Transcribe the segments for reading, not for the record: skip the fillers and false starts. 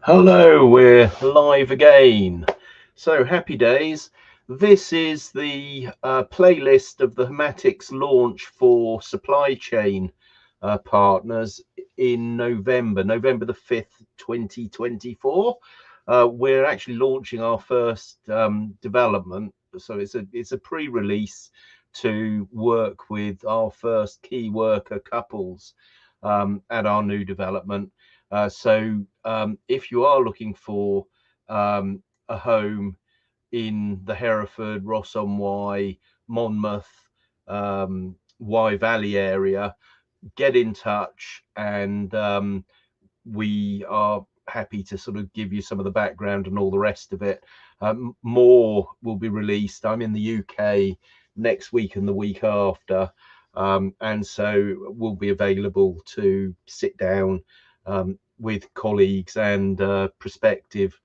Hello, we're live again. So happy days. This is the playlist of the Homatics launch for supply chain partners in November the 5th, 2024. We're actually launching our first development. So it's a pre-release to work with our first key worker couples at our new development. If you are looking for a home in the Hereford, Ross-on-Wye, Monmouth, Wye Valley area, get in touch, and we are happy to sort of give you some of the background and all the rest of it. More will be released. I'm in the UK next week and the week after, and so we'll be available to sit down with colleagues and prospective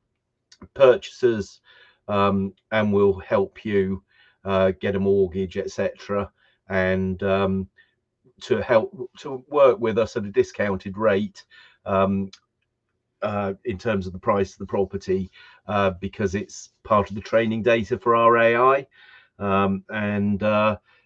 purchasers, and we'll help you get a mortgage, etc., and to help to work with us at a discounted rate in terms of the price of the property, because it's part of the training data for our AI.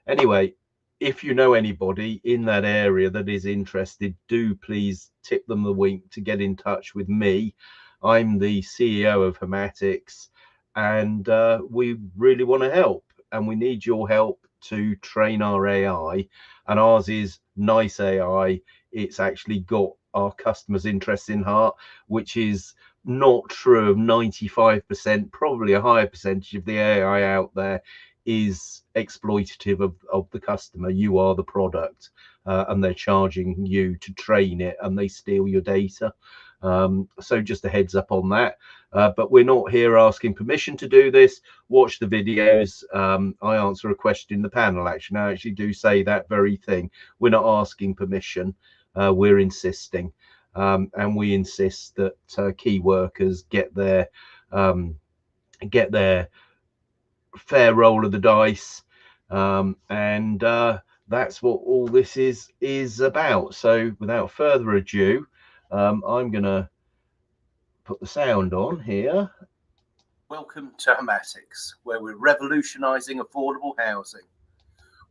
Anyway, if you know anybody in that area that is interested, do please tip them the wink to get in touch with me. I'm the CEO of Homatics, and we really want to help, and we need your help to train our AI. And ours is nice AI. It's actually got our customers' interests in heart, which is not true of 95%. Probably a higher percentage of the AI out there is exploitative of the customer. You are the product, and they're charging you to train it, and they steal your data. So just a heads up on that. But we're not here asking permission to do this. Watch the videos. I answer a question in the panel. Actually, I actually do say that very thing. We're not asking permission. We're insisting, and we insist that key workers get their fair roll of the dice, and that's what all this is about. So without further ado, I'm gonna put the sound on here. Welcome to Homatics, where we're revolutionising affordable housing.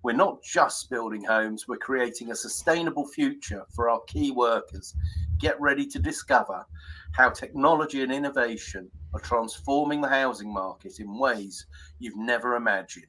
We're not just building homes, we're creating a sustainable future for our key workers. Get ready to discover how technology and innovation are transforming the housing market in ways you've never imagined.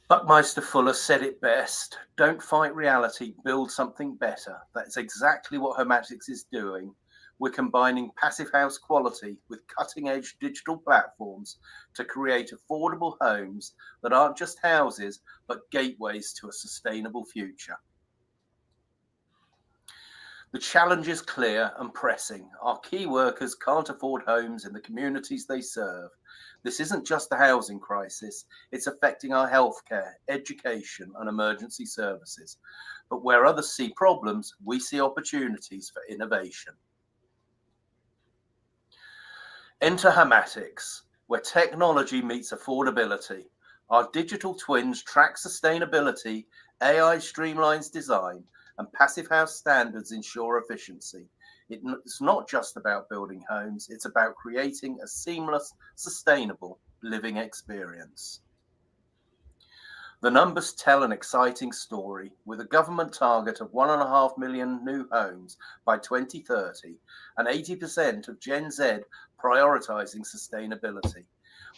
Buckminster Fuller said it best: don't fight reality, build something better. That's exactly what Homatics is doing. We're combining passive house quality with cutting-edge digital platforms to create affordable homes that aren't just houses, but gateways to a sustainable future. The challenge is clear and pressing. Our key workers can't afford homes in the communities they serve. This isn't just a housing crisis, it's affecting our healthcare, education, and emergency services. But where others see problems, we see opportunities for innovation. Enter Homatics, where technology meets affordability. Our digital twins track sustainability, AI streamlines design, and passive house standards ensure efficiency. It's not just about building homes, it's about creating a seamless, sustainable living experience. The numbers tell an exciting story. With a government target of 1.5 million new homes by 2030 and 80% of Gen Z prioritising sustainability,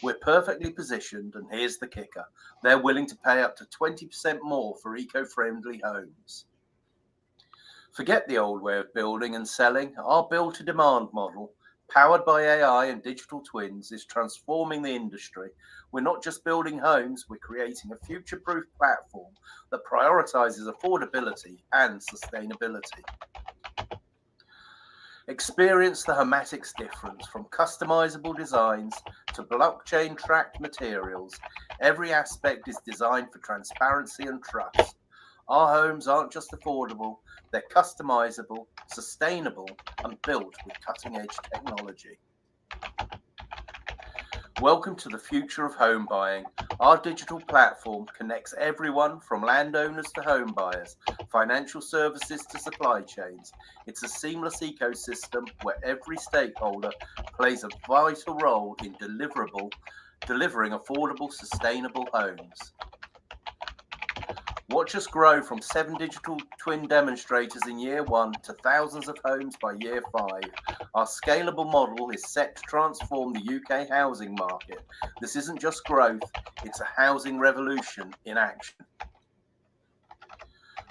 we're perfectly positioned, and here's the kicker: they're willing to pay up to 20% more for eco-friendly homes. Forget the old way of building and selling. Our build-to-demand model, powered by AI and digital twins, is transforming the industry. We're not just building homes, we're creating a future-proof platform that prioritizes affordability and sustainability. Experience the Homatics difference. From customizable designs to blockchain-tracked materials, every aspect is designed for transparency and trust. Our homes aren't just affordable, they're customizable, sustainable, and built with cutting-edge technology. Welcome to the future of home buying. Our digital platform connects everyone from landowners to home buyers, financial services to supply chains. It's a seamless ecosystem where every stakeholder plays a vital role in delivering affordable, sustainable homes. Watch us grow from 7 digital twin demonstrators in year 1 to thousands of homes by year 5. Our scalable model is set to transform the UK housing market. This isn't just growth, it's a housing revolution in action.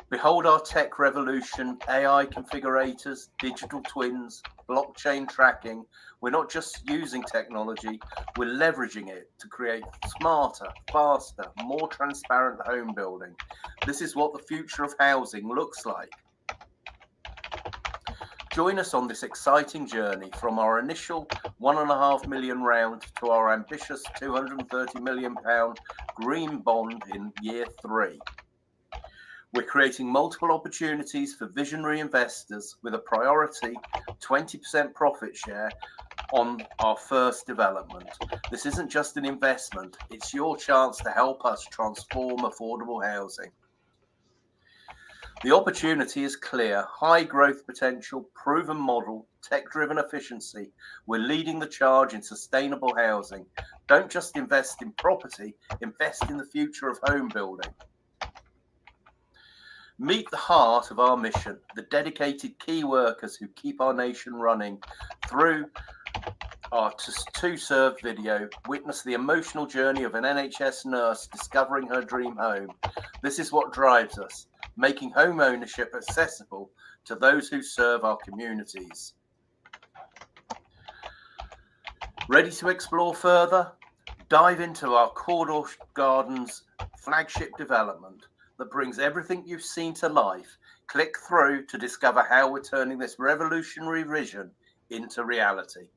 Behold our tech revolution, AI configurators, digital twins, blockchain tracking. We're not just using technology, we're leveraging it to create smarter, faster, more transparent home building. This is what the future of housing looks like. Join us on this exciting journey from our initial £1.5 million round to our ambitious £230 million green bond in year 3. We're creating multiple opportunities for visionary investors with a priority 20% profit share on our first development. This isn't just an investment, it's your chance to help us transform affordable housing. The opportunity is clear, high growth potential, proven model, tech-driven efficiency. We're leading the charge in sustainable housing. Don't just invest in property, invest in the future of home building. Meet the heart of our mission, the dedicated key workers who keep our nation running. Through our To Serve video, witness the emotional journey of an NHS nurse discovering her dream home. This is what drives us, making home ownership accessible to those who serve our communities. Ready to explore further? Dive into our Cawdor Gardens flagship development that brings everything you've seen to life. Click through to discover how we're turning this revolutionary vision into reality.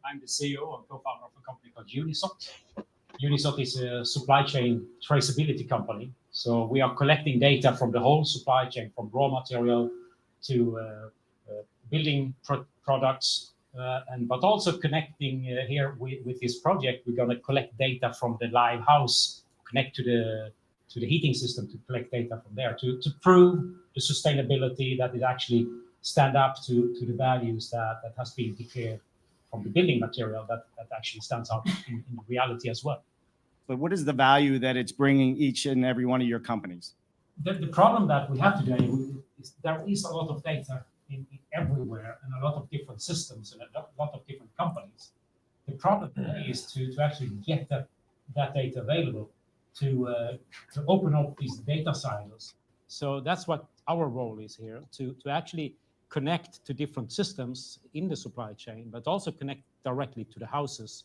I'm the CEO and co-founder of a company called Unisot. Unisot is a supply chain traceability company. So we are collecting data from the whole supply chain, from raw material to building products, but also connecting here with this project. We're going to collect data from the live house, connect to the heating system to collect data from there to prove the sustainability, that it actually stand up to the values that has been declared from the building material, that actually stands out in reality as well. But what is the value that it's bringing each and every one of your companies? The problem that we have today is there is a lot of data in everywhere and a lot of different systems and a lot of different companies. The problem today is to actually get that data available, to open up these data silos. So that's what our role is here, to actually connect to different systems in the supply chain, but also connect directly to the houses.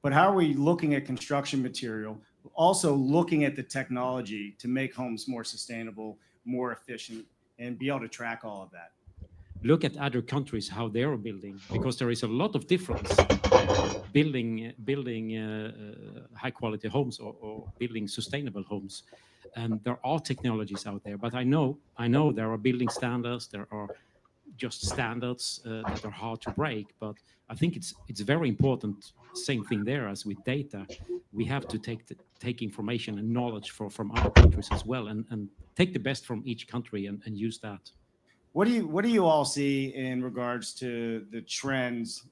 But how are we looking at construction material, also looking at the technology to make homes more sustainable, more efficient, and be able to track all of that? look at other countries, how they are building, because there is a lot of difference building high quality homes or building sustainable homes. And there are technologies out there, but I know there are building standards, there are just standards that are hard to break. But I think it's very important, same thing there as with data. We have to take information and knowledge from other countries as well, and take the best from each country and use that. What do you all see in regards to the trends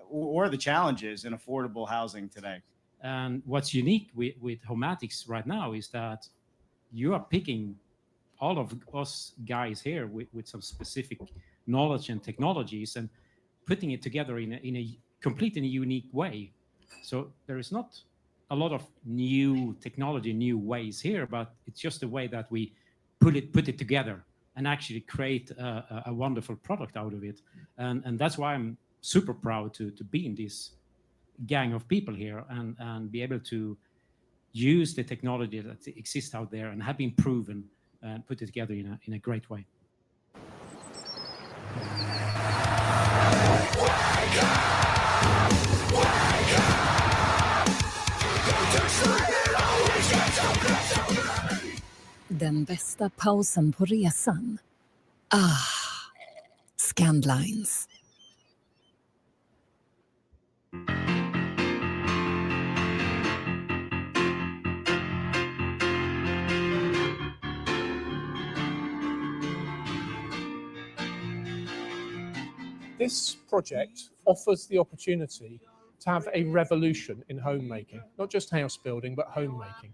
or the challenges in affordable housing today? And what's unique with Homatics right now is that you are picking all of us guys here with some specific knowledge and technologies and putting it together in a completely unique way. So there is not a lot of new technology, new ways here, but it's just the way that we put it together and actually create a wonderful product out of it. And that's why I'm super proud to be in this gang of people here and be able to use the technology that exists out there and have been proven and put it together in a great way. Den bästa pausen på resan. Scandlines. This project offers the opportunity to have a revolution in homemaking, not just house building, but homemaking.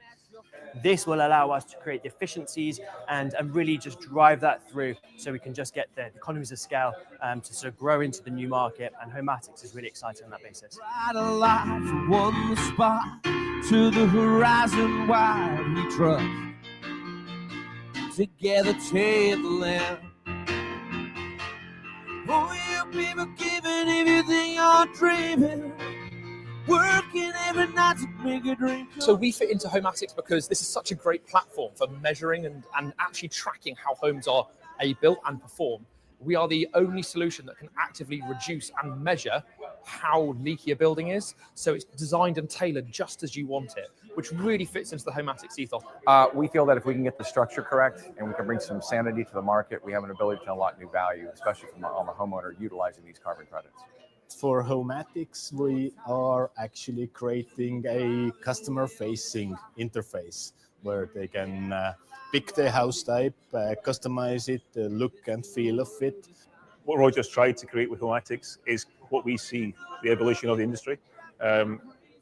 This will allow us to create efficiencies and really just drive that through so we can just get the economies of scale to sort of grow into the new market, and Homatics is really exciting on that basis. Right alive from one spot to the horizon wide we trust. Together take the land. Oh, you people giving everything you're dreaming. Working every night to make a dream come. So we fit into Homatics because this is such a great platform for measuring and actually tracking how homes are built and perform. We are the only solution that can actively reduce and measure how leaky a building is. So it's designed and tailored just as you want it, which really fits into the Homatics ethos. We feel that if we can get the structure correct and we can bring some sanity to the market, we have an ability to unlock new value, especially on the homeowner utilizing these carbon credits. For Homatics, we are actually creating a customer-facing interface where they can pick the house type, customize it, the look and feel of it. What Roy just tried to create with Homatics is what we see, the evolution of the industry.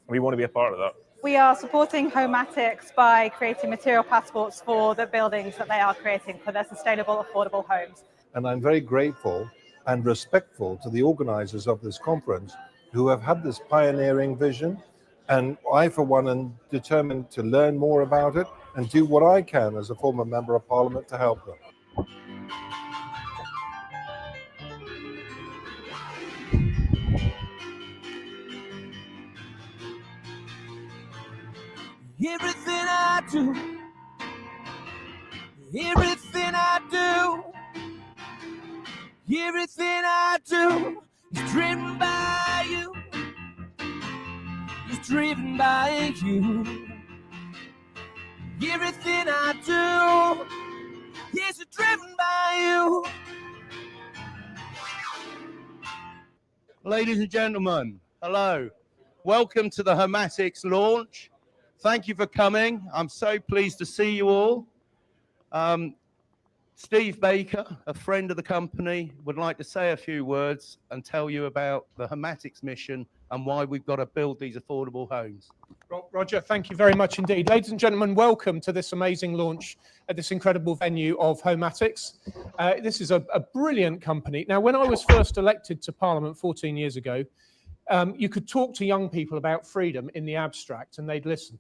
We want to be a part of that. We are supporting Homatics by creating material passports for the buildings that they are creating for their sustainable, affordable homes. And I'm very grateful and respectful to the organizers of this conference who have had this pioneering vision. And I, for one, am determined to learn more about it and do what I can as a former member of Parliament to help them. Everything I do, everything I do, everything I do is driven by you. It's driven by you. Everything I do is driven by you. Ladies and gentlemen, hello. Welcome to the Homatics launch. Thank you for coming. I'm so pleased to see you all. Steve Baker, a friend of the company, would like to say a few words and tell you about the Homatics mission and why we've got to build these affordable homes. Roger, thank you very much indeed. Ladies and gentlemen, welcome to this amazing launch at this incredible venue of Homatics. This is a brilliant company. Now, when I was first elected to Parliament 14 years ago, you could talk to young people about freedom in the abstract and they'd listen.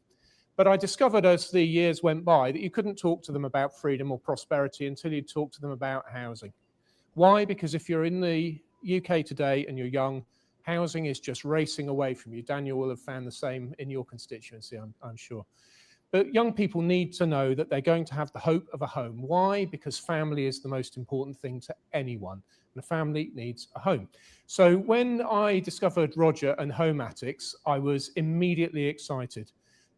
But I discovered as the years went by that you couldn't talk to them about freedom or prosperity until you talked to them about housing. Why? Because if you're in the UK today and you're young, housing is just racing away from you. Daniel will have found the same in your constituency, I'm sure. But young people need to know that they're going to have the hope of a home. Why? Because family is the most important thing to anyone, and a family needs a home. So when I discovered Roger and Homatics, I was immediately excited.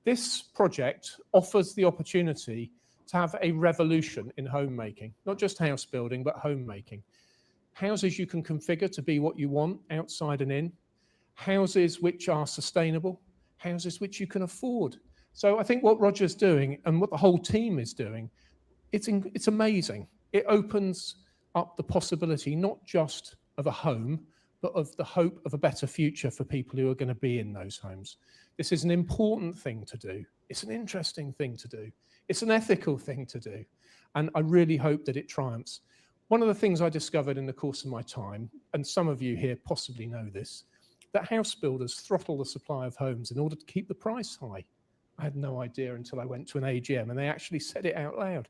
This project offers the opportunity to have a revolution in homemaking, not just house building, but homemaking. Houses you can configure to be what you want, outside and in. Houses which are sustainable, houses which you can afford. So I think what Roger's doing and what the whole team is doing, it's amazing. It opens up the possibility not just of a home, but of the hope of a better future for people who are going to be in those homes. This is an important thing to do. It's an interesting thing to do. It's an ethical thing to do. And I really hope that it triumphs. One of the things I discovered in the course of my time, and some of you here possibly know this, that house builders throttle the supply of homes in order to keep the price high. I had no idea until I went to an AGM and they actually said it out loud.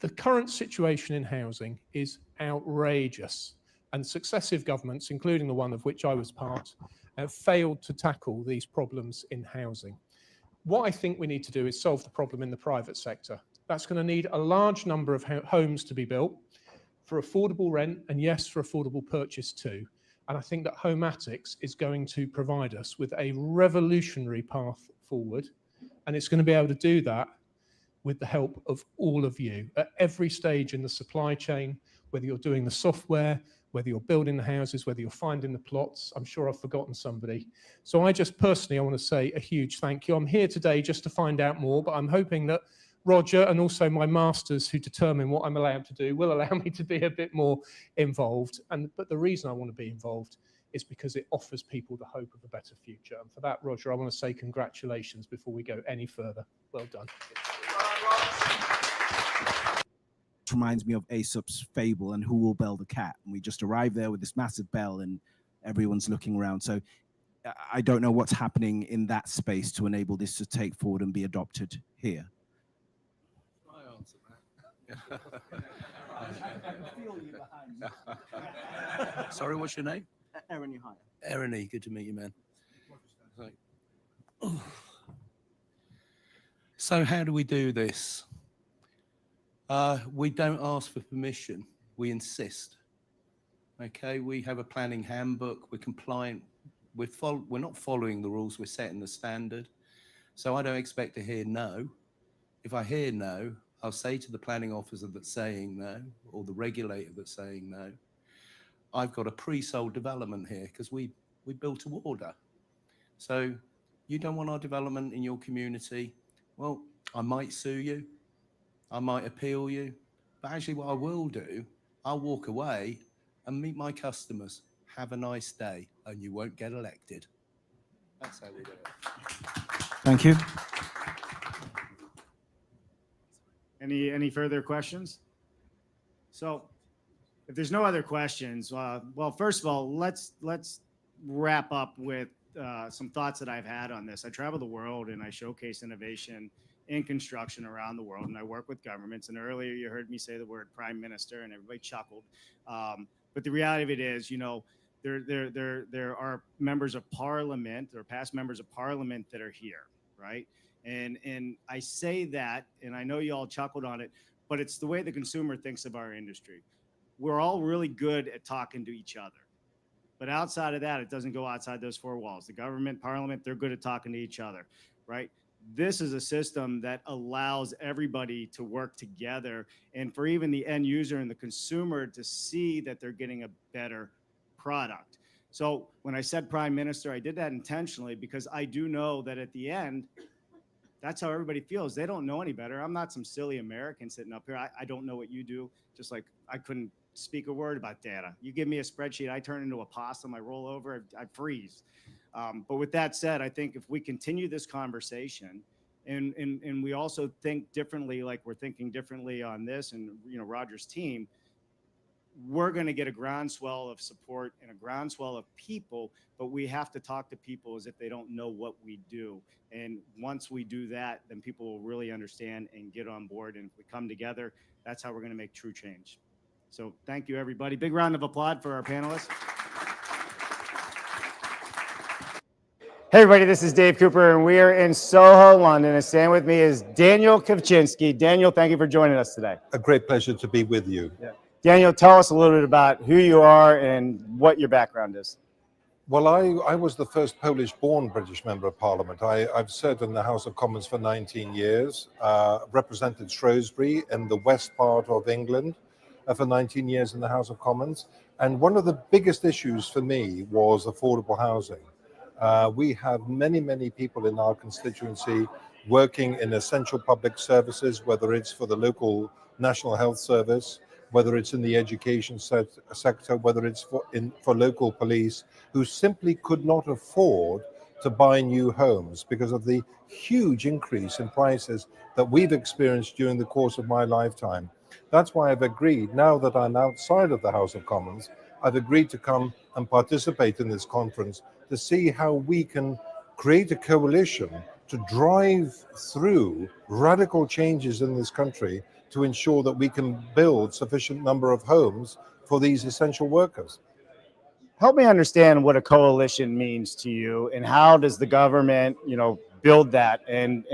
The current situation in housing is outrageous, and successive governments, including the one of which I was part, have failed to tackle these problems in housing. What I think we need to do is solve the problem in the private sector. That's going to need a large number of homes to be built for affordable rent, and yes, for affordable purchase too. And I think that Homatics is going to provide us with a revolutionary path forward. And it's going to be able to do that with the help of all of you at every stage in the supply chain, whether you're doing the software, whether you're building the houses, whether you're finding the plots. I'm sure I've forgotten somebody. So I want to say a huge thank you. I'm here today just to find out more, but I'm hoping that Roger and also my masters who determine what I'm allowed to do will allow me to be a bit more involved. But the reason I want to be involved is because it offers people the hope of a better future. And for that, Roger, I want to say congratulations before we go any further. Well done. It reminds me of Aesop's fable and who will bell the cat. And we just arrive there with this massive bell and everyone's looking around. So I don't know what's happening in that space to enable this to take forward and be adopted here. Sorry, what's your name? Aaron Uhaya. Aaron E, good to meet you, man. So how do we do this? We don't ask for permission, we insist. Okay, we have a planning handbook, we're compliant, we're not following the rules, we're setting the standard. So I don't expect to hear no. If I hear no, I'll say to the planning officer that's saying no, or the regulator that's saying no, I've got a pre-sold development here because we built to order. So you don't want our development in your community? Well, I might sue you, I might appeal you, but actually what I will do, I'll walk away and meet my customers. Have a nice day, and you won't get elected. That's how we do it. Thank you. Any further questions? So if there's no other questions, well, first of all, let's wrap up with some thoughts that I've had on this. I travel the world and I showcase innovation in construction around the world, and I work with governments. And earlier you heard me say the word prime minister and everybody chuckled. But the reality of it is, you know, there are members of parliament or past members of parliament that are here, right? And I say that, and I know you all chuckled on it, but it's the way the consumer thinks of our industry. We're all really good at talking to each other. But outside of that, it doesn't go outside those four walls. The government, parliament, they're good at talking to each other, right? This is a system that allows everybody to work together, and for even the end user and the consumer to see that they're getting a better product. So when I said prime minister, I did that intentionally because I do know that at the end, that's how everybody feels. They don't know any better. I'm not some silly American sitting up here. I don't know what you do. Just like I couldn't speak a word about data. You give me a spreadsheet, I turn into a possum, I roll over, I freeze. But with that said, I think if we continue this conversation and we also think differently, like we're thinking differently on this and, you know, Roger's team, we're going to get a groundswell of support and a groundswell of people, but we have to talk to people as if they don't know what we do. And once we do that, then people will really understand and get on board. And if we come together, that's how we're going to make true change. So thank you, everybody. Big round of applause for our panelists. Hey everybody, this is Dave Cooper and we are in Soho, London, and staying with me is Daniel Kowczynski. Daniel, thank you for joining us today. A great pleasure to be with you. Yeah. Daniel, tell us a little bit about who you are and what your background is. Well, I was the first Polish-born British Member of Parliament. I've served in the House of Commons for 19 years, represented Shrewsbury in the west part of England for 19 years in the House of Commons. And one of the biggest issues for me was affordable housing. We have many people in our constituency working in essential public services, whether it's for the local National Health Service, whether it's in the education sector, whether it's for local police, who simply could not afford to buy new homes because of the huge increase in prices that we've experienced during the course of my lifetime. That's why I've agreed, now that I'm outside of the House of Commons, I've agreed to come and participate in this conference to see how we can create a coalition to drive through radical changes in this country to ensure that we can build sufficient number of homes for these essential workers. Help me understand what a coalition means to you and how does the government, build that and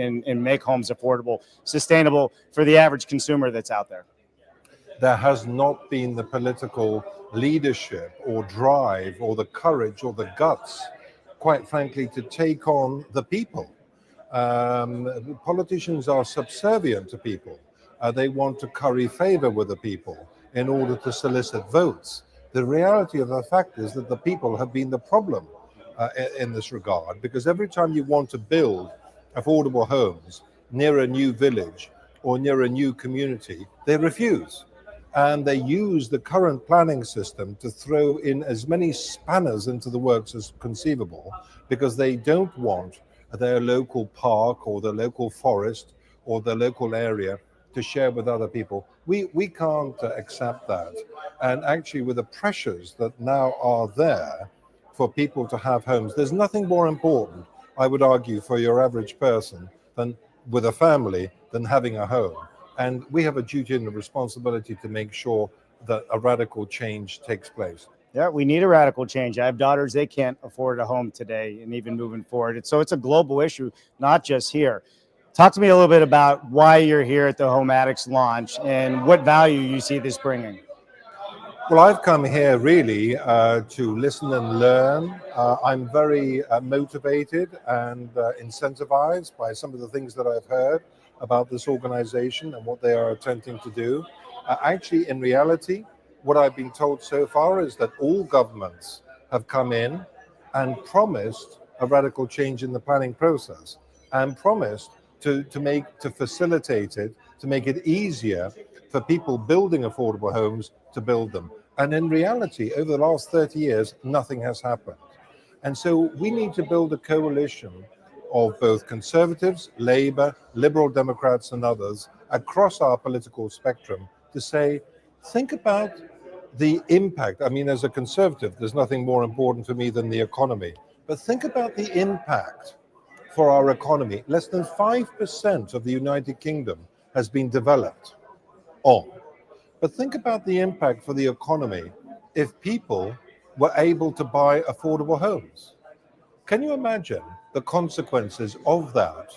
make homes affordable, sustainable for the average consumer that's out there? There has not been the political leadership or drive or the courage or the guts, quite frankly, to take on the people. Politicians are subservient to people. They want to curry favor with the people in order to solicit votes. The reality of the fact is that the people have been the problem in this regard, because every time you want to build affordable homes near a new village or near a new community, they refuse. And they use the current planning system to throw in as many spanners into the works as conceivable, because they don't want their local park or their local forest or their local area to share with other people. We can't accept that. And actually, with the pressures that now are there for people to have homes, there's nothing more important, I would argue, for your average person than with a family than having a home. And we have a duty and a responsibility to make sure that a radical change takes place. Yeah, we need a radical change. I have daughters, they can't afford a home today and even moving forward. So it's a global issue, not just here. Talk to me a little bit about why you're here at the HomeAddicts launch and what value you see this bringing. Well, I've come here really to listen and learn. I'm very motivated and incentivized by some of the things that I've heard about this organization and what they are attempting to do. Actually, in reality, what I've been told so far is that all governments have come in and promised a radical change in the planning process and promised to facilitate it, to make it easier for people building affordable homes to build them. And in reality, over the last 30 years, nothing has happened. And so we need to build a coalition of both Conservatives, Labour, Liberal Democrats and others across our political spectrum to say, think about the impact. I mean, as a Conservative, there's nothing more important for me than the economy. But think about the impact for our economy. Less than 5% of the United Kingdom has been developed on. But think about the impact for the economy if people were able to buy affordable homes. Can you imagine the consequences of that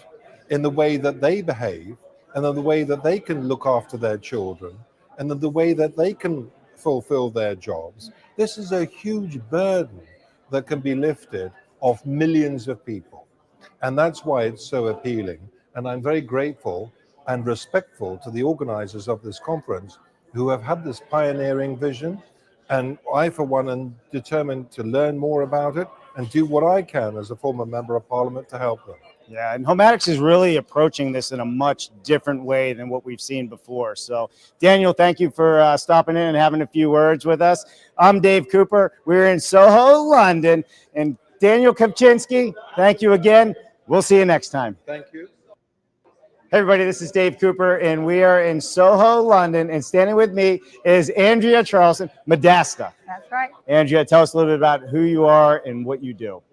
in the way that they behave and in the way that they can look after their children and in the way that they can fulfill their jobs? This is a huge burden that can be lifted off millions of people. And that's why it's so appealing. And I'm very grateful and respectful to the organizers of this conference who have had this pioneering vision. And I, for one, am determined to learn more about it and do what I can as a former member of parliament to help them. Yeah, and HomeAddicts is really approaching this in a much different way than what we've seen before. So, Daniel, thank you for stopping in and having a few words with us. I'm Dave Cooper. We're in Soho, London. And Daniel Kowczynski, thank you again. We'll see you next time. Thank you. Hey everybody, this is Dave Cooper, and we are in Soho, London, and standing with me is Andrea Charleston, Medasta. That's right. Andrea, tell us a little bit about who you are and what you do.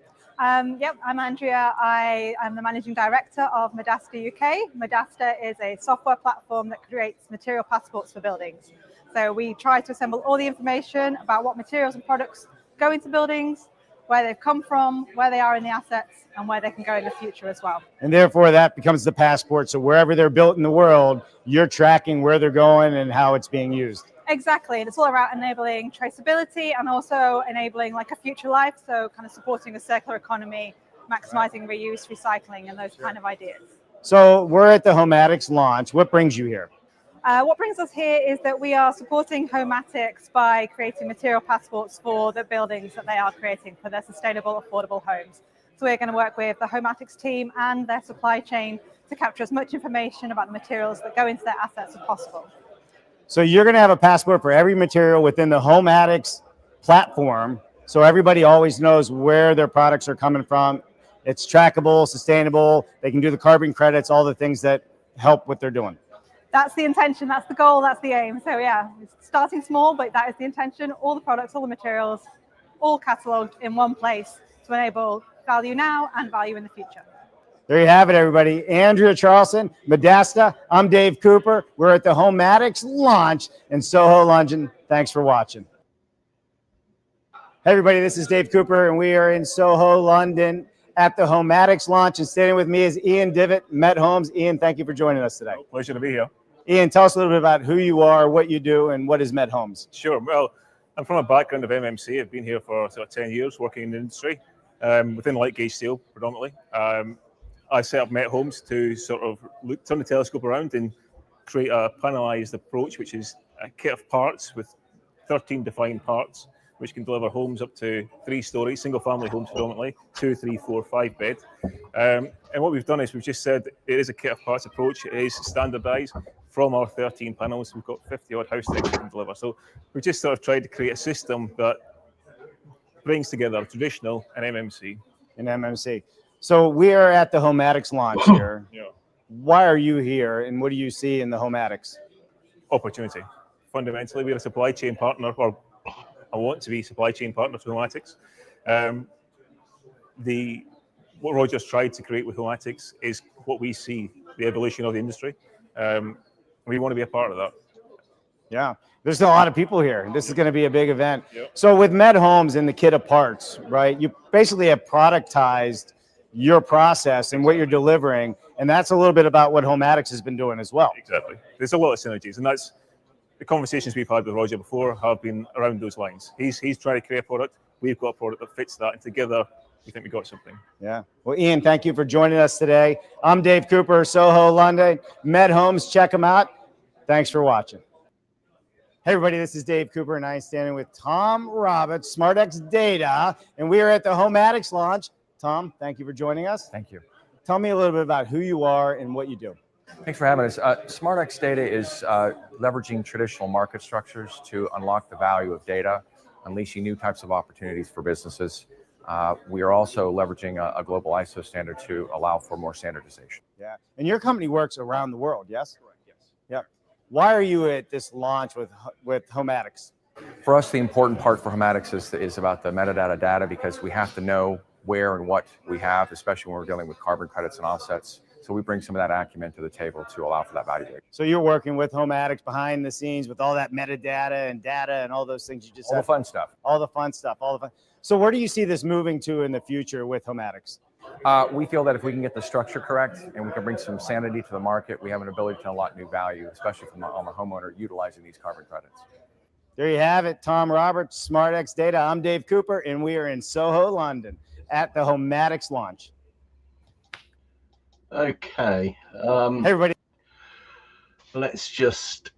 Yep, I'm Andrea. I'm the Managing Director of Medasta UK. Medasta is a software platform that creates material passports for buildings. So we try to assemble all the information about what materials and products go into buildings, where they've come from, where they are in the assets, and where they can go in the future as well. And therefore, that becomes the passport. So wherever they're built in the world, you're tracking where they're going and how it's being used. Exactly, and it's all about enabling traceability and also enabling like a future life, so kind of supporting a circular economy, maximizing reuse, recycling, and those kind of ideas. So we're at the Homatics launch. What brings you here? What brings us here is that we are supporting Homatics by creating material passports for the buildings that they are creating for their sustainable, affordable homes. So we're going to work with the Homatics team and their supply chain to capture as much information about the materials that go into their assets as possible. So you're going to have a passport for every material within the Homatics platform, so everybody always knows where their products are coming from. It's trackable, sustainable. They can do the carbon credits, all the things that help what they're doing. That's the intention, that's the goal, that's the aim. So yeah, it's starting small, but that is the intention. All the products, all the materials, all catalogued in one place to enable value now and value in the future. There you have it, everybody. Andrea Charleston, Medasta. I'm Dave Cooper. We're at the Homatics launch in Soho, London. Thanks for watching. Hey, everybody, this is Dave Cooper, and we are in Soho, London at the Homatics launch. And standing with me is Ian Divot, Met Homes. Ian, thank you for joining us today. Pleasure to be here. Ian, tell us a little bit about who you are, what you do, and what is Met Homes. Sure. Well, I'm from a background of MMC. I've been here for sort of 10 years working in the industry, within light gauge steel predominantly. I set up Met Homes to sort of turn the telescope around and create a panelized approach, which is a kit of parts with 13 defined parts, which can deliver homes up to 3 stories, single family homes predominantly, 2, 3, 4, 5 bed. And what we've done is we've just said it is a kit of parts approach. It is standardized from our 13 panels. We've got 50 odd house types we can deliver. So we just sort of tried to create a system that brings together traditional and MMC. And MMC. So we are at the Homatics launch here. Yeah. Why are you here, and what do you see in the Homatics? Opportunity. Fundamentally, we're a supply chain partner, or I want to be supply chain partner to Homatics. What Roger's tried to create with Homatics is what we see, the evolution of the industry. We want to be a part of that. Yeah, there's a lot of people here. This is going to be a big event. Yep. So with Met Homes and the kit of parts, right, you basically have productized your process and what you're delivering, and that's a little bit about what Homatics has been doing as well. Exactly. There's a lot of synergies, and that's the conversations we've had with Roger before have been around those lines. He's trying to create a product. We've got a product that fits that, and together we think we got something. Yeah. Well, Ian, thank you for joining us today. I'm Dave Cooper, Soho, London. Met Homes, check them out. Thanks for watching. Hey, everybody, this is Dave Cooper, and I'm standing with Tom Roberts, SmartX Data, and we are at the Homatics launch. Tom, thank you for joining us. Thank you. Tell me a little bit about who you are and what you do. Thanks for having us. SmartX Data is leveraging traditional market structures to unlock the value of data, unleashing new types of opportunities for businesses. We are also leveraging a global ISO standard to allow for more standardization. Yeah. And your company works around the world, yes? Correct, yes. Yep. Why are you at this launch with Homatics? For us, the important part for Homatics is about the metadata data, because we have to know where and what we have, especially when we're dealing with carbon credits and offsets. So we bring some of that acumen to the table to allow for that value. So you're working with Homatics behind the scenes with all that metadata and data and all those things you just said. All the fun stuff. All the fun stuff. All the fun. So where do you see this moving to in the future with Homatics? We feel that if we can get the structure correct and we can bring some sanity to the market, we have an ability to unlock new value, especially on the homeowner utilizing these carbon credits. There you have it. Tom Roberts, SmartX Data. I'm Dave Cooper, and we are in Soho, London at the Homatics launch. Okay. Hey, everybody. Let's just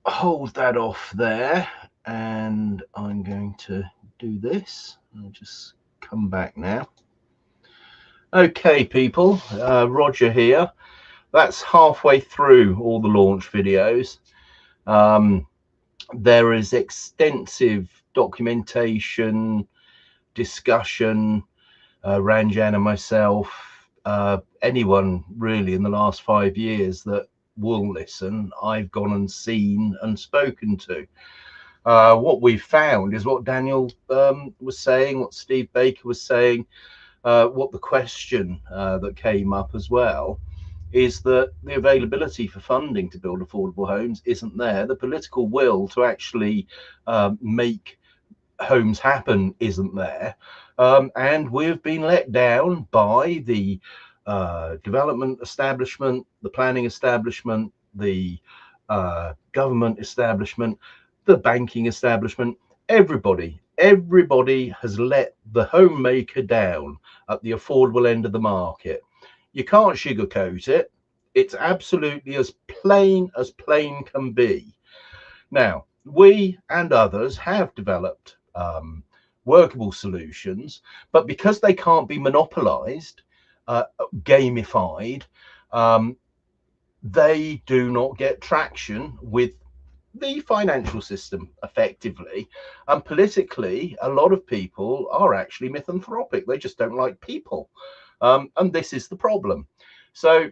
hold that off there, and I'm going to do this. I'll just come back now. Okay, people. Roger here. That's halfway through all the launch videos. There is extensive documentation, discussion, Ranjan and myself, anyone really in the last 5 years that will listen, I've gone and seen and spoken to. What we've found is what Daniel was saying, what Steve Baker was saying, what the question that came up as well, is that the availability for funding to build affordable homes isn't there. The political will to actually make Homes Happen isn't there. And we've been let down by the development establishment, the planning establishment, the government establishment, the banking establishment. Everybody has let the homemaker down at the affordable end of the market. You can't sugarcoat it. It's absolutely as plain can be. Now, we and others have developed workable solutions, but because they can't be monopolized, gamified, they do not get traction with the financial system effectively. And politically, a lot of people are actually misanthropic. They just don't like people. And this is the problem. So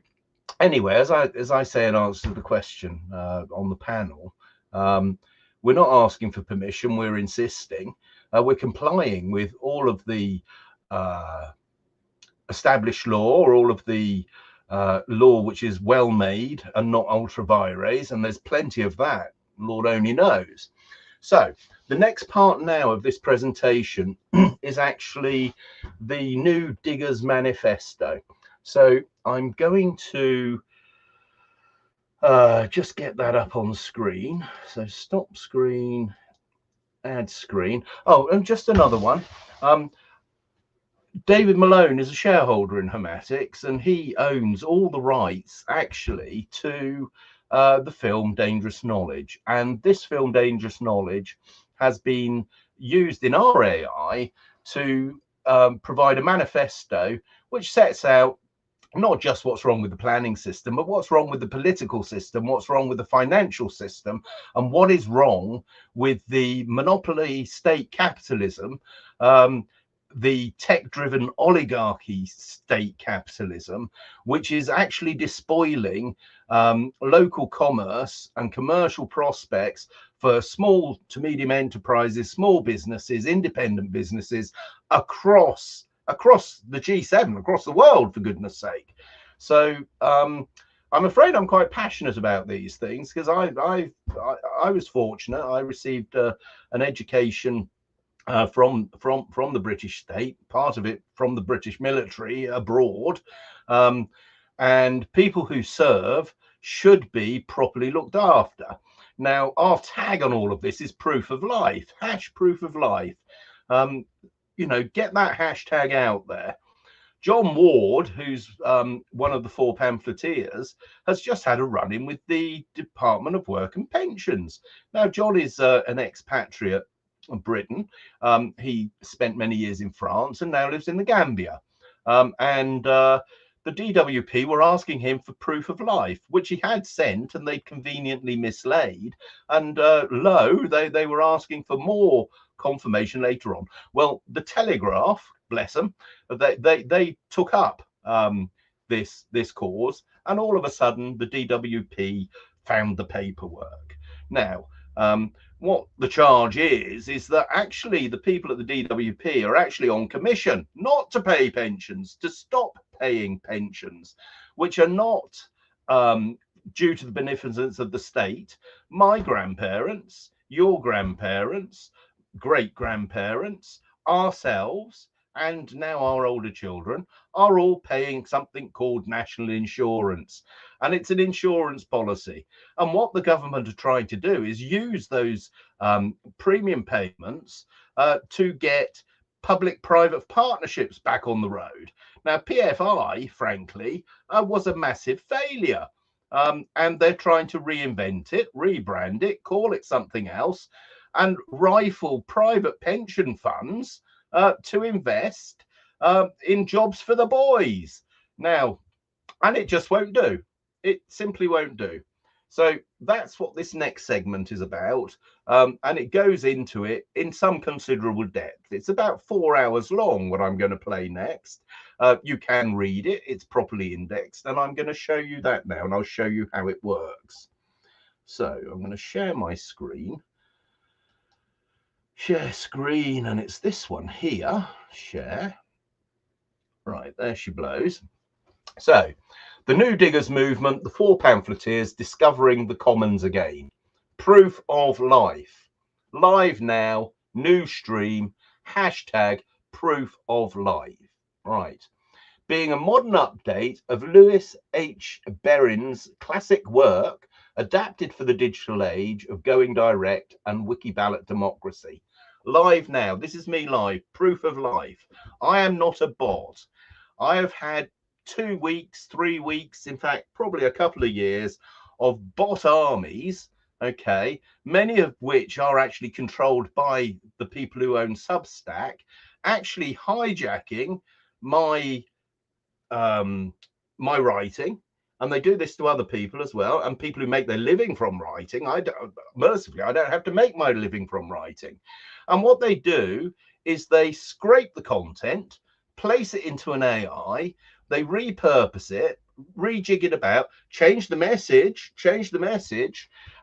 anyway, as I say in answer to the question on the panel, we're not asking for permission, we're insisting. We're complying with all of the established law, or all of the law which is well made and not ultra vires, and there's plenty of that, Lord only knows. So the next part now of this presentation is actually the new Diggers Manifesto. So I'm going to just get that up on screen. So stop screen, add screen. Oh, and just another one. David Malone is a shareholder in Homatics, and he owns all the rights actually to the film Dangerous Knowledge. And this film Dangerous Knowledge has been used in our AI to provide a manifesto which sets out not just what's wrong with the planning system, but what's wrong with the political system, what's wrong with the financial system, and what is wrong with the monopoly state capitalism, the tech-driven oligarchy state capitalism, which is actually despoiling local commerce and commercial prospects for small to medium enterprises, small businesses, independent businesses across the G7, across the world, for goodness sake. So I'm afraid I'm quite passionate about these things, because I was fortunate. I received an education from the British state, part of it from the British military abroad, and people who serve should be properly looked after. Now, our tag on all of this is proof of life, #proof of life. You know, get that hashtag out there. John Ward, who's one of the 4 pamphleteers, has just had a run-in with the Department of Work and Pensions. Now, John is an expatriate of Britain. He spent many years in France and now lives in the Gambia. The DWP were asking him for proof of life, which he had sent, and they conveniently mislaid. And lo, they were asking for more confirmation later on. Well, the Telegraph, bless them, they took up this cause, and all of a sudden the DWP found the paperwork. Now, what the charge is that actually the people at the DWP are actually on commission not to pay pensions, to stop paying pensions, which are not due to the beneficence of the state. My grandparents, your grandparents, great-grandparents, ourselves, and now our older children are all paying something called national insurance. And it's an insurance policy. And what the government are trying to do is use those premium payments to get public-private partnerships back on the road. Now, PFI, frankly, was a massive failure. And they're trying to reinvent it, rebrand it, call it something else, and rifle private pension funds to invest in jobs for the boys. Now, and it just won't do. It simply won't do. So that's what this next segment is about. And it goes into it in some considerable depth. It's about 4 hours long, what I'm going to play next. You can read it. It's properly indexed. And I'm going to show you that now, and I'll show you how it works. So I'm going to share my screen. Share screen, and it's this one here. Share. Right, there she blows. So, the New Diggers movement, the 4 pamphleteers discovering the commons again. Proof of life. Live now, new stream, hashtag proof of life. Right. Being a modern update of Lewis H. Berrin's classic work, adapted for the digital age of going direct and wiki ballot democracy. Live now. This is me live. Proof of life. I am not a bot. I have had 2 weeks, 3 weeks, in fact, probably a couple of years of bot armies, okay, many of which are actually controlled by the people who own Substack, actually hijacking my my writing, and they do this to other people as well, and people who make their living from writing. I don't, mercifully, I don't have to make my living from writing. And what they do is they scrape the content, place it into an AI, they repurpose it, rejig it about, change the message,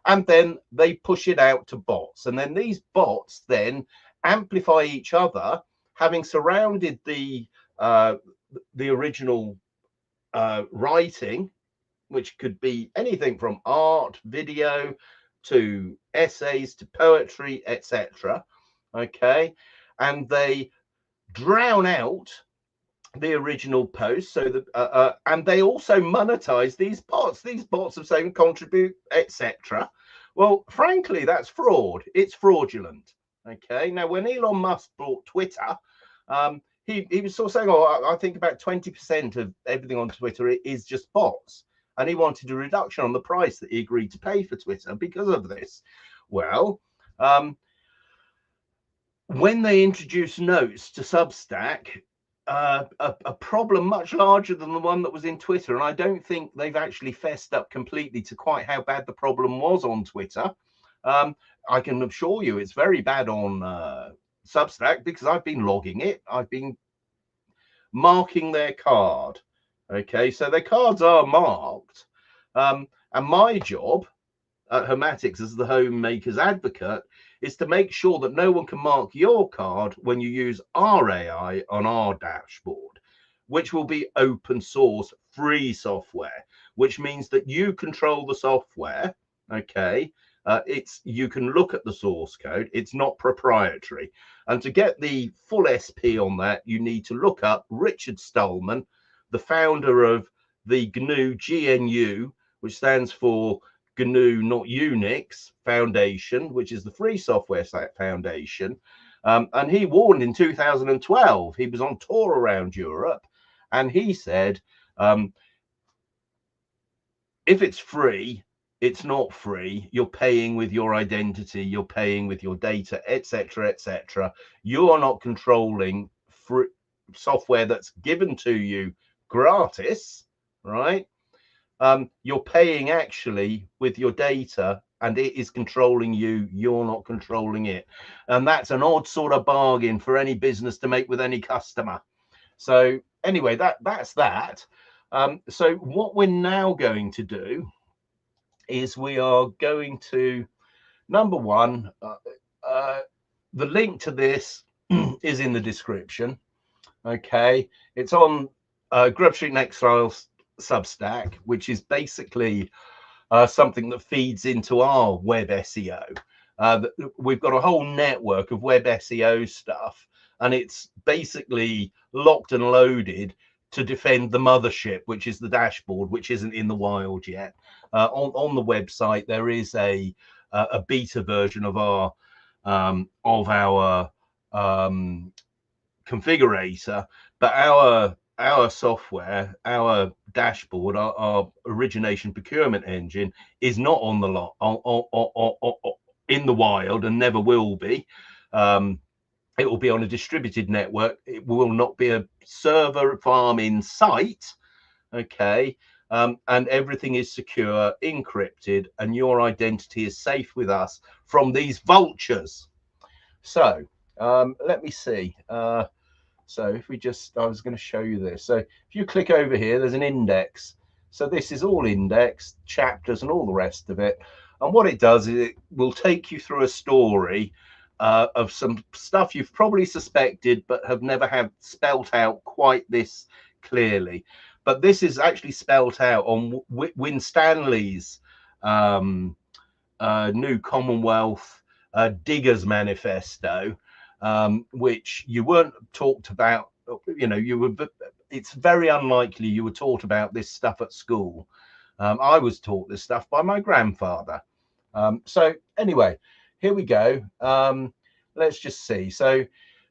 and then they push it out to bots. And then these bots then amplify each other, having surrounded the original writing, which could be anything from art, video, to essays, to poetry, etc. Okay, and they drown out the original post, so that and they also monetize these bots. These bots of saying contribute, etc. Well, frankly, that's fraud. It's fraudulent. Okay, now when Elon Musk bought Twitter, he was sort of saying, oh, I think about 20% of everything on Twitter is just bots. And he wanted a reduction on the price that he agreed to pay for Twitter because of this. Well, when they introduced notes to Substack, a problem much larger than the one that was in Twitter, and I don't think they've actually fessed up completely to quite how bad the problem was on Twitter. I can assure you it's very bad on Substack, because I've been logging it. I've been marking their card. Okay, so their cards are marked, and my job at Homatics as the homemakers advocate is to make sure that no one can mark your card when you use our AI on our dashboard, which will be open source free software, which means that you control the software. Okay, you can look at the source code. It's not proprietary. And to get the full SP on that, you need to look up Richard Stallman, the founder of the GNU, which stands for GNU, not Unix Foundation, which is the Free Software Foundation. And he warned in 2012, he was on tour around Europe, and he said, if it's free, it's not free. You're paying with your identity, you're paying with your data, etc., etc. You are not controlling free software that's given to you gratis, right? You're paying actually with your data, and it is controlling you. You're not controlling it. And that's an odd sort of bargain for any business to make with any customer. So anyway, that's that. So what we're now going to do is we are going to, number one, the link to this is in the description. Okay, it's on Grub Street Next Style Substack, which is basically something that feeds into our web SEO. We've got a whole network of web SEO stuff, and it's basically locked and loaded to defend the mothership, which is the dashboard, which isn't in the wild yet. On the website, there is a beta version of our configurator, but our software, our dashboard, our origination procurement engine is not on the in the wild, and never will be. It will be on a distributed network. It will not be a server farm in sight. Okay, and everything is secure, encrypted, and your identity is safe with us from these vultures. So let me see. So if we just, I was going to show you this. So if you click over here, there's an index. So this is all indexed, chapters and all the rest of it. And what it does is it will take you through a story of some stuff you've probably suspected, but have never had spelt out quite this clearly. But this is actually spelt out on Winstanley's new Commonwealth Diggers Manifesto, which you weren't talked about. You know, it's very unlikely you were taught about this stuff at school. I was taught this stuff by my grandfather. So anyway, here we go. Let's just see. So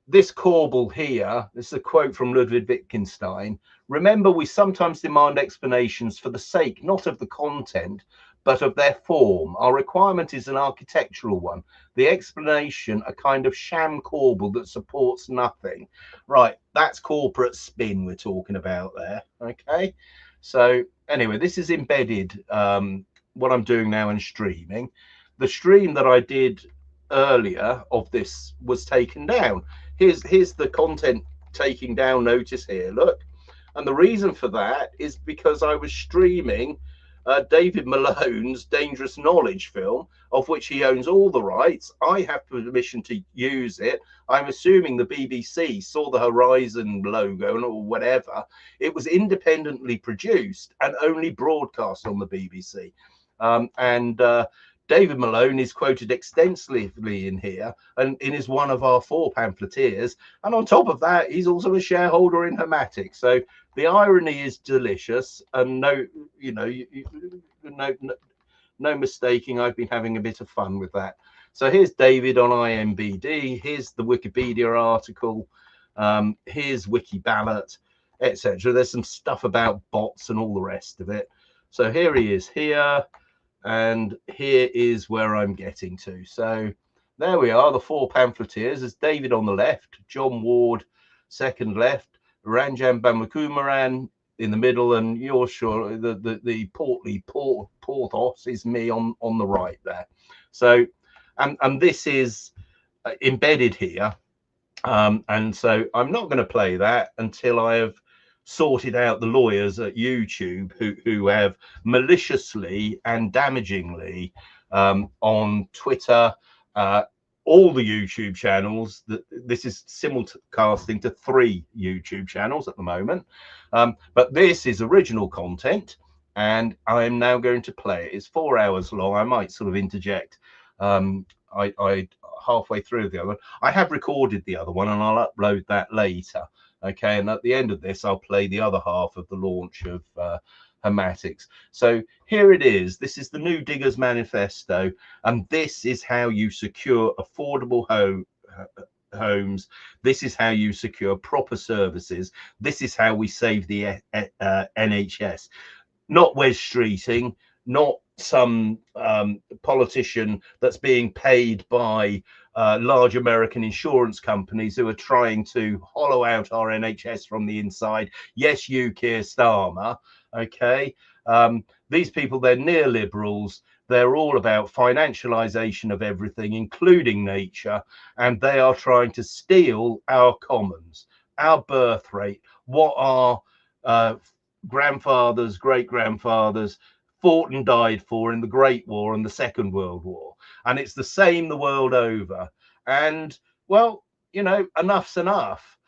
this corbel here, this is a quote from Ludwig Wittgenstein. Remember, we sometimes demand explanations for the sake, not of the content, but of their form. Our requirement is an architectural one. The explanation, a kind of sham corbel that supports nothing. Right, that's corporate spin we're talking about there. Okay, so anyway, this is embedded, what I'm doing now in streaming. The stream that I did earlier of this was taken down. Here's the content taking down notice here, look. And the reason for that is because I was streaming David Malone's Dangerous Knowledge film, of which he owns all the rights. I have permission to use it. I'm assuming the BBC saw the Horizon logo or whatever. It was independently produced and only broadcast on the BBC. David Malone is quoted extensively in here, and is one of our 4 pamphleteers. And on top of that, he's also a shareholder in Homatics. So the irony is delicious, and no mistaking, I've been having a bit of fun with that. So here's David on IMBD. Here's the Wikipedia article. Here's Wikiballot, etc. There's some stuff about bots and all the rest of it. So here he is here. And here is where I'm getting to. So there we are, the 4 pamphleteers. There's David on the left, John Ward second left, Ranjan Bamakumaran in the middle, and you're sure the portly Porthos is me on the right there. So and this is embedded here, and so I'm not going to play that until I have sorted out the lawyers at YouTube who have maliciously and damagingly on Twitter, all the YouTube channels. This is simulcasting to 3 YouTube channels at the moment, but this is original content, and I am now going to play it. It's 4 hours long. I might sort of interject I halfway through the other one. I have recorded the other one, and I'll upload that later. Okay, and at the end of this, I'll play the other half of the launch of Homatics. So here it is. This is the new Diggers Manifesto, and this is how you secure affordable homes. This is how you secure proper services. This is how we save the NHS. Not Wes Streeting, not some politician that's being paid by large American insurance companies who are trying to hollow out our NHS from the inside. Yes, you, Keir Starmer. Okay, these people, they're neoliberals. They're all about financialization of everything, including nature, and they are trying to steal our commons, our birth rate, what our grandfathers, great-grandfathers fought and died for in the Great War and the Second World War. And it's the same the world over. And, well, you know, enough's enough.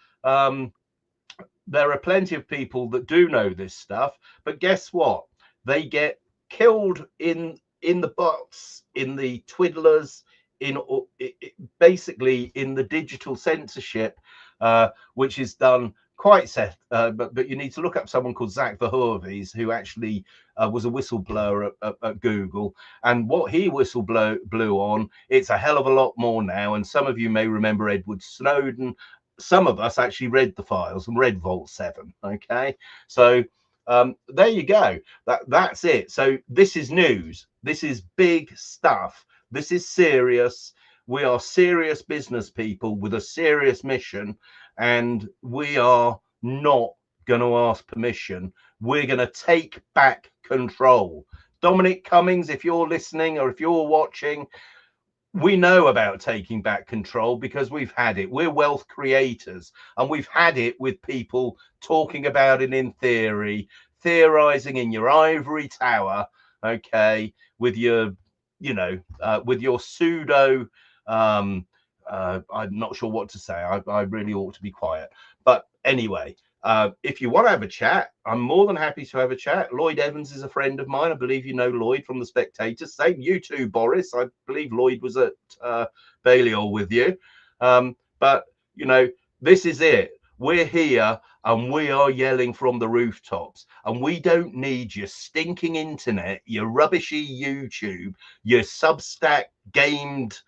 There are plenty of people that do know this stuff, but guess what? They get killed in the bots, in the twiddlers, basically in the digital censorship, which is done quite set, but you need to look up someone called Zach Verhoeves, who actually was a whistleblower at Google, and what he blew on, it's a hell of a lot more now. And some of you may remember Edward Snowden. Some of us actually read the files and read Vault 7. Okay, so there you go. That's it. So this is news. This is big stuff. This is serious. We are serious business people with a serious mission, and we are not going to ask permission. We're going to take back control. Dominic Cummings, if you're listening or if you're watching, we know about taking back control because we've had it. We're wealth creators, and we've had it with people talking about it in theory, theorizing in your ivory tower, okay, with your, you know, with your pseudo, I'm not sure what to say. I really ought to be quiet. But anyway, If you want to have a chat, I'm more than happy to have a chat. Lloyd Evans is a friend of mine. I believe you know Lloyd from The Spectator. Same you too, Boris. I believe Lloyd was at Balliol with you. But, you know, this is it. We're here and we are yelling from the rooftops. And we don't need your stinking internet, your rubbishy YouTube, your Substack gamed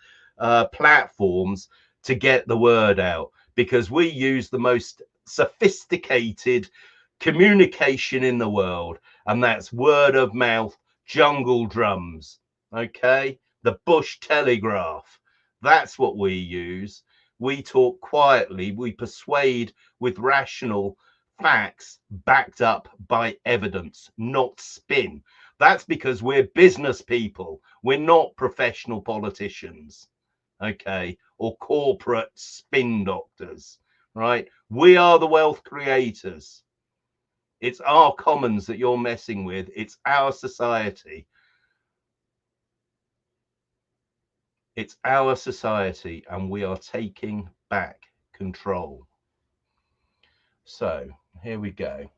platforms to get the word out, because we use the most sophisticated communication in the world, and that's word of mouth, jungle drums, okay, the bush telegraph. That's what we use. We talk quietly, we persuade with rational facts backed up by evidence, not spin. That's because we're business people, we're not professional politicians, okay, or corporate spin doctors, right? We are the wealth creators. It's our commons that you're messing with. It's our society. It's our society, and we are taking back control. So here we go.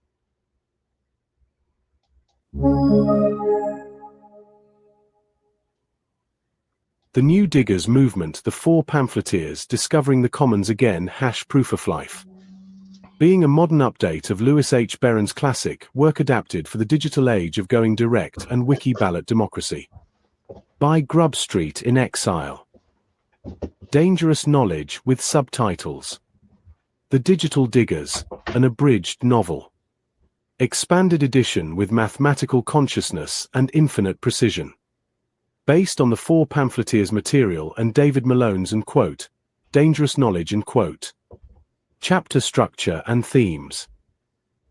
The New Diggers movement, the four pamphleteers discovering the commons again, #proof of life. Being a modern update of Lewis H. Berrin's classic work adapted for the digital age of going direct and wiki ballot democracy. By Grub Street in Exile. Dangerous Knowledge with subtitles. The Digital Diggers, an abridged novel. Expanded edition with mathematical consciousness and infinite precision. Based on the four pamphleteers' material and David Malone's and quote, Dangerous Knowledge and quote. Chapter structure and themes.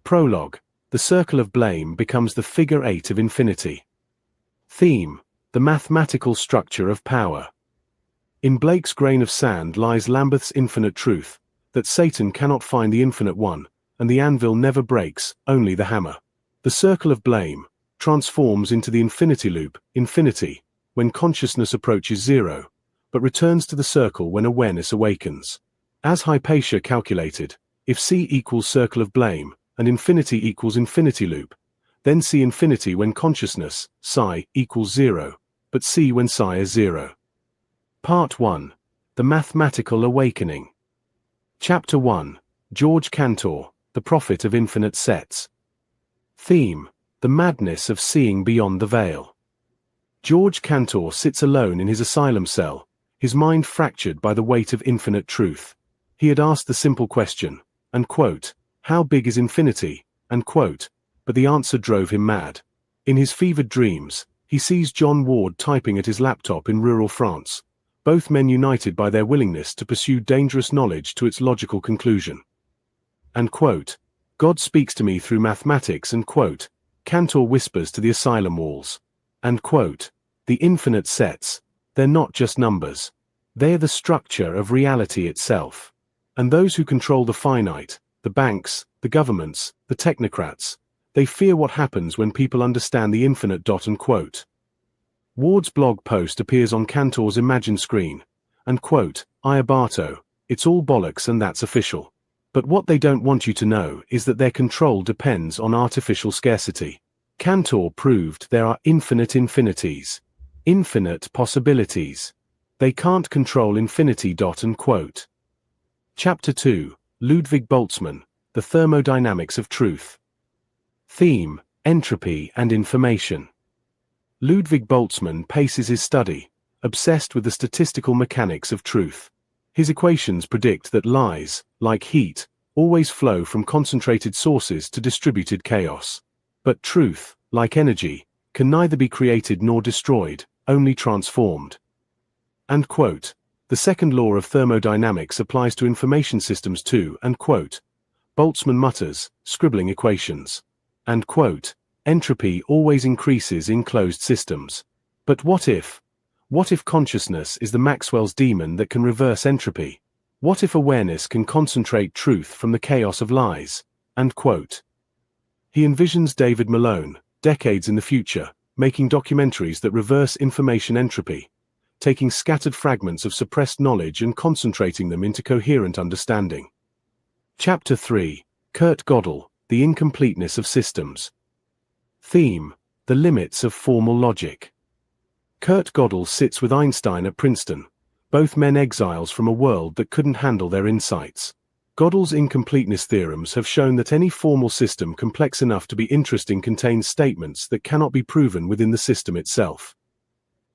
Prologue. The circle of blame becomes the figure 8 of infinity. Theme. The mathematical structure of power. In Blake's grain of sand lies Lambeth's infinite truth, that Satan cannot find the infinite one, and the anvil never breaks, only the hammer. The circle of blame transforms into the infinity loop, infinity, when consciousness approaches zero, but returns to the circle when awareness awakens. As Hypatia calculated, if C equals circle of blame, and infinity equals infinity loop, then see infinity when consciousness, psi, equals zero, but C when psi is zero. Part 1. The Mathematical Awakening. Chapter 1. George Cantor, the Prophet of Infinite Sets. Theme. The madness of seeing beyond the veil. George Cantor sits alone in his asylum cell, his mind fractured by the weight of infinite truth. He had asked the simple question, and quote, how big is infinity, and quote, but the answer drove him mad. In his fevered dreams, he sees John Ward typing at his laptop in rural France, both men united by their willingness to pursue dangerous knowledge to its logical conclusion. And quote, God speaks to me through mathematics, and quote, Cantor whispers to the asylum walls. And quote, the infinite sets, they're not just numbers. They're the structure of reality itself. And those who control the finite, the banks, the governments, the technocrats, they fear what happens when people understand the infinite. And quote. Ward's blog post appears on Cantor's Imagine screen, and quote, Iabato, it's all bollocks and that's official. But what they don't want you to know is that their control depends on artificial scarcity. Cantor proved there are infinite infinities, infinite possibilities. They can't control infinity. And quote. Chapter 2. Ludwig Boltzmann, The Thermodynamics of Truth. Theme, Entropy and Information. Ludwig Boltzmann paces his study, obsessed with the statistical mechanics of truth. His equations predict that lies, like heat, always flow from concentrated sources to distributed chaos. But truth, like energy, can neither be created nor destroyed, only transformed. And quote, the second law of thermodynamics applies to information systems too, and quote, Boltzmann mutters, scribbling equations. And quote, entropy always increases in closed systems. But what if consciousness is the Maxwell's demon that can reverse entropy? What if awareness can concentrate truth from the chaos of lies? And quote. He envisions David Malone, decades in the future, making documentaries that reverse information entropy, taking scattered fragments of suppressed knowledge and concentrating them into coherent understanding. Chapter 3. Kurt Gödel, The Incompleteness of Systems. Theme: The Limits of Formal Logic. Kurt Gödel sits with Einstein at Princeton, both men exiles from a world that couldn't handle their insights. Gödel's incompleteness theorems have shown that any formal system complex enough to be interesting contains statements that cannot be proven within the system itself.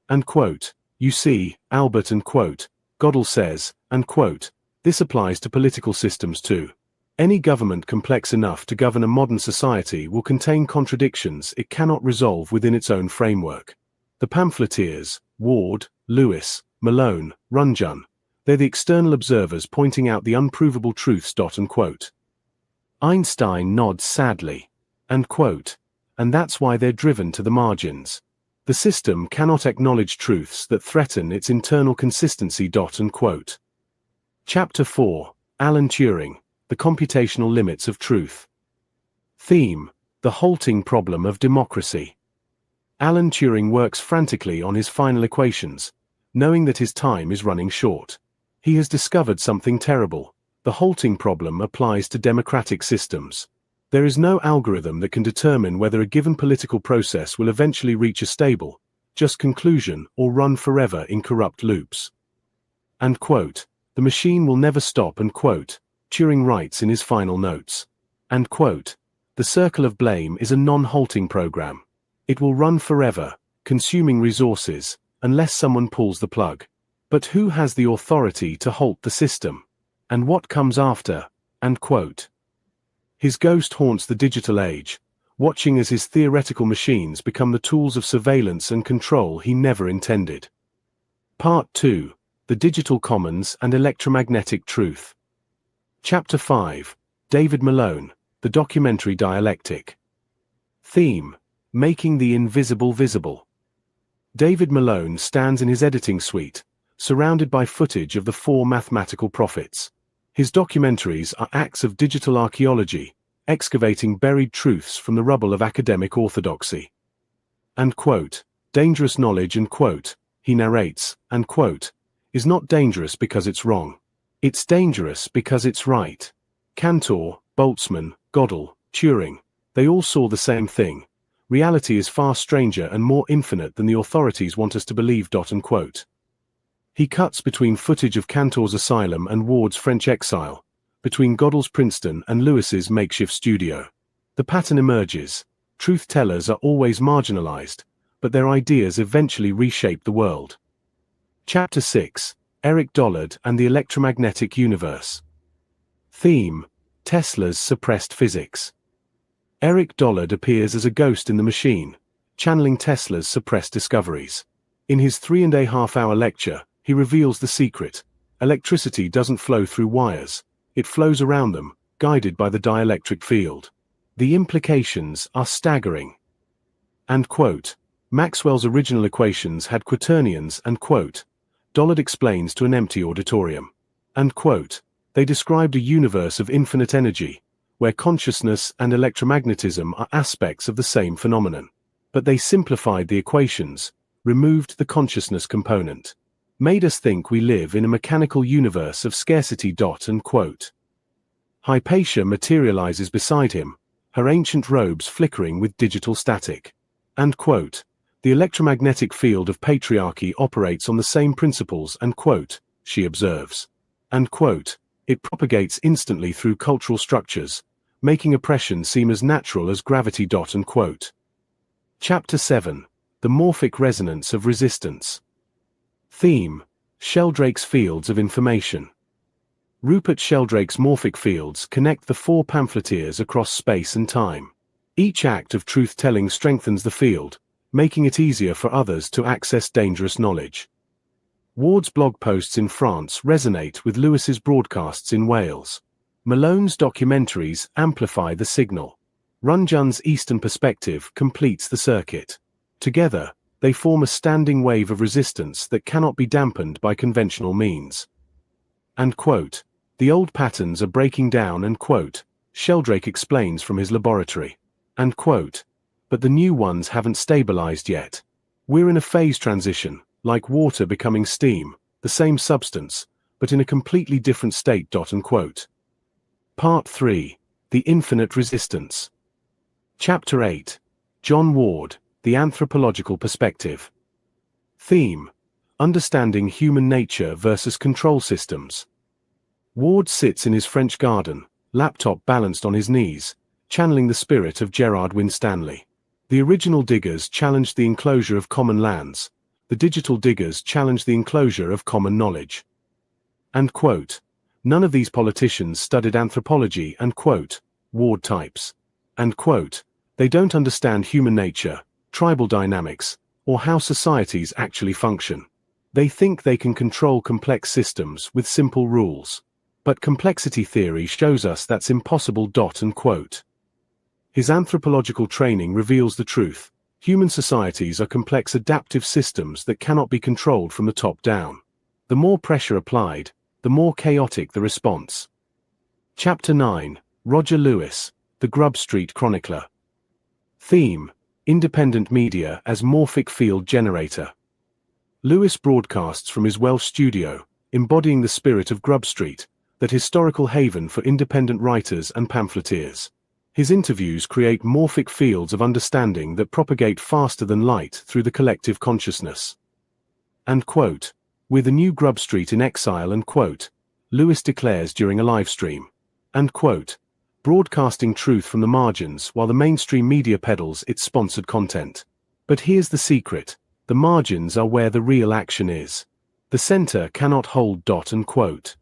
And quote, "You see, Albert," and quote, Gödel says, and quote, "This applies to political systems too. Any government complex enough to govern a modern society will contain contradictions it cannot resolve within its own framework." The pamphleteers, Ward, Lewis, Malone, Runjon, they're the external observers pointing out the unprovable truths. And quote. Einstein nods sadly. And quote, "And that's why they're driven to the margins. The system cannot acknowledge truths that threaten its internal consistency." And quote. Chapter 4, Alan Turing, The Computational Limits of Truth. Theme: The Halting Problem of Democracy. Alan Turing works frantically on his final equations, knowing that his time is running short. He has discovered something terrible. The halting problem applies to democratic systems. There is no algorithm that can determine whether a given political process will eventually reach a stable, just conclusion or run forever in corrupt loops. And quote, "The machine will never stop," and quote, Turing writes in his final notes. And quote, "The circle of blame is a non-halting program. It will run forever, consuming resources, unless someone pulls the plug. But who has the authority to halt the system? And what comes after?" And quote. His ghost haunts the digital age, watching as his theoretical machines become the tools of surveillance and control he never intended. Part 2, The Digital Commons and Electromagnetic Truth. Chapter 5, David Malone, The Documentary Dialectic. Theme: Making the Invisible Visible. David Malone stands in his editing suite, surrounded by footage of the four mathematical prophets. His documentaries are acts of digital archaeology, excavating buried truths from the rubble of academic orthodoxy. And quote, "Dangerous knowledge," and quote, he narrates, and quote, "is not dangerous because it's wrong. It's dangerous because it's right." Cantor, Boltzmann, Gödel, Turing, they all saw the same thing. Reality is far stranger and more infinite than the authorities want us to believe. And quote. He cuts between footage of Cantor's asylum and Ward's French exile, between Gödel's Princeton and Lewis's makeshift studio. The pattern emerges. Truth tellers are always marginalized, but their ideas eventually reshape the world. Chapter 6, Eric Dollard and the Electromagnetic Universe. Theme: Tesla's Suppressed Physics. Eric Dollard appears as a ghost in the machine, channeling Tesla's suppressed discoveries. In his 3.5-hour lecture, he reveals the secret. Electricity doesn't flow through wires, it flows around them, guided by the dielectric field. The implications are staggering. And quote, Maxwell's original equations had quaternions, and quote, Dollard explains to an empty auditorium. And quote, they described a universe of infinite energy, where consciousness and electromagnetism are aspects of the same phenomenon. But they simplified the equations, removed the consciousness component, made us think we live in a mechanical universe of scarcity. And quote. Hypatia materializes beside him, her ancient robes flickering with digital static. And quote, the electromagnetic field of patriarchy operates on the same principles, and quote, she observes. And quote, it propagates instantly through cultural structures, making oppression seem as natural as gravity. And quote. Chapter 7, The Morphic Resonance of Resistance. Theme: Sheldrake's Fields of Information. Rupert Sheldrake's morphic fields connect the four pamphleteers across space and time. Each act of truth-telling strengthens the field, making it easier for others to access dangerous knowledge. Ward's blog posts in France resonate with Lewis's broadcasts in Wales. Malone's documentaries amplify the signal. Runjon's Eastern perspective completes the circuit. Together, they form a standing wave of resistance that cannot be dampened by conventional means. And quote, the old patterns are breaking down, and quote, Sheldrake explains from his laboratory. And quote, but the new ones haven't stabilized yet. We're in a phase transition, like water becoming steam, the same substance, but in a completely different state. And quote. Part 3, The Infinite Resistance. Chapter 8. John Ward, The Anthropological Perspective. Theme: Understanding Human Nature versus Control Systems. Ward sits in his French garden, laptop balanced on his knees, channeling the spirit of Gerard Winstanley. The original diggers challenged the enclosure of common lands. The digital diggers challenged the enclosure of common knowledge. And quote, none of these politicians studied anthropology and quote, Ward types. And quote, they don't understand human nature, tribal dynamics, or how societies actually function. They think they can control complex systems with simple rules. But complexity theory shows us that's impossible. And quote. His anthropological training reveals the truth. Human societies are complex adaptive systems that cannot be controlled from the top down. The more pressure applied, the more chaotic the response. Chapter 9. Roger Lewis, The Grub Street Chronicler. Theme: Independent media as morphic field generator. Lewis broadcasts from his Welsh studio, embodying the spirit of Grub Street, that historical haven for independent writers and pamphleteers. His interviews create morphic fields of understanding that propagate faster than light through the collective consciousness. And quote, we're the new Grub Street in exile, and quote, Lewis declares during a live stream. And quote, broadcasting truth from the margins while the mainstream media peddles its sponsored content. But here's the secret: the margins are where the real action is. The center cannot hold. And quote.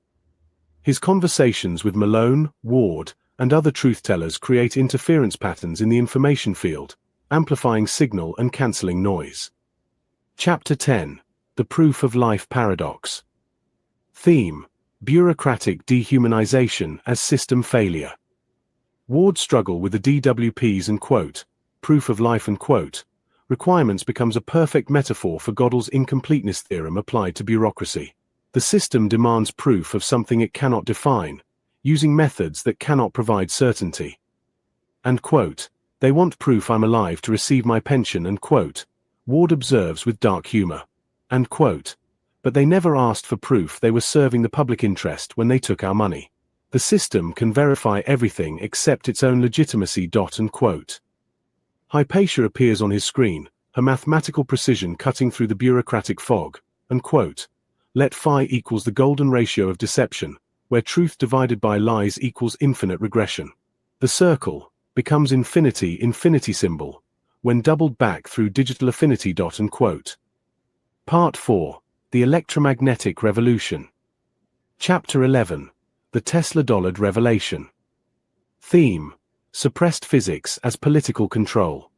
His conversations with Malone, Ward, and other truth-tellers create interference patterns in the information field, amplifying signal and cancelling noise. Chapter 10. The Proof of Life Paradox. Theme: Bureaucratic dehumanization as system failure. Ward's struggle with the DWPs and quote, proof of life and quote, requirements becomes a perfect metaphor for Gödel's incompleteness theorem applied to bureaucracy. The system demands proof of something it cannot define, using methods that cannot provide certainty. And quote, they want proof I'm alive to receive my pension, and quote, Ward observes with dark humor. And quote, but they never asked for proof they were serving the public interest when they took our money. The system can verify everything except its own legitimacy. And quote. Hypatia appears on his screen, her mathematical precision cutting through the bureaucratic fog, and quote, let phi equals the golden ratio of deception, where truth divided by lies equals infinite regression. The circle becomes infinity symbol, when doubled back through digital affinity. And quote. Part 4. The Electromagnetic Revolution. Chapter 11. The Tesla Dollard Revelation. Theme: Suppressed physics as political control.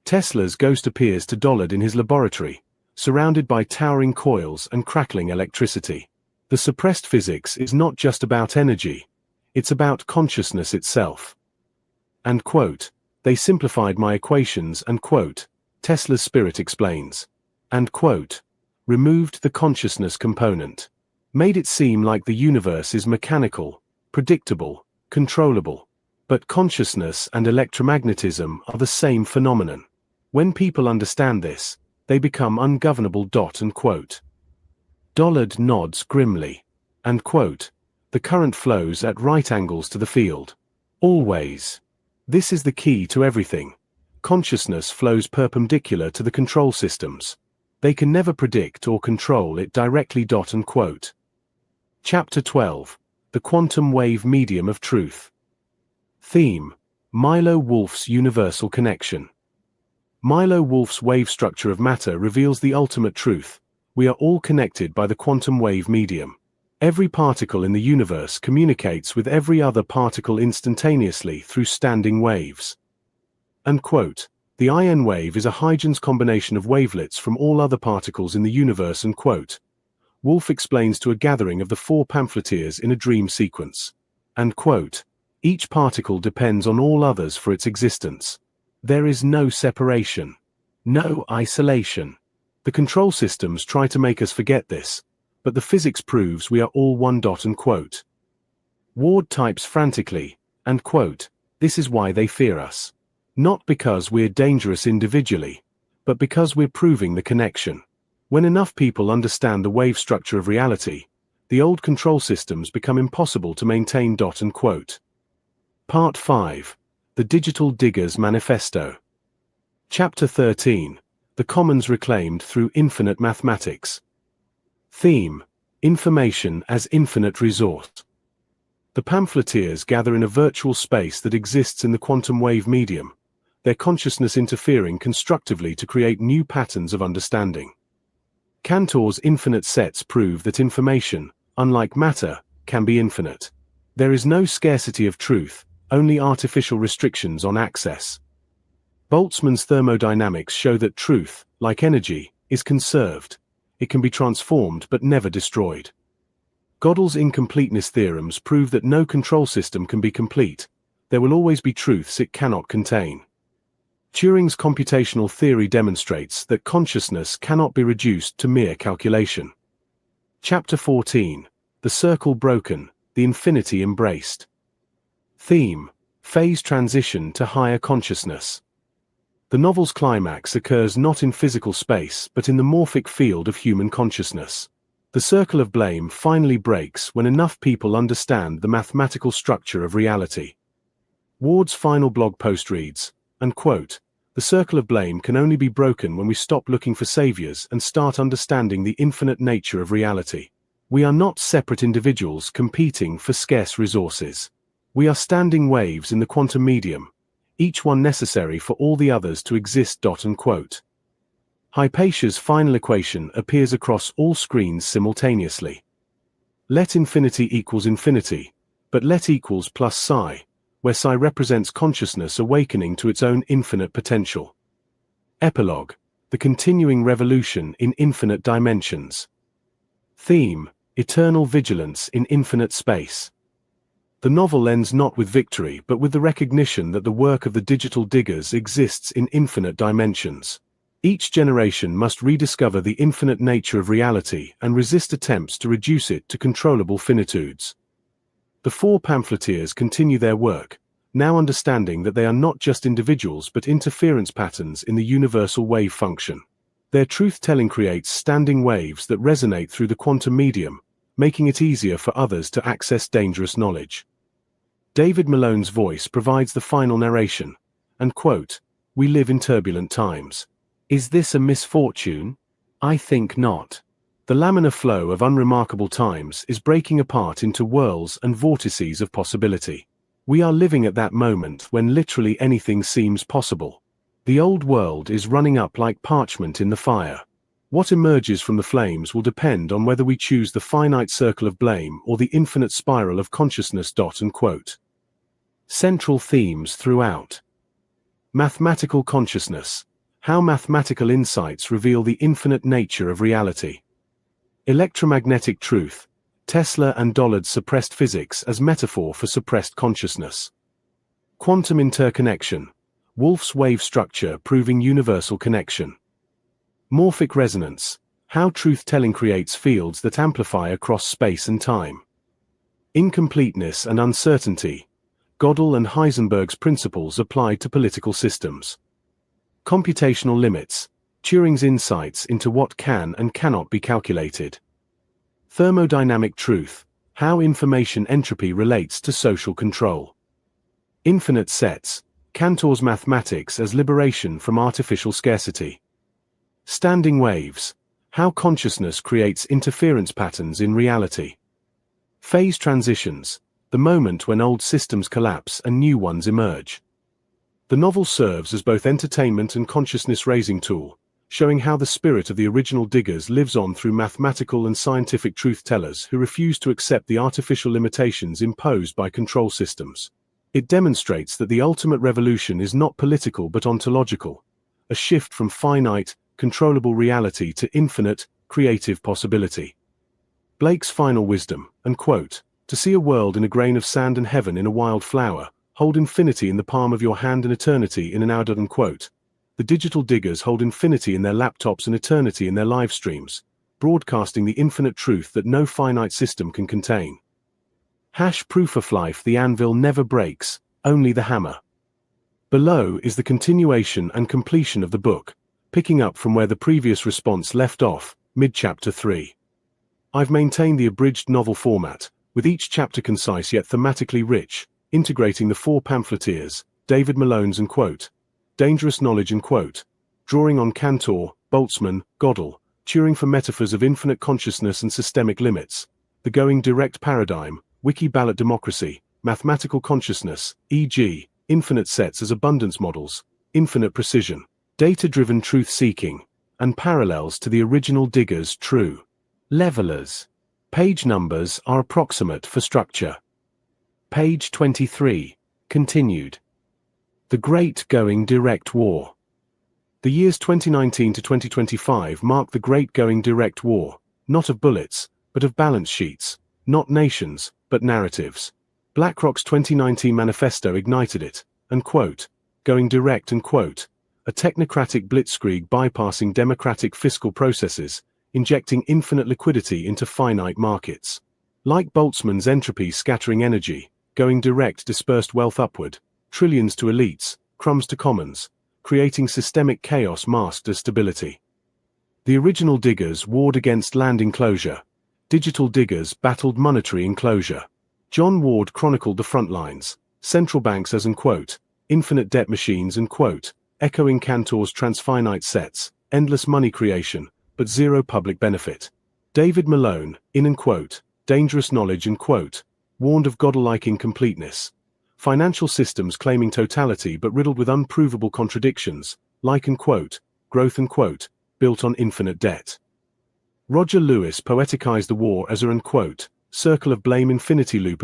Tesla's ghost appears to Dollard in his laboratory, surrounded by towering coils and crackling electricity. The suppressed physics is not just about energy, it's about consciousness itself. And quote, they simplified my equations, and quote, Tesla's spirit explains. And quote, removed the consciousness component. Made it seem like the universe is mechanical, predictable, controllable. But consciousness and electromagnetism are the same phenomenon. When people understand this, they become ungovernable. And quote. Dollard nods grimly. And quote, the current flows at right angles to the field. Always. This is the key to everything. Consciousness flows perpendicular to the control systems. They can never predict or control it directly. And quote. Chapter 12. The Quantum Wave Medium of Truth. Theme: Milo Wolf's Universal Connection. Milo Wolf's wave structure of matter reveals the ultimate truth. We are all connected by the quantum wave medium. Every particle in the universe communicates with every other particle instantaneously through standing waves. And quote, the IN wave is a Huygens combination of wavelets from all other particles in the universe. And quote, Wolf explains to a gathering of the 4 pamphleteers in a dream sequence. And quote, each particle depends on all others for its existence. There is no separation, no isolation. The control systems try to make us forget this, but the physics proves we are all one. And quote. Ward types frantically, and quote, this is why they fear us. Not because we're dangerous individually, but because we're proving the connection. When enough people understand the wave structure of reality, the old control systems become impossible to maintain. And quote. Part 5. The Digital Diggers Manifesto. Chapter 13. The Commons Reclaimed Through Infinite Mathematics. Theme: Information as Infinite Resource. The pamphleteers gather in a virtual space that exists in the quantum wave medium, their consciousness interfering constructively to create new patterns of understanding. Cantor's infinite sets prove that information, unlike matter, can be infinite. There is no scarcity of truth, only artificial restrictions on access. Boltzmann's thermodynamics show that truth, like energy, is conserved. It can be transformed but never destroyed. Gödel's incompleteness theorems prove that no control system can be complete. There will always be truths it cannot contain. Turing's computational theory demonstrates that consciousness cannot be reduced to mere calculation. Chapter 14. The Circle Broken, the Infinity Embraced. Theme: Phase Transition to Higher Consciousness. The novel's climax occurs not in physical space but in the morphic field of human consciousness. The circle of blame finally breaks when enough people understand the mathematical structure of reality. Ward's final blog post reads, and quote, "The circle of blame can only be broken when we stop looking for saviors and start understanding the infinite nature of reality. We are not separate individuals competing for scarce resources. We are standing waves in the quantum medium, each one necessary for all the others to exist." Unquote. Hypatia's final equation appears across all screens simultaneously. Let infinity equals infinity, but let equals plus psi, where psi represents consciousness awakening to its own infinite potential. Epilogue: The continuing revolution in infinite dimensions. Theme: Eternal vigilance in infinite space. The novel ends not with victory but with the recognition that the work of the digital diggers exists in infinite dimensions. Each generation must rediscover the infinite nature of reality and resist attempts to reduce it to controllable finitudes. The four pamphleteers continue their work, now understanding that they are not just individuals but interference patterns in the universal wave function. Their truth-telling creates standing waves that resonate through the quantum medium, making it easier for others to access dangerous knowledge. David Malone's voice provides the final narration, and quote, "We live in turbulent times. Is this a misfortune? I think not. The laminar flow of unremarkable times is breaking apart into whirls and vortices of possibility. We are living at that moment when literally anything seems possible. The old world is running up like parchment in the fire. What emerges from the flames will depend on whether we choose the finite circle of blame or the infinite spiral of consciousness." Unquote. Central themes throughout. Mathematical consciousness. How mathematical insights reveal the infinite nature of reality. Electromagnetic truth. Tesla and Dollard's suppressed physics as metaphor for suppressed consciousness. Quantum interconnection. Wolff's wave structure proving universal connection. Morphic resonance. How truth-telling creates fields that amplify across space and time. Incompleteness and uncertainty. Gödel and Heisenberg's principles applied to political systems. Computational limits. Turing's insights into what can and cannot be calculated. Thermodynamic truth. How information entropy relates to social control. Infinite sets. Cantor's mathematics as liberation from artificial scarcity. Standing waves. How consciousness creates interference patterns in reality. Phase transitions. The moment when old systems collapse and new ones emerge. The novel serves as both entertainment and consciousness-raising tool, showing how the spirit of the original diggers lives on through mathematical and scientific truth-tellers who refuse to accept the artificial limitations imposed by control systems. It demonstrates that the ultimate revolution is not political but ontological, a shift from finite, controllable reality to infinite, creative possibility. Blake's final wisdom, and quote, "To see a world in a grain of sand and heaven in a wild flower, hold infinity in the palm of your hand and eternity in an hour." Unquote. The digital diggers hold infinity in their laptops and eternity in their live streams, broadcasting the infinite truth that no finite system can contain. Proof of life. The anvil never breaks, only the hammer. Below is the continuation and completion of the book, picking up from where the previous response left off, mid-chapter 3. I've maintained the abridged novel format, with each chapter concise yet thematically rich, integrating the four pamphleteers, David Malone's dangerous knowledge drawing on Cantor, Boltzmann, Gödel, Turing for metaphors of infinite consciousness and systemic limits, the going direct paradigm, wiki ballot democracy, mathematical consciousness, e.g., infinite sets as abundance models, infinite precision, data-driven truth-seeking, and parallels to the original Digger's true levelers. Page numbers are approximate for structure. Page 23. Continued. The Great Going Direct War. The years 2019 to 2025 mark the Great Going Direct War, not of bullets, but of balance sheets, not nations, but narratives. BlackRock's 2019 manifesto ignited it, going direct, a technocratic blitzkrieg bypassing democratic fiscal processes, injecting infinite liquidity into finite markets. Like Boltzmann's entropy scattering energy, going direct dispersed wealth upward, trillions to elites, crumbs to commons, creating systemic chaos masked as stability. The original Diggers warred against land enclosure. Digital Diggers battled monetary enclosure. John Ward chronicled the front lines, central banks as infinite debt machines echoing Cantor's transfinite sets, endless money creation, but zero public benefit. David Malone, dangerous knowledge warned of Gödel-like incompleteness. Financial systems claiming totality but riddled with unprovable contradictions, like growth built on infinite debt. Roger Lewis poeticized the war as a circle of blame infinity loop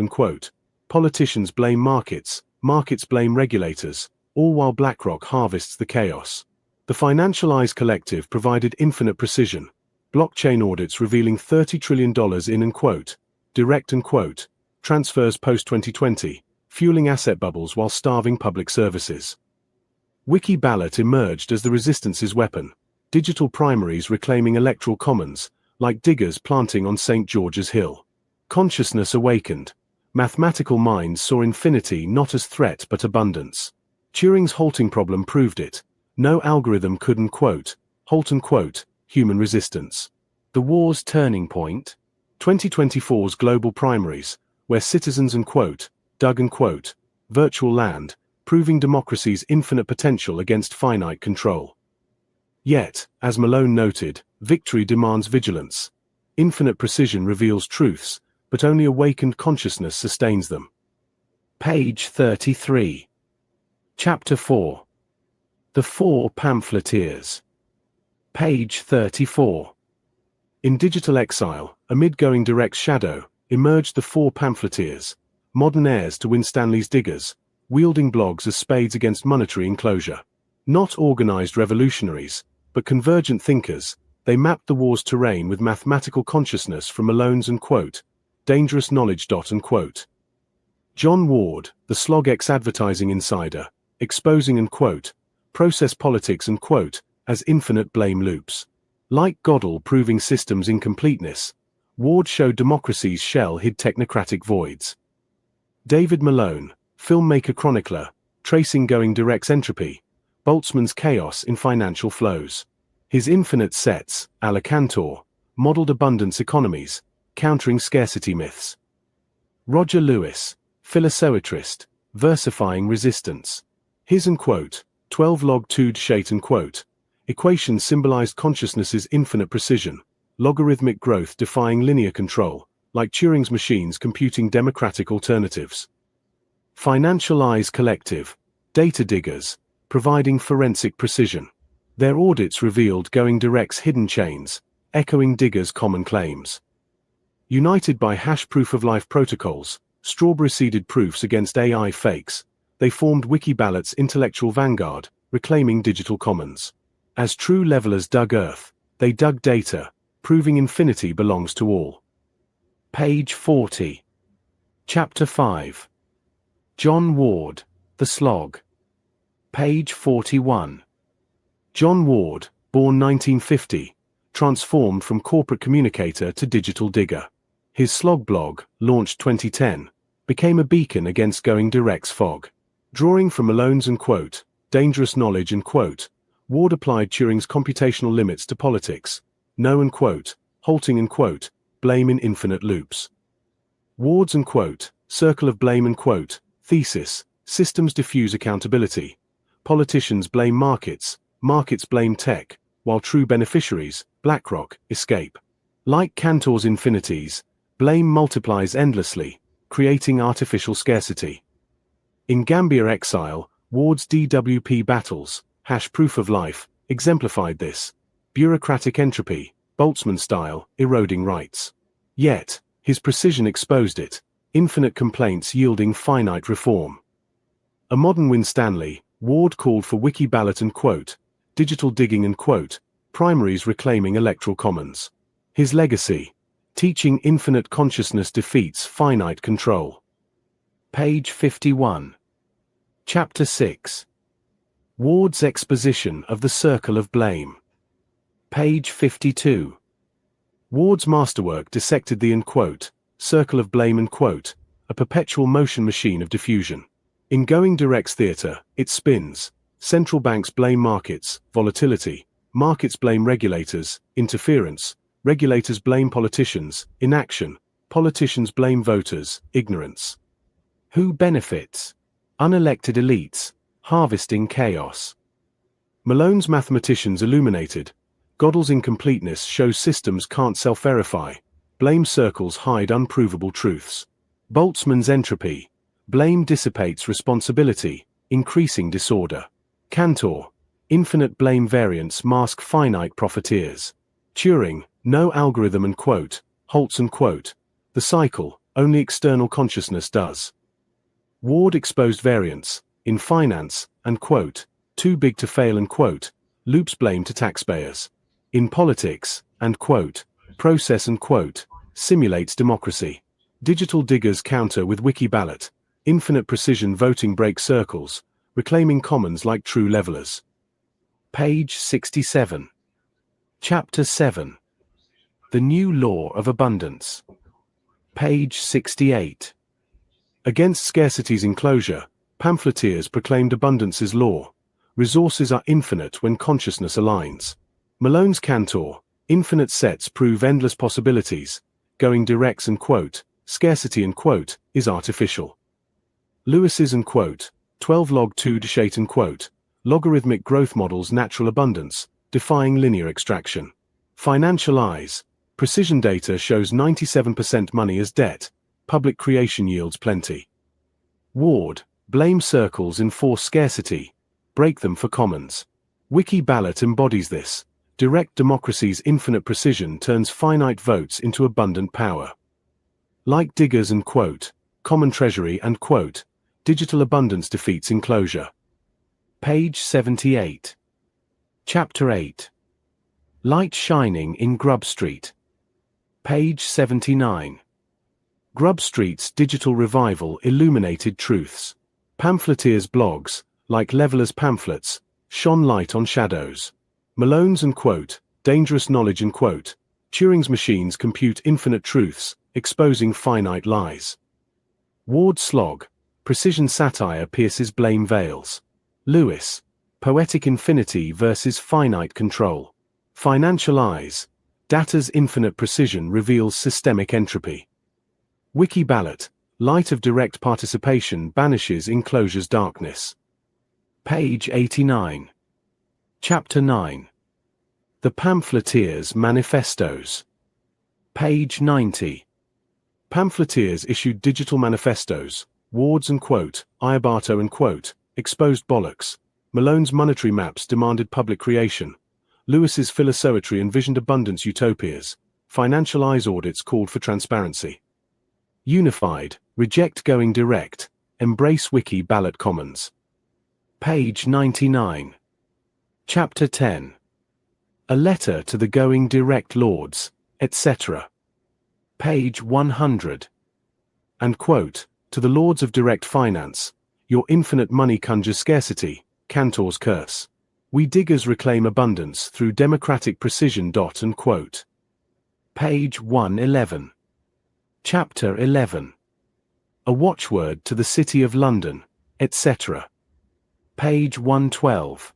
politicians blame markets, markets blame regulators, all while BlackRock harvests the chaos. The Financialized Collective provided infinite precision, blockchain audits revealing $30 trillion in direct transfers post-2020, fueling asset bubbles while starving public services. Wiki ballot emerged as the resistance's weapon, digital primaries reclaiming electoral commons, like diggers planting on St. George's Hill. Consciousness awakened. Mathematical minds saw infinity not as threat but abundance. Turing's halting problem proved it. No algorithm could halt human resistance. The war's turning point? 2024's global primaries, where citizens dug virtual land, proving democracy's infinite potential against finite control. Yet, as Malone noted, victory demands vigilance. Infinite precision reveals truths, but only awakened consciousness sustains them. Page 33. Chapter 4. The Four Pamphleteers. Page 34. In digital exile, amid going direct's shadow, emerged the four pamphleteers, modern heirs to Winstanley's Diggers, wielding blogs as spades against monetary enclosure. Not organized revolutionaries, but convergent thinkers, they mapped the war's terrain with mathematical consciousness from Malone's dangerous knowledge. John Ward, the SlogX advertising insider, exposing process politics as infinite blame loops. Like Gödel proving systems' incompleteness, Ward showed democracy's shell hid technocratic voids. David Malone, filmmaker chronicler, tracing going direct's entropy, Boltzmann's chaos in financial flows. His infinite sets, a la Cantor, modeled abundance economies, countering scarcity myths. Roger Lewis, philosopherist, versifying resistance. His 12 log 2 shate equations symbolized consciousness's infinite precision, logarithmic growth defying linear control, like Turing's machines computing democratic alternatives. Financialized Collective, data diggers, providing forensic precision. Their audits revealed going direct's hidden chains, echoing diggers' common claims. United by hash proof-of-life protocols, strawberry-seeded proofs against AI fakes, they formed Wikiballot's intellectual vanguard, reclaiming digital commons. As true levelers dug earth, they dug data, proving infinity belongs to all. Page 40. Chapter 5. John Ward, The Slog. Page 41. John Ward, born 1950, transformed from corporate communicator to digital digger. His slog blog, launched 2010, became a beacon against going direct's fog. Drawing from Malone's dangerous knowledge Ward applied Turing's computational limits to politics, no halting blame in infinite loops. Ward's circle of blame Thesis: systems diffuse accountability. Politicians blame markets, markets blame tech, while true beneficiaries, BlackRock, escape. Like Cantor's infinities, blame multiplies endlessly, creating artificial scarcity. In Gambia Exile, Ward's DWP battles, proof of life, exemplified this. Bureaucratic entropy, Boltzmann style, eroding rights. Yet, his precision exposed it, infinite complaints yielding finite reform. A modern Winstanley, Ward called for wiki ballot and quote, digital digging and quote, primaries reclaiming electoral commons. His legacy: teaching infinite consciousness defeats finite control. Page 51. Chapter 6. Ward's exposition of the circle of blame. Page 52. Ward's masterwork dissected the circle of blame and quote, a perpetual motion machine of diffusion. In Going Direct's theater, it spins. Central banks blame markets, volatility. Markets blame regulators, interference. Regulators blame politicians, inaction. Politicians blame voters, ignorance. Who benefits? Unelected elites, harvesting chaos. Malone's mathematicians illuminated. Gödel's incompleteness shows systems can't self-verify. Blame circles hide unprovable truths. Boltzmann's entropy. Blame dissipates responsibility, increasing disorder. Cantor. Infinite blame variants mask finite profiteers. Turing. No algorithm and quote, Holtz and quote. The cycle, only external consciousness does. Ward exposed variance, in finance, and quote, too big to fail and quote, loops blame to taxpayers. In politics, and quote, process and quote, simulates democracy. Digital diggers counter with wiki ballot, infinite precision voting break circles, reclaiming commons like true levelers. Page 67. Chapter 7. The New Law of Abundance. Page 68. Against scarcity's enclosure, pamphleteers proclaimed abundance's law. Resources are infinite when consciousness aligns. Malone's Cantor. Infinite sets prove endless possibilities. Going Direct's and quote, scarcity and quote, is artificial. Lewis's and quote, 12 log 2 Deshate and quote, logarithmic growth models natural abundance, defying linear extraction. Financial eyes. Precision data shows 97% money as debt. Public creation yields plenty. Ward. Blame circles enforce scarcity. Break them for commons. Wiki ballot embodies this. Direct democracy's infinite precision turns finite votes into abundant power. Like diggers and quote, common treasury and quote, digital abundance defeats enclosure. Page 78. Chapter 8. Light shining in Grub Street. Page 79. Grub Street's digital revival illuminated truths. Pamphleteers' blogs, like levelers' pamphlets, shone light on shadows. Malone's and quote, dangerous knowledge and quote, Turing's machines compute infinite truths, exposing finite lies. Ward's slog. Precision satire pierces blame veils. Lewis. Poetic infinity versus finite control. Financial eyes. Data's infinite precision reveals systemic entropy. Wiki ballot. Light of direct participation banishes enclosure's darkness. Page 89. Chapter 9. The Pamphleteers' Manifestos. Page 90. Pamphleteers issued digital manifestos. Ward's and quote, Iabato and quote, exposed bollocks. Malone's monetary maps demanded public creation. Lewis's philosoetry envisioned abundance utopias. Financial eyes audits called for transparency. Unified. Reject going direct. Embrace wiki ballot commons. Page 99. Chapter 10. A letter to the going direct lords, etc. Page 100. And quote, to the lords of direct finance, your infinite money conjures scarcity, Cantor's curse. We diggers reclaim abundance through democratic precision. And quote. Page 111. Chapter 11. A watchword to the City of London, etc. Page 112.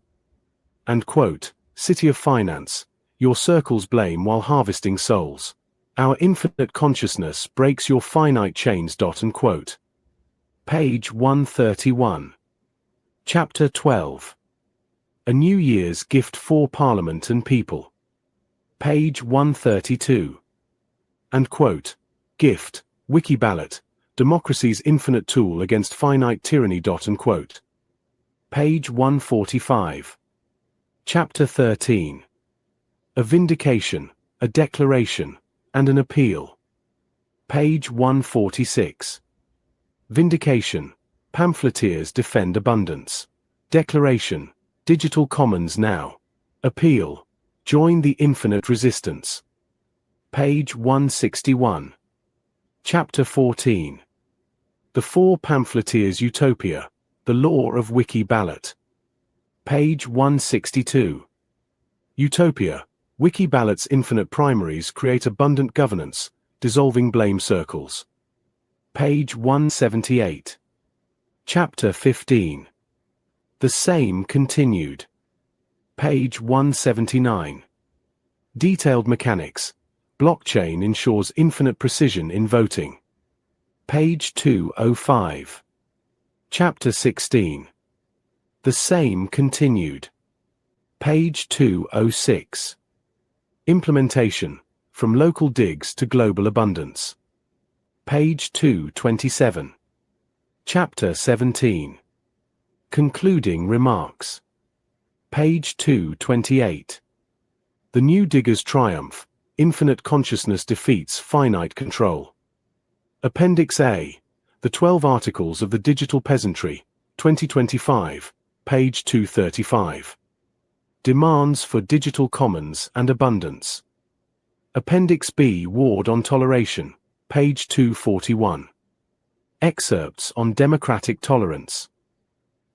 And quote, City of Finance, your circles blame while harvesting souls. Our infinite consciousness breaks your finite chains. And quote. Page 131. Chapter 12. A New Year's Gift for Parliament and People. Page 132. And quote, Gift, Wiki Ballot, Democracy's Infinite Tool Against Finite Tyranny. And quote. Page 145. Chapter 13. A Vindication, a Declaration, and an Appeal. Page 146. Vindication, Pamphleteers Defend Abundance. Declaration, Digital Commons Now. Appeal, Join the Infinite Resistance. Page 161. Chapter 14. The Four Pamphleteers' Utopia, The Law of Wiki Ballot. Page 162. Utopia, Wiki Ballot's infinite primaries create abundant governance, dissolving blame circles. Page 178. Chapter 15. The Same Continued. Page 179. Detailed Mechanics. Blockchain ensures infinite precision in voting. Page 205. Chapter 16. The Same Continued. Page 206. Implementation, From Local Digs to Global Abundance. Page 227. Chapter 17. Concluding Remarks. Page 228. The New Digger's Triumph, Infinite Consciousness Defeats Finite Control. Appendix A, The 12 Articles of the Digital Peasantry, 2025, page 235. Demands for Digital Commons and Abundance. Appendix B, Ward on Toleration, page 241. Excerpts on Democratic Tolerance.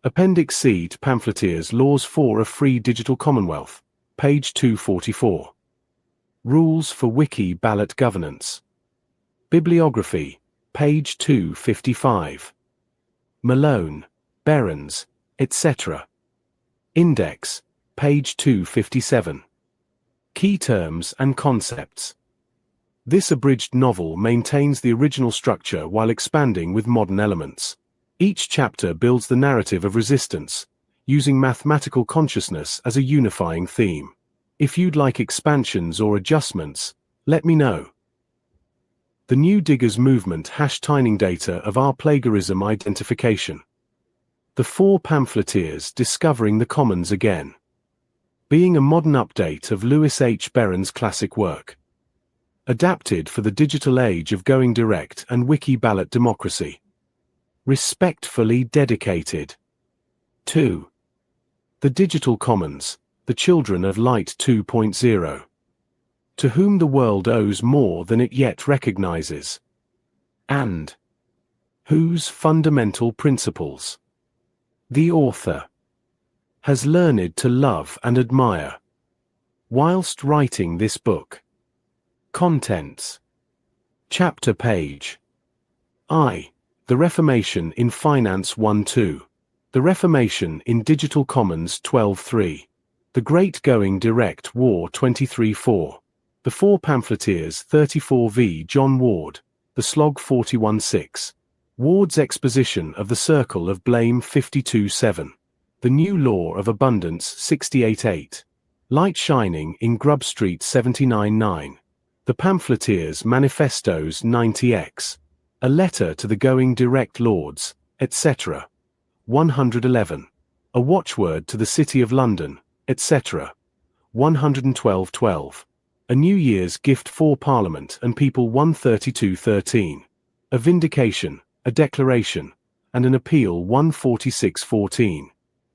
Appendix C to Pamphleteers Laws for a Free Digital Commonwealth, page 244. Rules for Wiki Ballot Governance. Bibliography, page 255. Malone, Behrens, etc. Index, page 257. Key Terms and Concepts. This abridged novel maintains the original structure while expanding with modern elements. Each chapter builds the narrative of resistance, using mathematical consciousness as a unifying theme. If you'd like expansions or adjustments, let me know. The New Diggers Movement #Tining Data of Our Plagiarism Identification. The Four Pamphleteers Discovering the Commons Again. Being a modern update of Louis H. Behrens' classic work. Adapted for the digital age of going direct and wiki ballot democracy. Respectfully dedicated. 2. The Digital Commons, the Children of Light 2.0. To whom the world owes more than it yet recognizes. And whose fundamental principles the author has learned to love and admire whilst writing this book. Contents. Chapter page. I. The Reformation in Finance 1-2. The Reformation in Digital Commons 12-3. The Great Going Direct War 23-4. The Four Pamphleteers 34v John Ward. The Slog 41-6. Ward's Exposition of the Circle of Blame 52-7. The New Law of Abundance 68-8. Light Shining in Grub Street 79-9. The Pamphleteers Manifestos 90x. A Letter to the Going Direct Lords, etc. 111. A Watchword to the City of London, etc. 112-12. A New Year's Gift for Parliament and People 132-13. A Vindication, a Declaration, and an Appeal 146-14.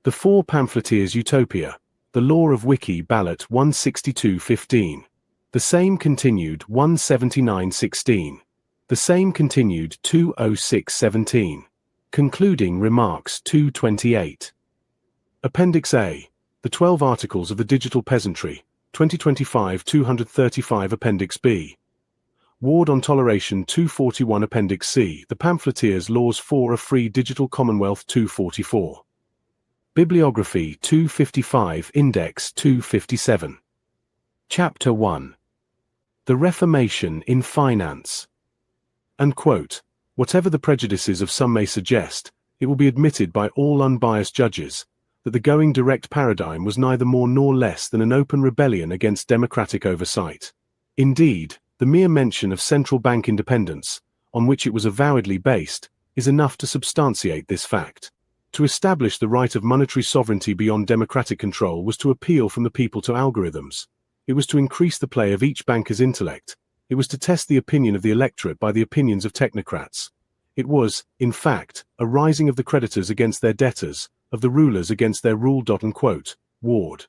The Four Pamphleteers' Utopia, The Law of Wiki Ballot 162-15. The Same Continued 179-16. The Same Continued 206-17. Concluding Remarks 228. Appendix A. The 12 Articles of the Digital Peasantry, 2025 235. Appendix B. Ward on Toleration 241. Appendix C. The Pamphleteers Laws for a Free Digital Commonwealth 244. Bibliography 255. Index 257. Chapter 1. The Reformation in Finance. And quote, Whatever the prejudices of some may suggest, it will be admitted by all unbiased judges that the going direct paradigm was neither more nor less than an open rebellion against democratic oversight. Indeed, the mere mention of central bank independence, on which it was avowedly based, is enough to substantiate this fact. To establish the right of monetary sovereignty beyond democratic control was to appeal from the people to algorithms. It was to increase the play of each banker's intellect. It was to test the opinion of the electorate by the opinions of technocrats. It was, in fact, a rising of the creditors against their debtors, of the rulers against their ruled. Ward.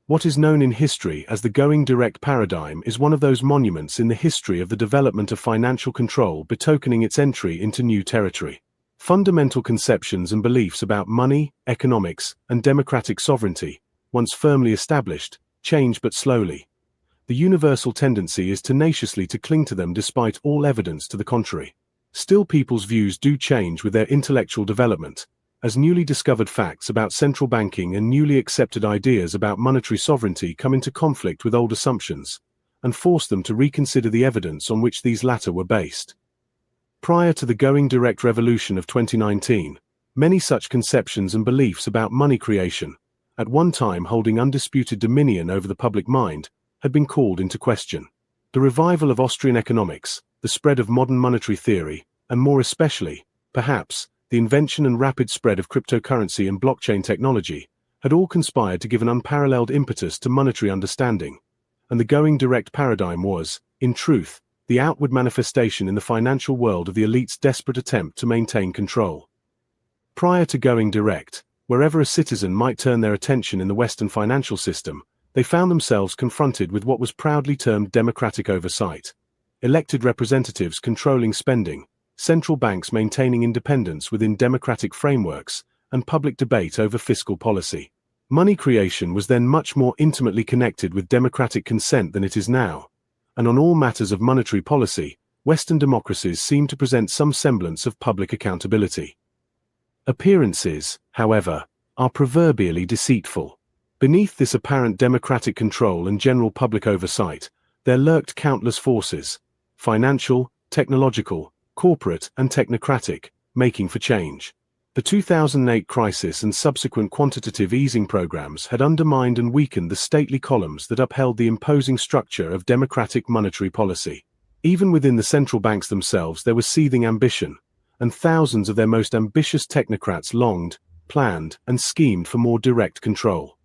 What is known in history as the going direct paradigm is one of those monuments in the history of the development of financial control betokening its entry into new territory. Fundamental conceptions and beliefs about money, economics, and democratic sovereignty, once firmly established, change but slowly. The universal tendency is tenaciously to cling to them despite all evidence to the contrary. Still, people's views do change with their intellectual development, as newly discovered facts about central banking and newly accepted ideas about monetary sovereignty come into conflict with old assumptions, and force them to reconsider the evidence on which these latter were based. Prior to the going direct revolution of 2019, many such conceptions and beliefs about money creation, at one time holding undisputed dominion over the public mind, had been called into question. The revival of Austrian economics, the spread of modern monetary theory, and more especially, perhaps, the invention and rapid spread of cryptocurrency and blockchain technology, had all conspired to give an unparalleled impetus to monetary understanding, and the going direct paradigm was, in truth, the outward manifestation in the financial world of the elite's desperate attempt to maintain control. Prior to going direct, wherever a citizen might turn their attention in the Western financial system, they found themselves confronted with what was proudly termed democratic oversight. Elected representatives controlling spending, central banks maintaining independence within democratic frameworks, and public debate over fiscal policy. Money creation was then much more intimately connected with democratic consent than it is now, and on all matters of monetary policy, Western democracies seem to present some semblance of public accountability. Appearances, however, are proverbially deceitful. Beneath this apparent democratic control and general public oversight, there lurked countless forces, financial, technological, corporate, and technocratic, making for change. The 2008 crisis and subsequent quantitative easing programs had undermined and weakened the stately columns that upheld the imposing structure of democratic monetary policy. Even within the central banks themselves there was seething ambition, and thousands of their most ambitious technocrats longed, planned, and schemed for more direct control.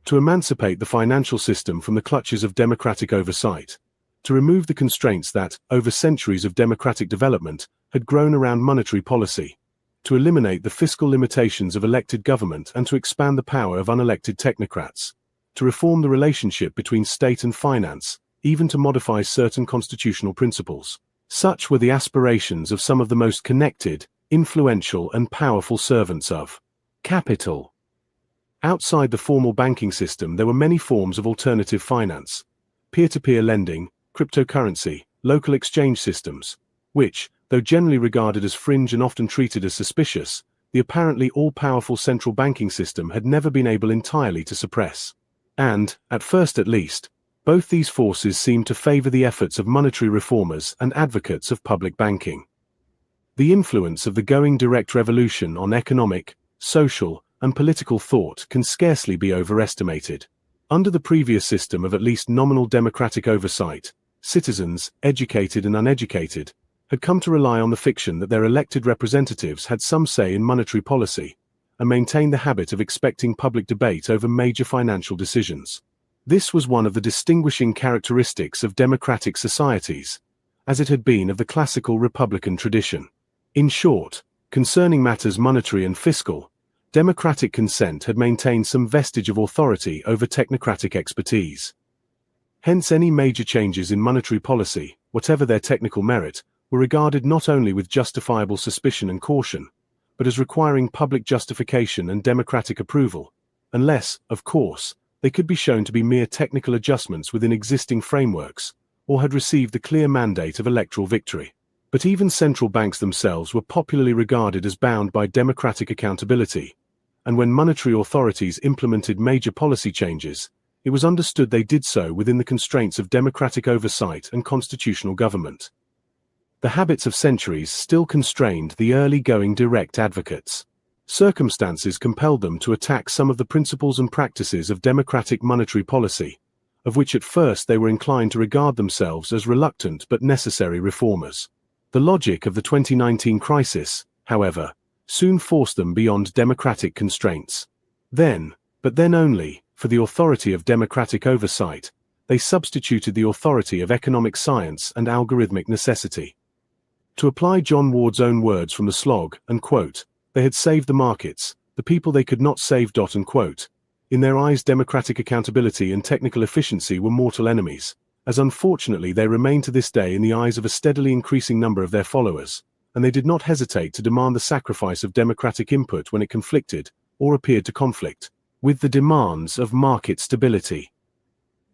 To emancipate the financial system from the clutches of democratic oversight, to remove the constraints that, over centuries of democratic development, had grown around monetary policy, to eliminate the fiscal limitations of elected government and to expand the power of unelected technocrats, to reform the relationship between state and finance, even to modify certain constitutional principles. Such were the aspirations of some of the most connected, influential, and powerful servants of capital. Outside the formal banking system, there were many forms of alternative finance, peer-to-peer lending, cryptocurrency, local exchange systems, which, though generally regarded as fringe and often treated as suspicious, the apparently all-powerful central banking system had never been able entirely to suppress. And, at first at least, both these forces seemed to favor the efforts of monetary reformers and advocates of public banking. The influence of the going direct revolution on economic, social, and political thought can scarcely be overestimated. Under the previous system of at least nominal democratic oversight, citizens, educated and uneducated, had come to rely on the fiction that their elected representatives had some say in monetary policy, and maintained the habit of expecting public debate over major financial decisions. This was one of the distinguishing characteristics of democratic societies, as it had been of the classical republican tradition. In short, concerning matters monetary and fiscal, democratic consent had maintained some vestige of authority over technocratic expertise. Hence any major changes in monetary policy, whatever their technical merit, were regarded not only with justifiable suspicion and caution, but as requiring public justification and democratic approval, unless, of course, they could be shown to be mere technical adjustments within existing frameworks, or had received the clear mandate of electoral victory. But even central banks themselves were popularly regarded as bound by democratic accountability, and when monetary authorities implemented major policy changes, it was understood they did so within the constraints of democratic oversight and constitutional government. the habits of centuries still constrained the early going direct advocates. Circumstances compelled them to attack some of the principles and practices of democratic monetary policy, of which at first they were inclined to regard themselves as reluctant but necessary reformers. The logic of the 2019 crisis, however, soon forced them beyond democratic constraints. Then, but then only, for the authority of democratic oversight, they substituted the authority of economic science and algorithmic necessity. To apply John Ward's own words from the slog, and quote, they had saved the markets, the people they could not save. And quote, in their eyes democratic accountability and technical efficiency were mortal enemies, as unfortunately they remain to this day in the eyes of a steadily increasing number of their followers, and they did not hesitate to demand the sacrifice of democratic input when it conflicted, or appeared to conflict, with the demands of market stability.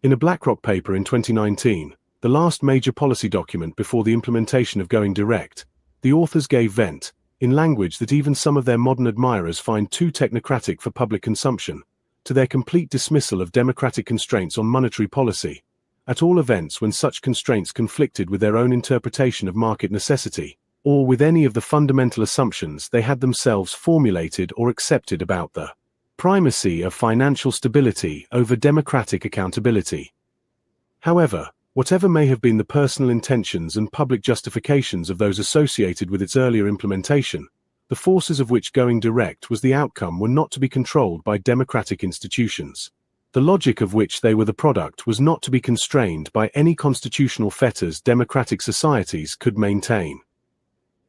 In a BlackRock paper in 2019, the last major policy document before the implementation of going direct, the authors gave vent, in language that even some of their modern admirers find too technocratic for public consumption, to their complete dismissal of democratic constraints on monetary policy, at all events when such constraints conflicted with their own interpretation of market necessity, or with any of the fundamental assumptions they had themselves formulated or accepted about the primacy of financial stability over democratic accountability. However, whatever may have been the personal intentions and public justifications of those associated with its earlier implementation, the forces of which going direct was the outcome were not to be controlled by democratic institutions. The logic of which they were the product was not to be constrained by any constitutional fetters democratic societies could maintain.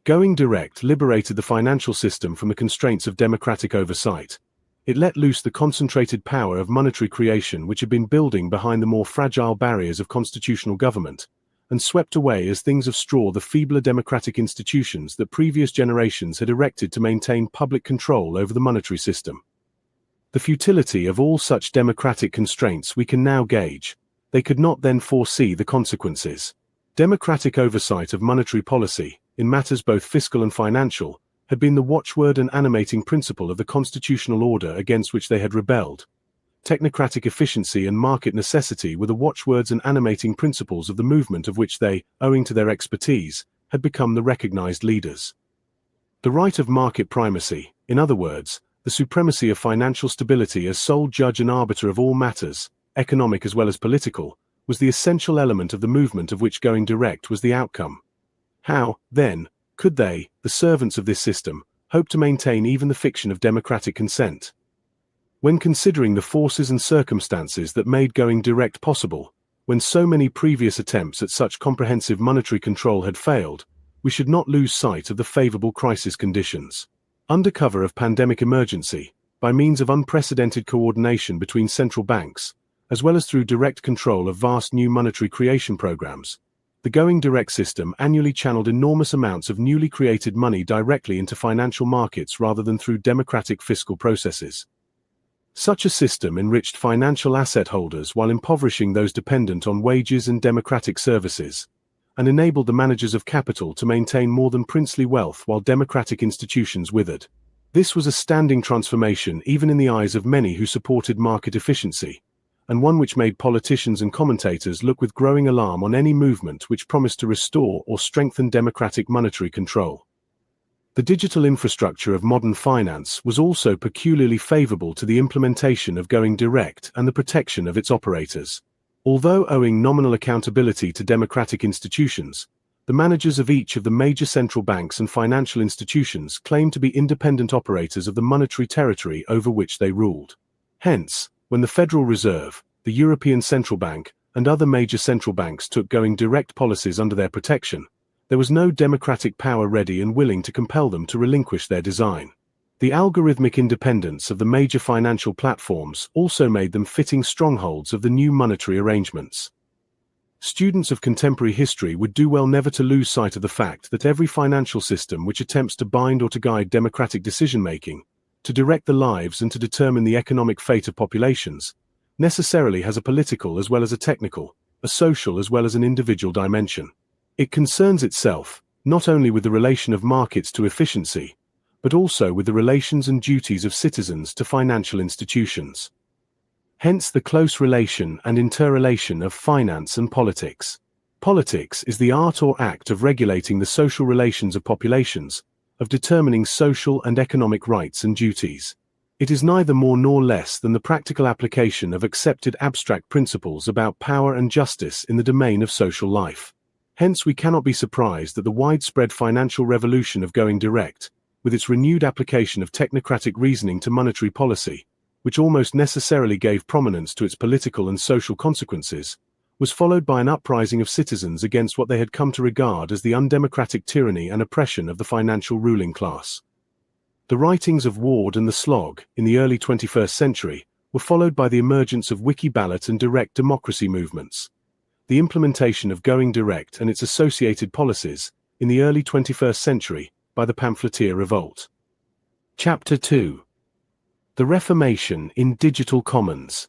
Going direct liberated the financial system from the constraints of democratic oversight. It let loose the concentrated power of monetary creation which had been building behind the more fragile barriers of constitutional government, and swept away as things of straw the feebler democratic institutions that previous generations had erected to maintain public control over the monetary system. The futility of all such democratic constraints we can now gauge. They could not then foresee the consequences. Democratic oversight of monetary policy, in matters both fiscal and financial, had been the watchword and animating principle of the constitutional order against which they had rebelled. Technocratic efficiency and market necessity were the watchwords and animating principles of the movement of which they, owing to their expertise, had become the recognized leaders. The right of market primacy, in other words, the supremacy of financial stability as sole judge and arbiter of all matters, economic as well as political, was the essential element of the movement of which going direct was the outcome. How, then, could they, the servants of this system, hope to maintain even the fiction of democratic consent? When considering the forces and circumstances that made going direct possible, when so many previous attempts at such comprehensive monetary control had failed, we should not lose sight of the favorable crisis conditions. Under cover of pandemic emergency, by means of unprecedented coordination between central banks, as well as through direct control of vast new monetary creation programs, the going direct system annually channeled enormous amounts of newly created money directly into financial markets rather than through democratic fiscal processes. Such a system enriched financial asset holders while impoverishing those dependent on wages and democratic services, and enabled the managers of capital to maintain more than princely wealth while democratic institutions withered. This was a standing transformation even in the eyes of many who supported market efficiency, and one which made politicians and commentators look with growing alarm on any movement which promised to restore or strengthen democratic monetary control. The digital infrastructure of modern finance was also peculiarly favorable to the implementation of going direct and the protection of its operators. Although owing nominal accountability to democratic institutions, the managers of each of the major central banks and financial institutions claimed to be independent operators of the monetary territory over which they ruled. Hence, when the Federal Reserve, the European Central Bank, and other major central banks took going direct policies under their protection, there was no democratic power ready and willing to compel them to relinquish their design. The algorithmic independence of the major financial platforms also made them fitting strongholds of the new monetary arrangements. Students of contemporary history would do well never to lose sight of the fact that every financial system which attempts to bind or to guide democratic decision-making, to direct the lives and to determine the economic fate of populations, necessarily has a political as well as a technical, a social as well as an individual dimension. It concerns itself, not only with the relation of markets to efficiency, but also with the relations and duties of citizens to financial institutions. Hence the close relation and interrelation of finance and politics. Politics is the art or act of regulating the social relations of populations, of determining social and economic rights and duties. It is neither more nor less than the practical application of accepted abstract principles about power and justice in the domain of social life. Hence, we cannot be surprised that the widespread financial revolution of going direct, with its renewed application of technocratic reasoning to monetary policy, which almost necessarily gave prominence to its political and social consequences, was followed by an uprising of citizens against what they had come to regard as the undemocratic tyranny and oppression of the financial ruling class. The writings of Ward and the Slog in the early 21st century were followed by the emergence of wiki ballot and direct democracy movements. The implementation of going direct and its associated policies in the early 21st century by the pamphleteer revolt. Chapter 2. The Reformation in Digital Commons.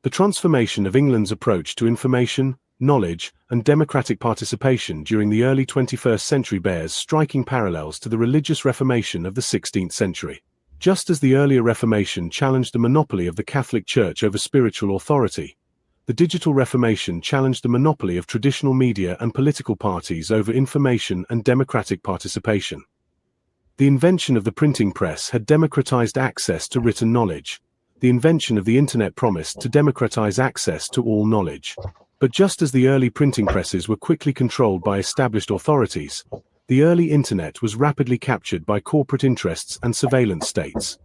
The transformation of England's approach to information, knowledge, and democratic participation during the early 21st century bears striking parallels to the religious Reformation of the 16th century. Just as the earlier Reformation challenged the monopoly of the Catholic Church over spiritual authority, the digital Reformation challenged the monopoly of traditional media and political parties over information and democratic participation. The invention of the printing press had democratized access to written knowledge. The invention of the Internet promised to democratize access to all knowledge. But just as the early printing presses were quickly controlled by established authorities, the early Internet was rapidly captured by corporate interests and surveillance states.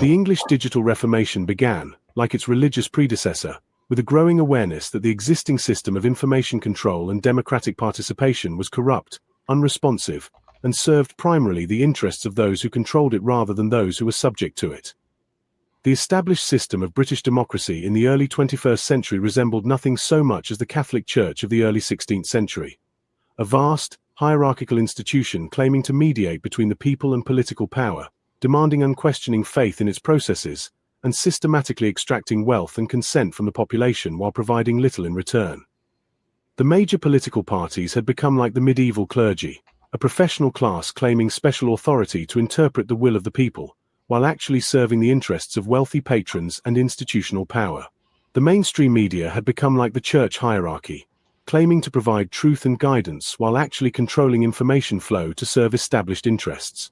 The English digital Reformation began, like its religious predecessor, with a growing awareness that the existing system of information control and democratic participation was corrupt, unresponsive, and served primarily the interests of those who controlled it rather than those who were subject to it. The established system of British democracy in the early 21st century resembled nothing so much as the Catholic Church of the early 16th century. A vast, hierarchical institution claiming to mediate between the people and political power, demanding unquestioning faith in its processes, and systematically extracting wealth and consent from the population while providing little in return. The major political parties had become like the medieval clergy, a professional class claiming special authority to interpret the will of the people, while actually serving the interests of wealthy patrons and institutional power. The mainstream media had become like the church hierarchy, claiming to provide truth and guidance while actually controlling information flow to serve established interests.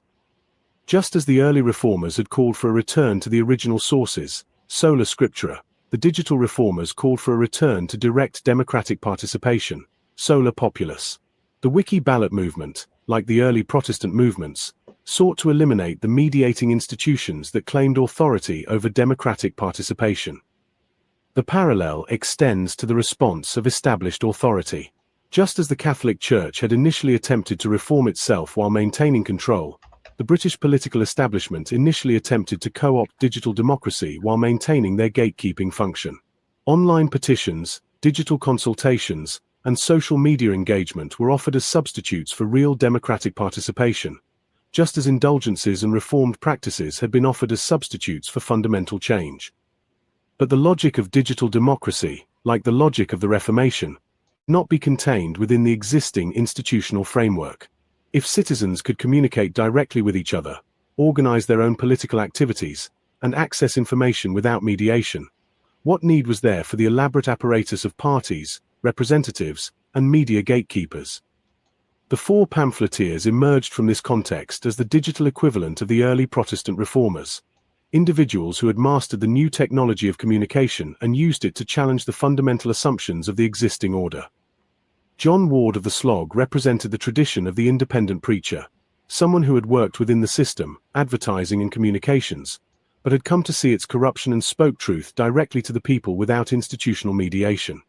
Just as the early reformers had called for a return to the original sources, sola scriptura, the digital reformers called for a return to direct democratic participation, sola populus. The wiki ballot movement, like the early Protestant movements, sought to eliminate the mediating institutions that claimed authority over democratic participation. The parallel extends to the response of established authority. Just as the Catholic Church had initially attempted to reform itself while maintaining control, the British political establishment initially attempted to co-opt digital democracy while maintaining their gatekeeping function. Online petitions, digital consultations, and social media engagement were offered as substitutes for real democratic participation, just as indulgences and reformed practices had been offered as substitutes for fundamental change. But the logic of digital democracy, like the logic of the Reformation, not be contained within the existing institutional framework. If citizens could communicate directly with each other, organize their own political activities, and access information without mediation, what need was there for the elaborate apparatus of parties, representatives, and media gatekeepers? The four pamphleteers emerged from this context as the digital equivalent of the early Protestant reformers, individuals who had mastered the new technology of communication and used it to challenge the fundamental assumptions of the existing order. John Ward of the Slog represented the tradition of the independent preacher, someone who had worked within the system, advertising and communications, but had come to see its corruption and spoke truth directly to the people without institutional mediation.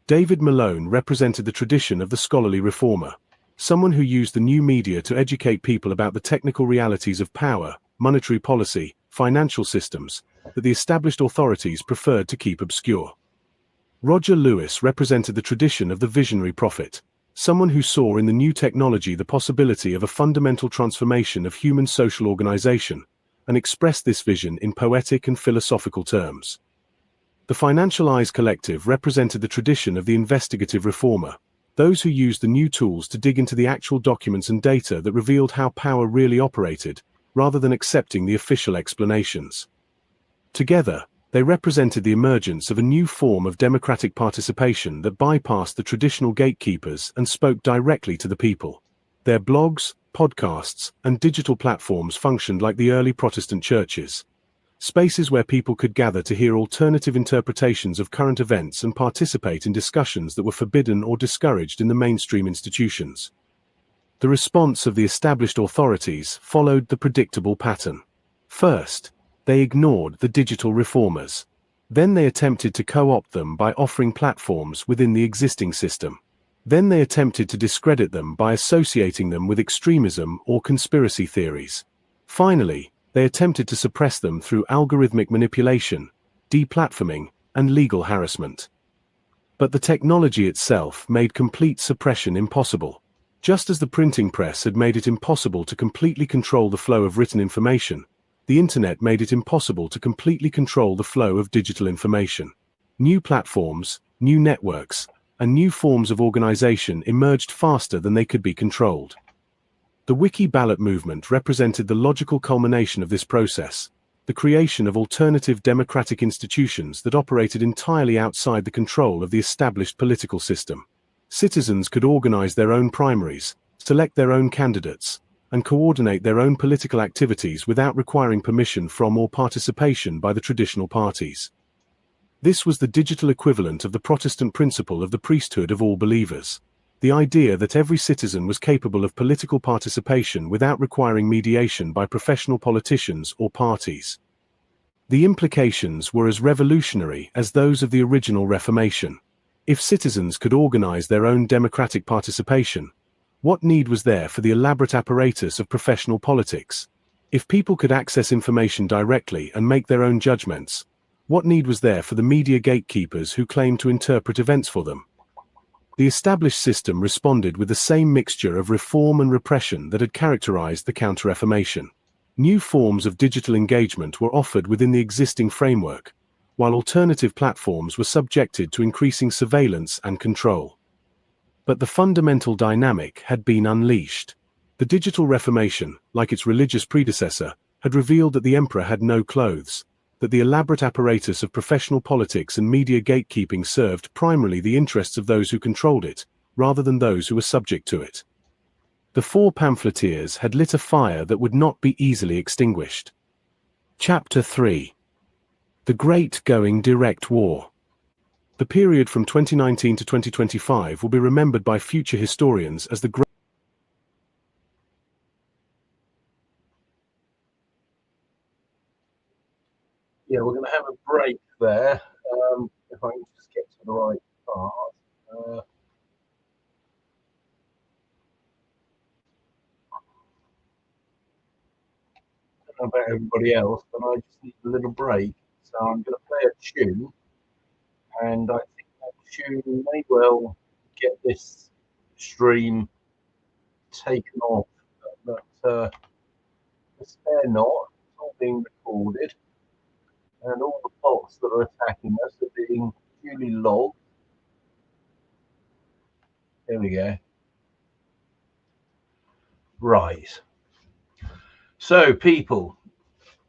David Malone represented the tradition of the scholarly reformer, someone who used the new media to educate people about the technical realities of power, monetary policy, financial systems, that the established authorities preferred to keep obscure. Roger Lewis represented the tradition of the visionary prophet, someone who saw in the new technology the possibility of a fundamental transformation of human social organization, and expressed this vision in poetic and philosophical terms. The Financial Eyes Collective represented the tradition of the investigative reformer, those who used the new tools to dig into the actual documents and data that revealed how power really operated, rather than accepting the official explanations. Together, They represented the emergence of a new form of democratic participation that bypassed the traditional gatekeepers and spoke directly to the people. Their blogs, podcasts, and digital platforms functioned like the early Protestant churches, spaces where people could gather to hear alternative interpretations of current events and participate in discussions that were forbidden or discouraged in the mainstream institutions. The response of the established authorities followed the predictable pattern. First, they ignored the digital reformers. Then they attempted to co-opt them by offering platforms within the existing system. Then they attempted to discredit them by associating them with extremism or conspiracy theories. Finally, they attempted to suppress them through algorithmic manipulation, deplatforming, and legal harassment. But the technology itself made complete suppression impossible. Just as the printing press had made it impossible to completely control the flow of written information, the internet made it impossible to completely control the flow of digital information. New platforms, new networks, and new forms of organization emerged faster than they could be controlled. The Wiki ballot movement represented the logical culmination of this process, the creation of alternative democratic institutions that operated entirely outside the control of the established political system. Citizens could organize their own primaries, select their own candidates, and coordinate their own political activities without requiring permission from or participation by the traditional parties. This was the digital equivalent of the Protestant principle of the priesthood of all believers, the idea that every citizen was capable of political participation without requiring mediation by professional politicians or parties. The implications were as revolutionary as those of the original Reformation. If citizens could organize their own democratic participation, what need was there for the elaborate apparatus of professional politics? If people could access information directly and make their own judgments, what need was there for the media gatekeepers who claimed to interpret events for them? The established system responded with the same mixture of reform and repression that had characterized the Counter-Reformation. New forms of digital engagement were offered within the existing framework, while alternative platforms were subjected to increasing surveillance and control. But the fundamental dynamic had been unleashed. The digital Reformation, like its religious predecessor, had revealed that the emperor had no clothes, that the elaborate apparatus of professional politics and media gatekeeping served primarily the interests of those who controlled it, rather than those who were subject to it. The four pamphleteers had lit a fire that would not be easily extinguished. Chapter 3. The Great Going Direct War. The period from 2019 to 2025 will be remembered by future historians as the Great. Yeah, we're going to have a break there. If I can just get to the right part. I don't know about everybody else, but I just need a little break. So I'm going to play a tune, and I think that tune may well get this stream taken off. But spare not, it's all being recorded, and all the bots that are attacking us are being duly logged. There we go. Right. So, people,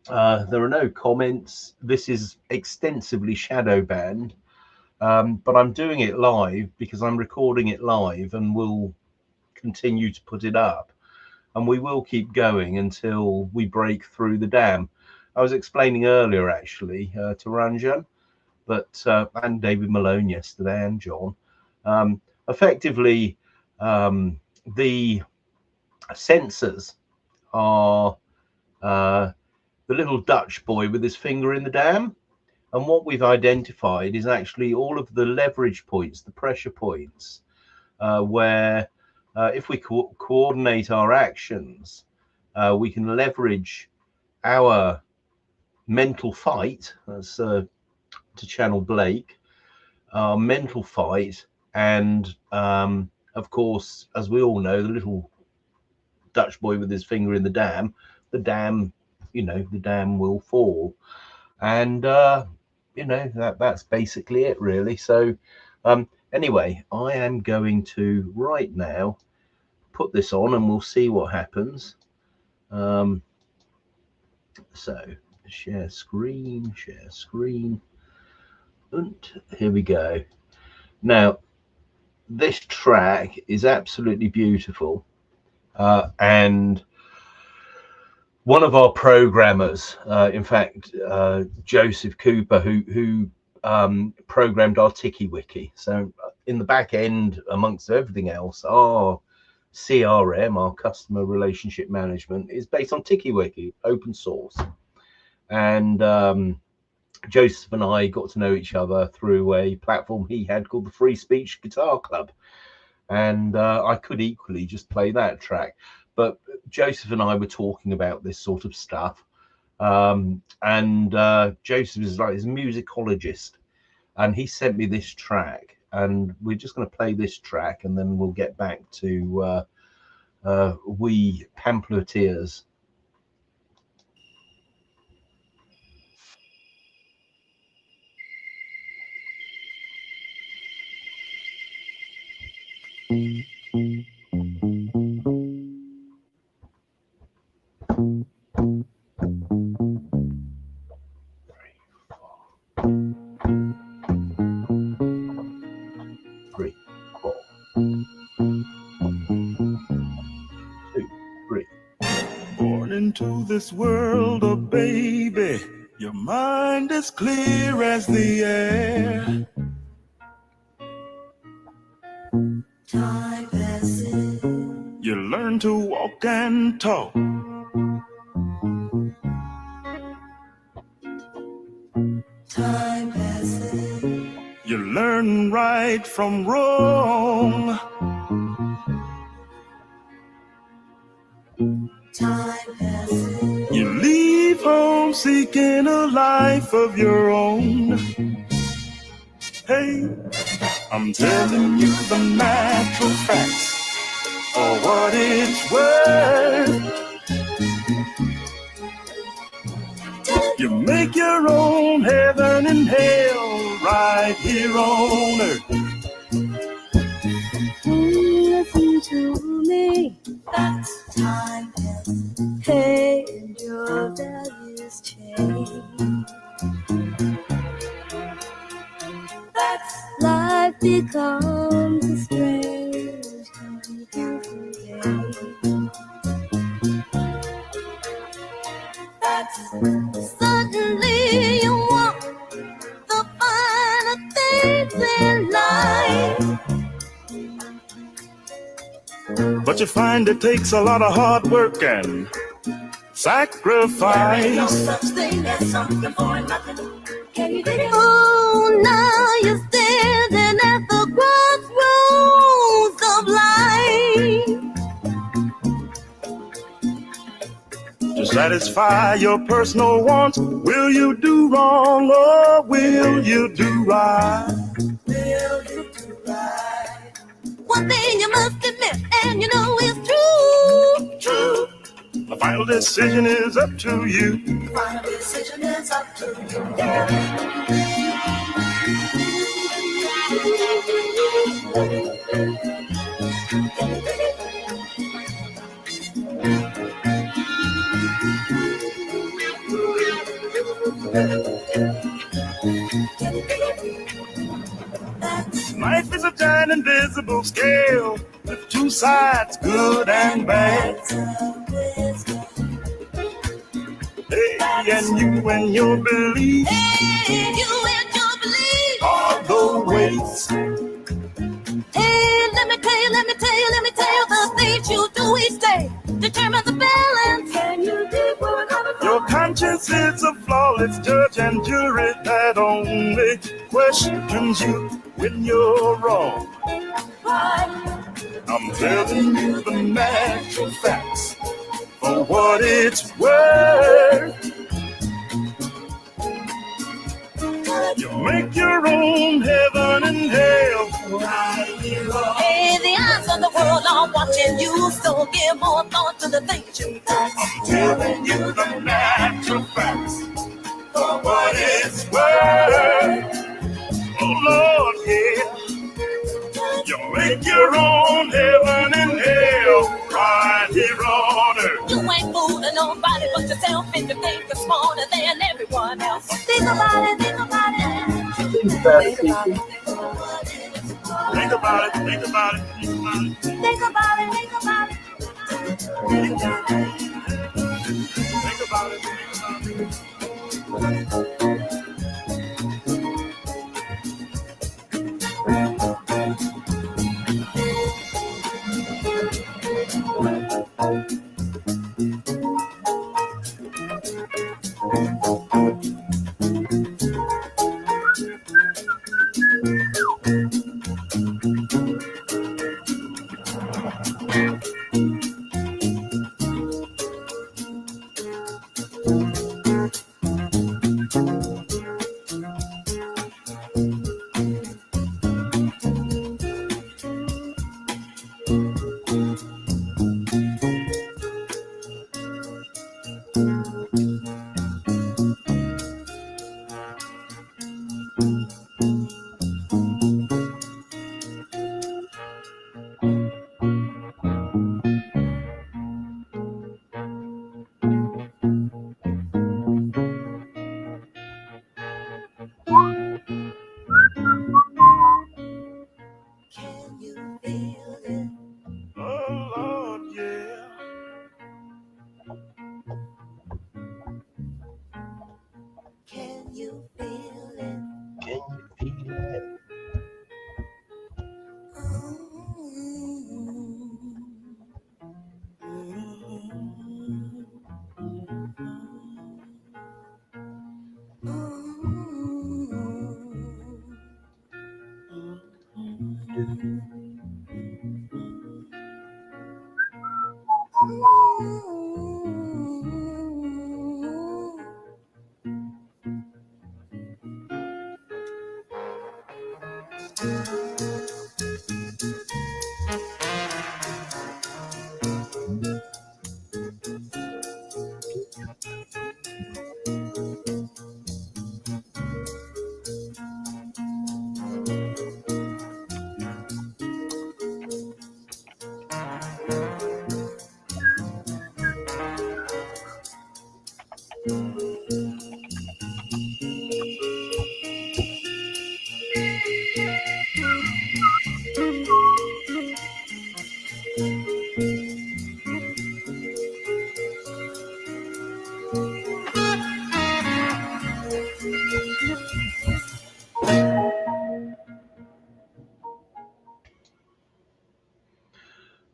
there are no comments. This is extensively shadow banned, but I'm doing it live because I'm recording it live and will continue to put it up. And we will keep going until we break through the dam. I was explaining earlier, actually, to Ranjan, but and David Malone yesterday, and John. Effectively, the sensors are the little Dutch boy with his finger in the dam. And what we've identified is actually all of the leverage points, the pressure points, where if we coordinate our actions, we can leverage our mental fight, as to channel Blake, our mental fight, and of course, as we all know, the little Dutch boy with his finger in the dam, you know, the dam will fall. And you know, that's basically it, really. So anyway, I am going to right now put this on and we'll see what happens. So share screen, and here we go. Now, this track is absolutely beautiful, and one of our programmers, in fact, Joseph Cooper, who programmed our TikiWiki. So in the back end, amongst everything else, our CRM, our customer relationship management, is based on TikiWiki, open source. And Joseph and I got to know each other through a platform he had called the Free Speech Guitar Club. And I could equally just play that track. But Joseph and I were talking about this sort of stuff. Joseph is like, he's a musicologist. And he sent me this track. And we're just going to play this track, and then we'll get back to we pamphleteers. Into this world, oh baby, your mind is clear as the air. Time passes. You learn to walk and talk. Time passes. You learn right from wrong. Time passes. You leave home seeking a life of your own. Hey, I'm telling you the natural facts for what it's worth. You make your own heaven and hell right here on earth. Listen to me, that's time passes. Hey, and your values change. That's life becomes a strange and beautiful day. That's suddenly you want the finer things in life. But you find it takes a lot of hard work and sacrifice. There ain't no such thing as something for nothing. Can you dig it? Oh, now you're standing at the crossroads of life. To satisfy your personal wants, will you do wrong or will you do right? Will you do right? One thing you must admit, and you know it's true. The final decision is up to you. The final decision is up to you. Life is a giant invisible scale with two sides, good and bad. Hey, and you and your belief. Hey, you and your belief. All the weights. Hey, let me tell you, the things you do each day determine the balance. Can you dig where we're coming from? Your conscience is a flawless judge and jury that only questions you when you're wrong. I'm telling you the natural facts for what it's worth. You make your own heaven and hell. Hey, the eyes of the world are watching you, so give more thought to the things you do. I'm telling you the natural facts for what it's worth. Oh Lord, yeah. You make your own heaven and hell right here on earth. You ain't fooling nobody but yourself. make you think you're smarter than everyone else. Think about it, think about it. Think about it, Think about people. it. Think about it, think about it. Think about it, think about it. Think about it. Think about it, think about it. Can you feel it? Oh Lord, yeah. Can you feel it? Can you feel it?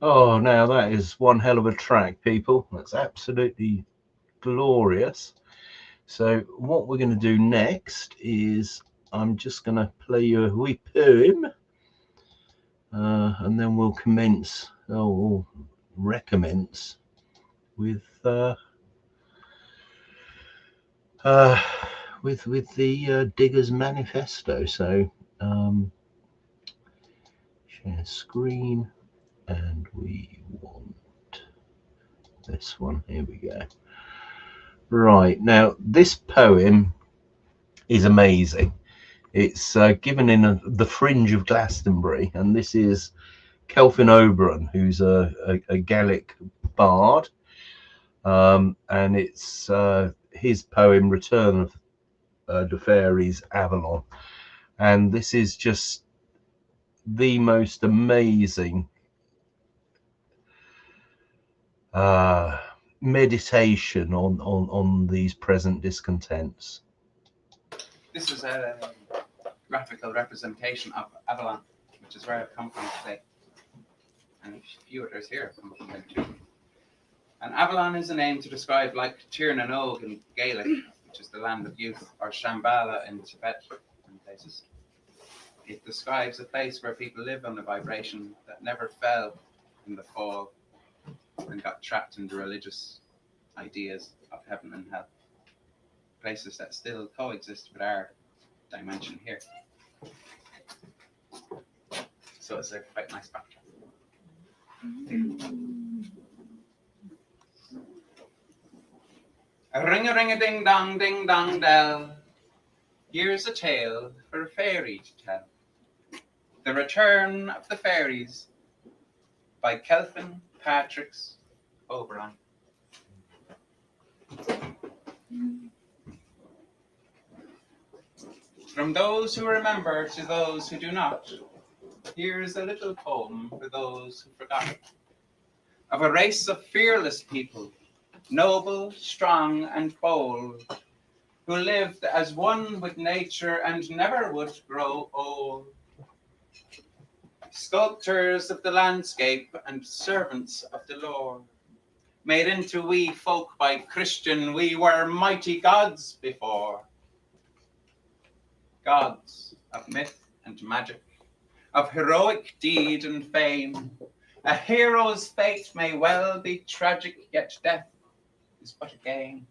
Oh, now that is one hell of a track, people. That's absolutely glorious. So what we're going to do next is I'm just going to play you a wee poem, and then we'll commence, or recommence with the Diggers Manifesto. So share screen, and we want this one. Here we go. Right, now this poem is amazing. It's given in the fringe of Glastonbury, and this is Kelvin Oberon, who's a Gaelic bard, and it's his poem Return of the Fairies Avalon, and this is just the most amazing meditation on these present discontents. This is a graphical representation of Avalon, which is where I've come from today. And a few others here have come from there too. And Avalon is a name to describe like Tir na Nog in Gaelic, which is the land of youth, or Shambhala in Tibet and places. It describes a place where people live on a vibration that never fell in the fall and got trapped in the religious ideas of heaven and hell. Places that still coexist with our dimension here. So it's a quite nice backdrop. A ding dong dell. Here's a tale for a fairy to tell. The Return of the Fairies by Kelvin Patrick's Oberon. From those who remember to those who do not, here's a little poem for those who forgot. Of a race of fearless people, noble, strong, and bold, who lived as one with nature and never would grow old. Sculptors of the landscape and servants of the Lord, made into wee folk by Christian, we were mighty gods before. Gods of myth and magic, of heroic deed and fame. A hero's fate may well be tragic, yet death is but a game.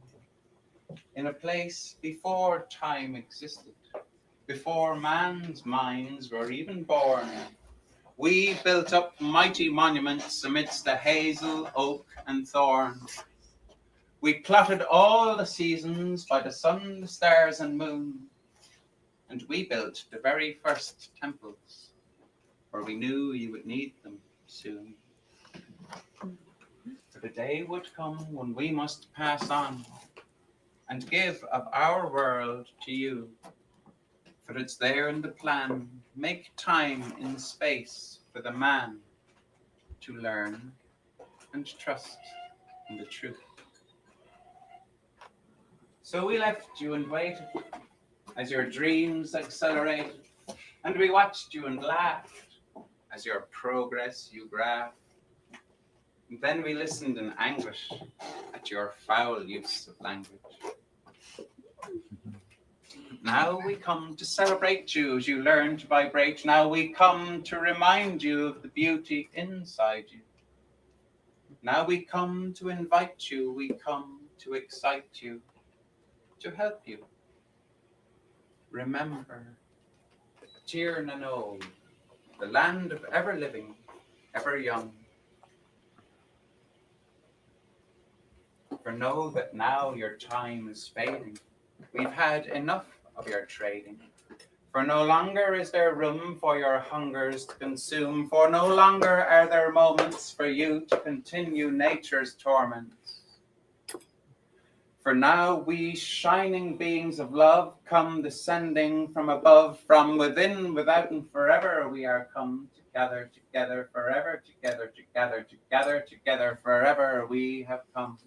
In a place before time existed, before man's minds were even born, we built up mighty monuments amidst the hazel, oak, and thorn. We plotted all the seasons by the sun, the stars, and moon, and we built the very first temples, for we knew you would need them soon. For the day would come when we must pass on and give of our world to you. For it's there in the plan, make time in space for the man to learn and trust in the truth. So we left you and waited as your dreams accelerated, and we watched you and laughed as your progress you graphed. And then we listened in anguish at your foul use of language. Now we come to celebrate you as you learn to vibrate. Now we come to remind you of the beauty inside you. Now we come to invite you, we come to excite you, to help you. Remember, Tir na Nol, the land of ever living, ever young. For know that now your time is fading. We've had enough of your trading. For no longer is there room for your hungers to consume. For no longer are there moments for you to continue nature's torments. For now we shining beings of love come descending from above, from within, without, and forever we are come together, together, forever, together, together, together, together, forever we have come.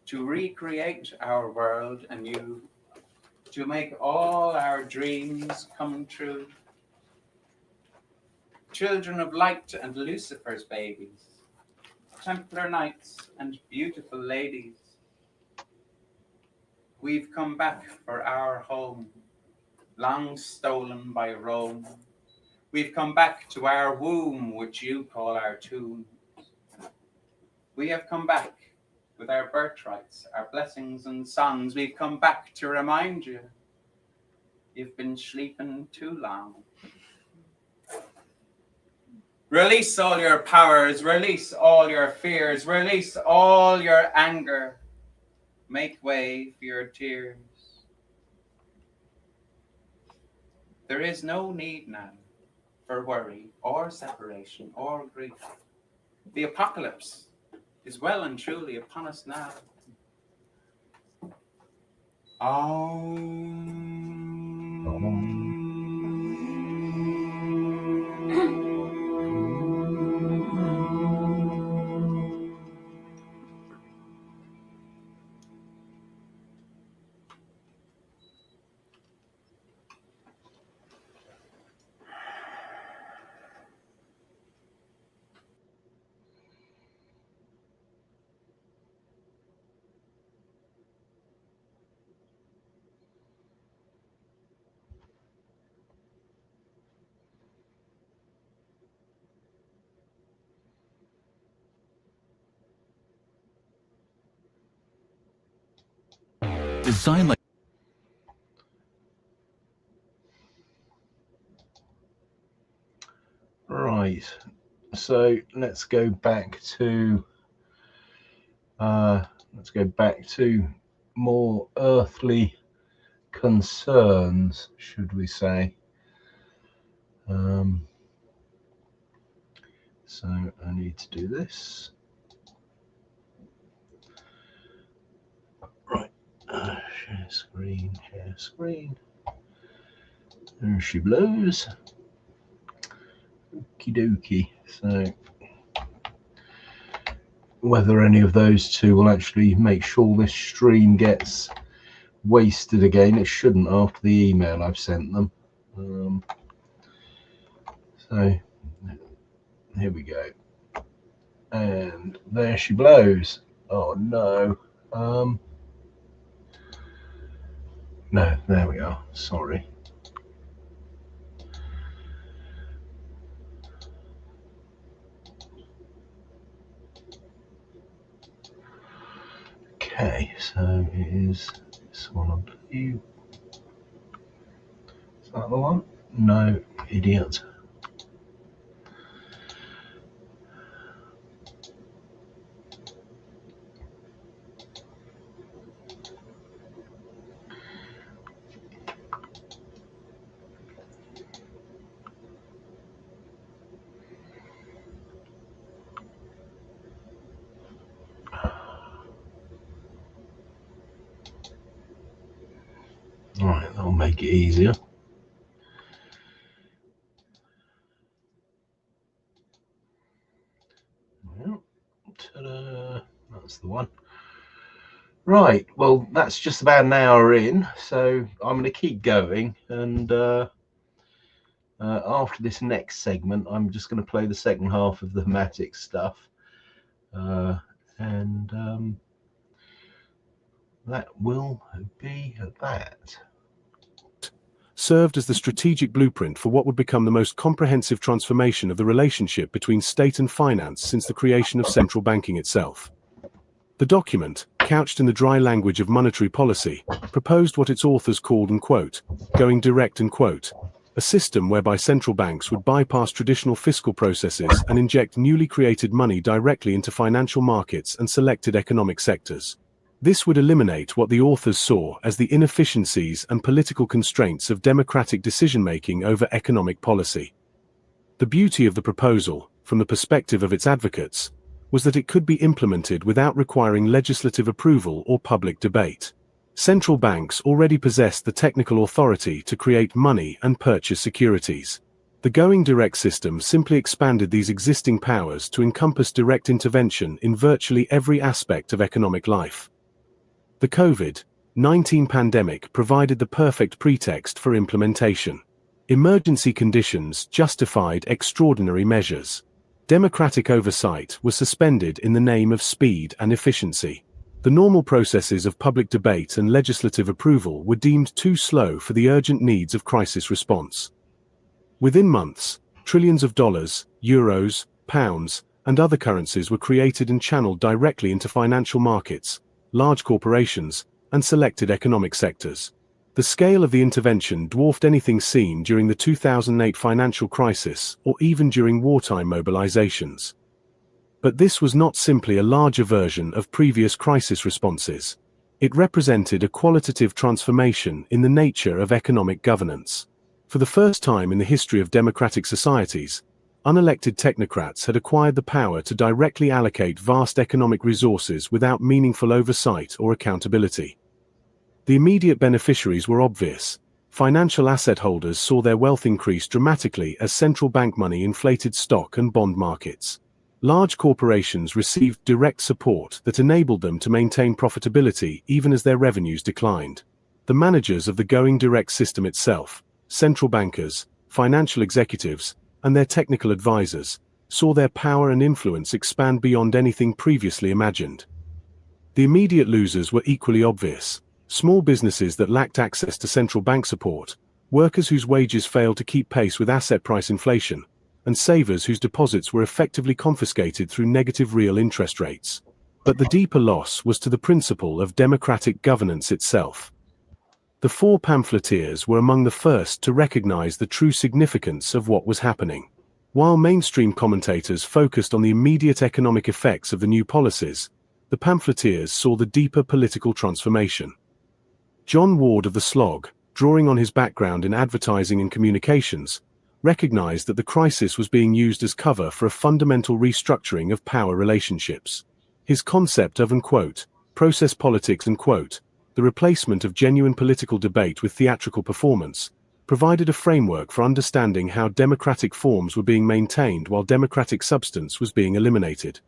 To recreate our world anew, to make all our dreams come true. Children of light and Lucifer's babies, Templar knights and beautiful ladies, we've come back for our home, long stolen by Rome. We've come back to our womb, which you call our tomb. We have come back with our birthrights, our blessings and songs. We've come back to remind you, you've been sleeping too long. Release all your powers, release all your fears, release all your anger. Make way for your tears. There is no need now for worry or separation or grief. The apocalypse is well and truly upon us now. Design like Right, so let's go back to more earthly concerns, should we say. So I need to do this. Share screen, share screen. There she blows. Okie dokie. So whether any of those two will actually make sure this stream gets wasted again, it shouldn't after the email I've sent them. So here we go. And there she blows. Oh no. No, there we are. Sorry. Okay, so it is this one, I believe. Is that the one? No, idiot. Right, that'll make it easier. Well, ta-da, that's the one. Right, well, that's just about an hour in, so I'm going to keep going, and after this next segment, I'm just going to play the second half of the Homatic stuff, and that will be that. Served as the strategic blueprint for what would become the most comprehensive transformation of the relationship between state and finance since the creation of central banking itself. The document, couched in the dry language of monetary policy, proposed what its authors called, and quote, going direct, and quote, a system whereby central banks would bypass traditional fiscal processes and inject newly created money directly into financial markets and selected economic sectors. This would eliminate what the authors saw as the inefficiencies and political constraints of democratic decision-making over economic policy. The beauty of the proposal, from the perspective of its advocates, was that it could be implemented without requiring legislative approval or public debate. Central banks already possessed the technical authority to create money and purchase securities. The going direct system simply expanded these existing powers to encompass direct intervention in virtually every aspect of economic life. The COVID-19 pandemic provided the perfect pretext for implementation. Emergency conditions justified extraordinary measures. Democratic oversight was suspended in the name of speed and efficiency. The normal processes of public debate and legislative approval were deemed too slow for the urgent needs of crisis response. Within months, trillions of dollars, euros, pounds, and other currencies were created and channeled directly into financial markets, large corporations, and selected economic sectors. The scale of the intervention dwarfed anything seen during the 2008 financial crisis or even during wartime mobilizations. But this was not simply a larger version of previous crisis responses. It represented a qualitative transformation in the nature of economic governance. For the first time in the history of democratic societies, unelected technocrats had acquired the power to directly allocate vast economic resources without meaningful oversight or accountability. The immediate beneficiaries were obvious. Financial asset holders saw their wealth increase dramatically as central bank money inflated stock and bond markets. Large corporations received direct support that enabled them to maintain profitability even as their revenues declined. The managers of the going direct system itself, central bankers, financial executives, and their technical advisors, saw their power and influence expand beyond anything previously imagined. The immediate losers were equally obvious. Small businesses that lacked access to central bank support, workers whose wages failed to keep pace with asset price inflation, and savers whose deposits were effectively confiscated through negative real interest rates. But the deeper loss was to the principle of democratic governance itself. The four pamphleteers were among the first to recognize the true significance of what was happening. While mainstream commentators focused on the immediate economic effects of the new policies, the pamphleteers saw the deeper political transformation. John Ward of the Slog, drawing on his background in advertising and communications, recognized that the crisis was being used as cover for a fundamental restructuring of power relationships. His concept of, and quote, process politics, and quote, the replacement of genuine political debate with theatrical performance, provided a framework for understanding how democratic forms were being maintained while democratic substance was being eliminated.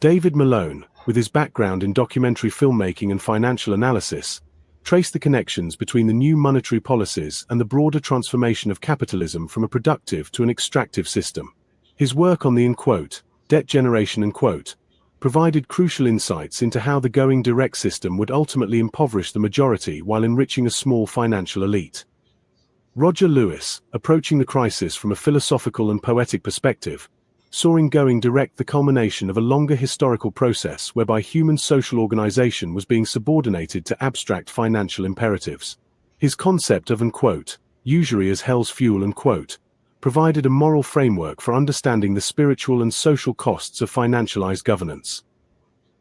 David Malone, with his background in documentary filmmaking and financial analysis, traced the connections between the new monetary policies and the broader transformation of capitalism from a productive to an extractive system. His work on the debt generation provided crucial insights into how the going direct system would ultimately impoverish the majority while enriching a small financial elite. Roger Lewis, approaching the crisis from a philosophical and poetic perspective, saw in going direct the culmination of a longer historical process whereby human social organization was being subordinated to abstract financial imperatives. His concept of usury as hell's fuel provided a moral framework for understanding the spiritual and social costs of financialized governance.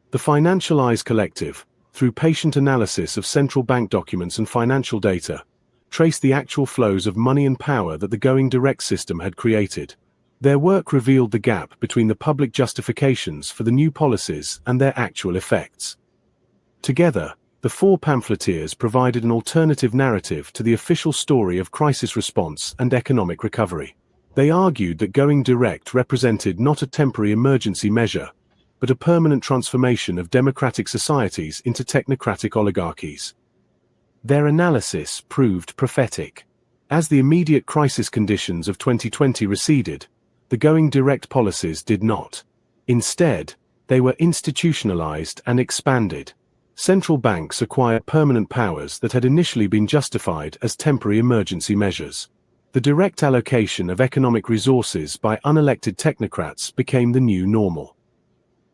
The Financialized Collective, through patient analysis of central bank documents and financial data, traced the actual flows of money and power that the going direct system had created. Their work revealed the gap between the public justifications for the new policies and their actual effects. Together, the four pamphleteers provided an alternative narrative to the official story of crisis response and economic recovery. They argued that going direct represented not a temporary emergency measure, but a permanent transformation of democratic societies into technocratic oligarchies. Their analysis proved prophetic. As the immediate crisis conditions of 2020 receded, the going direct policies did not. Instead, they were institutionalized and expanded. Central banks acquired permanent powers that had initially been justified as temporary emergency measures. The direct allocation of economic resources by unelected technocrats became the new normal.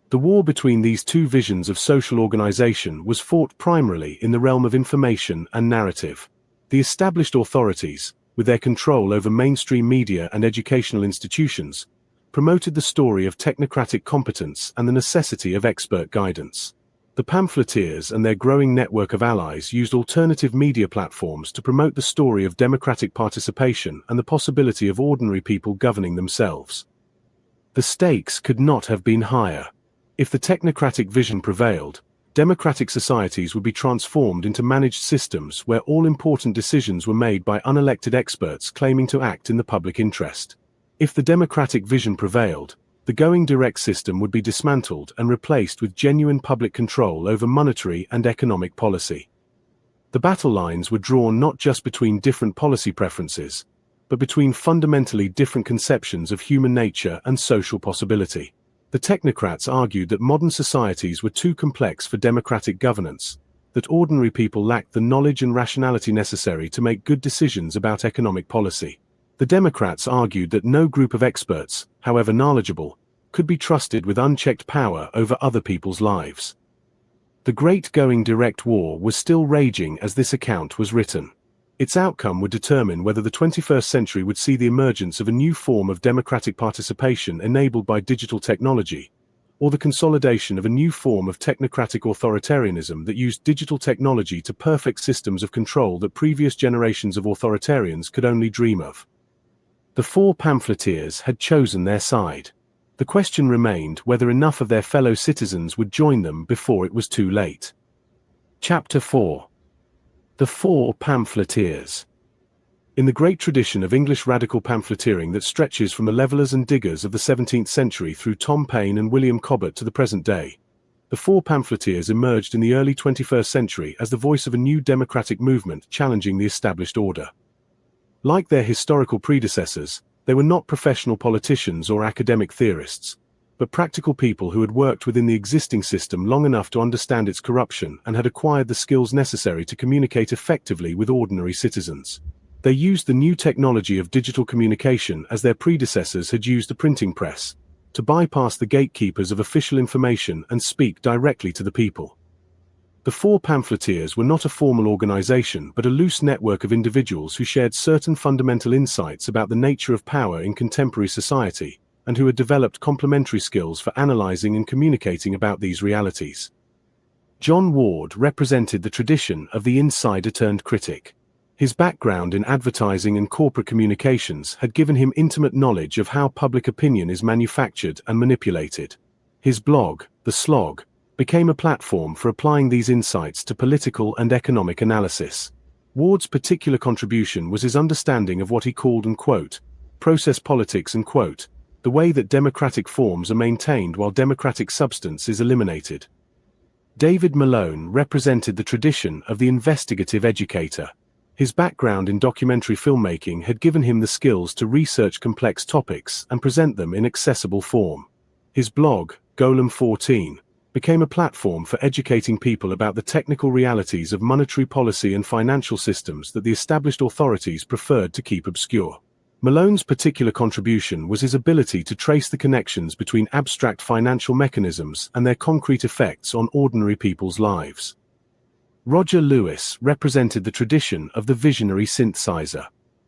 The war between these two visions of social organization was fought primarily in the realm of information and narrative. The established authorities, with their control over mainstream media and educational institutions, promoted the story of technocratic competence and the necessity of expert guidance. The pamphleteers and their growing network of allies used alternative media platforms to promote the story of democratic participation and the possibility of ordinary people governing themselves. The stakes could not have been higher. If the technocratic vision prevailed, democratic societies would be transformed into managed systems where all important decisions were made by unelected experts claiming to act in the public interest. If the democratic vision prevailed, the going direct system would be dismantled and replaced with genuine public control over monetary and economic policy. The battle lines were drawn not just between different policy preferences, but between fundamentally different conceptions of human nature and social possibility. The technocrats argued that modern societies were too complex for democratic governance, that ordinary people lacked the knowledge and rationality necessary to make good decisions about economic policy. The Democrats argued that no group of experts, however knowledgeable, could be trusted with unchecked power over other people's lives. The Great Going Direct War was still raging as this account was written. Its outcome would determine whether the 21st century would see the emergence of a new form of democratic participation enabled by digital technology, or the consolidation of a new form of technocratic authoritarianism that used digital technology to perfect systems of control that previous generations of authoritarians could only dream of. The four pamphleteers had chosen their side. The question remained whether enough of their fellow citizens would join them before it was too late. Chapter 4. The Four Pamphleteers. In the great tradition of English radical pamphleteering that stretches from the levellers and diggers of the 17th century through Tom Paine and William Cobbett to the present day, the four pamphleteers emerged in the early 21st century as the voice of a new democratic movement challenging the established order. Like their historical predecessors, they were not professional politicians or academic theorists, but practical people who had worked within the existing system long enough to understand its corruption and had acquired the skills necessary to communicate effectively with ordinary citizens. They used the new technology of digital communication as their predecessors had used the printing press, to bypass the gatekeepers of official information and speak directly to the people. The four pamphleteers were not a formal organization but a loose network of individuals who shared certain fundamental insights about the nature of power in contemporary society, and who had developed complementary skills for analyzing and communicating about these realities. John Ward represented the tradition of the insider-turned-critic. His background in advertising and corporate communications had given him intimate knowledge of how public opinion is manufactured and manipulated. His blog, The Slog, became a platform for applying these insights to political and economic analysis. Ward's particular contribution was his understanding of what he called, and quote, process politics, and quote, the way that democratic forms are maintained while democratic substance is eliminated. David Malone represented the tradition of the investigative educator. His background in documentary filmmaking had given him the skills to research complex topics and present them in accessible form. His blog, Golem 14, became a platform for educating people about the technical realities of monetary policy and financial systems that the established authorities preferred to keep obscure. Malone's particular contribution was his ability to trace the connections between abstract financial mechanisms and their concrete effects on ordinary people's lives. Roger Lewis represented the tradition of the visionary synthesizer.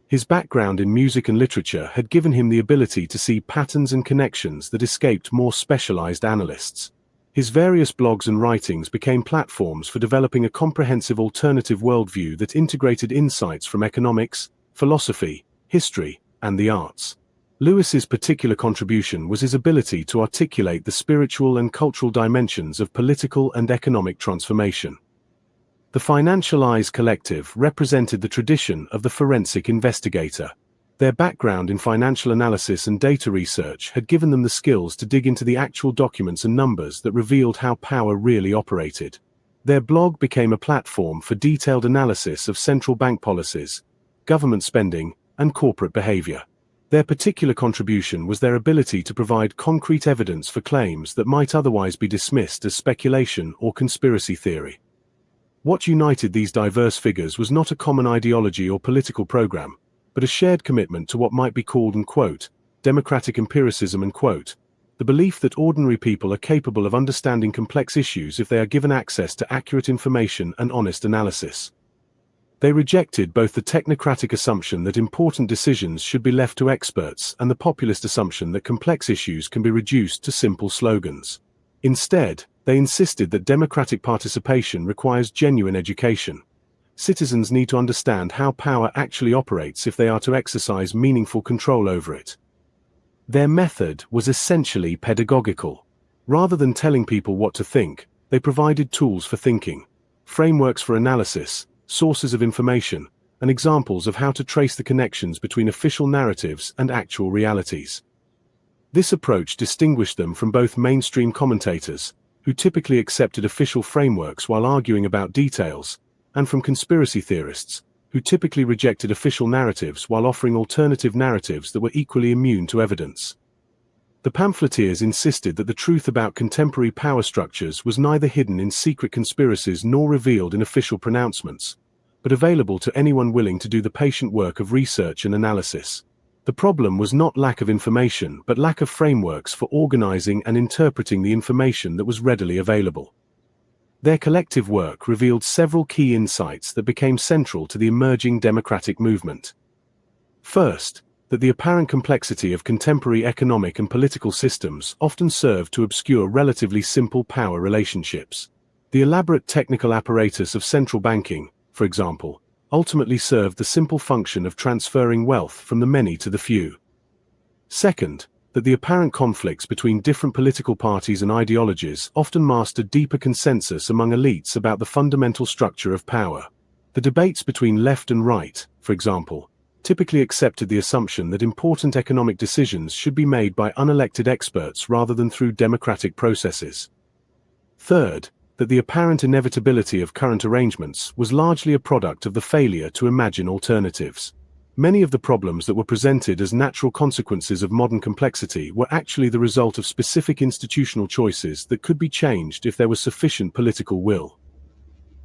His background in music and literature had given him the ability to see patterns and connections that escaped more specialized analysts. His various blogs and writings became platforms for developing a comprehensive alternative worldview that integrated insights from economics, philosophy, history, and the arts. Lewis's particular contribution was his ability to articulate the spiritual and cultural dimensions of political and economic transformation. The Financial Eyes Collective represented the tradition of the forensic investigator. Their background in financial analysis and data research had given them the skills to dig into the actual documents and numbers that revealed how power really operated. Their blog became a platform for detailed analysis of central bank policies, government spending, and corporate behavior. Their particular contribution was their ability to provide concrete evidence for claims that might otherwise be dismissed as speculation or conspiracy theory. What united these diverse figures was not a common ideology or political program, but a shared commitment to what might be called, and quote, democratic empiricism, and quote, the belief that ordinary people are capable of understanding complex issues if they are given access to accurate information and honest analysis. They rejected both the technocratic assumption that important decisions should be left to experts and the populist assumption that complex issues can be reduced to simple slogans. Instead, they insisted that democratic participation requires genuine education. Citizens need to understand how power actually operates if they are to exercise meaningful control over it. Their method was essentially pedagogical. Rather than telling people what to think, they provided tools for thinking, frameworks for analysis, sources of information, and examples of how to trace the connections between official narratives and actual realities. This approach distinguished them from both mainstream commentators, who typically accepted official frameworks while arguing about details, and from conspiracy theorists, who typically rejected official narratives while offering alternative narratives that were equally immune to evidence. The pamphleteers insisted that the truth about contemporary power structures was neither hidden in secret conspiracies nor revealed in official pronouncements, but available to anyone willing to do the patient work of research and analysis. The problem was not lack of information, but lack of frameworks for organizing and interpreting the information that was readily available. Their collective work revealed several key insights that became central to the emerging democratic movement. First, that the apparent complexity of contemporary economic and political systems often served to obscure relatively simple power relationships. The elaborate technical apparatus of central banking, for example, ultimately served the simple function of transferring wealth from the many to the few. Second, that the apparent conflicts between different political parties and ideologies often masked a deeper consensus among elites about the fundamental structure of power. The debates between left and right, for example, typically accepted the assumption that important economic decisions should be made by unelected experts rather than through democratic processes. Third, that the apparent inevitability of current arrangements was largely a product of the failure to imagine alternatives. Many of the problems that were presented as natural consequences of modern complexity were actually the result of specific institutional choices that could be changed if there was sufficient political will.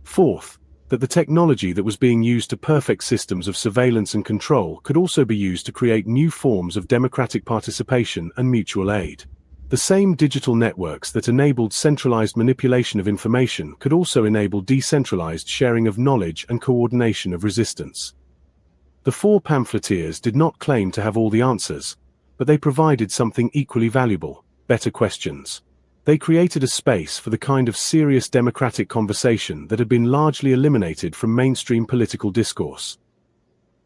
Fourth, that the technology that was being used to perfect systems of surveillance and control could also be used to create new forms of democratic participation and mutual aid. The same digital networks that enabled centralized manipulation of information could also enable decentralized sharing of knowledge and coordination of resistance. The four pamphleteers did not claim to have all the answers, but they provided something equally valuable: better questions. They created a space for the kind of serious democratic conversation that had been largely eliminated from mainstream political discourse.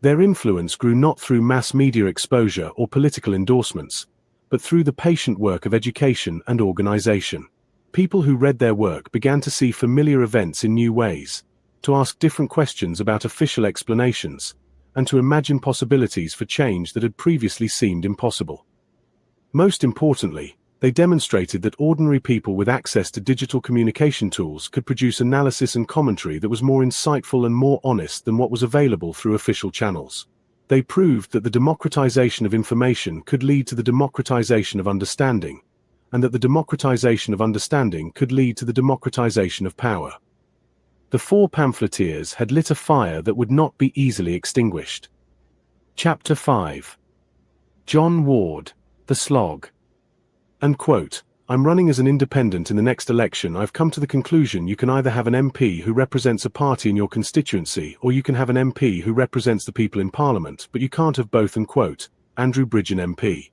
Their influence grew not through mass media exposure or political endorsements, but through the patient work of education and organization. People who read their work began to see familiar events in new ways, to ask different questions about official explanations, and to imagine possibilities for change that had previously seemed impossible. Most importantly, they demonstrated that ordinary people with access to digital communication tools could produce analysis and commentary that was more insightful and more honest than what was available through official channels. They proved that the democratization of information could lead to the democratization of understanding, and that the democratization of understanding could lead to the democratization of power. The four pamphleteers had lit a fire that would not be easily extinguished. Chapter 5. John Ward, The Slog. And quote, I'm running as an independent in the next election. I've come to the conclusion you can either have an MP who represents a party in your constituency, or you can have an MP who represents the people in Parliament, but you can't have both. Unquote. Andrew Bridgen MP.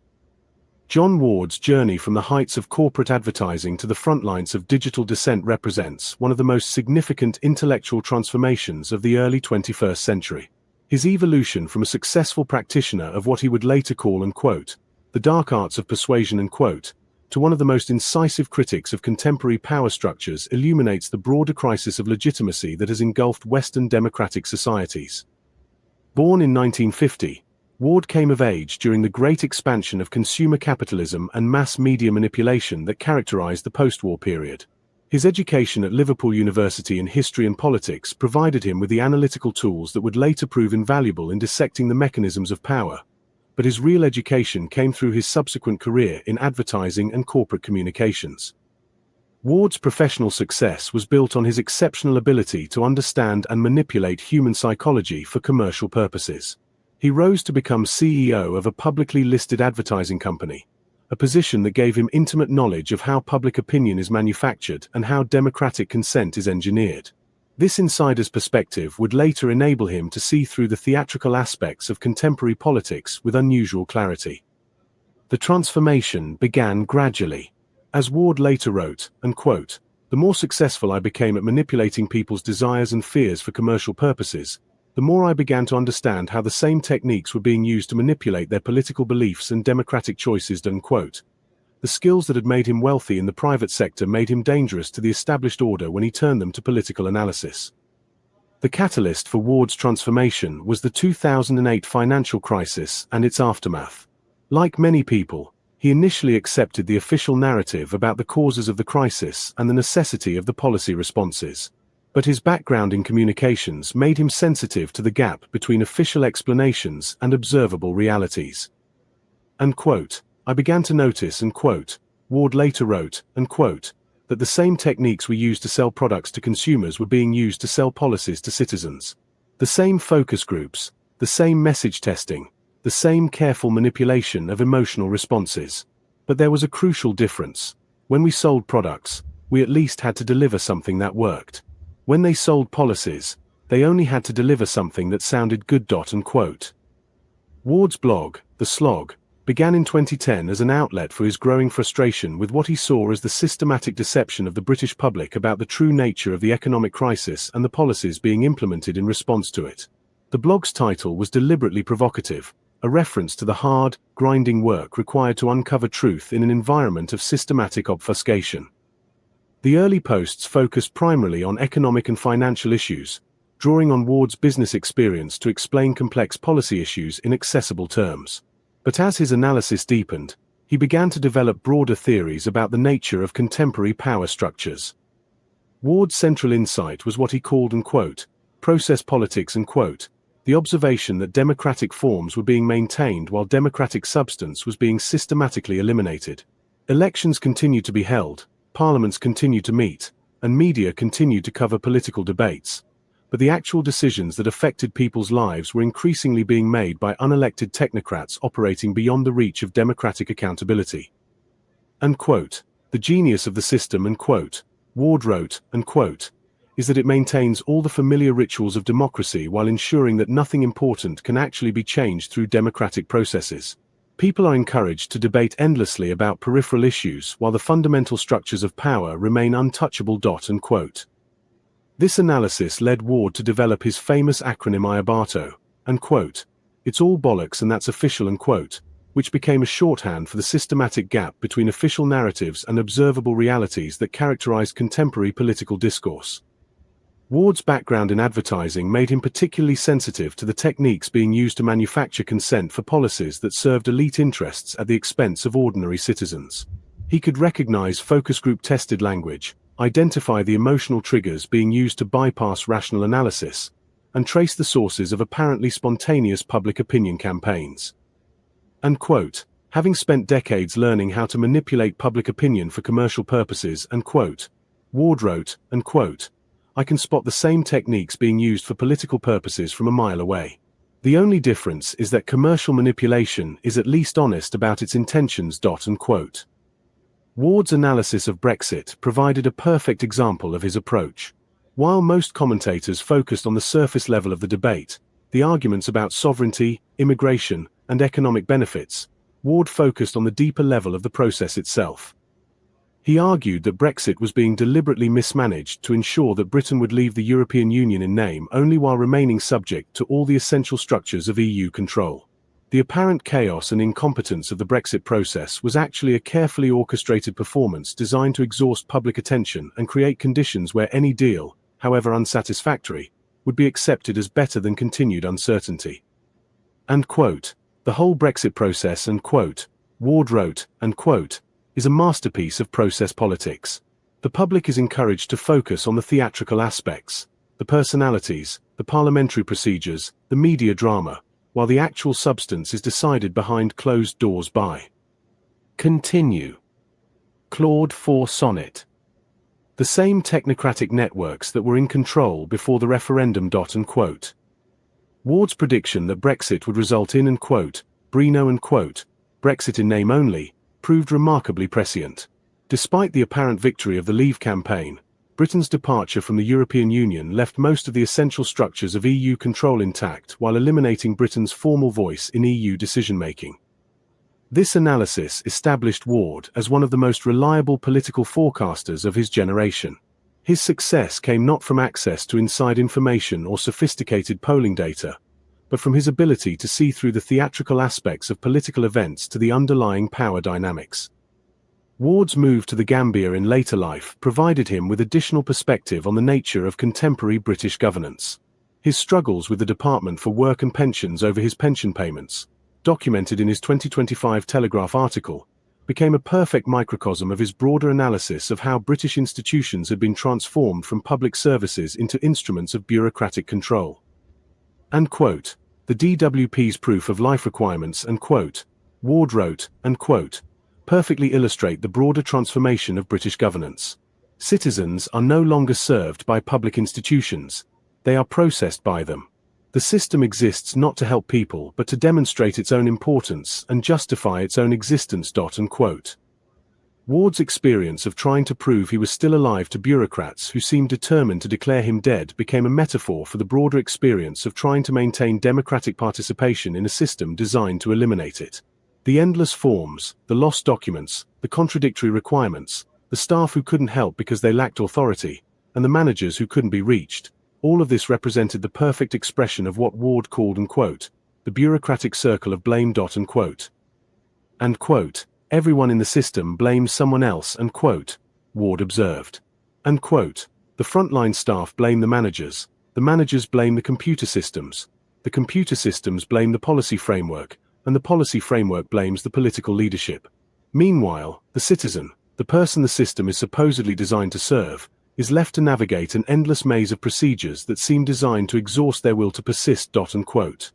John Ward's journey from the heights of corporate advertising to the front lines of digital dissent represents one of the most significant intellectual transformations of the early 21st century. His evolution from a successful practitioner of what he would later call, unquote, the dark arts of persuasion, unquote, to one of the most incisive critics of contemporary power structures illuminates the broader crisis of legitimacy that has engulfed Western democratic societies. Born in 1950, Ward came of age during the great expansion of consumer capitalism and mass media manipulation that characterized the post-war period. His education at Liverpool University in history and politics provided him with the analytical tools that would later prove invaluable in dissecting the mechanisms of power, but his real education came through his subsequent career in advertising and corporate communications. Ward's professional success was built on his exceptional ability to understand and manipulate human psychology for commercial purposes. He rose to become CEO of a publicly listed advertising company, a position that gave him intimate knowledge of how public opinion is manufactured and how democratic consent is engineered. This insider's perspective would later enable him to see through the theatrical aspects of contemporary politics with unusual clarity. The transformation began gradually. As Ward later wrote, and quote, the more successful I became at manipulating people's desires and fears for commercial purposes, the more I began to understand how the same techniques were being used to manipulate their political beliefs and democratic choices. Unquote. The skills that had made him wealthy in the private sector made him dangerous to the established order when he turned them to political analysis. The catalyst for Ward's transformation was the 2008 financial crisis and its aftermath. Like many people, he initially accepted the official narrative about the causes of the crisis and the necessity of the policy responses. But his background in communications made him sensitive to the gap between official explanations and observable realities. Unquote. I began to notice, unquote, Ward later wrote, unquote, that the same techniques we used to sell products to consumers were being used to sell policies to citizens. The same focus groups, the same message testing, the same careful manipulation of emotional responses. But there was a crucial difference. When we sold products, we at least had to deliver something that worked. When they sold policies, they only had to deliver something that sounded good. Unquote. Ward's blog, The Slog, began in 2010 as an outlet for his growing frustration with what he saw as the systematic deception of the British public about the true nature of the economic crisis and the policies being implemented in response to it. The blog's title was deliberately provocative, a reference to the hard, grinding work required to uncover truth in an environment of systematic obfuscation. The early posts focused primarily on economic and financial issues, drawing on Ward's business experience to explain complex policy issues in accessible terms. But as his analysis deepened, he began to develop broader theories about the nature of contemporary power structures. Ward's central insight was what he called, unquote, process politics, unquote, the observation that democratic forms were being maintained while democratic substance was being systematically eliminated. Elections continued to be held, parliaments continued to meet, and media continued to cover political debates. But the actual decisions that affected people's lives were increasingly being made by unelected technocrats operating beyond the reach of democratic accountability. Unquote. The genius of the system, unquote, Ward wrote, unquote, is that it maintains all the familiar rituals of democracy while ensuring that nothing important can actually be changed through democratic processes. People are encouraged to debate endlessly about peripheral issues while the fundamental structures of power remain untouchable. Unquote. This analysis led Ward to develop his famous acronym IABATO, unquote, it's all bollocks and that's official, unquote, which became a shorthand for the systematic gap between official narratives and observable realities that characterized contemporary political discourse. Ward's background in advertising made him particularly sensitive to the techniques being used to manufacture consent for policies that served elite interests at the expense of ordinary citizens. He could recognize focus group tested language, identify the emotional triggers being used to bypass rational analysis, and trace the sources of apparently spontaneous public opinion campaigns. And quote, having spent decades learning how to manipulate public opinion for commercial purposes, and quote, Ward wrote, and quote, I can spot the same techniques being used for political purposes from a mile away. The only difference is that commercial manipulation is at least honest about its intentions. And quote. Ward's analysis of Brexit provided a perfect example of his approach. While most commentators focused on the surface level of the debate, the arguments about sovereignty, immigration, and economic benefits, Ward focused on the deeper level of the process itself. He argued that Brexit was being deliberately mismanaged to ensure that Britain would leave the European Union in name only while remaining subject to all the essential structures of EU control. The apparent chaos and incompetence of the Brexit process was actually a carefully orchestrated performance designed to exhaust public attention and create conditions where any deal, however unsatisfactory, would be accepted as better than continued uncertainty. And quote, the whole Brexit process, and quote, Ward wrote, and quote, is a masterpiece of process politics. The public is encouraged to focus on the theatrical aspects, the personalities, the parliamentary procedures, the media drama, while the actual substance is decided behind closed doors by. Continue. Claude 4 Sonnet. The same technocratic networks that were in control before the referendum. And quote. Ward's prediction that Brexit would result in, and quote, Brino, and quote, Brexit in name only, proved remarkably prescient. Despite the apparent victory of the Leave campaign, Britain's departure from the European Union left most of the essential structures of EU control intact while eliminating Britain's formal voice in EU decision-making. This analysis established Ward as one of the most reliable political forecasters of his generation. His success came not from access to inside information or sophisticated polling data, but from his ability to see through the theatrical aspects of political events to the underlying power dynamics. Ward's move to the Gambia in later life provided him with additional perspective on the nature of contemporary British governance. His struggles with the Department for Work and Pensions over his pension payments, documented in his 2025 Telegraph article, became a perfect microcosm of his broader analysis of how British institutions had been transformed from public services into instruments of bureaucratic control. And quote, the DWP's proof of life requirements, and quote, Ward wrote, and quote, perfectly illustrate the broader transformation of British governance. Citizens are no longer served by public institutions, they are processed by them. The system exists not to help people but to demonstrate its own importance and justify its own existence. And quote. Ward's experience of trying to prove he was still alive to bureaucrats who seemed determined to declare him dead became a metaphor for the broader experience of trying to maintain democratic participation in a system designed to eliminate it. The endless forms, the lost documents, the contradictory requirements, the staff who couldn't help because they lacked authority, and the managers who couldn't be reached, all of this represented the perfect expression of what Ward called, and quote, the bureaucratic circle of blame. And quote. And quote, everyone in the system blames someone else, and quote, Ward observed. And quote, the frontline staff blame the managers blame the computer systems blame the policy framework, and the policy framework blames the political leadership. Meanwhile, the citizen, the person the system is supposedly designed to serve, is left to navigate an endless maze of procedures that seem designed to exhaust their will to persist. And quote.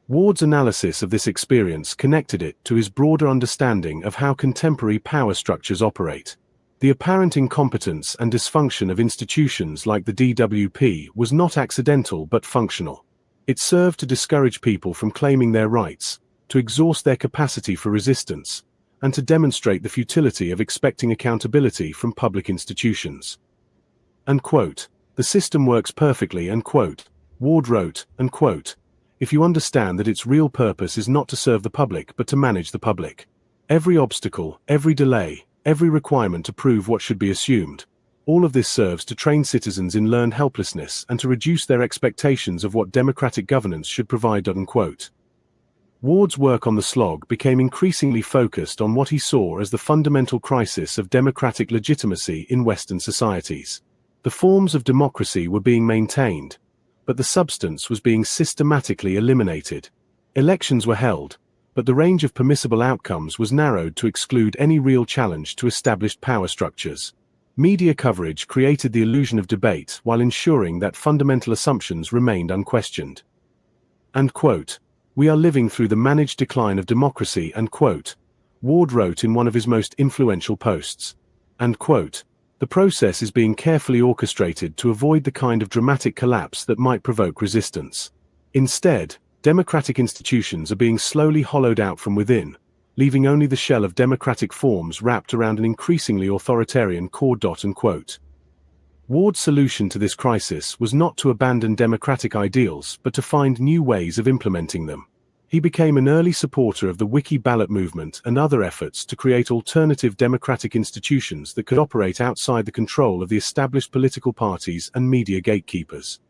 Ward's analysis of this experience connected it to his broader understanding of how contemporary power structures operate. The apparent incompetence and dysfunction of institutions like the DWP was not accidental but functional. It served to discourage people from claiming their rights, to exhaust their capacity for resistance, and to demonstrate the futility of expecting accountability from public institutions. And quote, the system works perfectly, and quote, Ward wrote, and quote, if you understand that its real purpose is not to serve the public but to manage the public. Every obstacle, every delay, every requirement to prove what should be assumed, all of this serves to train citizens in learned helplessness and to reduce their expectations of what democratic governance should provide. Unquote. Ward's work on the slog became increasingly focused on what he saw as the fundamental crisis of democratic legitimacy in Western societies. The forms of democracy were being maintained, but the substance was being systematically eliminated. Elections were held, but the range of permissible outcomes was narrowed to exclude any real challenge to established power structures. Media coverage created the illusion of debate while ensuring that fundamental assumptions remained unquestioned. And quote, "We are living through the managed decline of democracy," and quote, Ward wrote in one of his most influential posts. And quote, "The process is being carefully orchestrated to avoid the kind of dramatic collapse that might provoke resistance. Instead, democratic institutions are being slowly hollowed out from within, leaving only the shell of democratic forms wrapped around an increasingly authoritarian core." Unquote. Ward's solution to this crisis was not to abandon democratic ideals but to find new ways of implementing them. He became an early supporter of the Wiki ballot movement and other efforts to create alternative democratic institutions that could operate outside the control of the established political parties and media gatekeepers.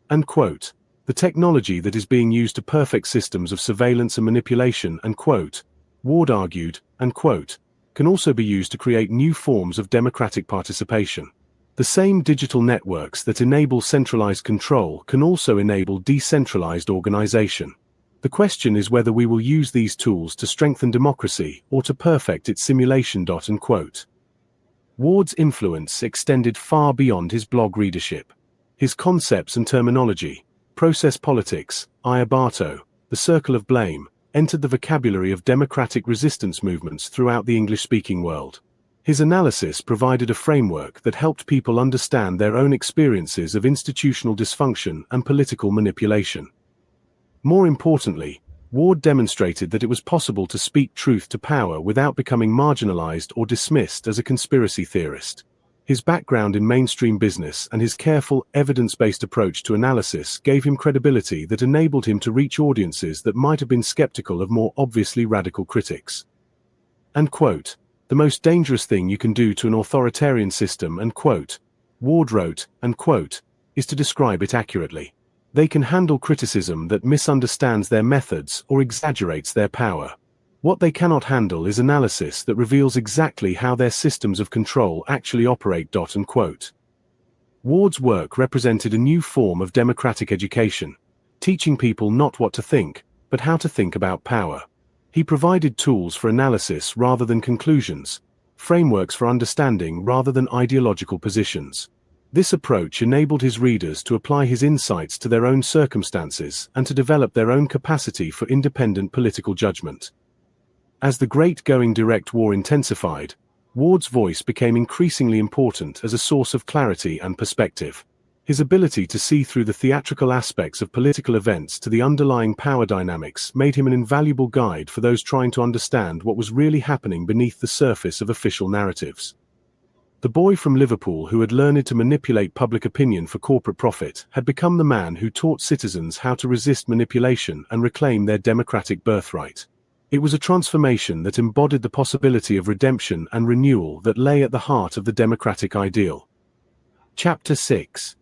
And quote, "The technology that is being used to perfect systems of surveillance and manipulation," and quote, Ward argued, and quote, "can also be used to create new forms of democratic participation. The same digital networks that enable centralized control can also enable decentralized organization. The question is whether we will use these tools to strengthen democracy or to perfect its simulation." Unquote. Ward's influence extended far beyond his blog readership. His concepts and terminology, process politics, Iabato, the circle of blame, entered the vocabulary of democratic resistance movements throughout the English-speaking world. His analysis provided a framework that helped people understand their own experiences of institutional dysfunction and political manipulation. More importantly, Ward demonstrated that it was possible to speak truth to power without becoming marginalized or dismissed as a conspiracy theorist. His background in mainstream business and his careful, evidence-based approach to analysis gave him credibility that enabled him to reach audiences that might have been skeptical of more obviously radical critics. And quote, "The most dangerous thing you can do to an authoritarian system," and quote, Ward wrote, and quote, "is to describe it accurately. They can handle criticism that misunderstands their methods or exaggerates their power. What they cannot handle is analysis that reveals exactly how their systems of control actually operate." Unquote. Ward's work represented a new form of democratic education, teaching people not what to think, but how to think about power. He provided tools for analysis rather than conclusions, frameworks for understanding rather than ideological positions. This approach enabled his readers to apply his insights to their own circumstances and to develop their own capacity for independent political judgment. As the Great Going Direct War intensified, Ward's voice became increasingly important as a source of clarity and perspective. His ability to see through the theatrical aspects of political events to the underlying power dynamics made him an invaluable guide for those trying to understand what was really happening beneath the surface of official narratives. The boy from Liverpool who had learned to manipulate public opinion for corporate profit had become the man who taught citizens how to resist manipulation and reclaim their democratic birthright. It was a transformation that embodied the possibility of redemption and renewal that lay at the heart of the democratic ideal. Chapter 6.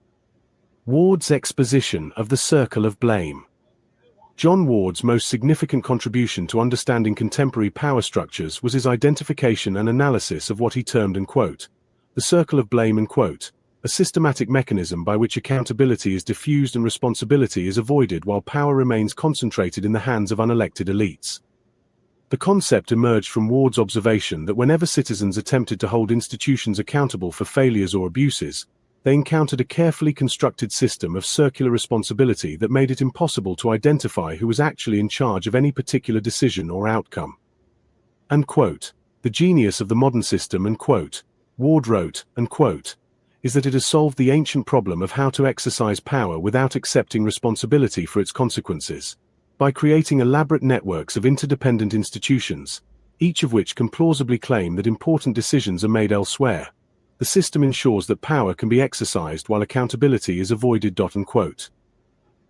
Ward's exposition of the circle of blame. John Ward's most significant contribution to understanding contemporary power structures was his identification and analysis of what he termed, and quote, the circle of blame, and quote, a systematic mechanism by which accountability is diffused and responsibility is avoided while power remains concentrated in the hands of unelected elites. The concept emerged from Ward's observation that whenever citizens attempted to hold institutions accountable for failures or abuses, they encountered a carefully constructed system of circular responsibility that made it impossible to identify who was actually in charge of any particular decision or outcome. And quote, the genius of the modern system, and quote, Ward wrote, and quote, is that it has solved the ancient problem of how to exercise power without accepting responsibility for its consequences. By creating elaborate networks of interdependent institutions, each of which can plausibly claim that important decisions are made elsewhere, the system ensures that power can be exercised while accountability is avoided. Unquote.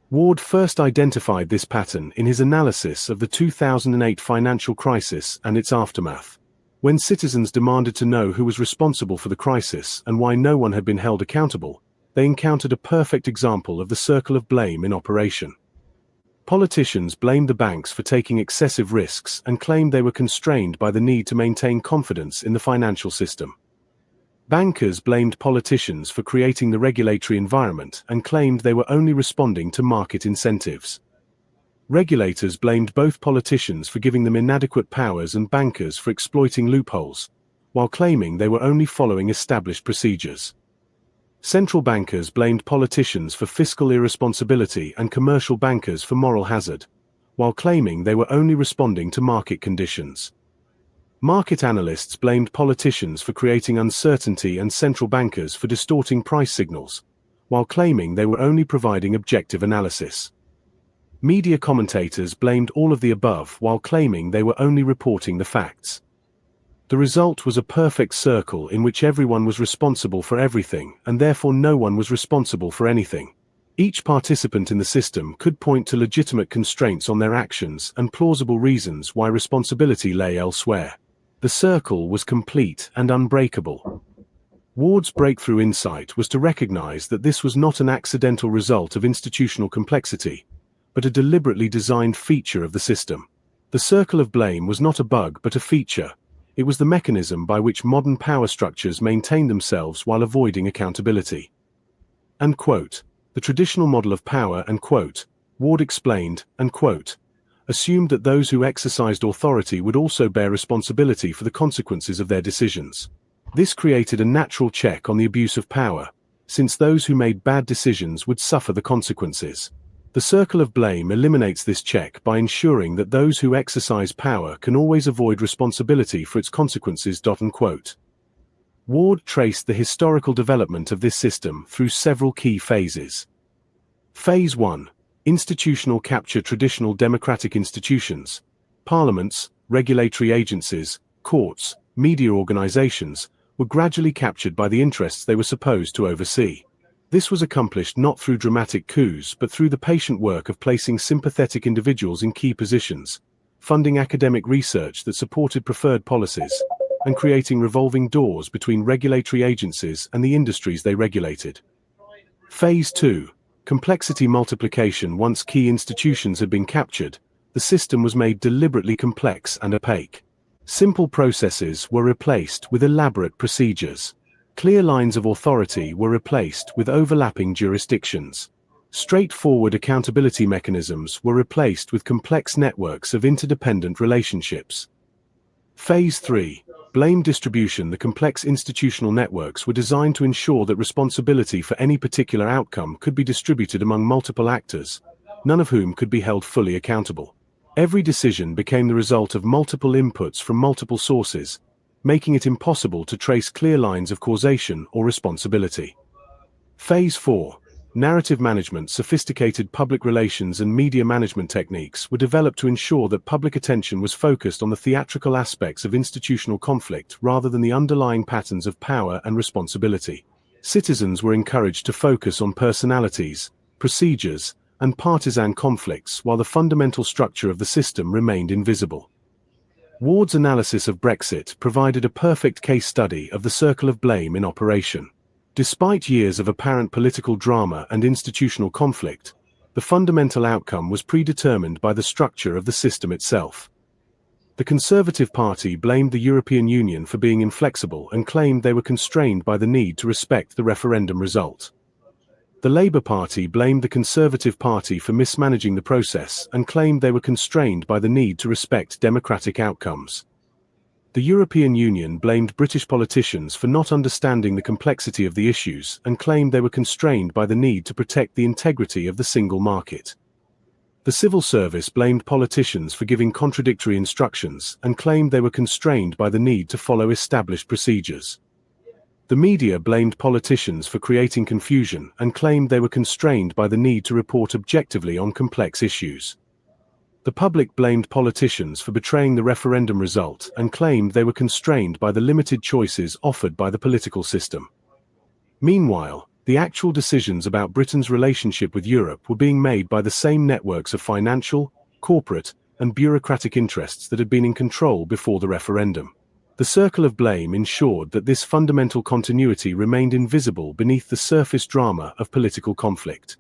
Ward first identified this pattern in his analysis of the 2008 financial crisis and its aftermath. When citizens demanded to know who was responsible for the crisis and why no one had been held accountable, they encountered a perfect example of the circle of blame in operation. Politicians blamed the banks for taking excessive risks and claimed they were constrained by the need to maintain confidence in the financial system. Bankers blamed politicians for creating the regulatory environment and claimed they were only responding to market incentives. Regulators blamed both politicians for giving them inadequate powers and bankers for exploiting loopholes, while claiming they were only following established procedures. Central bankers blamed politicians for fiscal irresponsibility and commercial bankers for moral hazard, while claiming they were only responding to market conditions. Market analysts blamed politicians for creating uncertainty and central bankers for distorting price signals, while claiming they were only providing objective analysis. Media commentators blamed all of the above while claiming they were only reporting the facts. The result was a perfect circle in which everyone was responsible for everything and therefore no one was responsible for anything. Each participant in the system could point to legitimate constraints on their actions and plausible reasons why responsibility lay elsewhere. The circle was complete and unbreakable. Ward's breakthrough insight was to recognize that this was not an accidental result of institutional complexity, but a deliberately designed feature of the system. The circle of blame was not a bug but a feature. It was the mechanism by which modern power structures maintain themselves while avoiding accountability. And quote, the traditional model of power, and quote, Ward explained, and quote, assumed that those who exercised authority would also bear responsibility for the consequences of their decisions. This created a natural check on the abuse of power, since those who made bad decisions would suffer the consequences. The circle of blame eliminates this check by ensuring that those who exercise power can always avoid responsibility for its consequences. Unquote. Ward traced the historical development of this system through several key phases. Phase 1. Institutional capture. Traditional democratic institutions, parliaments, regulatory agencies, courts, media organizations, were gradually captured by the interests they were supposed to oversee. This was accomplished not through dramatic coups but through the patient work of placing sympathetic individuals in key positions, funding academic research that supported preferred policies, and creating revolving doors between regulatory agencies and the industries they regulated. Phase 2. Complexity multiplication. Once key institutions had been captured, the system was made deliberately complex and opaque. Simple processes were replaced with elaborate procedures. Clear lines of authority were replaced with overlapping jurisdictions. Straightforward accountability mechanisms were replaced with complex networks of interdependent relationships. Phase 3. Blame distribution. The complex institutional networks were designed to ensure that responsibility for any particular outcome could be distributed among multiple actors, none of whom could be held fully accountable. Every decision became the result of multiple inputs from multiple sources, making it impossible to trace clear lines of causation or responsibility. Phase 4. Narrative management. Sophisticated public relations and media management techniques were developed to ensure that public attention was focused on the theatrical aspects of institutional conflict rather than the underlying patterns of power and responsibility. Citizens were encouraged to focus on personalities, procedures, and partisan conflicts while the fundamental structure of the system remained invisible. Ward's analysis of Brexit provided a perfect case study of the circle of blame in operation. Despite years of apparent political drama and institutional conflict, the fundamental outcome was predetermined by the structure of the system itself. The Conservative Party blamed the European Union for being inflexible and claimed they were constrained by the need to respect the referendum result. The Labour Party blamed the Conservative Party for mismanaging the process and claimed they were constrained by the need to respect democratic outcomes. The European Union blamed British politicians for not understanding the complexity of the issues and claimed they were constrained by the need to protect the integrity of the single market. The civil service blamed politicians for giving contradictory instructions and claimed they were constrained by the need to follow established procedures. The media blamed politicians for creating confusion and claimed they were constrained by the need to report objectively on complex issues. The public blamed politicians for betraying the referendum result and claimed they were constrained by the limited choices offered by the political system. Meanwhile, the actual decisions about Britain's relationship with Europe were being made by the same networks of financial, corporate, and bureaucratic interests that had been in control before the referendum. The circle of blame ensured that this fundamental continuity remained invisible beneath the surface drama of political conflict.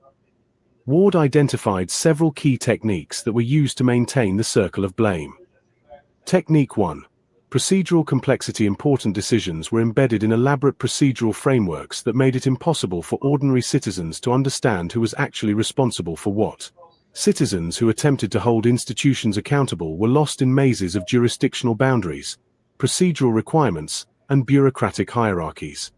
Ward identified several key techniques that were used to maintain the circle of blame. Technique 1. Procedural complexity. Important decisions were embedded in elaborate procedural frameworks that made it impossible for ordinary citizens to understand who was actually responsible for what. Citizens who attempted to hold institutions accountable were lost in mazes of jurisdictional boundaries, procedural requirements, and bureaucratic hierarchies.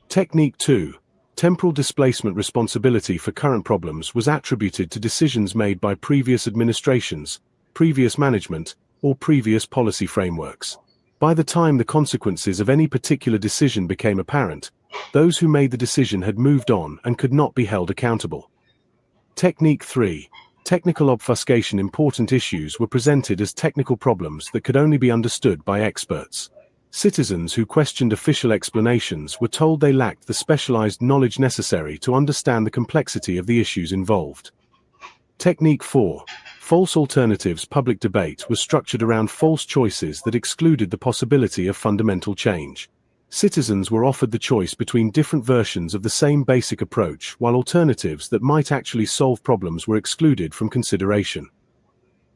Technique 2. Temporal displacement. Responsibility for current problems was attributed to decisions made by previous administrations, previous management, or previous policy frameworks. By the time the consequences of any particular decision became apparent, those who made the decision had moved on and could not be held accountable. Technique 3. Technical obfuscation. Important issues were presented as technical problems that could only be understood by experts. Citizens who questioned official explanations were told they lacked the specialized knowledge necessary to understand the complexity of the issues involved. Technique 4. False alternatives. Public debate was structured around false choices that excluded the possibility of fundamental change. Citizens were offered the choice between different versions of the same basic approach, while alternatives that might actually solve problems were excluded from consideration.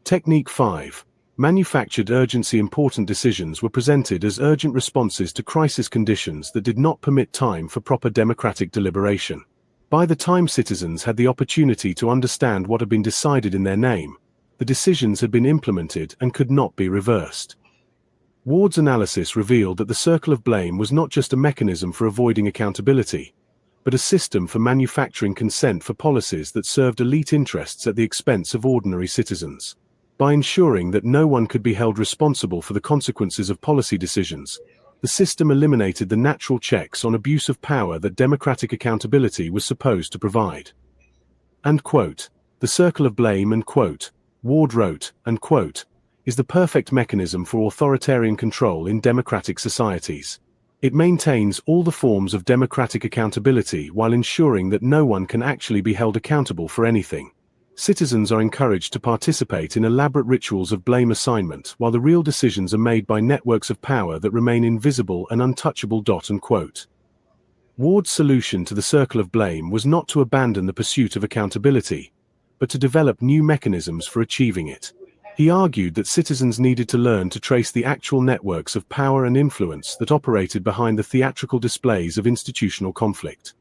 Technique 5. Manufactured urgency. Important decisions were presented as urgent responses to crisis conditions that did not permit time for proper democratic deliberation. By the time citizens had the opportunity to understand what had been decided in their name, the decisions had been implemented and could not be reversed. Ward's analysis revealed that the circle of blame was not just a mechanism for avoiding accountability, but a system for manufacturing consent for policies that served elite interests at the expense of ordinary citizens. By ensuring that no one could be held responsible for the consequences of policy decisions, the system eliminated the natural checks on abuse of power that democratic accountability was supposed to provide. And quote, the circle of blame, and quote, Ward wrote, and quote, is the perfect mechanism for authoritarian control in democratic societies. It maintains all the forms of democratic accountability while ensuring that no one can actually be held accountable for anything. Citizens are encouraged to participate in elaborate rituals of blame assignment while the real decisions are made by networks of power that remain invisible and untouchable. Unquote. Ward's solution to the circle of blame was not to abandon the pursuit of accountability, but to develop new mechanisms for achieving it. He argued that citizens needed to learn to trace the actual networks of power and influence that operated behind the theatrical displays of institutional conflict.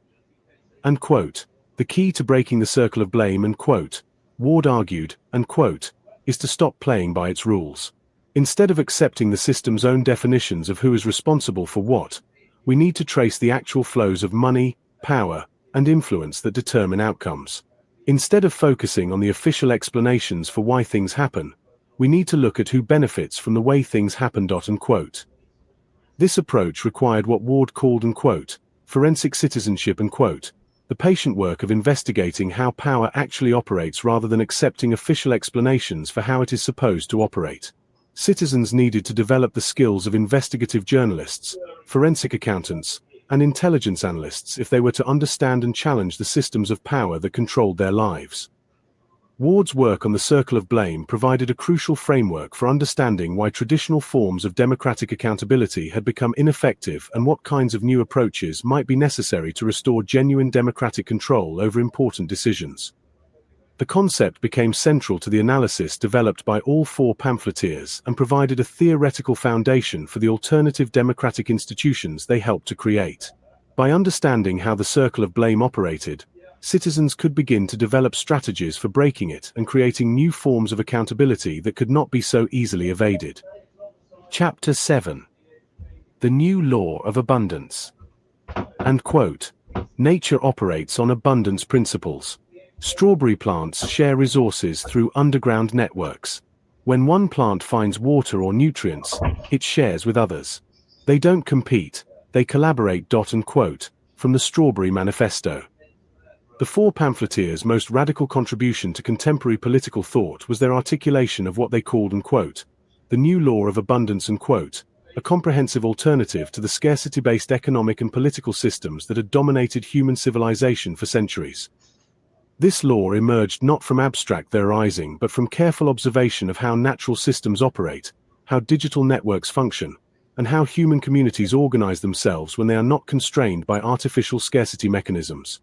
And quote, the key to breaking the circle of blame, and quote, Ward argued, and quote, is to stop playing by its rules. Instead of accepting the system's own definitions of who is responsible for what, we need to trace the actual flows of money, power, and influence that determine outcomes. Instead of focusing on the official explanations for why things happen, we need to look at who benefits from the way things happen. Unquote. This approach required what Ward called, and quote, forensic citizenship, and quote, the patient work of investigating how power actually operates rather than accepting official explanations for how it is supposed to operate. Citizens needed to develop the skills of investigative journalists, forensic accountants, and intelligence analysts if they were to understand and challenge the systems of power that controlled their lives. Ward's work on the circle of blame provided a crucial framework for understanding why traditional forms of democratic accountability had become ineffective and what kinds of new approaches might be necessary to restore genuine democratic control over important decisions. The concept became central to the analysis developed by all four pamphleteers and provided a theoretical foundation for the alternative democratic institutions they helped to create. By understanding how the circle of blame operated, citizens could begin to develop strategies for breaking it and creating new forms of accountability that could not be so easily evaded. Chapter 7. The New Law of Abundance. And quote, nature operates on abundance principles. Strawberry plants share resources through underground networks. When one plant finds water or nutrients, it shares with others. They don't compete, they collaborate. Unquote, from the Strawberry Manifesto. The four pamphleteers' most radical contribution to contemporary political thought was their articulation of what they called, and quote, the new law of abundance, and quote, a comprehensive alternative to the scarcity-based economic and political systems that had dominated human civilization for centuries. This law emerged not from abstract theorizing but from careful observation of how natural systems operate, how digital networks function, and how human communities organize themselves when they are not constrained by artificial scarcity mechanisms.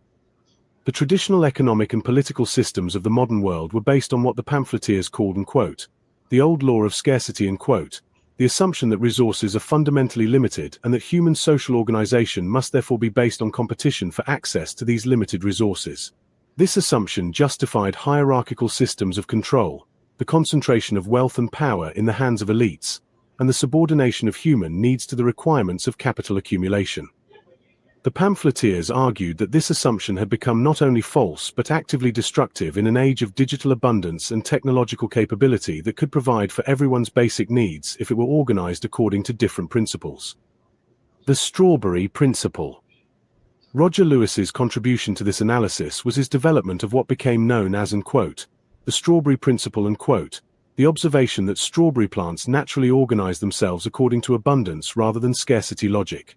The traditional economic and political systems of the modern world were based on what the pamphleteers called, and quote, the old law of scarcity, and quote, the assumption that resources are fundamentally limited and that human social organization must therefore be based on competition for access to these limited resources. This assumption justified hierarchical systems of control, the concentration of wealth and power in the hands of elites, and the subordination of human needs to the requirements of capital accumulation. The pamphleteers argued that this assumption had become not only false but actively destructive in an age of digital abundance and technological capability that could provide for everyone's basic needs if it were organized according to different principles. The strawberry principle. Roger Lewis's contribution to this analysis was his development of what became known as, and quote, the strawberry principle, and quote, the observation that strawberry plants naturally organize themselves according to abundance rather than scarcity logic.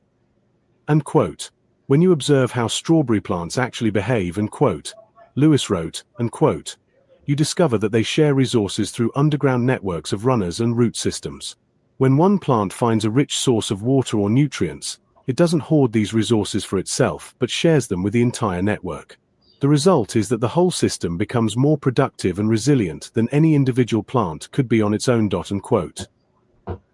And quote, when you observe how strawberry plants actually behave, and quote, Lewis wrote, and quote, you discover that they share resources through underground networks of runners and root systems. When one plant finds a rich source of water or nutrients, it doesn't hoard these resources for itself but shares them with the entire network. The result is that the whole system becomes more productive and resilient than any individual plant could be on its own. And quote.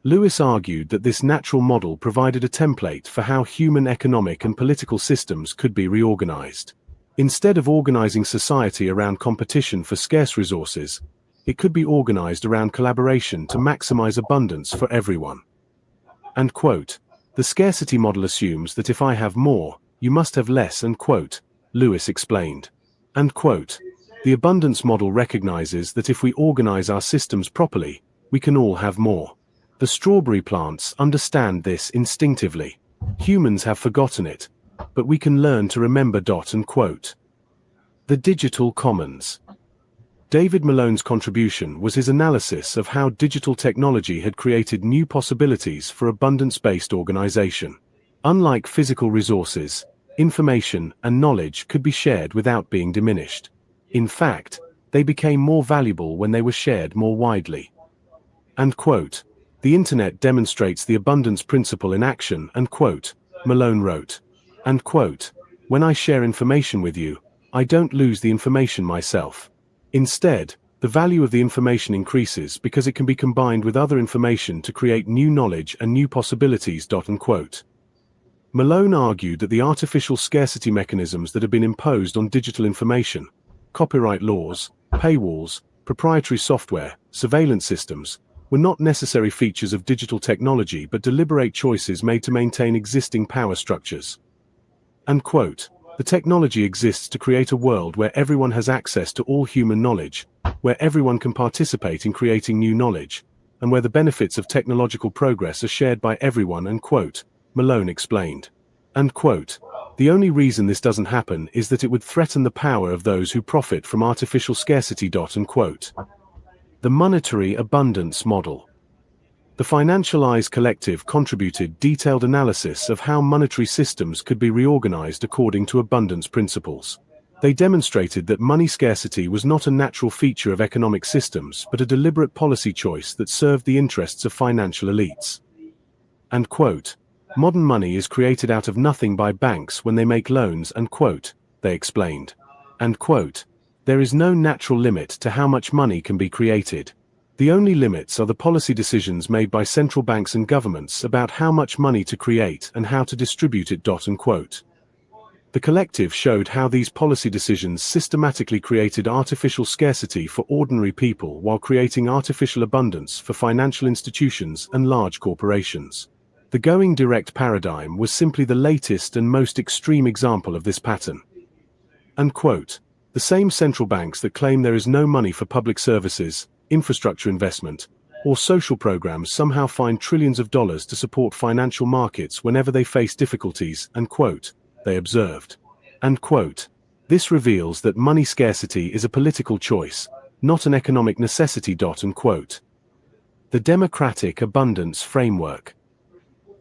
Lewis argued that this natural model provided a template for how human economic and political systems could be reorganized. Instead of organizing society around competition for scarce resources, it could be organized around collaboration to maximize abundance for everyone. And quote, the scarcity model assumes that if I have more, you must have less, and quote, Lewis explained. And quote, the abundance model recognizes that if we organize our systems properly, we can all have more. The strawberry plants understand this instinctively. Humans have forgotten it, but we can learn to remember. And quote. The digital commons. David Malone's contribution was his analysis of how digital technology had created new possibilities for abundance-based organization. Unlike physical resources, information and knowledge could be shared without being diminished. In fact, they became more valuable when they were shared more widely. And quote, the internet demonstrates the abundance principle in action, and quote, Malone wrote. And quote, when I share information with you, I don't lose the information myself. Instead, the value of the information increases because it can be combined with other information to create new knowledge and new possibilities. And quote. Malone argued that the artificial scarcity mechanisms that have been imposed on digital information, copyright laws, paywalls, proprietary software, surveillance systems, were not necessary features of digital technology but deliberate choices made to maintain existing power structures. And quote, the technology exists to create a world where everyone has access to all human knowledge, where everyone can participate in creating new knowledge, and where the benefits of technological progress are shared by everyone, and quote, Malone explained. And quote, the only reason this doesn't happen is that it would threaten the power of those who profit from artificial scarcity. And quote. The monetary abundance model. The Financialized Collective contributed detailed analysis of how monetary systems could be reorganized according to abundance principles. They demonstrated that money scarcity was not a natural feature of economic systems but a deliberate policy choice that served the interests of financial elites. And quote, modern money is created out of nothing by banks when they make loans, and quote, they explained. And quote, there is no natural limit to how much money can be created. The only limits are the policy decisions made by central banks and governments about how much money to create and how to distribute it. And quote. The collective showed how these policy decisions systematically created artificial scarcity for ordinary people while creating artificial abundance for financial institutions and large corporations. The going direct paradigm was simply the latest and most extreme example of this pattern. And quote. The same central banks that claim there is no money for public services, infrastructure investment, or social programs somehow find trillions of dollars to support financial markets whenever they face difficulties, and quote, they observed. And quote, this reveals that money scarcity is a political choice, not an economic necessity. And quote. The democratic abundance framework.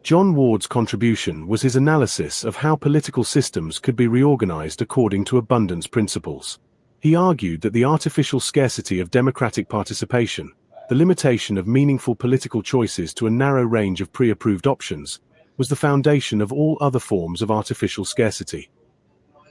John Ward's contribution was his analysis of how political systems could be reorganized according to abundance principles. He argued that the artificial scarcity of democratic participation, the limitation of meaningful political choices to a narrow range of pre-approved options, was the foundation of all other forms of artificial scarcity.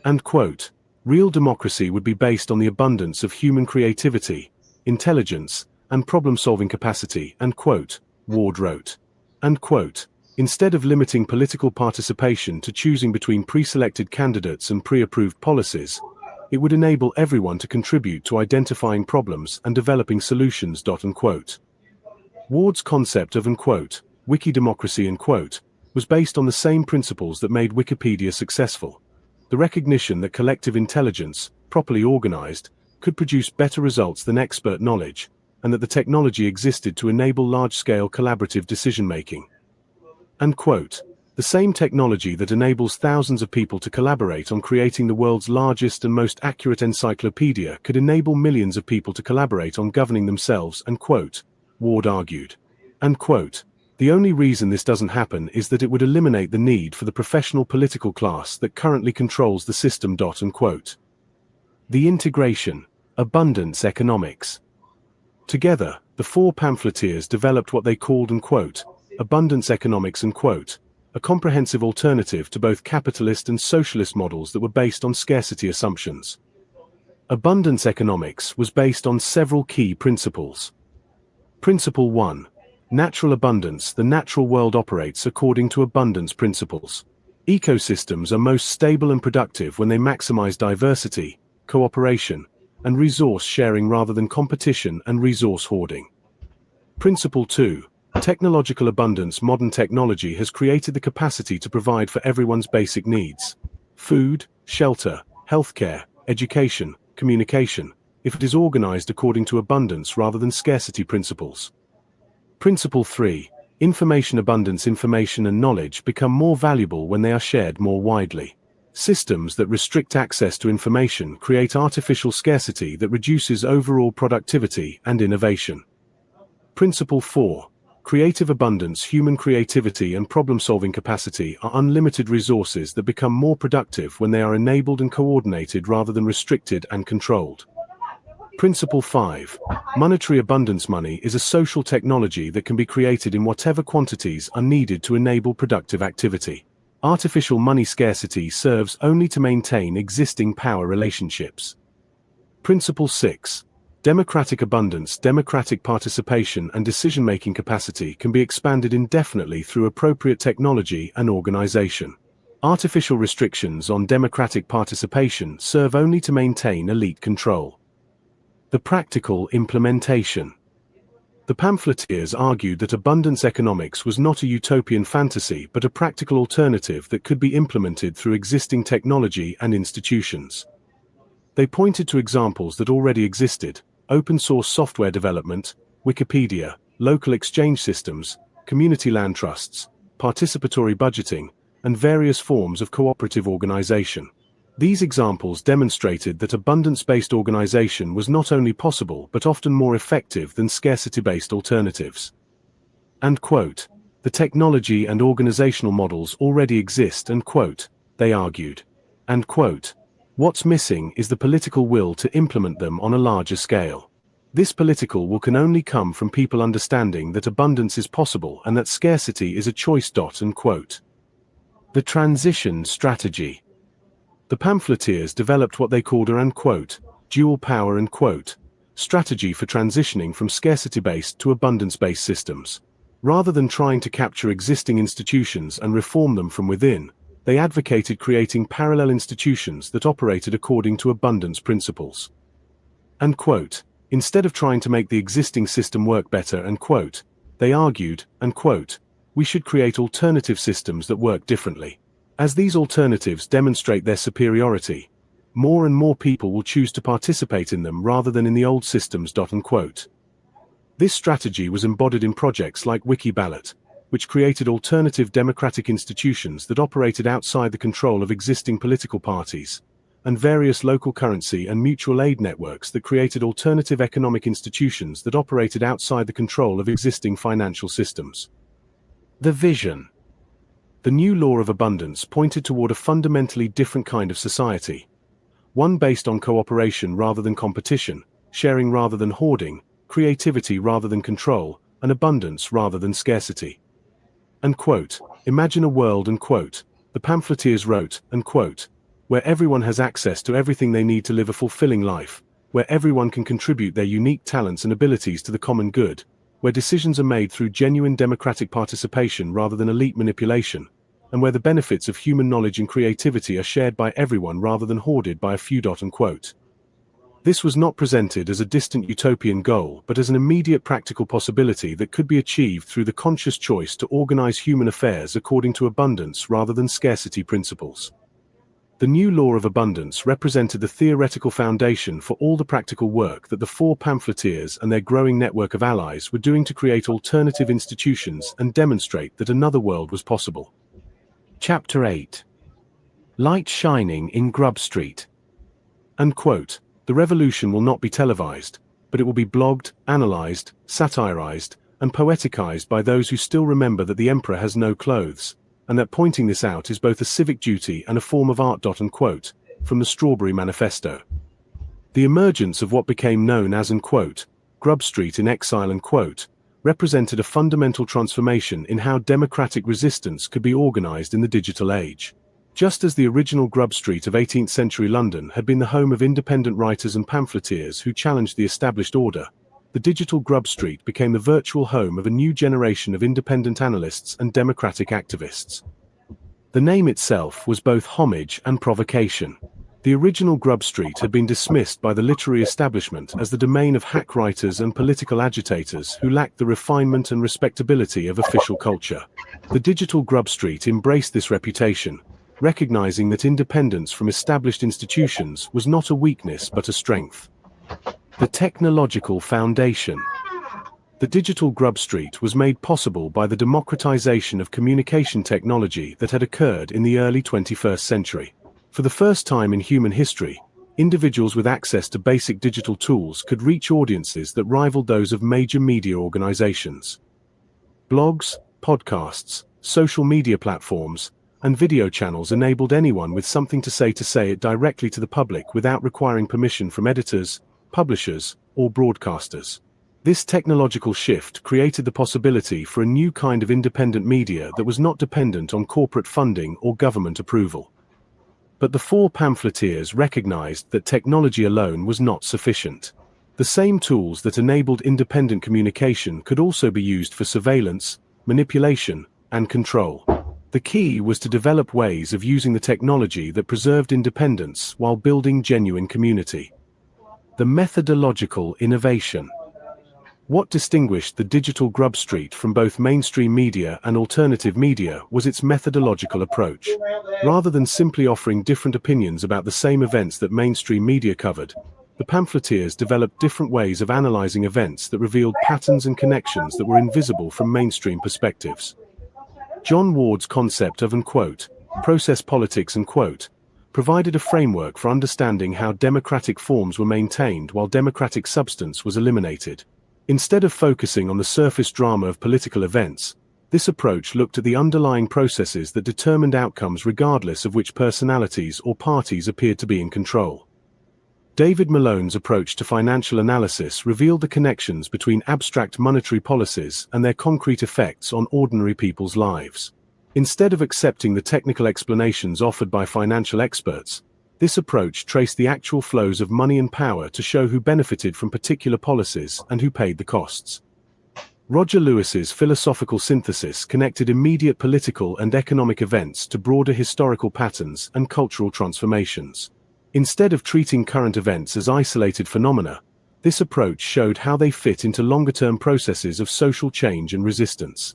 And quote, Real democracy would be based on the abundance of human creativity, intelligence, and problem-solving capacity, and quote, Ward wrote. And quote, instead of limiting political participation to choosing between pre-selected candidates and pre-approved policies, it would enable everyone to contribute to identifying problems and developing solutions. Unquote. Ward's concept of unquote, wiki democracy unquote, was based on the same principles that made Wikipedia successful. The recognition that collective intelligence, properly organized, could produce better results than expert knowledge, and that the technology existed to enable large-scale collaborative decision-making. And quote, the same technology that enables thousands of people to collaborate on creating the world's largest and most accurate encyclopedia could enable millions of people to collaborate on governing themselves, and quote, Ward argued. And quote, the only reason this doesn't happen is that it would eliminate the need for the professional political class that currently controls the system. Unquote. The integration, abundance economics. Together, the four pamphleteers developed what they called unquote, abundance economics unquote, a comprehensive alternative to both capitalist and socialist models that were based on scarcity assumptions. Abundance economics was based on several key principles. Principle 1. Natural abundance. The natural world operates according to abundance principles. Ecosystems are most stable and productive when they maximize diversity, cooperation, and resource sharing rather than competition and resource hoarding. Principle 2. Technological abundance. Modern technology has created the capacity to provide for everyone's basic needs: food, shelter, healthcare, education, communication, if it is organized according to abundance rather than scarcity principles. Principle 3. Information abundance. Information and knowledge become more valuable when they are shared more widely. Systems that restrict access to information create artificial scarcity that reduces overall productivity and innovation. Principle 4. Creative abundance. Human creativity and problem-solving capacity are unlimited resources that become more productive when they are enabled and coordinated rather than restricted and controlled. Principle 5. Monetary abundance. Money is a social technology that can be created in whatever quantities are needed to enable productive activity. Artificial money scarcity serves only to maintain existing power relationships. Principle 6. Democratic abundance. Democratic participation and decision-making capacity can be expanded indefinitely through appropriate technology and organization. Artificial restrictions on democratic participation serve only to maintain elite control. The practical implementation. The pamphleteers argued that abundance economics was not a utopian fantasy but a practical alternative that could be implemented through existing technology and institutions. They pointed to examples that already existed: open-source software development, Wikipedia, local exchange systems, community land trusts, participatory budgeting, and various forms of cooperative organization. These examples demonstrated that abundance-based organization was not only possible but often more effective than scarcity-based alternatives. And quote, the technology and organizational models already exist, and quote, they argued. And quote, what's missing is the political will to implement them on a larger scale. This political will can only come from people understanding that abundance is possible and that scarcity is a choice. And quote. The transition strategy. The pamphleteers developed what they called a quote, dual power and quote, strategy for transitioning from scarcity-based to abundance-based systems. Rather than trying to capture existing institutions and reform them from within, they advocated creating parallel institutions that operated according to abundance principles. And quote, instead of trying to make the existing system work better, and quote, they argued, and quote, we should create alternative systems that work differently. As these alternatives demonstrate their superiority, more and more people will choose to participate in them rather than in the old systems. And quote. This strategy was embodied in projects like WikiBallot, which created alternative democratic institutions that operated outside the control of existing political parties, and various local currency and mutual aid networks that created alternative economic institutions that operated outside the control of existing financial systems. The vision. The new law of abundance pointed toward a fundamentally different kind of society, one based on cooperation rather than competition, sharing rather than hoarding, creativity rather than control, and abundance rather than scarcity. And quote, imagine a world, and quote, the pamphleteers wrote, and quote, where everyone has access to everything they need to live a fulfilling life, where everyone can contribute their unique talents and abilities to the common good, where decisions are made through genuine democratic participation rather than elite manipulation, and where the benefits of human knowledge and creativity are shared by everyone rather than hoarded by a few. Unquote. This was not presented as a distant utopian goal, but as an immediate practical possibility that could be achieved through the conscious choice to organize human affairs according to abundance rather than scarcity principles. The new law of abundance represented the theoretical foundation for all the practical work that the four pamphleteers and their growing network of allies were doing to create alternative institutions and demonstrate that another world was possible. Chapter 8. Light shining in Grub Street. Unquote. The revolution will not be televised, but it will be blogged, analyzed, satirized, and poeticized by those who still remember that the emperor has no clothes, and that pointing this out is both a civic duty and a form of art. Unquote, from the Strawberry Manifesto. The emergence of what became known as unquote, Grub Street in exile unquote, represented a fundamental transformation in how democratic resistance could be organized in the digital age. Just as the original Grub Street of 18th century London had been the home of independent writers and pamphleteers who challenged the established order, the digital Grub Street became the virtual home of a new generation of independent analysts and democratic activists. The name itself was both homage and provocation. The original Grub Street had been dismissed by the literary establishment as the domain of hack writers and political agitators who lacked the refinement and respectability of official culture. The digital Grub Street embraced this reputation, recognizing that independence from established institutions was not a weakness but a strength. The technological foundation. The digital Grub Street was made possible by the democratization of communication technology that had occurred in the early 21st century. For the first time in human history, individuals with access to basic digital tools could reach audiences that rivaled those of major media organizations. Blogs, podcasts, social media platforms, and video channels enabled anyone with something to say it directly to the public without requiring permission from editors, publishers, or broadcasters. This technological shift created the possibility for a new kind of independent media that was not dependent on corporate funding or government approval. But the four pamphleteers recognized that technology alone was not sufficient. The same tools that enabled independent communication could also be used for surveillance, manipulation, and control. The key was to develop ways of using the technology that preserved independence while building genuine community. The methodological innovation. What distinguished the digital Grub Street from both mainstream media and alternative media was its methodological approach. Rather than simply offering different opinions about the same events that mainstream media covered, the pamphleteers developed different ways of analyzing events that revealed patterns and connections that were invisible from mainstream perspectives. John Ward's concept of unquote, process politics unquote, provided a framework for understanding how democratic forms were maintained while democratic substance was eliminated. Instead of focusing on the surface drama of political events, this approach looked at the underlying processes that determined outcomes regardless of which personalities or parties appeared to be in control. David Malone's approach to financial analysis revealed the connections between abstract monetary policies and their concrete effects on ordinary people's lives. Instead of accepting the technical explanations offered by financial experts, this approach traced the actual flows of money and power to show who benefited from particular policies and who paid the costs. Roger Lewis's philosophical synthesis connected immediate political and economic events to broader historical patterns and cultural transformations. Instead of treating current events as isolated phenomena, this approach showed how they fit into longer-term processes of social change and resistance.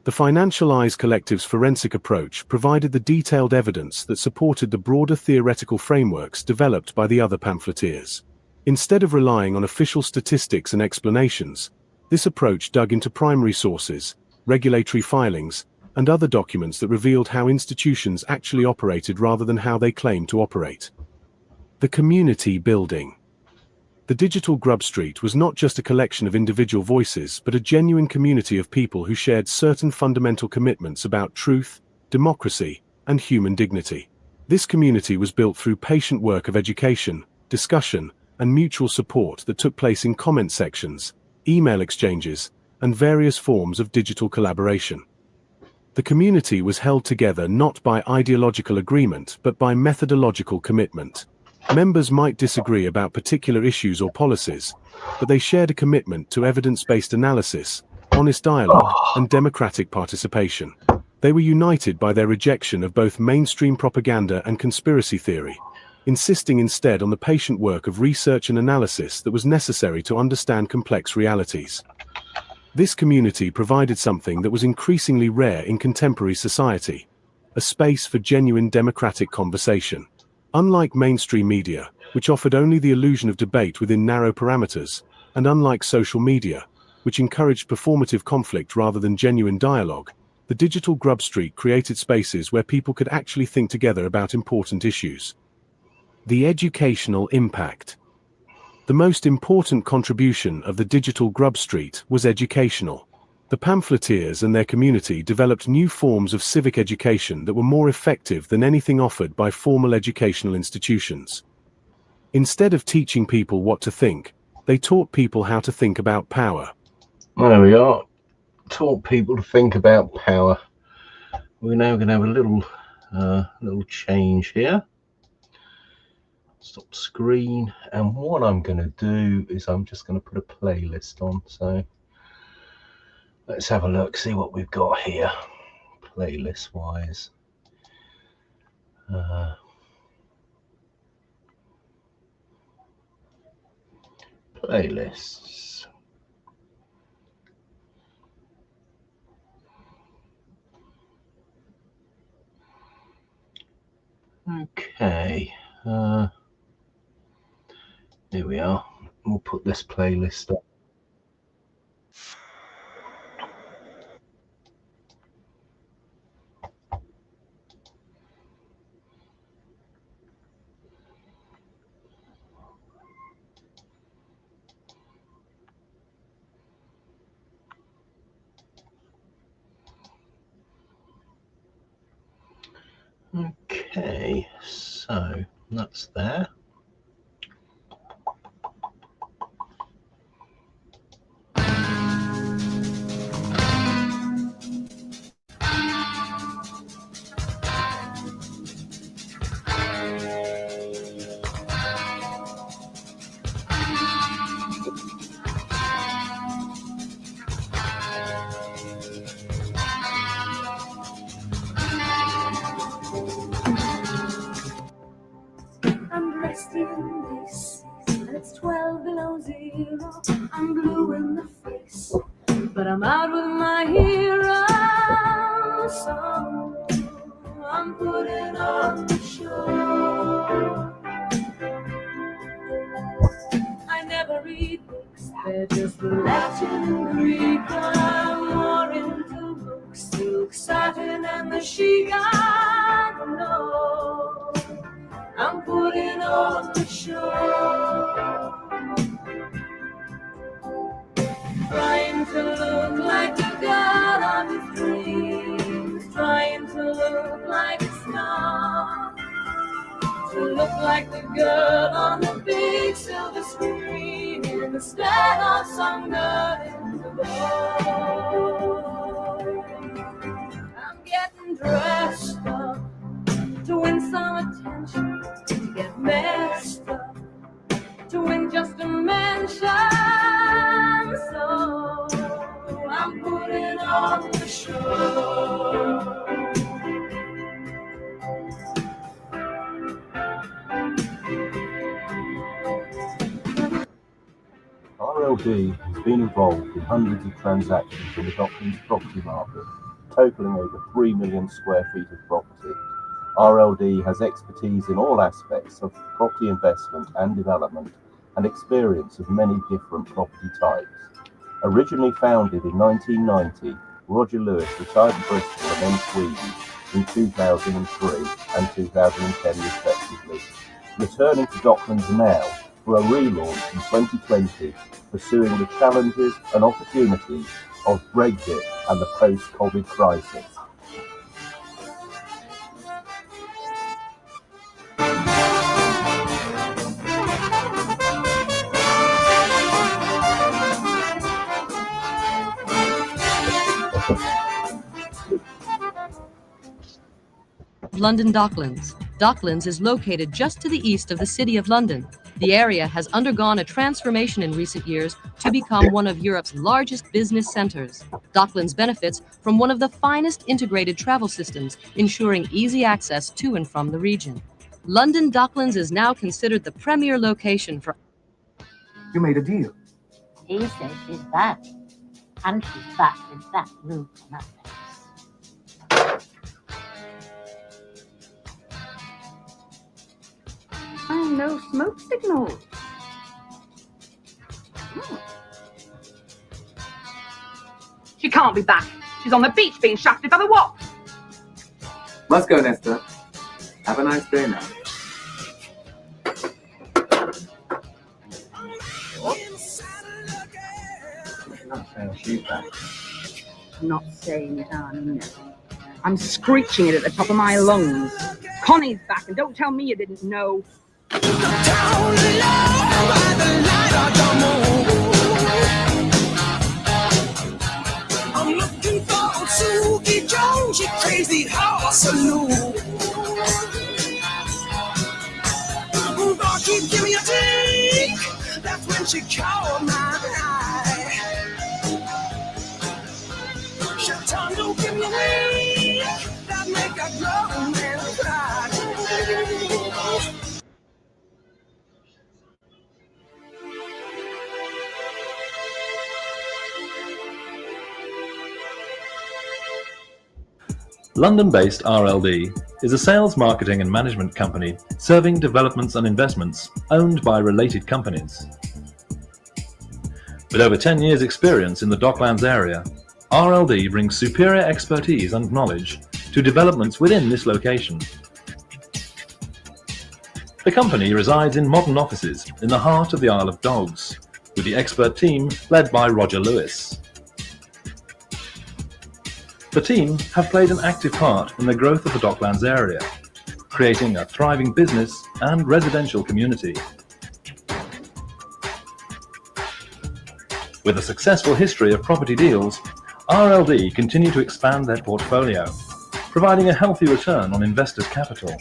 The Financial Eyes Collective's forensic approach provided the detailed evidence that supported the broader theoretical frameworks developed by the other pamphleteers. Instead of relying on official statistics and explanations, this approach dug into primary sources, regulatory filings, and other documents that revealed how institutions actually operated rather than how they claimed to operate. The community building. The digital Grub Street was not just a collection of individual voices but a genuine community of people who shared certain fundamental commitments about truth, democracy, and human dignity. This community was built through patient work of education, discussion, and mutual support that took place in comment sections, email exchanges, and various forms of digital collaboration. The community was held together not by ideological agreement but by methodological commitment. Members might disagree about particular issues or policies, but they shared a commitment to evidence-based analysis, honest dialogue, and democratic participation. They were united by their rejection of both mainstream propaganda and conspiracy theory, insisting instead on the patient work of research and analysis that was necessary to understand complex realities. This community provided something that was increasingly rare in contemporary society: a space for genuine democratic conversation. Unlike mainstream media, which offered only the illusion of debate within narrow parameters, and unlike social media, which encouraged performative conflict rather than genuine dialogue, the digital Grub Street created spaces where people could actually think together about important issues. The educational impact. The most important contribution of the digital Grub Street was educational. The pamphleteers and their community developed new forms of civic education that were more effective than anything offered by formal educational institutions. Instead of teaching people what to think, they taught people how to think about power. There we are. Taught people to think about power. We're now going to have a little change here. Stop screen, and what I'm going to do is I'm just going to put a playlist on. So let's have a look, see what we've got here playlist wise. Playlists. Okay, here we are. We'll put this playlist up. Okay, so that's there. I'm dressed in this, and it's 12 below zero. I'm blue in the face, but I'm out with my hero. So I'm putting on the show. I never read books, they're just Latin and Greek. I'm more into books, silk, satin, and the chic. I know I'm putting on the show. Trying to look like the girl of his dreams, trying to look like a star, to look like the girl on the big silver screen instead of some girl in the bar. I'm getting dressed up to win some attention, to get messed up, to win just a mention. So I'm putting on the show. RLD has been involved in hundreds of transactions in the Docklands property market, totaling over 3 million square feet of property. RLD has expertise in all aspects of property investment and development and experience of many different property types. Originally founded in 1990, Roger Lewis retired to Bristol and then Sweden in 2003 and 2010 respectively, returning to Docklands now for a relaunch in 2020, pursuing the challenges and opportunities of Brexit and the post-COVID crisis. London Docklands. Docklands is located just to the east of the City of London. The area has undergone a transformation in recent years to become one of Europe's largest business centers. Docklands benefits from one of the finest integrated travel systems, ensuring easy access to and from the region. London Docklands is now considered the premier location for... You made a deal. He says she's back, and she's back with that roof on her face. And no smoke signals. She can't be back. She's on the beach being shafted by the what? Must go, Nesta. Have a nice day now. I'm not saying it, Arnie, no. I'm screeching it at the top of my lungs. Connie's back, and don't tell me you didn't know. I'm looking for Suki Jones, she crazy horse saloon. God, she give me a drink, that's when she caught my eye. Shaitan, don't give me a ring, that make a grown man cry. London-based RLD is a sales, marketing and management company serving developments and investments owned by related companies. With over 10 years' experience in the Docklands area, RLD brings superior expertise and knowledge to developments within this location. The company resides in modern offices in the heart of the Isle of Dogs, with the expert team led by Roger Lewis. The team have played an active part in the growth of the Docklands area, creating a thriving business and residential community. With a successful history of property deals, RLD continue to expand their portfolio, providing a healthy return on investors' capital.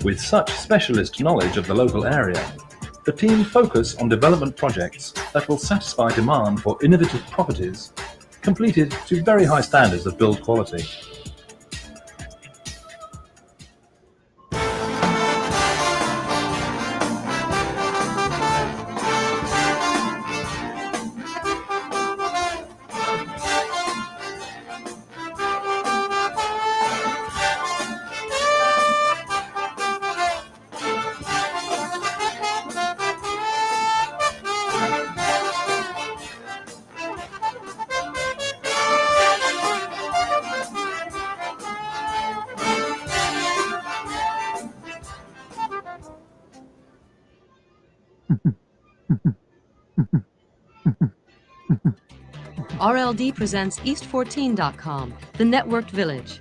With such specialist knowledge of the local area, the team focus on development projects that will satisfy demand for innovative properties completed to very high standards of build quality. RLD presents East14.com, the networked village.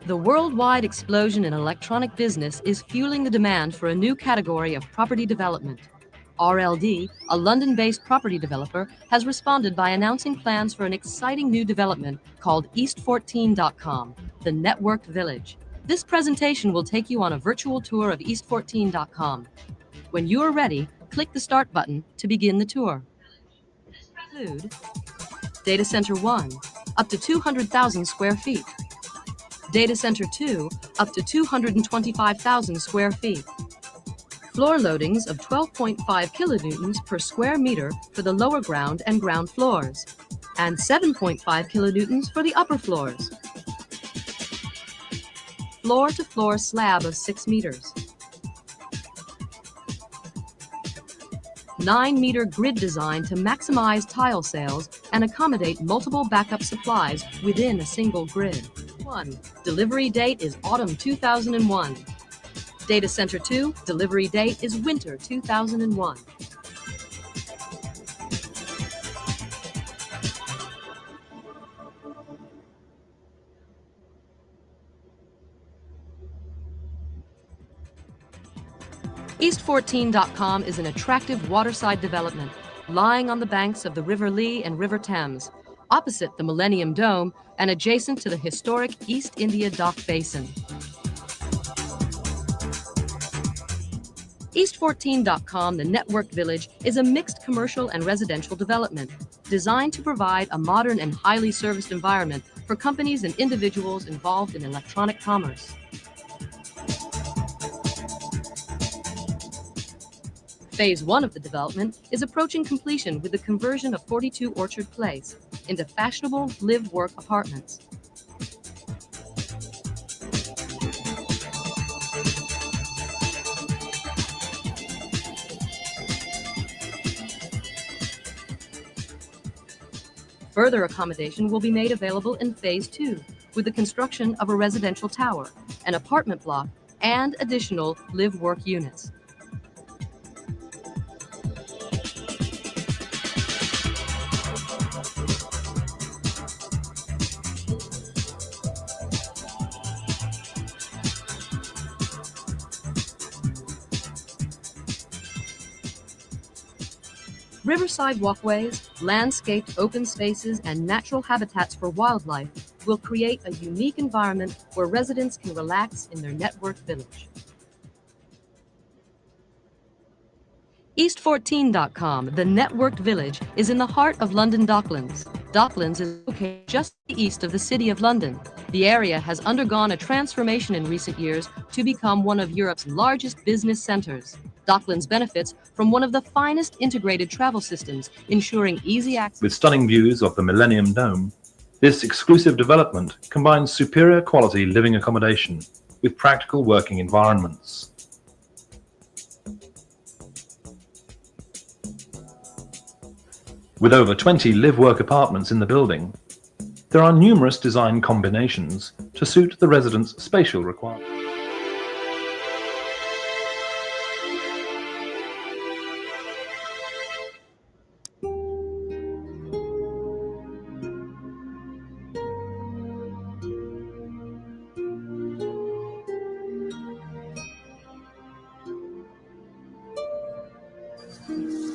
The worldwide explosion in electronic business is fueling the demand for a new category of property development. RLD, a London-based property developer, has responded by announcing plans for an exciting new development called East14.com, the networked village. This presentation will take you on a virtual tour of East14.com. When you are ready, click the Start button to begin the tour. Include Data Center 1, up to 200,000 square feet. Data Center 2, up to 225,000 square feet. Floor loadings of 12.5 kilonewtons per square meter for the lower ground and ground floors, and 7.5 kilonewtons for the upper floors. Floor-to-floor slab of 6 meters. 9-meter grid design to maximize tile sales and accommodate multiple backup supplies within a single grid. 1. Delivery date is autumn 2001. Data Center 2, delivery date is winter 2001. East14.com is an attractive waterside development lying on the banks of the River Lee and River Thames. opposite the Millennium Dome and adjacent to the historic East India Dock Basin. East14.com, the Network Village, is a mixed commercial and residential development designed to provide a modern and highly serviced environment for companies and individuals involved in electronic commerce. Phase 1 of the development is approaching completion with the conversion of 42 Orchard Place into fashionable live-work apartments. Further accommodation will be made available in Phase 2 with the construction of a residential tower, an apartment block, and additional live-work units. Riverside walkways, landscaped open spaces, and natural habitats for wildlife will create a unique environment where residents can relax in their network village. East14.com, the networked village, is in the heart of London Docklands. Docklands is located just east of the City of London. The area has undergone a transformation in recent years to become one of Europe's largest business centers. Docklands benefits from one of the finest integrated travel systems, ensuring easy access. With stunning views of the Millennium Dome, this exclusive development combines superior quality living accommodation with practical working environments. With over 20 live-work apartments in the building, there are numerous design combinations to suit the residents' spatial requirements.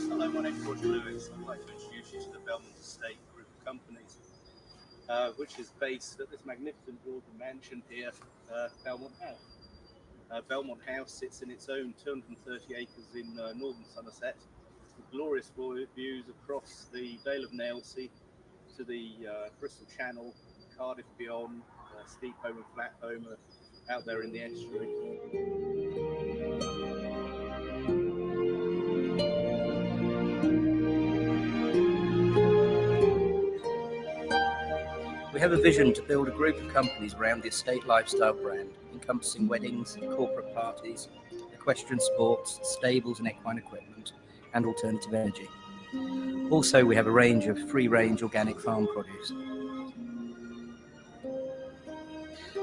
Hello, my name is Roger Lewis. I'd like to introduce you to the Belmont Estate group of companies, which is based at this magnificent Broadwood mansion here, Belmont House. Belmont House sits in its own 230 acres in northern Somerset, with glorious views across the Vale of Nailsea to the Bristol Channel, Cardiff beyond, Steepholme and Flatholme out there in the estuary. We have a vision to build a group of companies around the estate lifestyle brand, encompassing weddings, corporate parties, equestrian sports, stables and equine equipment, and alternative energy. Also, we have a range of free-range organic farm produce.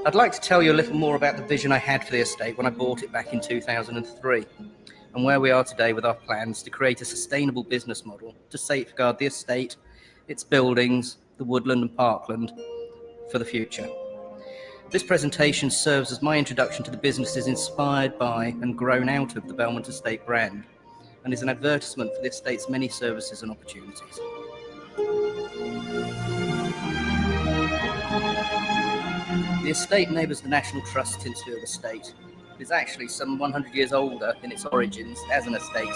I'd like to tell you a little more about the vision I had for the estate when I bought it back in 2003, and where we are today with our plans to create a sustainable business model to safeguard the estate, its buildings, the woodland and parkland for the future. This presentation serves as my introduction to the businesses inspired by and grown out of the Belmont Estate brand, and is an advertisement for the estate's many services and opportunities. The estate neighbours the National Trust Tinsfield Estate. It is actually some 100 years older in its origins as an estate.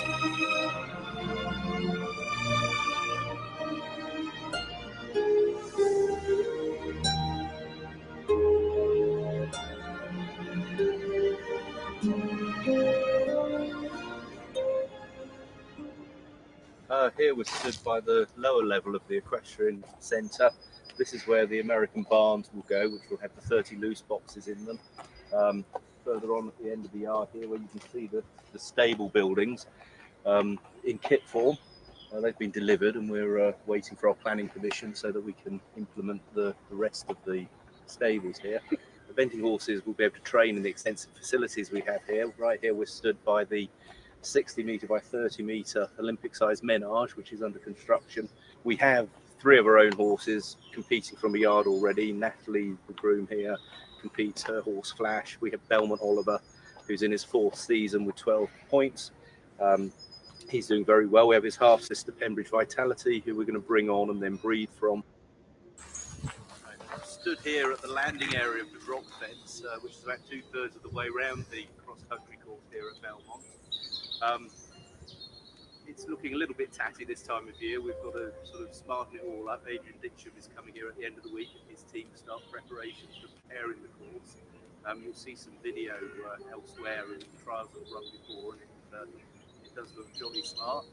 Here we're stood by the lower level of the equestrian centre. This is where the American barns will go, which will have the 30 loose boxes in them. Further on at the end of the yard here, where you can see the stable buildings in kit form. They've been delivered, and we're waiting for our planning permission so that we can implement the rest of the stables here. Eventing horses will be able to train in the extensive facilities we have here. Right here we're stood by the 60 metre by 30 metre Olympic-sized menage, which is under construction. We have 3 of our own horses competing from a yard already. Natalie, the groom here, competes, her horse Flash. We have Belmont Oliver, who's in his 4th season with 12 points. He's doing very well. We have his half-sister Pembridge Vitality, who we're going to bring on and then breed from. stood here at the landing area of the drop fence, which is about 2/3 of the way around the cross-country course here at Belmont. It's looking a little bit tatty this time of year. We've got to sort of smarten it all up. Adrian Ditcham is coming here at the end of the week, and his team start preparations for preparing the course. You'll see some video elsewhere of trials that have run before, and it does look jolly smart.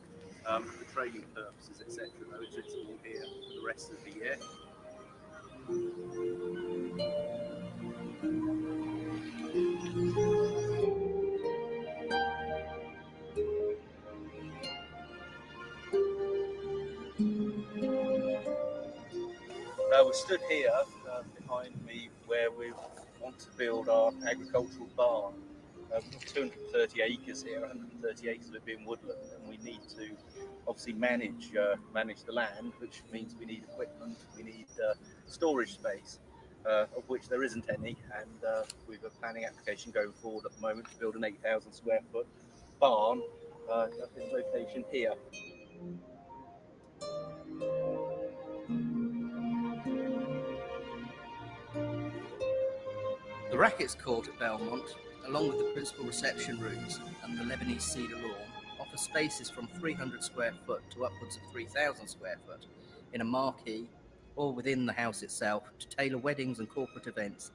For training purposes, etc. Though it's all here for the rest of the year. We're stood here behind me where we want to build our agricultural barn. We've got 230 acres here, 130 acres of it being woodland, and we need to obviously manage the land, which means we need equipment, we need storage space, of which there isn't any, and we've a planning application going forward at the moment to build an 8,000 square foot barn at this location here. The Rackets Court at Belmont, along with the principal reception rooms and the Lebanese cedar lawn, offer spaces from 300 square foot to upwards of 3,000 square foot in a marquee or within the house itself to tailor weddings and corporate events.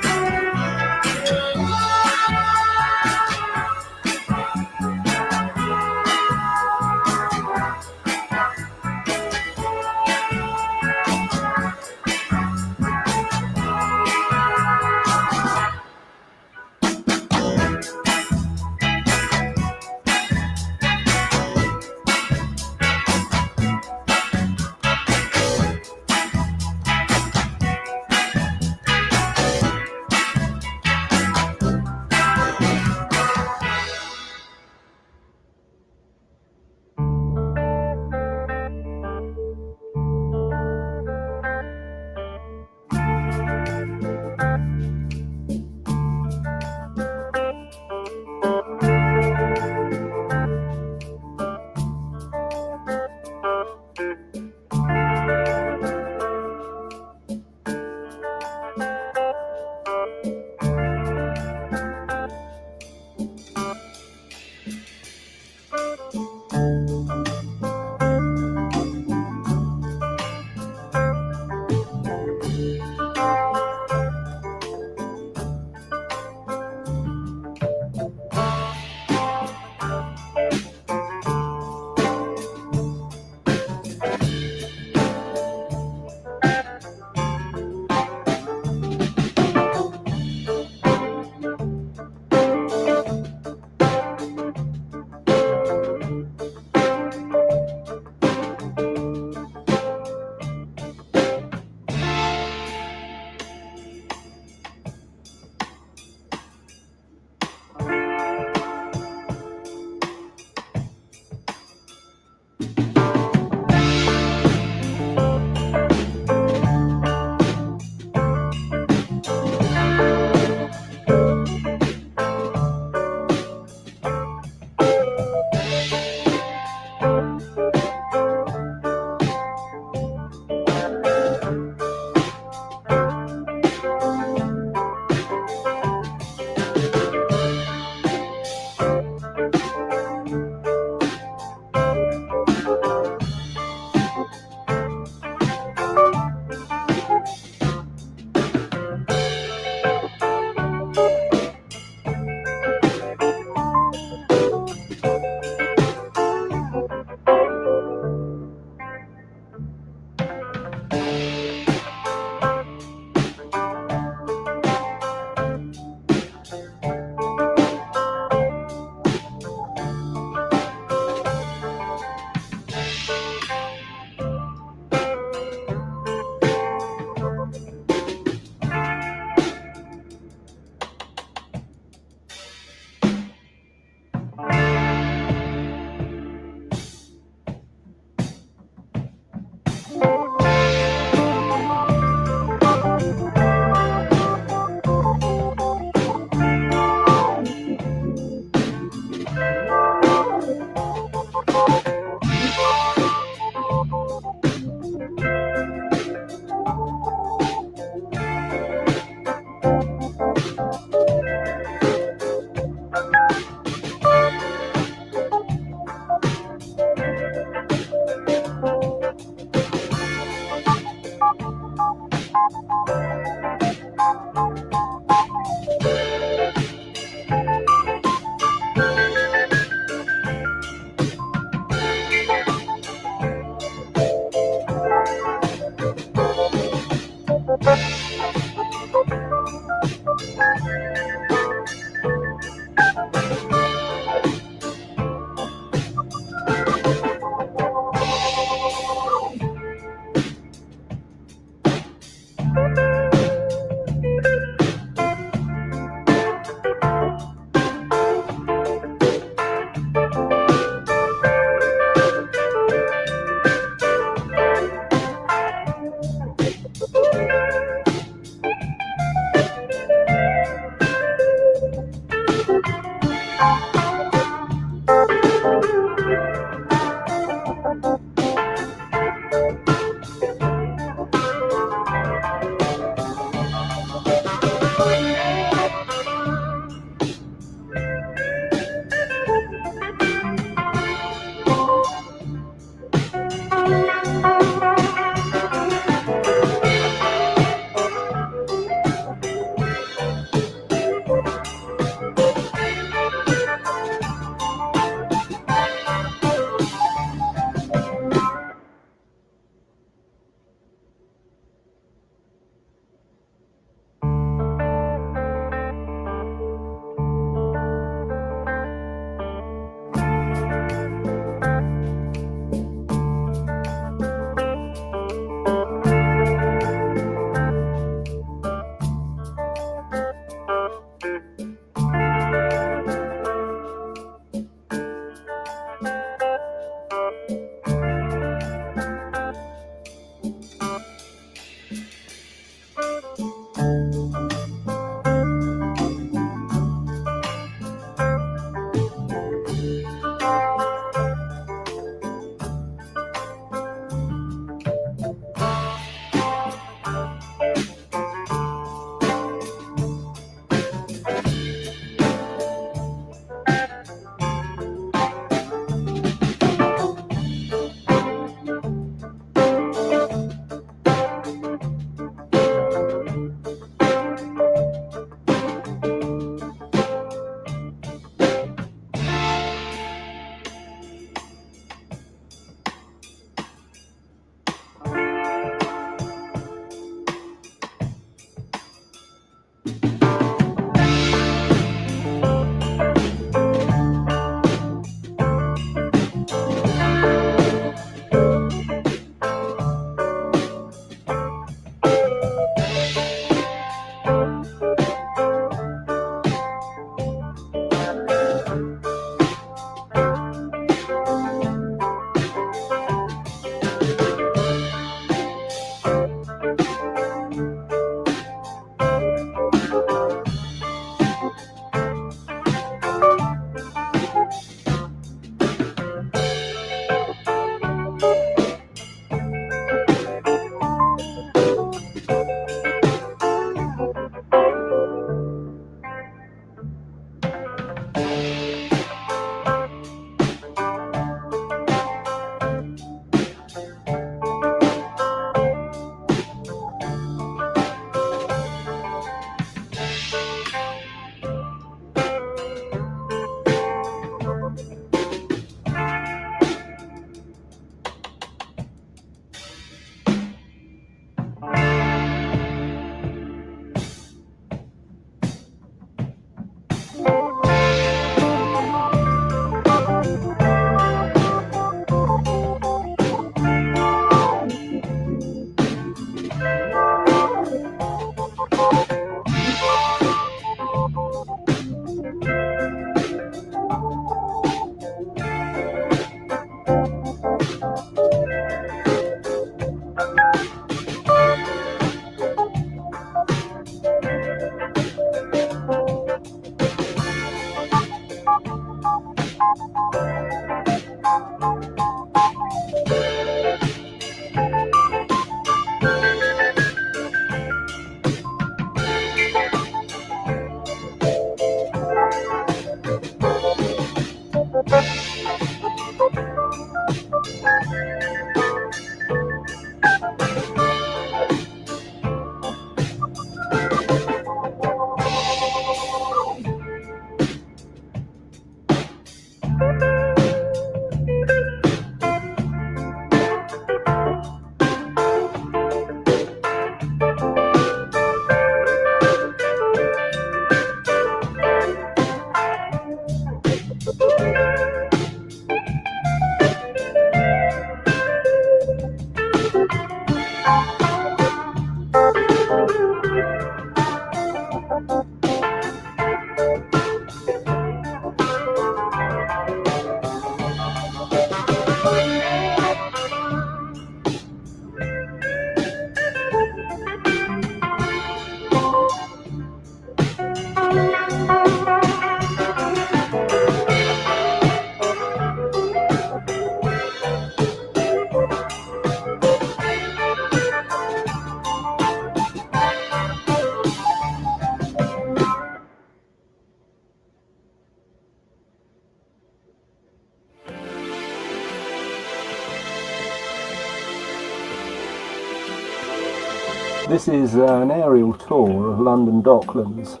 This is an aerial tour of London Docklands.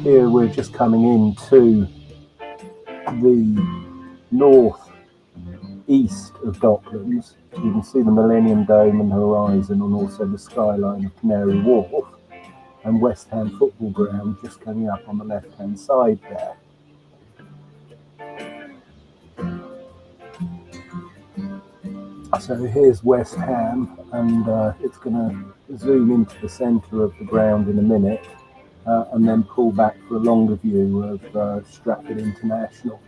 Here we're just coming into the north east of Docklands. You can see the Millennium Dome and Horizon, and also the skyline of Canary Wharf and West Ham football ground just coming up on the left hand side there. So here's West Ham, and it's going to zoom into the centre of the ground in a minute, and then pull back for a longer view of Stratford International.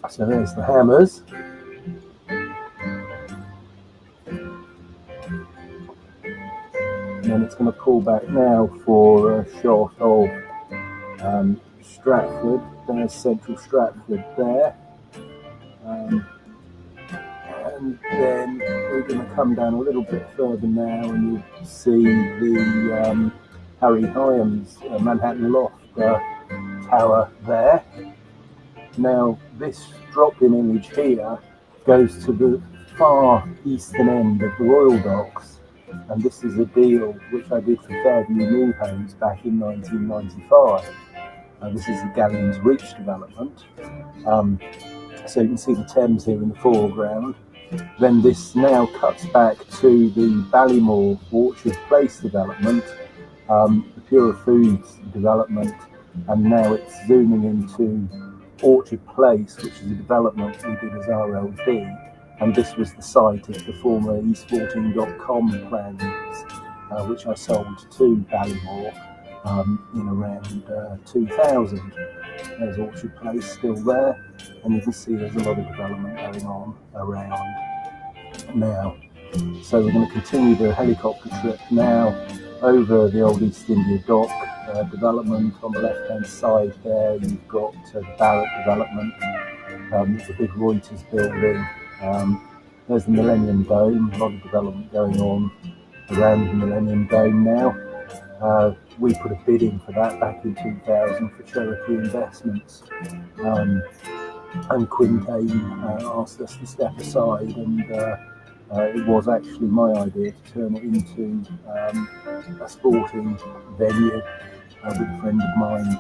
So there's the Hammers. And then it's going to pull back now for a shot of Stratford. There's central Stratford there. And then we're going to come down a little bit further now, and you'll see the Harry Hyams Manhattan Loft tower there. Now this drop-in image here goes to the far eastern end of the Royal Docks, and this is a deal which I did for Fairview New Homes back in 1995. This is the Galleons Reach development. So you can see the Thames here in the foreground. Then this now cuts back to the Ballymore Orchard Place development, the Pure Foods development, and now it's zooming into Orchard Place, which is a development we did as RLD, and this was the site of the former esporting.com plans, which I sold to Ballymore in around 2000. There's Orchard Place still there, and you can see there's a lot of development going on around now. So we're going to continue the helicopter trip now over the old East India Dock development. On the left hand side there you've got the Barratt development, the big Reuters building. There's the Millennium Dome, a lot of development going on around the Millennium Dome now. We put a bid in for that back in 2000 for Cherokee Investments, and Quintain asked us to step aside, and it was actually my idea to turn it into a sporting venue with a friend of mine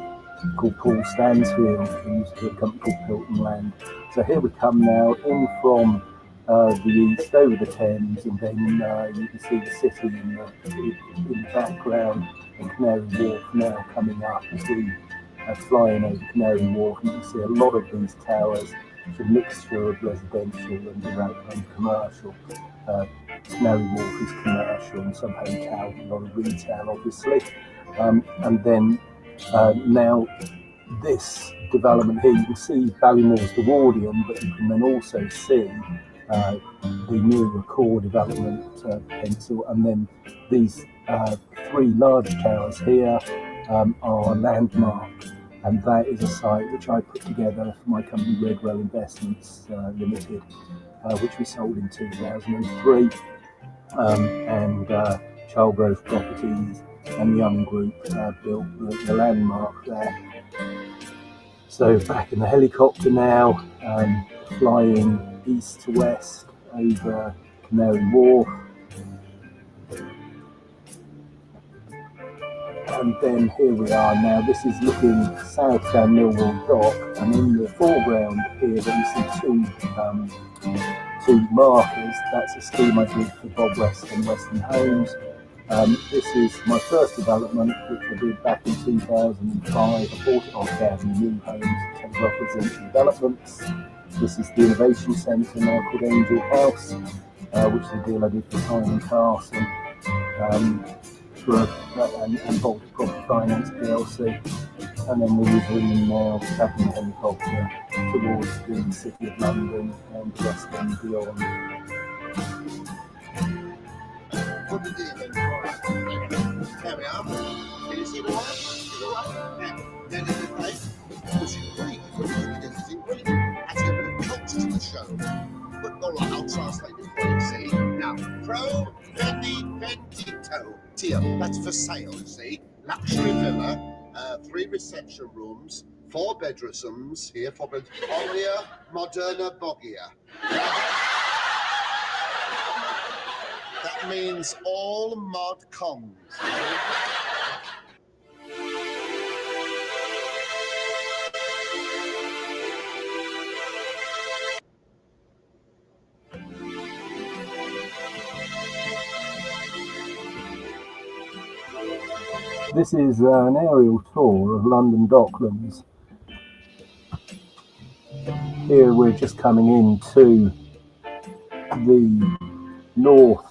called Paul Stansfield, who used to be a company called Pilton Land. So here we come now in from the east over the Thames, and then you can see the city in the background, and Canary Wharf now coming up as we are flying over Canary Wharf. And you can see a lot of these towers. It's a mixture of residential and commercial. Canary Wharf is commercial, and some hotel, a lot of retail obviously. And then now this development here, you can see Ballymore's the Wardian, but you can then also see the new core development pencil, and then these three large towers here are Landmark, and that is a site which I put together for my company Redwell Investments Limited, which we sold in 2003, and Charlegrove Properties and Young Group built the Landmark there. So back in the helicopter now, flying east to west over Canary Wharf, and then here we are now. This is looking south down Millwall Dock, and in the foreground here that you see two markers. That's a scheme I did for Bob West and Western Homes. This is my first development, which I did back in 2005. I bought it on Fairview New Homes, Telegraph Residential Developments. This is the Innovation Centre now called Angel House, which is a deal I did for Simon Carson and Baltic Property Finance PLC. And then we're zooming now back in the helicopter towards the City of London and the West End beyond. There we are. Can you see the one? Then in the place, which is great. It's great. Adding a bit of culture to the show. But all right, I'll translate it for you. See now, pro vendito. Tia, that's for sale. See, luxury villa, 3 reception rooms, 4 bedrooms here, 4 bedrooms. Olia Moderna Bogia. means all mod cons. This is an aerial tour of London Docklands. Here we're just coming into the north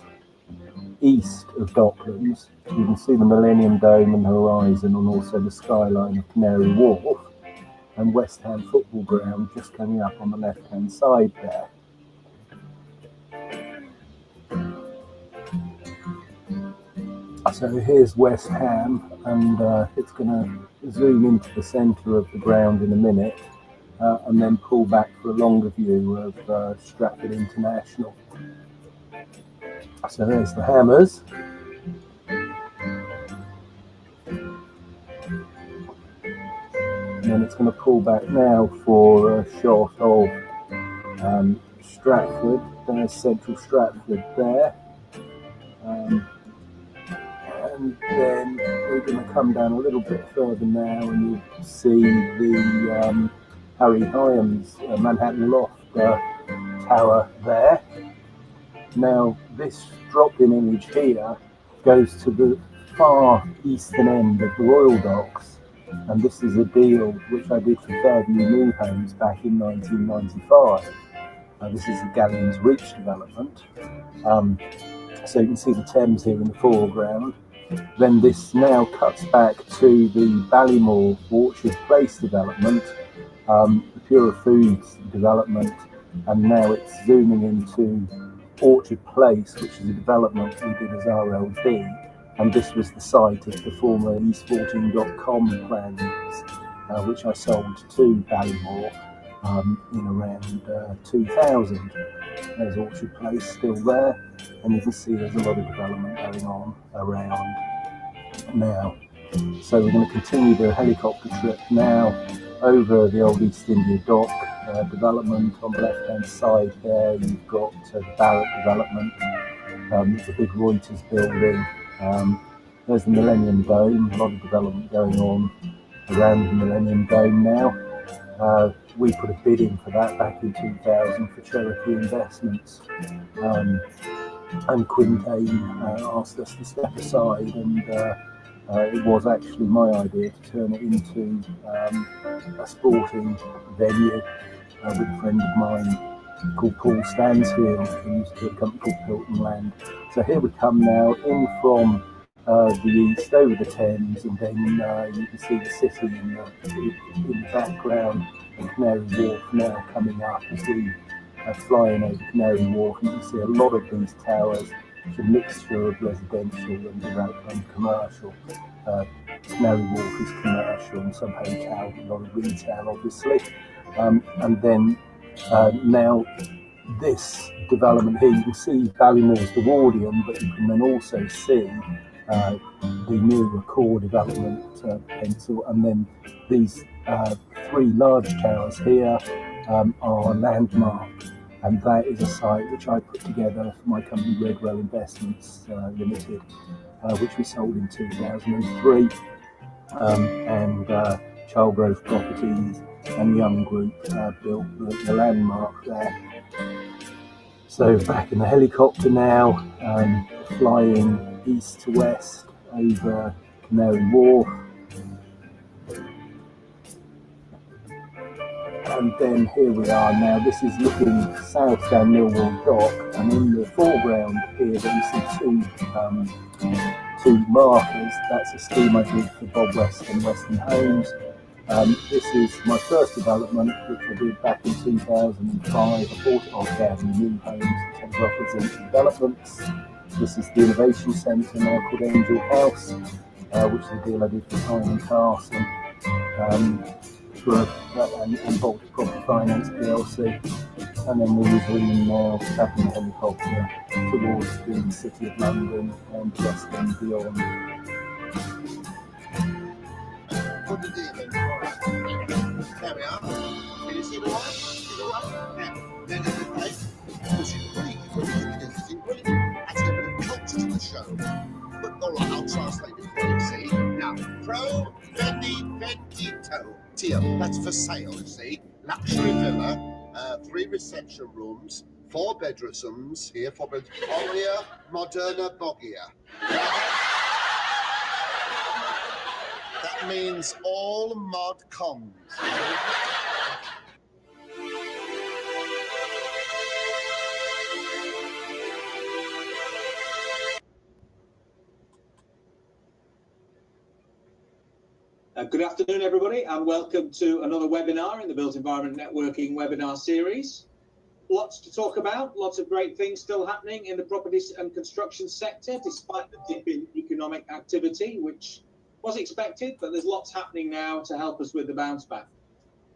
east of Docklands. You can see the Millennium Dome and Horizon, and also the skyline of Canary Wharf and West Ham Football Ground just coming up on the left hand side there. So here's West Ham, and it's going to zoom into the centre of the ground in a minute, and then pull back for a longer view of Stratford International. So there's the Hammers. And then it's going to pull back now for a shot of Stratford. There's Central Stratford there. And then we're going to come down a little bit further now, and you'll see the Harry Hyams Manhattan Loft tower there. Now this drop-in image here goes to the far eastern end of the Royal Docks, and this is a deal which I did for Fairview New Homes back in 1995. This is the Galleons Reach development. So you can see the Thames here in the foreground. Then this now cuts back to the Ballymore Orchard Place development, the Pura Foods development, and now it's zooming into Orchard Place, which is a development we did as RLD, and this was the site of the former esporting.com plans, which I sold to Ballymore in around 2000. There's Orchard Place still there, and you can see there's a lot of development going on around now. So we're going to continue the helicopter trip now over the old East India Dock development. On the left hand side there you've got the Barratt development, the big Reuters building. There's the Millennium Dome, a lot of development going on around the Millennium Dome now. We put a bid in for that back in 2000 for Cherokee Investments, and Quintain asked us to step aside, and it was actually my idea to turn it into a sporting venue with a friend of mine called Paul Stansfield, who used to be a company called Hilton Land. So here we come now in from the east over the Thames, and then you can see the city in the background, and Canary Wharf now coming up as we are flying over Canary Wharf. And you can see a lot of these towers, it's a mixture of residential and commercial. Canary Wharf is commercial, and some hotel, a lot of retail obviously. And then now this development here, you can see Ballymore's the Wardian, but you can then also see the newer core development pencil, and then these three large towers here are Landmark, and that is a site which I put together for my company Redwell Investments Limited, which we sold in 2003, and Charlegrove Properties and Young Group built the Landmark there. So back in the helicopter now, flying east to west over Canary Wharf, and then here we are now. This is looking south down Millwall Dock, and in the foreground here you see two markers. That's a scheme I did for Bob West and Western Homes. This is my first development, which I did back in 2005. I bought it off Fairview New Homes, it represents developments. This is the Innovation Centre now called Angel House, which is a deal I did for Simon Carson and Baltic Property Finance PLC. And then we're resuming now back in the helicopter towards the City of London and West End beyond. What the deal then? There we are. Can you see the light? See the light? Now, then in the place, which is great. It's in green. Actually, a bit of culture Vendito. Tio, that's for sale, you see. Luxury villa, 3 reception rooms, 4 bedrooms here, 4 bedrooms. Olia Moderna Bogia. That means all mod cons. Good afternoon, everybody, and welcome to another webinar in the Built Environment Networking webinar series. Lots to talk about, lots of great things still happening in the properties and construction sector, despite the dip in economic activity, which was expected, but there's lots happening now to help us with the bounce back.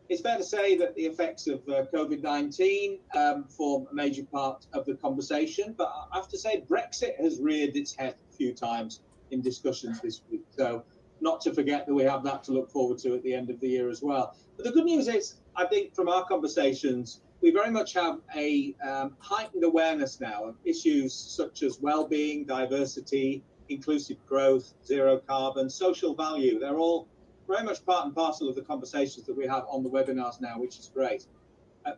It's fair to say that the effects of COVID-19 form a major part of the conversation, but I have to say Brexit has reared its head a few times in discussions this week. So not to forget that we have that to look forward to at the end of the year as well. But the good news is, I think from our conversations, we very much have a heightened awareness now of issues such as well-being, diversity, inclusive growth, zero carbon, social value. They're all very much part and parcel of the conversations that we have on the webinars now, which is great.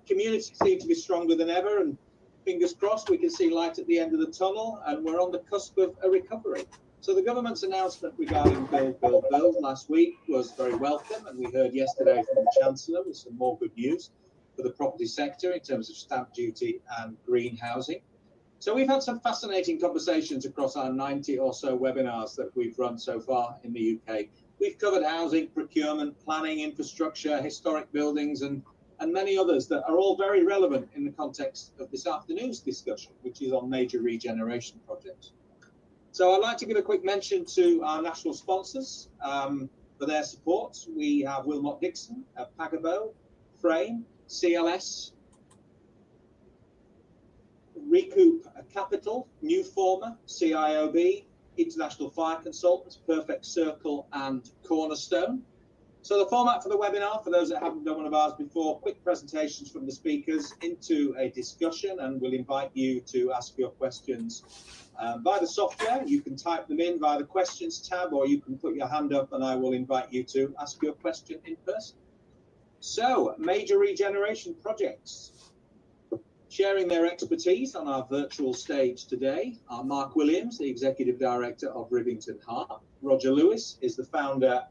Communities seem to be stronger than ever, and fingers crossed we can see light at the end of the tunnel, and we're on the cusp of a recovery. So the government's announcement regarding Build, Build, Build last week was very welcome, and we heard yesterday from the Chancellor with some more good news for the property sector in terms of stamp duty and green housing. So we've had some fascinating conversations across our 90 or so webinars that we've run so far in the UK. We've covered housing, procurement, planning, infrastructure, historic buildings, and many others that are all very relevant in the context of this afternoon's discussion, which is on major regeneration projects. So I'd like to give a quick mention to our national sponsors for their support. We have Wilmot Dixon, Pagabo, Frame, CLS, Recoup Capital, New Former, CIOB, International Fire Consultants, Perfect Circle, and Cornerstone. So the format for the webinar, for those that haven't done one of ours before, quick presentations from the speakers into a discussion, and we'll invite you to ask your questions via the software. You can type them in via the questions tab, or you can put your hand up and I will invite you to ask your question in person. So, major regeneration projects. Sharing their expertise on our virtual stage today are Mark Williams, the Executive Director of Rivington Hart. Roger Lewis is the founder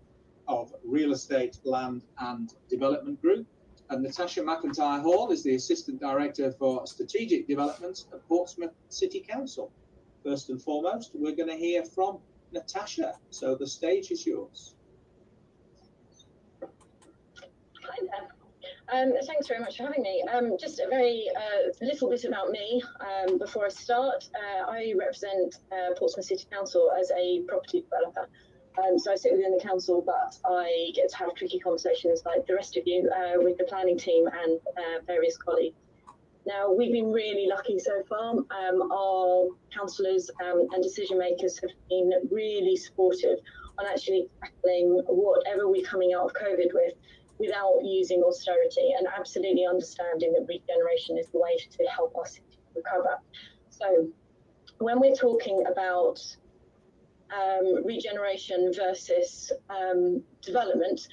of Real Estate, Land and Development Group. And Natasha McIntyre Hall is the Assistant Director for Strategic Development at Portsmouth City Council. First and foremost, we're going to hear from Natasha. So the stage is yours. Hi there. Thanks very much for having me. Just a very little bit about me before I start. I represent Portsmouth City Council as a property developer. So I sit within the council, but I get to have tricky conversations like the rest of you with the planning team and various colleagues. Now, we've been really lucky so far. Our councillors and decision makers have been really supportive on actually tackling whatever we're coming out of COVID with, without using austerity, and absolutely understanding that regeneration is the way to help us recover. So when we're talking about regeneration versus development,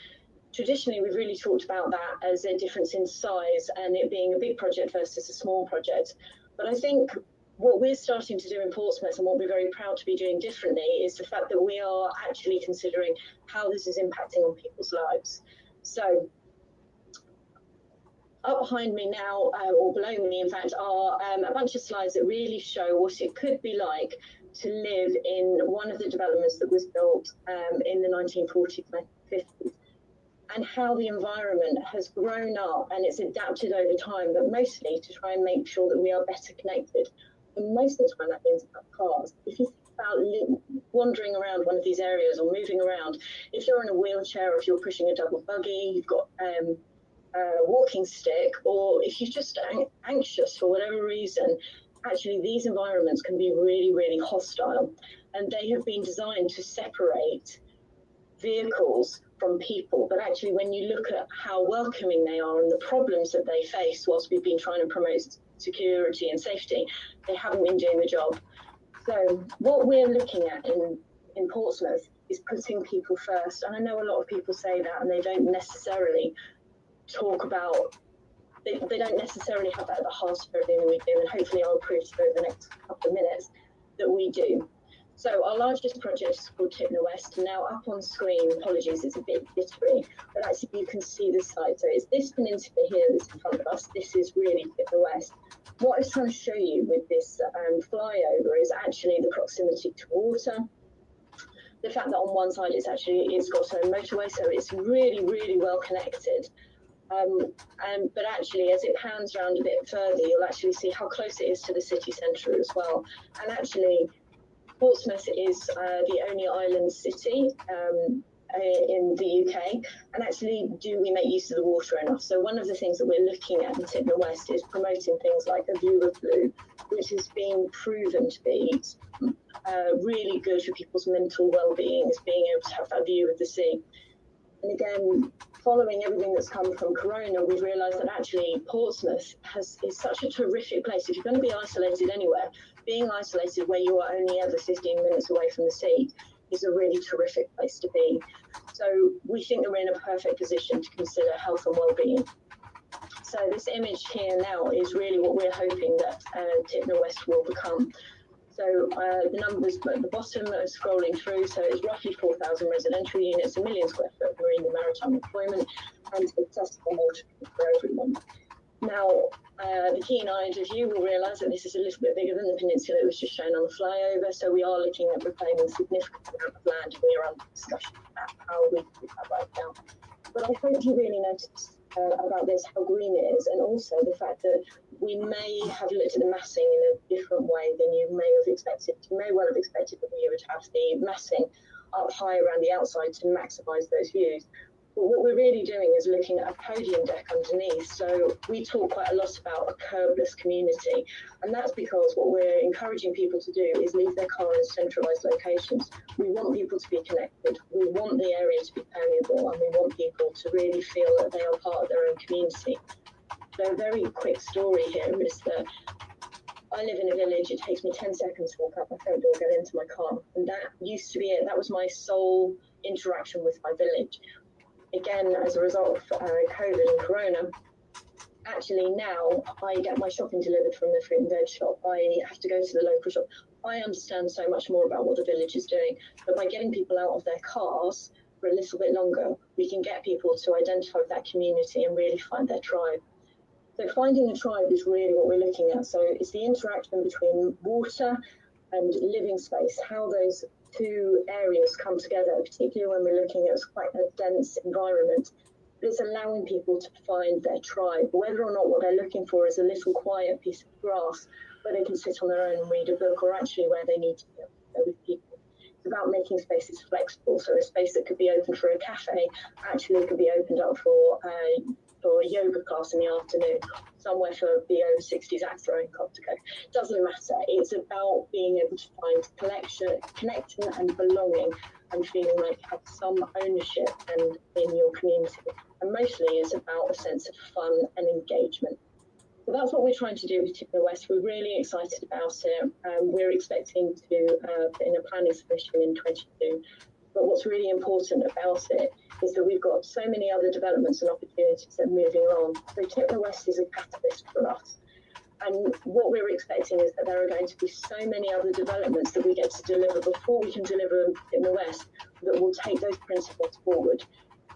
traditionally we've really talked about that as a difference in size and it being a big project versus a small project. But I think what we're starting to do in Portsmouth, and what we're very proud to be doing differently, is the fact that we are actually considering how this is impacting on people's lives. So up behind me now, or below me in fact, are a bunch of slides that really show what it could be like to live in one of the developments that was built in the 1940s and 50s, and how the environment has grown up and it's adapted over time, but mostly to try and make sure that we are better connected. And most of the time that means about cars. If you think about wandering around one of these areas or moving around, if you're in a wheelchair or if you're pushing a double buggy, you've got a walking stick, or if you're just anxious for whatever reason, actually these environments can be really, really hostile. And they have been designed to separate vehicles from people. But actually, when you look at how welcoming they are and the problems that they face whilst we've been trying to promote security and safety, they haven't been doing the job. So what we're looking at in Portsmouth is putting people first. And I know a lot of people say that and they don't necessarily talk about, they don't necessarily have that at the heart of everything that we do. And hopefully I'll prove to you over the next couple of minutes that we do. So our largest project is called Tipner West. Now up on screen, apologies, it's a bit glittery, but actually you can see the site. So it's this peninsula here that's in front of us. This is really Tipner West. What I was trying to show you with this flyover is actually the proximity to water. The fact that on one side it's got a motorway, so it's really, really well connected. But actually, as it pans around a bit further, you'll actually see how close it is to the city centre as well. And actually, Portsmouth is the only island city in the UK, and actually do we make use of the water enough? So one of the things that we're looking at in Tipner West is promoting things like a view of blue, which has been proven to be really good for people's mental well-being, is being able to have that view of the sea. And again, following everything that's come from Corona, we've realised that actually Portsmouth is such a terrific place. If you're going to be isolated anywhere, being isolated where you are only ever 15 minutes away from the sea is a really terrific place to be. So we think that we're in a perfect position to consider health and well-being. So this image here now is really what we're hoping that Tipner West will become. So the numbers at the bottom are scrolling through, so it's roughly 4,000 residential units, 1 million square foot marine and maritime employment, and accessible water for everyone. Now, the keen-eyed of you will realise that this is a little bit bigger than the peninsula that was just shown on the flyover, so we are looking at reclaiming a significant amount of land, and we are under discussion about how we can do that right now. But I hope you really noticed about this, how green it is, and also the fact that we may have looked at the massing in a different way than you may have expected. You may well have expected that we would have the massing up high around the outside to maximise those views. But what we're really doing is looking at a podium deck underneath. So we talk quite a lot about a curbless community, and that's because what we're encouraging people to do is leave their car in centralised locations. We want people to be connected. We want the area to be permeable, and we want people to really feel that they are part of their own community. So a very quick story here is that I live in a village. It takes me 10 seconds to walk out my front door, get into my car, and that used to be it. That was my sole interaction with my village. Again, as a result of COVID and Corona, actually now I get my shopping delivered from the fruit and veg shop. I have to go to the local shop. I understand so much more about what the village is doing, but by getting people out of their cars for a little bit longer, we can get people to identify that community and really find their tribe. So finding a tribe is really what we're looking at. So it's the interaction between water and living space, how those two areas come together, particularly when we're looking at quite a dense environment. But it's allowing people to find their tribe, whether or not what they're looking for is a little quiet piece of grass where they can sit on their own and read a book, or actually where they need to be with people. It's about making spaces flexible. So a space that could be open for a cafe actually could be opened up for a yoga class in the afternoon, somewhere for the over 60s axe throwing club to go. Doesn't matter. It's about being able to find connection and belonging, and feeling like you have some ownership and in your community. And mostly it's about a sense of fun and engagement. So that's what we're trying to do with Tipner West. We're really excited about it. We're expecting to put in a planning submission in 22. But what's really important about it is that we've got so many other developments and opportunities that are moving on. So Tipner West is a catalyst for us. And what we're expecting is that there are going to be so many other developments that we get to deliver before we can deliver Tipner West that will take those principles forward.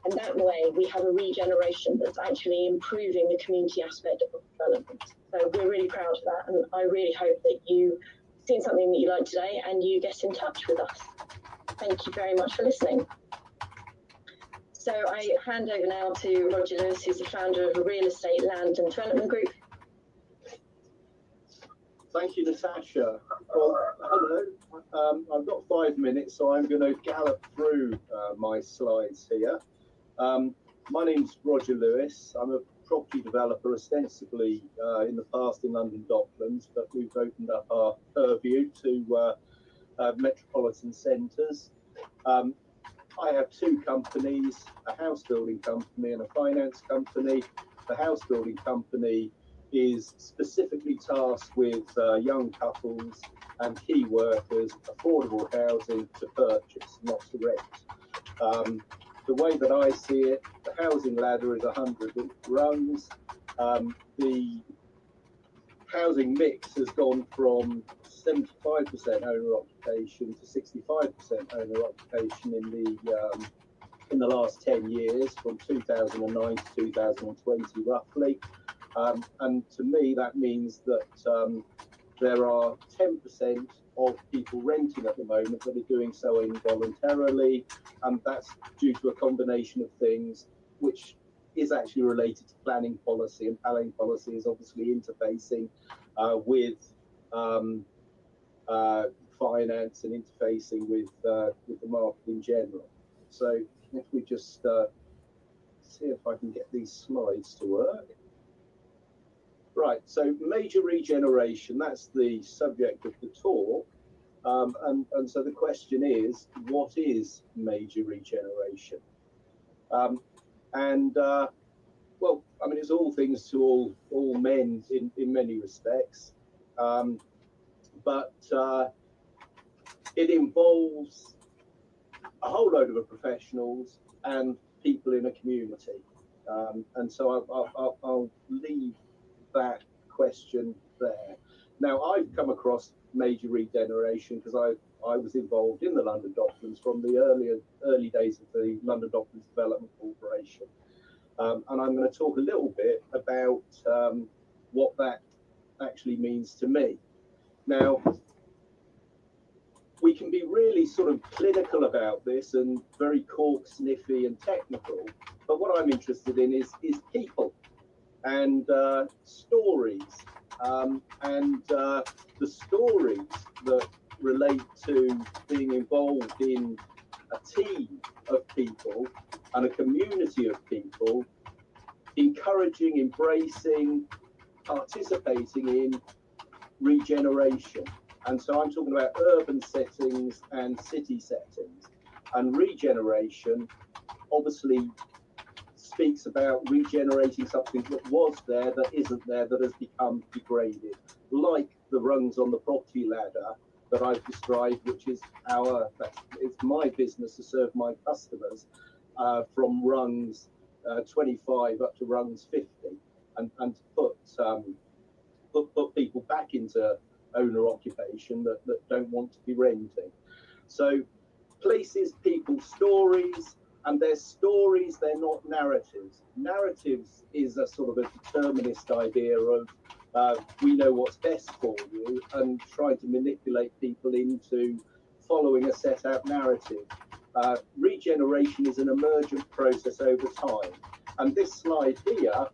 And that way we have a regeneration that's actually improving the community aspect of development. So we're really proud of that. And I really hope that you've seen something that you like today and you get in touch with us. Thank you very much for listening. So I hand over now to Roger Lewis, who's the founder of a real estate land and development group. Thank you, Natasha. Well, hello. I've got 5 minutes, so I'm going to gallop through my slides here. My name's Roger Lewis. I'm a property developer, ostensibly in the past in London Docklands, but we've opened up our purview to metropolitan centres. I have two companies, a house building company and a finance company. The house building company is specifically tasked with young couples and key workers affordable housing to purchase, not to rent. The way that I see it, the housing ladder is 100 rungs. The housing mix has gone from 75% owner occupation to 65% owner occupation in the last 10 years, from 2009 to 2020 roughly. And to me, that means that there are 10% of people renting at the moment that are doing so involuntarily, and that's due to a combination of things, which is actually related to planning policy, and planning policy is obviously interfacing with finance and interfacing with the market in general. So if we just see if I can get these slides to work. Right, so major regeneration, that's the subject of the talk. And so the question is, what is major regeneration? Well, I mean, it's all things to all men in many respects. But it involves a whole load of professionals and people in a community. And so I'll leave that question there. Now, I've come across major regeneration because I was involved in the London Docklands from the early days of the London Docklands Development Corporation. And I'm going to talk a little bit about what that actually means to me. Now, we can be really sort of clinical about this and very cork sniffy and technical, but what I'm interested in is people and stories, and the stories that relate to being involved in a team of people and a community of people, encouraging, embracing, participating in regeneration. And so I'm talking about urban settings and city settings. And regeneration obviously speaks about regenerating something that was there, that isn't there, that has become degraded, like the rungs on the property ladder that I've described, which is it's my business to serve my customers from rungs 25 up to rungs 50, and to put people back into owner occupation that don't want to be renting. So places, people, stories, and they're stories, they're not narratives. Narratives is a sort of a determinist idea of we know what's best for you, and trying to manipulate people into following a set out narrative. Regeneration is an emergent process over time. And this slide here,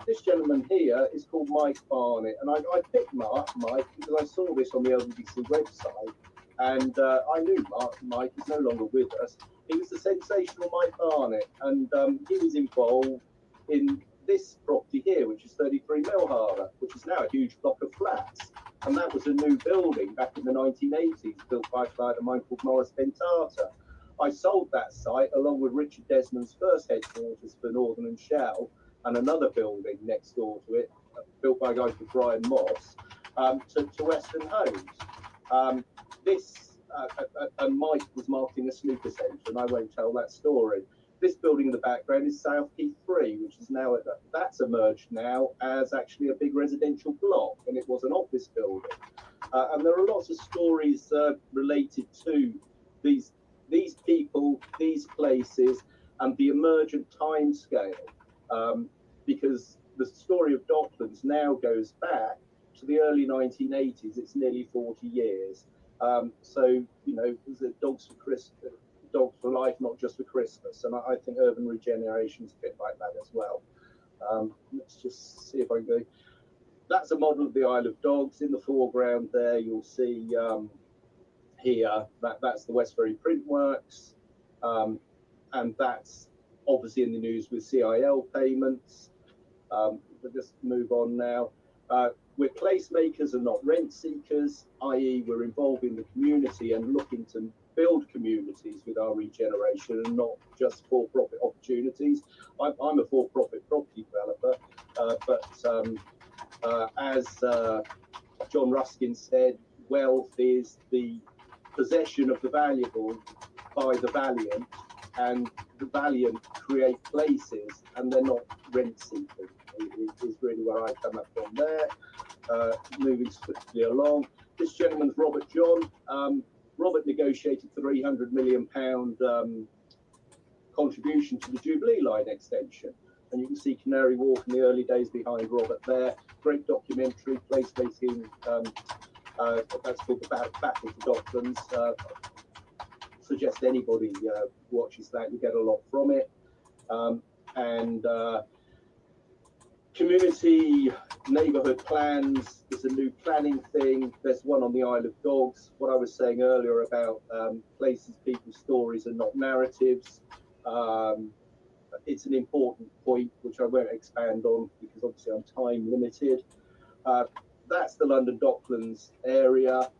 this gentleman here is called Mike Barnett. And I picked Mike because I saw this on the LBC website. And I knew Mike is no longer with us. He was the sensational Mike Barnett. And he was involved in this property here, which is 33 Millharder, which is now a huge block of flats. And that was a new building back in the 1980s, built by a client of mine called Morris Bentata. I sold that site along with Richard Desmond's first headquarters for Northern and Shell, and another building next door to it, built by a guy called Brian Moss, to Western Homes. And Mike was marketing a snooker centre, and I won't tell that story. This building in the background is South Quay 3, which is now, that's emerged now as actually a big residential block, and it was an office building. And there are lots of stories related to these people, these places, and the emergent time scale, because the story of Docklands now goes back to the early 1980s. It's nearly 40 years. So, you know, there's dogs for Christmas, dogs for life, not just for Christmas. And I think urban regeneration is a bit like that as well. Let's just see if I can go. That's a model of the Isle of Dogs. In the foreground there, you'll see here, that's the Westbury Print Works, and that's obviously in the news with CIL payments. We'll just move on now. We're placemakers and not rent seekers, i.e. we're involved in the community and looking to build communities with our regeneration and not just for-profit opportunities. I'm a for-profit property developer, but as John Ruskin said, wealth is the possession of the valuable by the valiant, and the valiant create places and they're not rent seeking, is really where I come up from there. Moving swiftly along, this gentleman's Robert John. Robert negotiated £300 million contribution to the Jubilee Line extension. And you can see Canary Wharf in the early days behind Robert there. Great documentary, place-making, that's called The Battle for Docklands. Suggest anybody watches that, you get a lot from it. Community neighbourhood plans is a new planning thing. There's one on the Isle of Dogs. What I was saying earlier about places, people's stories and not narratives. It's an important point, which I won't expand on because obviously I'm time limited. That's the London Docklands area.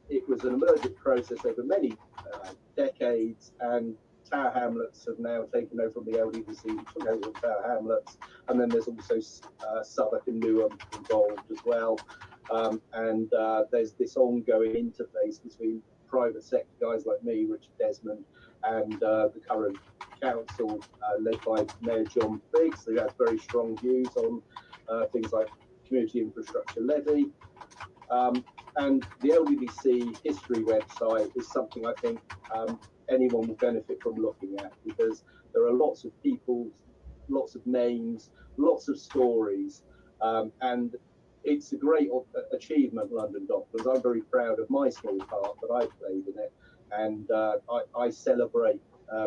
It was an emergent process over many decades, and Tower Hamlets have now taken over from the LDVC, took over from Tower Hamlets, and then there's also Southwark and Newham involved as well. There's this ongoing interface between private sector guys like me, Richard Desmond, and the current council led by Mayor John Biggs, who has very strong views on things like community infrastructure levy. And the LDVC history website is something I think anyone will benefit from looking at, because there are lots of people, lots of names, lots of stories, and it's a great achievement, London Docklands. I'm very proud of my small part that I played in it, and I celebrate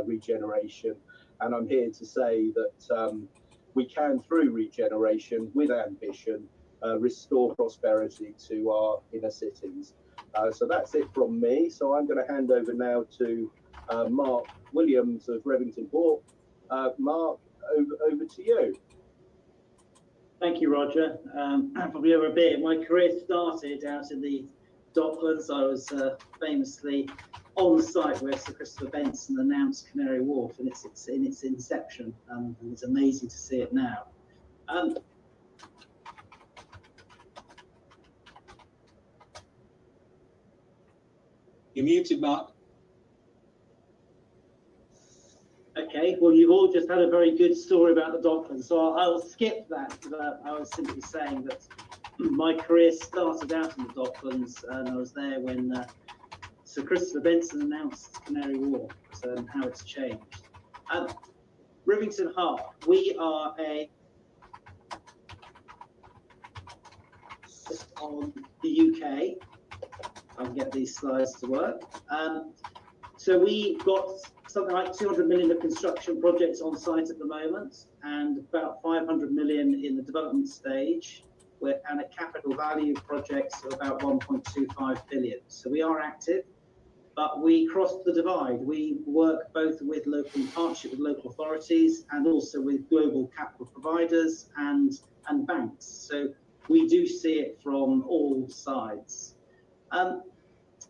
regeneration, and I'm here to say that we can, through regeneration with ambition, restore prosperity to our inner cities. So that's it from me. So I'm going to hand over now to Mark Williams of Revington Port. Mark, over to you. Thank you, Roger. Probably over a bit. My career started out in the Docklands. I was famously on site where Sir Christopher Benson announced Canary Wharf in its inception, and it's amazing to see it now. You're muted, Mark. Okay, well, you've all just had a very good story about the Docklands, so I'll skip that. I was simply saying that my career started out in the Docklands, and I was there when Sir Christopher Benson announced Canary Wharf and how it's changed. Rivington Heart, we are on the UK. I can get these slides to work. So we got something like 200 million of construction projects on site at the moment, and about 500 million in the development stage, and a capital value of projects of about 1.25 billion. So we are active, but we crossed the divide. We work both with local partnership with local authorities and also with global capital providers and banks. So we do see it from all sides.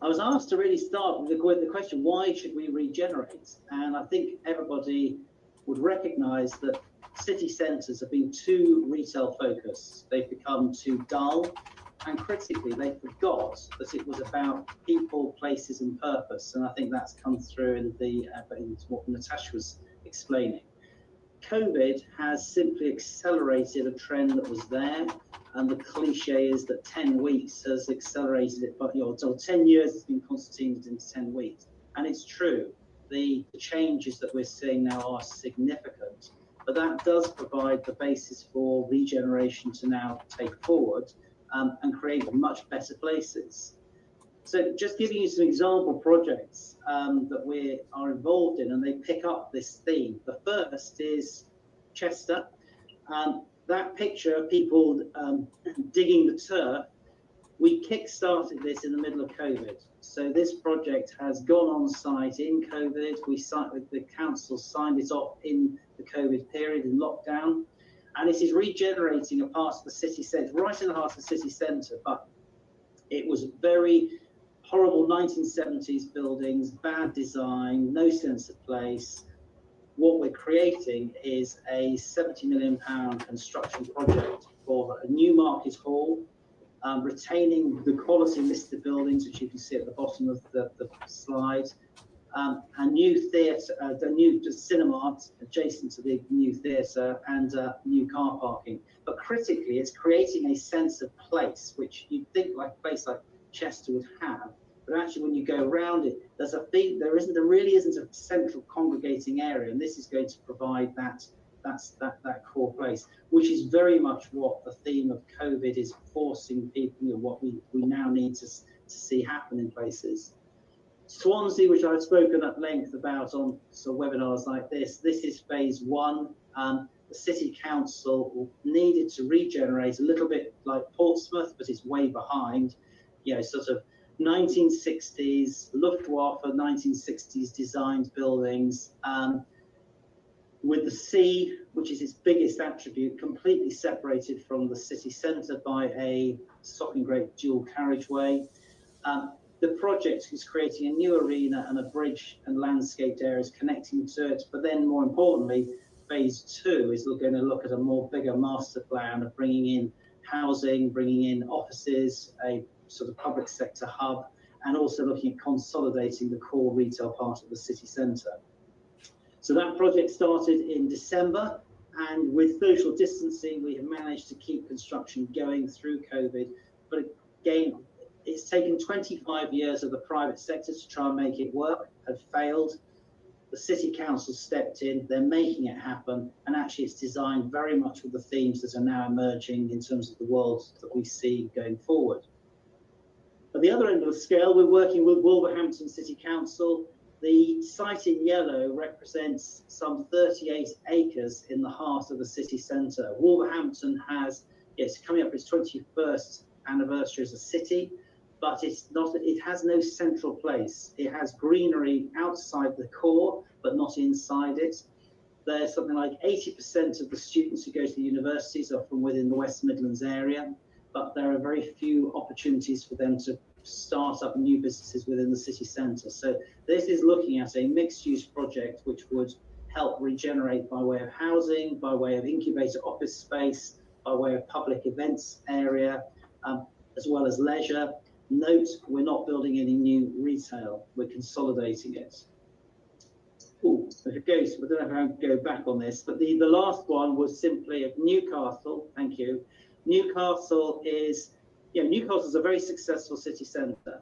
I was asked to really start with the question, why should we regenerate? And I think everybody would recognise that city centres have been too retail focused. They've become too dull, and critically, they forgot that it was about people, places and purpose. And I think that's come through in what Natasha was explaining. COVID has simply accelerated a trend that was there. And the cliche is that 10 weeks has accelerated it, but 10 years has been constituted into 10 weeks. And it's true. The changes that we're seeing now are significant, but that does provide the basis for regeneration to now take forward and create much better places. So just giving you some example projects that we are involved in, and they pick up this theme. The first is Chester. That picture of people digging the turf, we kick-started this in the middle of COVID. So this project has gone on site in COVID. The council signed it off in the COVID period in lockdown. And it is regenerating a part of the city centre, right in the heart of the city centre. But it was very horrible 1970s buildings, bad design, no sense of place. What we're creating is a £70 million construction project for a new market hall, retaining the quality listed buildings, which you can see at the bottom of the slide, a new theatre, the new cinema adjacent to the new theatre, and new car parking. But critically, it's creating a sense of place, which you'd think like a place like Chester would have. But actually, when you go around it, there really isn't a central congregating area, and this is going to provide that core place, which is very much what the theme of COVID is forcing people, what we now need to see happen in places. Swansea, which I've spoken at length about on some webinars like this is phase one. The City Council needed to regenerate a little bit like Portsmouth, but it's way behind. You know, sort of 1960s Luftwaffe, 1960s designed buildings, with the sea, which is its biggest attribute, completely separated from the city centre by a stocking grade dual carriageway. The project is creating a new arena and a bridge and landscaped areas connecting to it. But then more importantly, phase two is going to look at a more bigger master plan of bringing in housing, bringing in offices, a sort of public sector hub, and also looking at consolidating the core retail part of the city centre. So that project started in December, and with social distancing, we have managed to keep construction going through COVID. But again, it's taken 25 years of the private sector to try and make it work, had failed. The City Council stepped in, they're making it happen, and actually it's designed very much with the themes that are now emerging in terms of the world that we see going forward. At the other end of the scale, we're working with Wolverhampton City Council. The site in yellow represents some 38 acres in the heart of the city centre. Wolverhampton it's coming up its 21st anniversary as a city, but it has no central place. It has greenery outside the core, but not inside it. There's something like 80% of the students who go to the universities are from within the West Midlands area, but there are very few opportunities for them to start up new businesses within the city centre. So this is looking at a mixed-use project which would help regenerate by way of housing, by way of incubator office space, by way of public events area, as well as leisure. Note, we're not building any new retail, we're consolidating it. Ooh, if it goes, I don't know how to go back on this, but the last one was simply of Newcastle. Thank you. Newcastle is, Newcastle's a very successful city centre.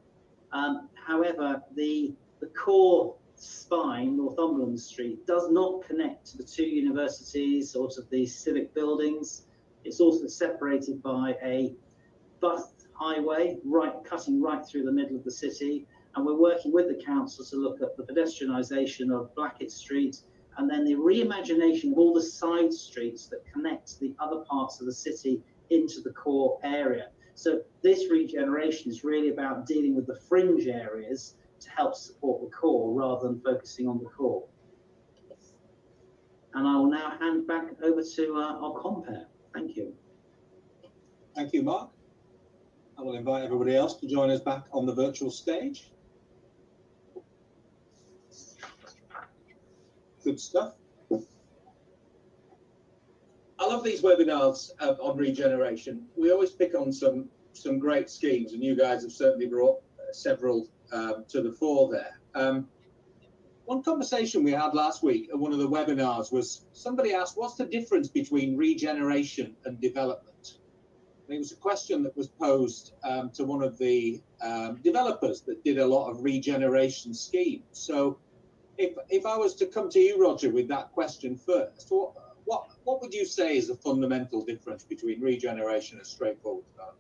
However, the core spine, Northumberland Street, does not connect to the two universities or to the civic buildings. It's also separated by a bus highway cutting right through the middle of the city, and we're working with the council to look at the pedestrianisation of Blackett Street and then the reimagination of all the side streets that connect the other parts of the city into the core area. So this regeneration is really about dealing with the fringe areas to help support the core rather than focusing on the core. And I will now hand back over to our compere. Thank you. Thank you, Mark. I will invite everybody else to join us back on the virtual stage. Good stuff. I love these webinars on regeneration. We always pick on some great schemes, and you guys have certainly brought several to the fore there. One conversation we had last week at one of the webinars was somebody asked, what's the difference between regeneration and development? And it was a question that was posed to one of the developers that did a lot of regeneration schemes. So if I was to come to you, Roger, with that question first, what would you say is the fundamental difference between regeneration and straightforward development?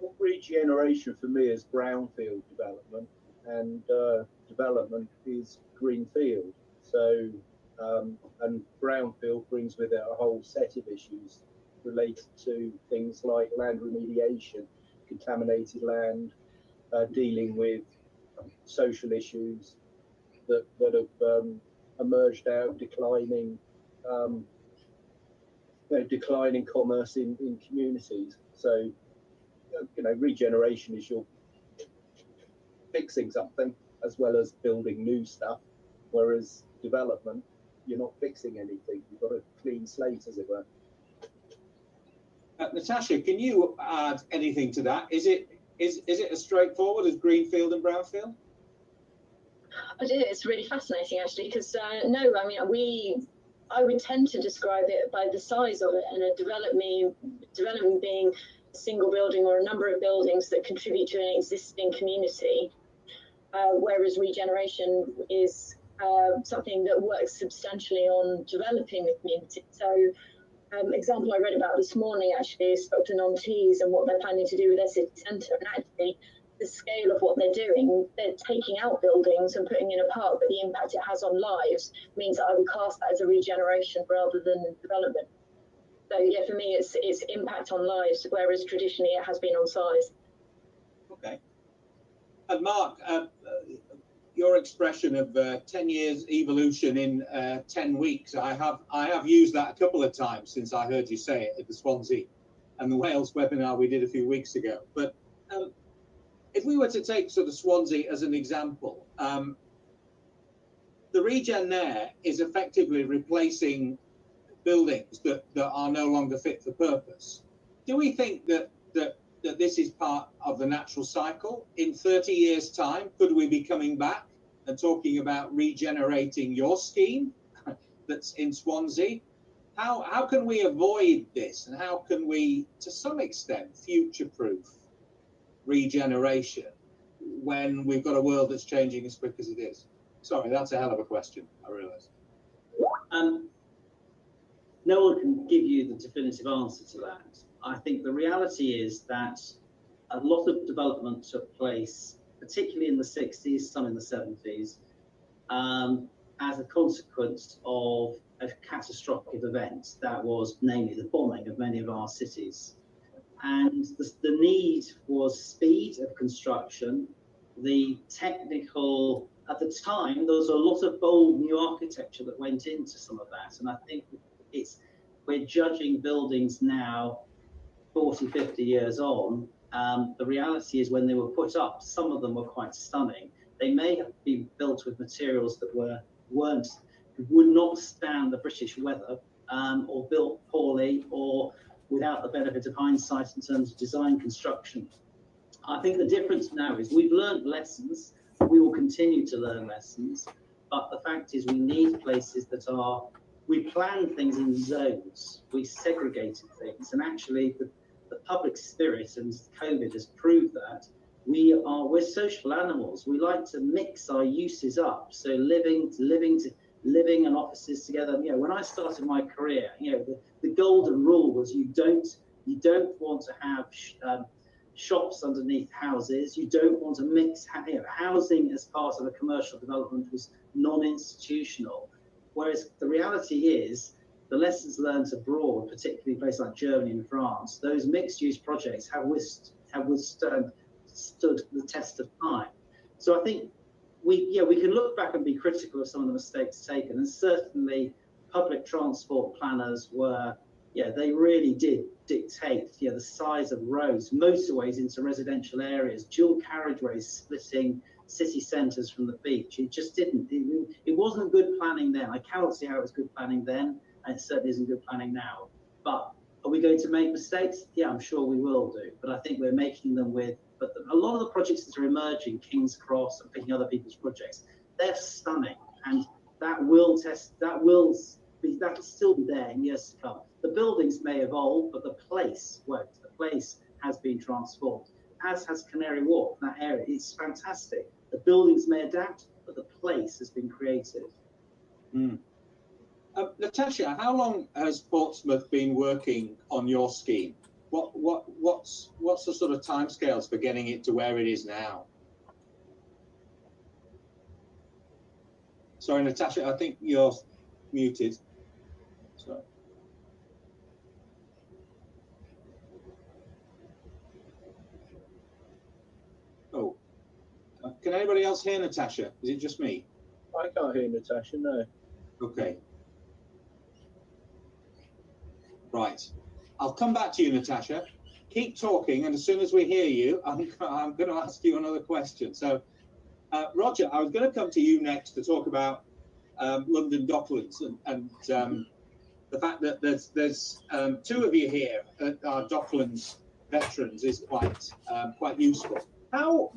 Well, regeneration for me is brownfield development, and development is greenfield. So, and brownfield brings with it a whole set of issues related to things like land remediation, contaminated land, dealing with social issues that have emerged out of declining commerce in communities. So, regeneration is you're fixing something as well as building new stuff, whereas development, you're not fixing anything. You've got a clean slate, as it were. Natasha, can you add anything to that? Is it as straightforward as greenfield and brownfield? I do. It's really fascinating, actually, because no, I mean, I would tend to describe it by the size of it, and a development being a single building or a number of buildings that contribute to an existing community, whereas regeneration is something that works substantially on developing the community. So, example I read about this morning actually is Stockton-on-Tees and what they're planning to do with their city centre, and actually the scale of what they're doing, they're taking out buildings and putting in a park, but the impact it has on lives means that I would cast that as a regeneration rather than development. So yeah, for me, it's impact on lives, whereas traditionally it has been on size. Okay. And Mark, your expression of 10 years evolution in 10 weeks, I have used that a couple of times since I heard you say it at the Swansea and the Wales webinar we did a few weeks ago. But if we were to take sort of Swansea as an example, the regen there is effectively replacing buildings that are no longer fit for purpose. Do we think that this is part of the natural cycle? In 30 years' time, could we be coming back and talking about regenerating your scheme that's in Swansea? How can we avoid this, and how can we, to some extent, future-proof regeneration when we've got a world that's changing as quick as it is? Sorry, that's a hell of a question, I realise. No one can give you the definitive answer to that. I think the reality is that a lot of development took place, particularly in the 60s, some in the 70s, as a consequence of a catastrophic event that was namely the bombing of many of our cities. And the need was speed of construction, the technical, at the time, there was a lot of bold new architecture that went into some of that. And I think we're judging buildings now 40, 50 years on. The reality is when they were put up, some of them were quite stunning. They may have been built with materials that would not stand the British weather, or built poorly, or without the benefit of hindsight in terms of design construction. I think the difference now is we've learned lessons, we will continue to learn lessons, but the fact is we need places that we planned things in zones, we segregated things, and actually the public spirit, and COVID has proved that, we're social animals. We like to mix our uses up. So living and offices together. You know, when I started my career, you know, the golden rule was you don't want to have shops underneath houses. You don't want to mix. You know, housing as part of a commercial development was non-institutional. Whereas the reality is, the lessons learned abroad, particularly in places like Germany and France, those mixed-use projects have withstood the test of time. So I think we can look back and be critical of some of the mistakes taken, and certainly public transport planners they really did dictate the size of roads, motorways into residential areas, dual carriageways splitting city centres from the beach. It just didn't. It wasn't good planning then. I cannot see how it was good planning then, and it certainly isn't good planning now. But are we going to make mistakes? Yeah, I'm sure we will do. But I think we're making them But a lot of the projects that are emerging, King's Cross and picking other people's projects, they're stunning, and that will still be there in years to come. The buildings may evolve, but the place won't. The place has been transformed, as has Canary Wharf. That area, it's fantastic. The buildings may adapt, but the place has been created. Natasha, how long has Portsmouth been working on your scheme? What's the sort of timescales for getting it to where it is now? Sorry, Natasha, I think you're muted. Sorry. Oh, can anybody else hear Natasha? Is it just me? I can't hear Natasha, no. Okay. Right. I'll come back to you, Natasha. Keep talking, and as soon as we hear you, I'm going to ask you another question. So, Roger, I was going to come to you next to talk about London Docklands and the fact that there's two of you here at our Docklands veterans is quite useful. How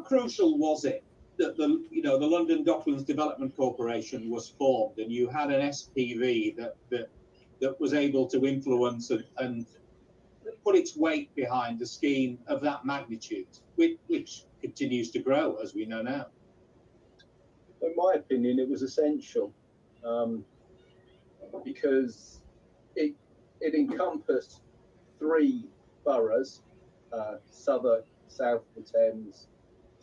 crucial was it that the London Docklands Development Corporation was formed, and you had an SPV that was able to influence and put its weight behind a scheme of that magnitude, which continues to grow, as we know now? In my opinion, it was essential because it encompassed 3 boroughs: Southwark, South of the Thames,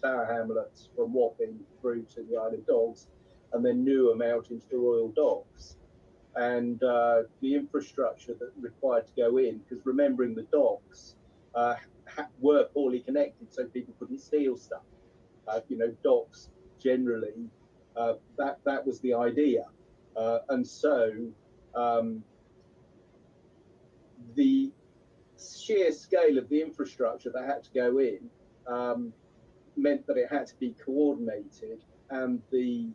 Tower Hamlets, from Wapping through to the Isle of Dogs, and then Newham out into the Royal Docks. And the infrastructure that required to go in, because remembering the docks were poorly connected, so people couldn't steal stuff. Docks generally, that was the idea. And so the sheer scale of the infrastructure that had to go in meant that it had to be coordinated, and the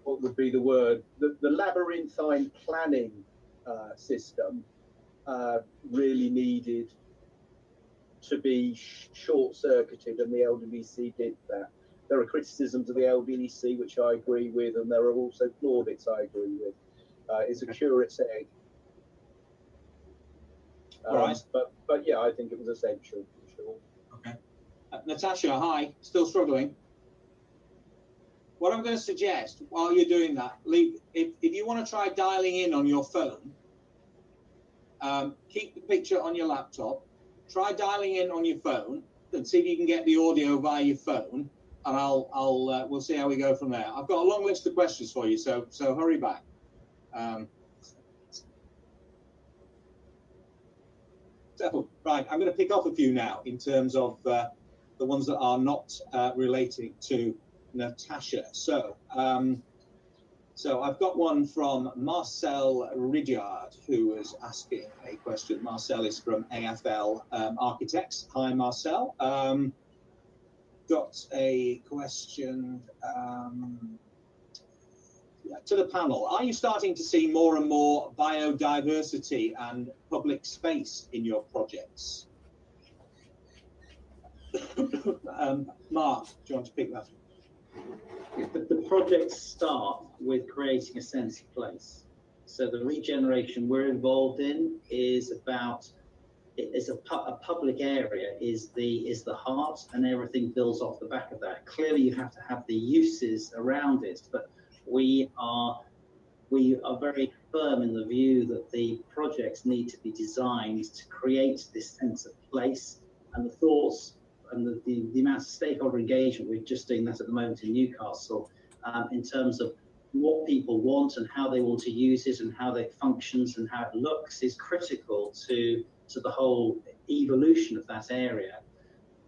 what would be the word? The labyrinthine planning system really needed to be short-circuited, and the LDC did that. There are criticisms of the LDC which I agree with, and there are also plaudits I agree with. It's a curate's egg. All right. But yeah, I think it was essential for sure. Okay. Natasha, hi. Still struggling? What I'm going to suggest while you're doing that, if you want to try dialing in on your phone, keep the picture on your laptop, try dialing in on your phone, and see if you can get the audio via your phone, and we'll see how we go from there. I've got a long list of questions for you, so hurry back. So, right, I'm going to pick off a few now in terms of the ones that are not relating to Natasha. So I've got one from Marcel Ridyard, who is asking a question. Marcel is from AFL Architects. Hi, Marcel. Got a question to the panel. Are you starting to see more and more biodiversity and public space in your projects? Mark, do you want to pick that? The projects start with creating a sense of place. So the regeneration we're involved in is about, a public area is the heart, and everything builds off the back of that. Clearly you have to have the uses around it, but we are very firm in the view that the projects need to be designed to create this sense of place, and the thoughts and the amount of stakeholder engagement. We're just doing that at the moment in Newcastle, in terms of what people want and how they want to use it and how it functions and how it looks is critical to the whole evolution of that area.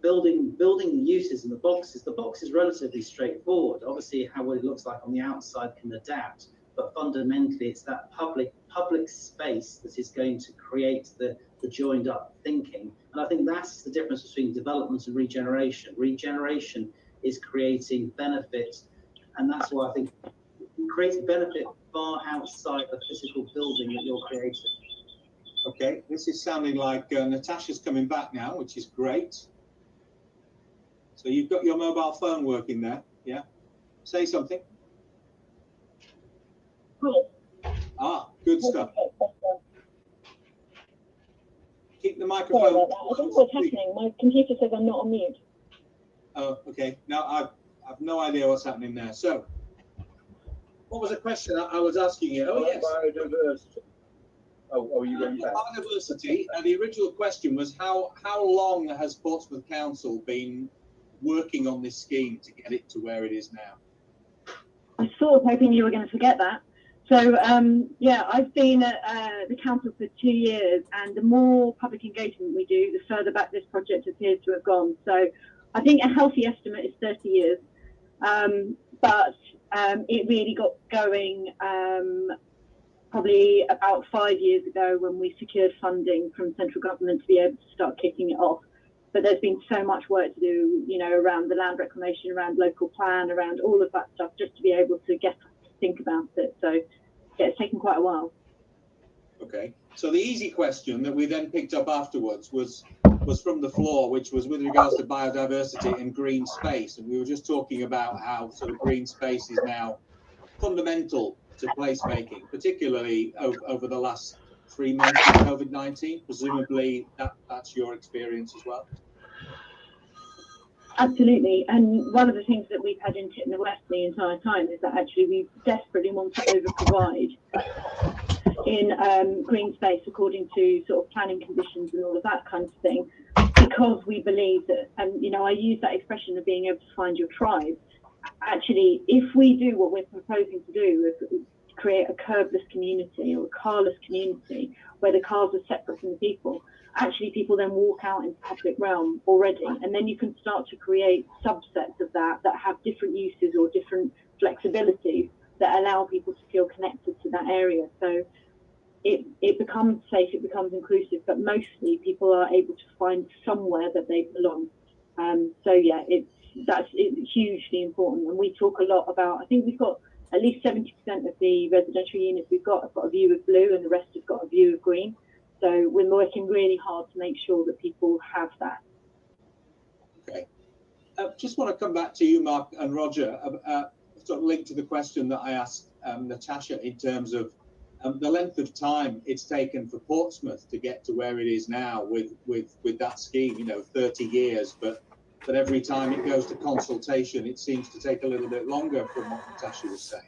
Building the uses in the box is relatively straightforward. Obviously, how it looks like on the outside can adapt, but fundamentally it's that public space that is going to create the joined up thinking. And I think that's the difference between development and regeneration. Regeneration is creating benefit, and that's why I think creating benefit far outside the physical building that you're creating. Okay, this is sounding like Natasha's coming back now, which is great. So you've got your mobile phone working there, yeah? Say something. Cool. Ah, good stuff. Keep the microphone. Sorry about that. I don't know what's happening. My computer says I'm not on mute. Oh, okay. Now I've no idea what's happening there. So, what was the question I was asking you? Oh, yes. Biodiversity. Oh, you went back. Biodiversity. The original question was how long has Portsmouth Council been working on this scheme to get it to where it is now? I was sort of hoping you were going to forget that. So, yeah, I've been at the council for 2 years, and the more public engagement we do, the further back this project appears to have gone. So I think a healthy estimate is 30 years. But it really got going probably about 5 years ago when we secured funding from central government to be able to start kicking it off. But there's been so much work to do, you know, around the land reclamation, around local plan, around all of that stuff, just to be able to get think about it. So yeah, it's taken quite a while. Okay, so the easy question that we then picked up afterwards was from the floor, which was with regards to biodiversity and green space. And we were just talking about how sort of green space is now fundamental to placemaking, particularly over the last 3 months with COVID-19. Presumably that's your experience as well. Absolutely, and one of the things that we've had in the West the entire time is that actually we desperately want to over-provide in green space according to sort of planning conditions and all of that kind of thing, because we believe that, and you know, I use that expression of being able to find your tribe. Actually, if we do what we're proposing to do, create a curbless community or a carless community where the cars are separate from the people, actually people then walk out into public realm already, and then you can start to create subsets of that have different uses or different flexibilities that allow people to feel connected to that area. So it becomes safe, it becomes inclusive, but mostly people are able to find somewhere that they belong. So yeah, it's hugely important, and we talk a lot about, I think we've got at least 70% of the residential units we've got have got a view of blue and the rest have got a view of green. So we're working really hard to make sure that people have that. Okay. Just want to come back to you, Mark and Roger, sort of linked to the question that I asked Natasha in terms of the length of time it's taken for Portsmouth to get to where it is now with that scheme, you know, 30 years, but every time it goes to consultation, it seems to take a little bit longer from what Natasha was saying.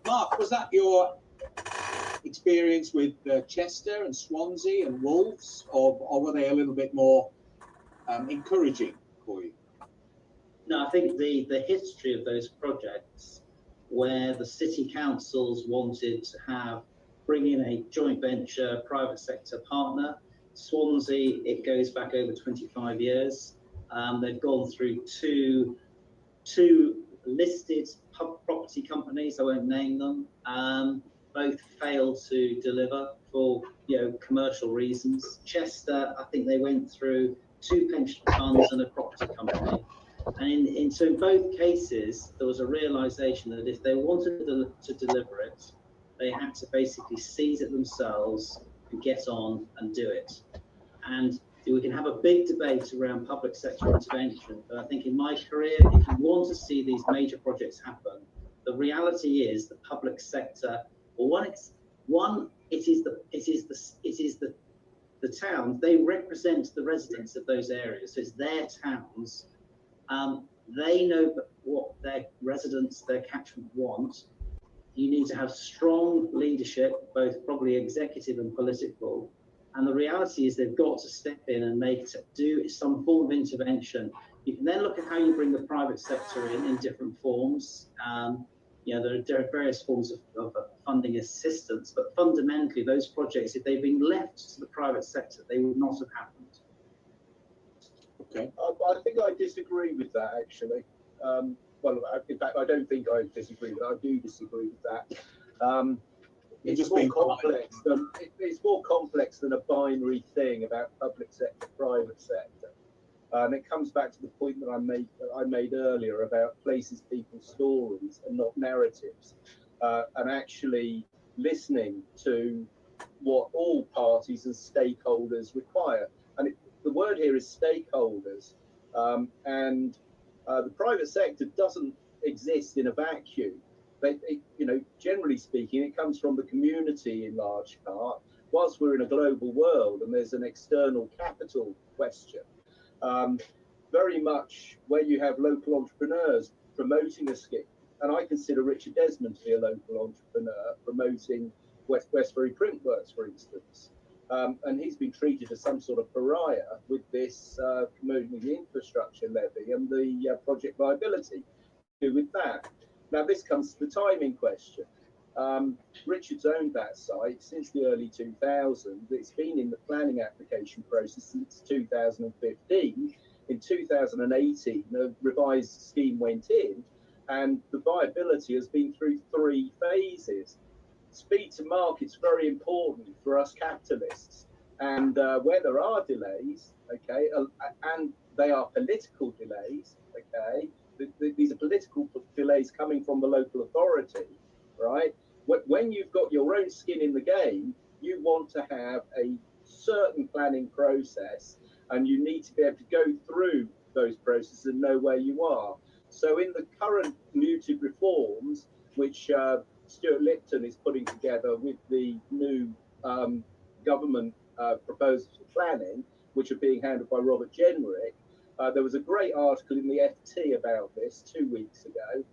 Mark, was that your experience with Chester and Swansea and Wolves, or were they a little bit more encouraging for you? No, I think the history of those projects where the city councils wanted to bring in a joint venture private sector partner. Swansea, it goes back over 25 years. They've gone through two listed property companies, I won't name them. Both failed to deliver for commercial reasons. Chester, I think they went through 2 pension funds and a property company. And so in both cases, there was a realization that if they wanted to deliver it, they had to basically seize it themselves and get on and do it. And we can have a big debate around public sector intervention, but I think in my career, if you want to see these major projects happen, the reality is the public sector, it is the towns. They represent the residents of those areas. So it's their towns. They know what their residents, their catchment want. You need to have strong leadership, both probably executive and political. And the reality is they've got to step in and do some form of intervention. You can then look at how you bring the private sector in different forms. There are various forms of funding assistance, but fundamentally those projects, if they've been left to the private sector, they would not have happened. Okay. I think I disagree with that, actually. Well, in fact, I don't think I disagree, but I do disagree with that. It's more complex than a binary thing about public sector, private sector. And it comes back to the point that I made earlier about places, people's stories, and not narratives, and actually listening to what all parties and stakeholders require. And the word here is stakeholders, and the private sector doesn't exist in a vacuum. Generally speaking, it comes from the community in large part. Whilst we're in a global world and there's an external capital question, very much where you have local entrepreneurs promoting a scheme, and I consider Richard Desmond to be a local entrepreneur promoting Westbury Printworks, for instance, and he's been treated as some sort of pariah with this community infrastructure levy and the project viability. With that. Now, this comes to the timing question. Richard's owned that site since the early 2000s. It's been in the planning application process since 2015. In 2018, a revised scheme went in, and the viability has been through 3 phases. Speed to market's very important for us capitalists, and where there are delays, okay, and they are political delays, okay, these are political delays coming from the local authority, right? When you've got your own skin in the game, you want to have a certain planning process, and you need to be able to go through those processes and know where you are. So in the current mooted reforms, which Stuart Lipton is putting together with the new government proposals for planning, which are being handled by Robert Jenrick, there was a great article in the FT about this 2 weeks ago.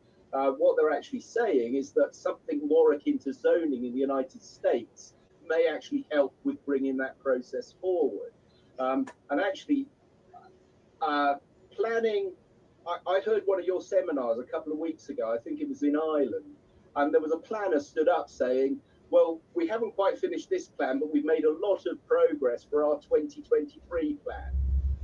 What they're actually saying is that something more akin to zoning in the United States may actually help with bringing that process forward. And actually, planning, I heard one of your seminars a couple of weeks ago, I think it was in Ireland, and there was a planner stood up saying, well, we haven't quite finished this plan, but we've made a lot of progress for our 2023 plan.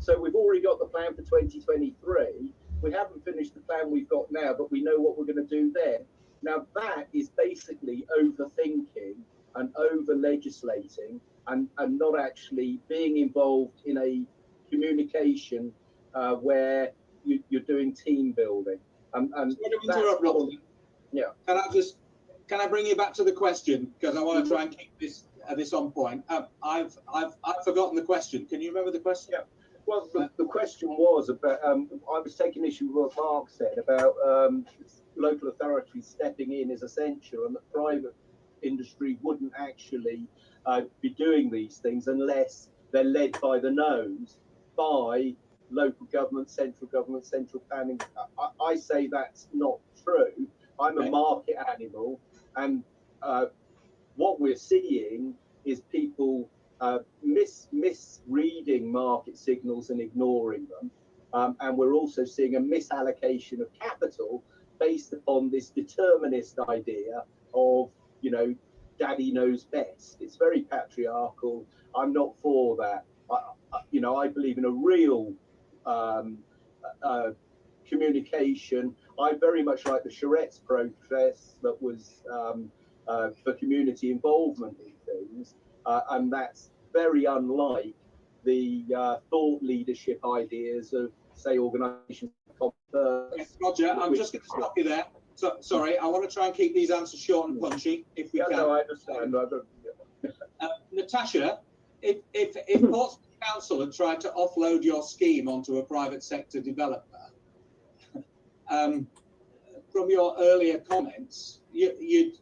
So we've already got the plan for 2023. We haven't finished the plan we've got now, but we know what we're going to do then. Now that is basically overthinking and over legislating and not actually being involved in a communication where you're doing team building. Yeah. Can I bring you back to the question, because I want to try and keep this on point. I've forgotten the question. Can you remember the question? Yeah. Well, the question was about, I was taking issue with what Mark said about local authorities stepping in is essential, and that private industry wouldn't actually be doing these things unless they're led by the nose by local government, central planning. I say that's not true. I'm a market animal, and what we're seeing is people misreading market signals and ignoring them. And we're also seeing a misallocation of capital based upon this determinist idea of, daddy knows best. It's very patriarchal. I'm not for that. I believe in a real communication. I very much like the Charrette's process that was for community involvement in things, and that's very unlike the thought leadership ideas of, say, organisations. Yes, Roger, I'm just going to stop you there. So, sorry, I want to try and keep these answers short and punchy, if we can. No, I understand. Natasha, if Portsmouth Council had tried to offload your scheme onto a private sector developer, from your earlier comments, you'd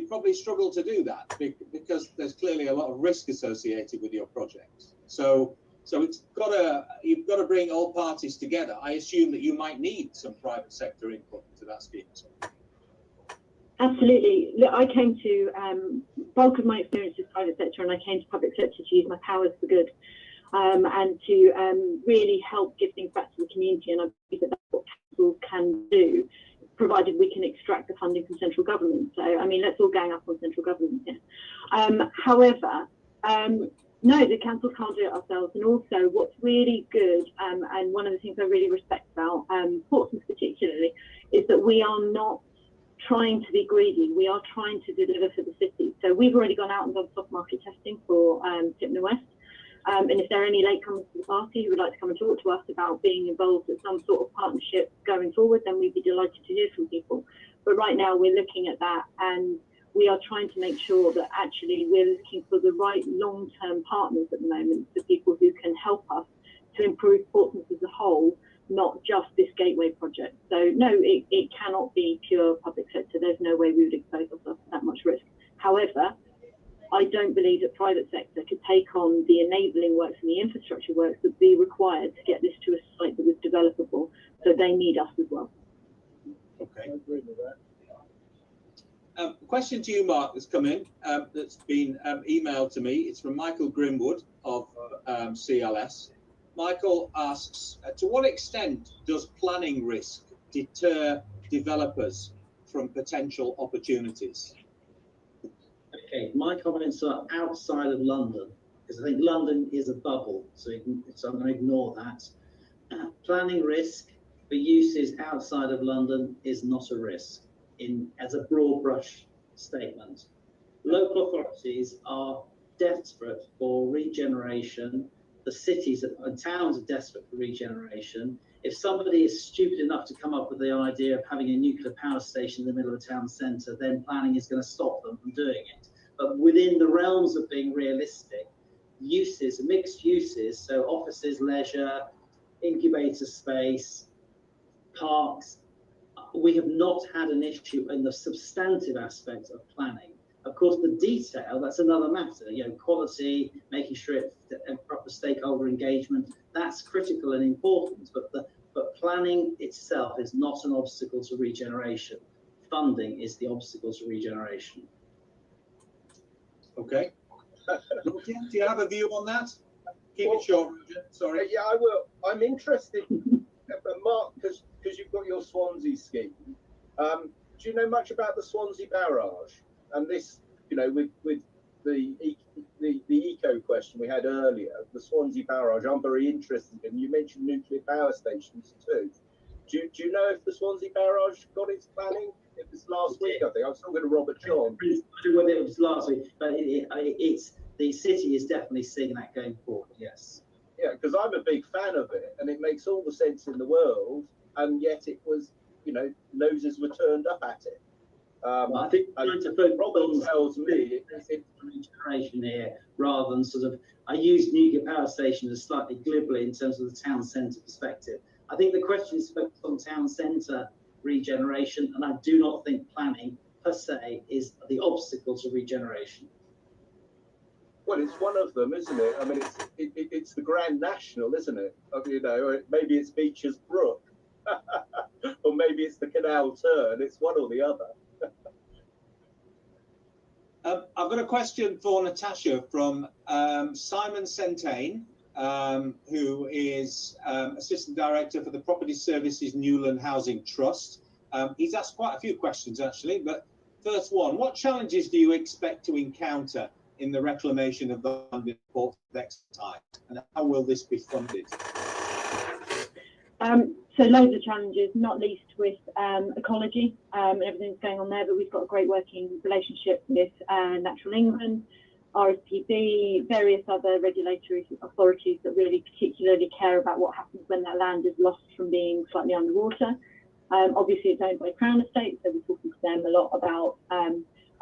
probably struggle to do that because there's clearly a lot of risk associated with your project. So you've got to bring all parties together. I assume that you might need some private sector input into that scheme. Absolutely. Look, I came to bulk of my experience is private sector, and I came to public sector to use my powers for good, and to really help give things back to the community. And I believe that that's what council can do, provided we can extract the funding from central government. So, I mean, let's all gang up on central government here. However, no, the council can't do it ourselves. And also, what's really good, and one of the things I really respect about Portsmouth particularly, is that we are not trying to be greedy. We are trying to deliver for the city. So we've already gone out and done soft market testing for Tipner West. And if there are any latecomers to the party who would like to come and talk to us about being involved in some sort of partnership going forward, then we'd be delighted to hear from people. But right now we're looking at that, and we are trying to make sure that actually we're looking for the right long-term partners at the moment, for people who can help us to improve Portsmouth as a whole, not just this gateway project. So no, it cannot be pure public sector. There's no way we would expose ourselves to that much risk. However, I don't believe that private sector could take on the enabling works and the infrastructure works that would be required to get this to a site that was developable. So they need us as well. Okay. I agree with that. Question to you, Mark, that's come in, that's been emailed to me. It's from Michael Grimwood of CLS. Michael asks, to what extent does planning risk deter developers from potential opportunities? Okay, my comments are outside of London, because I think London is a bubble, so I'm going to ignore that. Planning risk for uses outside of London is not a risk, as a broad brush statement. Local authorities are desperate for regeneration. The cities and towns are desperate for regeneration. if somebody is stupid enough to come up with the idea of having a nuclear power station in the middle of a town centre, then planning is going to stop them from doing it. But within the realms of being realistic, uses, mixed uses, so offices, leisure, incubator space, parks, we have not had an issue in the substantive aspect of planning. Of course, the detail, that's another matter, you know, quality, making sure it's proper stakeholder engagement, that's critical and important, but planning itself is not an obstacle to regeneration. Funding is the obstacle to regeneration. Okay. Do you have a view on that? Keep it short, Roger. Sorry. Yeah, I will. I'm interested, Mark, because you've got your Swansea scheme. Do you know much about the Swansea barrage? And this, you know, with the eco question we had earlier, the Swansea barrage, I'm very interested in. You mentioned nuclear power stations too. Do you know if the Swansea barrage got its planning? It was last week, I think. I was talking to Robert John. I don't know whether it was last week, but it's the city is definitely seeing that going forward. Yes. Yeah, because I'm a big fan of it, and it makes all the sense in the world. And yet it was, you know, noses were turned up at it. Well, I think trying to put Robert tells me it's regeneration here rather than sort of. I use nuclear power stations as slightly glibly in terms of the town centre perspective. I think the question is focused on town centre regeneration, and I do not think planning per se is the obstacle to regeneration. Well, it's one of them, isn't it? I mean, it's the Grand National, isn't it? You know, maybe it's Beecher's Brook, or maybe it's the Canal Turn. It's one or the other. I've got a question for Natasha from Simon Centane, who is Assistant Director for the Property Services Newland Housing Trust. He's asked quite a few questions, actually, but first one, what challenges do you expect to encounter in the reclamation of the land in Port next time, and how will this be funded? So loads of challenges, not least with ecology and everything that's going on there, but we've got a great working relationship with Natural England, RSPB, various other regulatory authorities that really particularly care about what happens when that land is lost from being slightly underwater. Obviously it's owned by Crown Estate, so we're talking to them a lot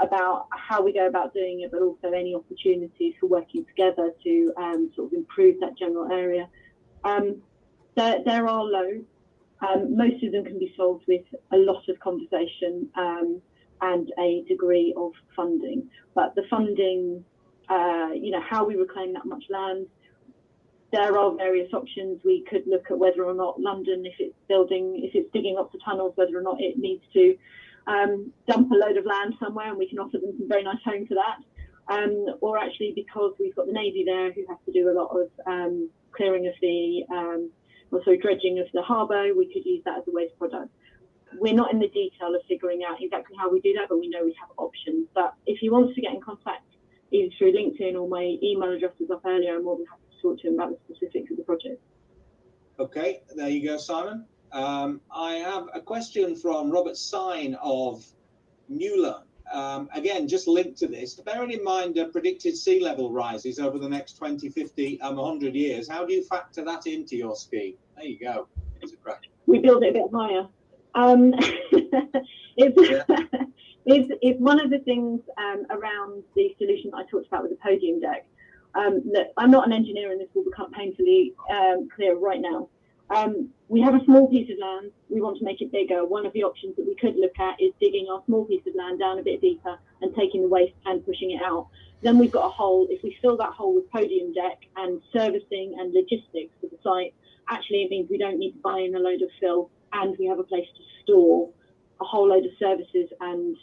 about how we go about doing it, but also any opportunities for working together to sort of improve that general area. There are loads. Most of them can be solved with a lot of conversation and a degree of funding. But the funding, you know, how we reclaim that much land, there are various options. We could look at whether or not London, if it's digging lots of tunnels, whether or not it needs to dump a load of land somewhere, and we can offer them some very nice home for that. Or actually, because we've got the Navy there, who has to do a lot of clearing of the dredging of the harbour, we could use that as a waste product. We're not in the detail of figuring out exactly how we do that, but we know we have options. But if you want to get in contact either through LinkedIn or my email address was up earlier, I'm more than happy to talk to him about the specifics of the project. Okay, there you go, Simon. I have a question from Robert Sine of Newland. Again, just linked to this, bearing in mind predicted sea level rises over the next 20, 50, 100 years, how do you factor that into your scheme? There you go. We build it a bit higher. It's one of the things around the solution that I talked about with the podium deck. Look, I'm not an engineer, and this will become painfully clear right now. We have a small piece of land. We want to make it bigger. One of the options that we could look at is digging our small piece of land down a bit deeper and taking the waste and pushing it out. Then we've got a hole. If we fill that hole with podium deck and servicing and logistics for the site, actually it means we don't need to buy in a load of fill, and we have a place to store a whole load of services and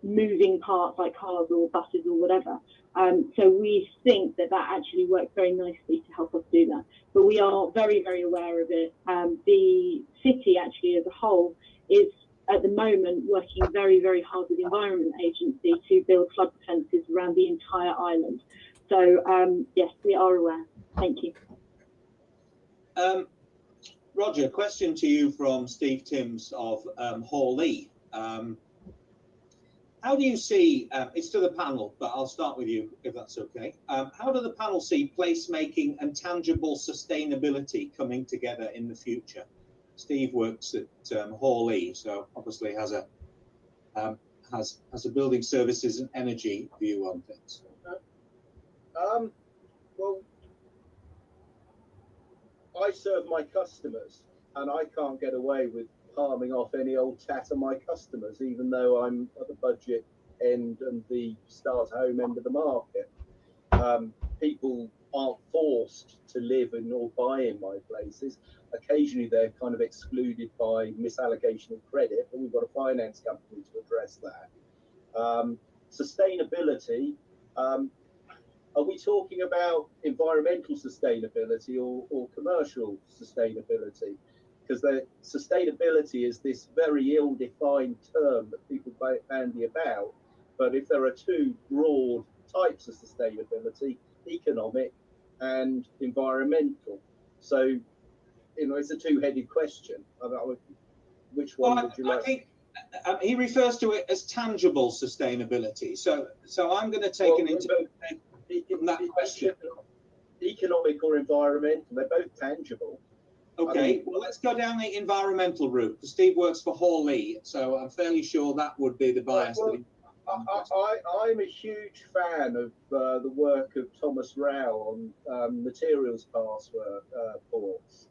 moving parts like cars or buses or whatever. So we think that actually works very nicely to help us do that. But we are very, very aware of it. The city actually as a whole is at the moment working very, very hard with the Environment Agency to build flood defences around the entire island. So yes, we are aware. Thank you. Roger, question to you from Steve Timms of Hawley. How do you see, it's to the panel, but I'll start with you if that's okay. How do the panel see placemaking and tangible sustainability coming together in the future? Steve works at Hawley, so obviously has a building services and energy view on things. Well, I serve my customers, and I can't get away with palming off any old tat on my customers, even though I'm at the budget end and the start home end of the market. People aren't forced to live in or buy in my places. Occasionally they're kind of excluded by misallocation of credit, but we've got a finance company to address that. Sustainability, are we talking about environmental sustainability or commercial sustainability? Because the sustainability is this very ill-defined term that people bandy about. But if there are two broad types of sustainability, economic and environmental. So, you know, it's a two-headed question. Which one would you like? I think he refers to it as tangible sustainability. So I'm going to take an interpretation from that question. Economic or environmental, they're both tangible. Okay, well, let's go down the environmental route, because Steve works for Hawley, so I'm fairly sure that would be the bias. Well, I'm a huge fan of the work of Thomas Rao on materials passports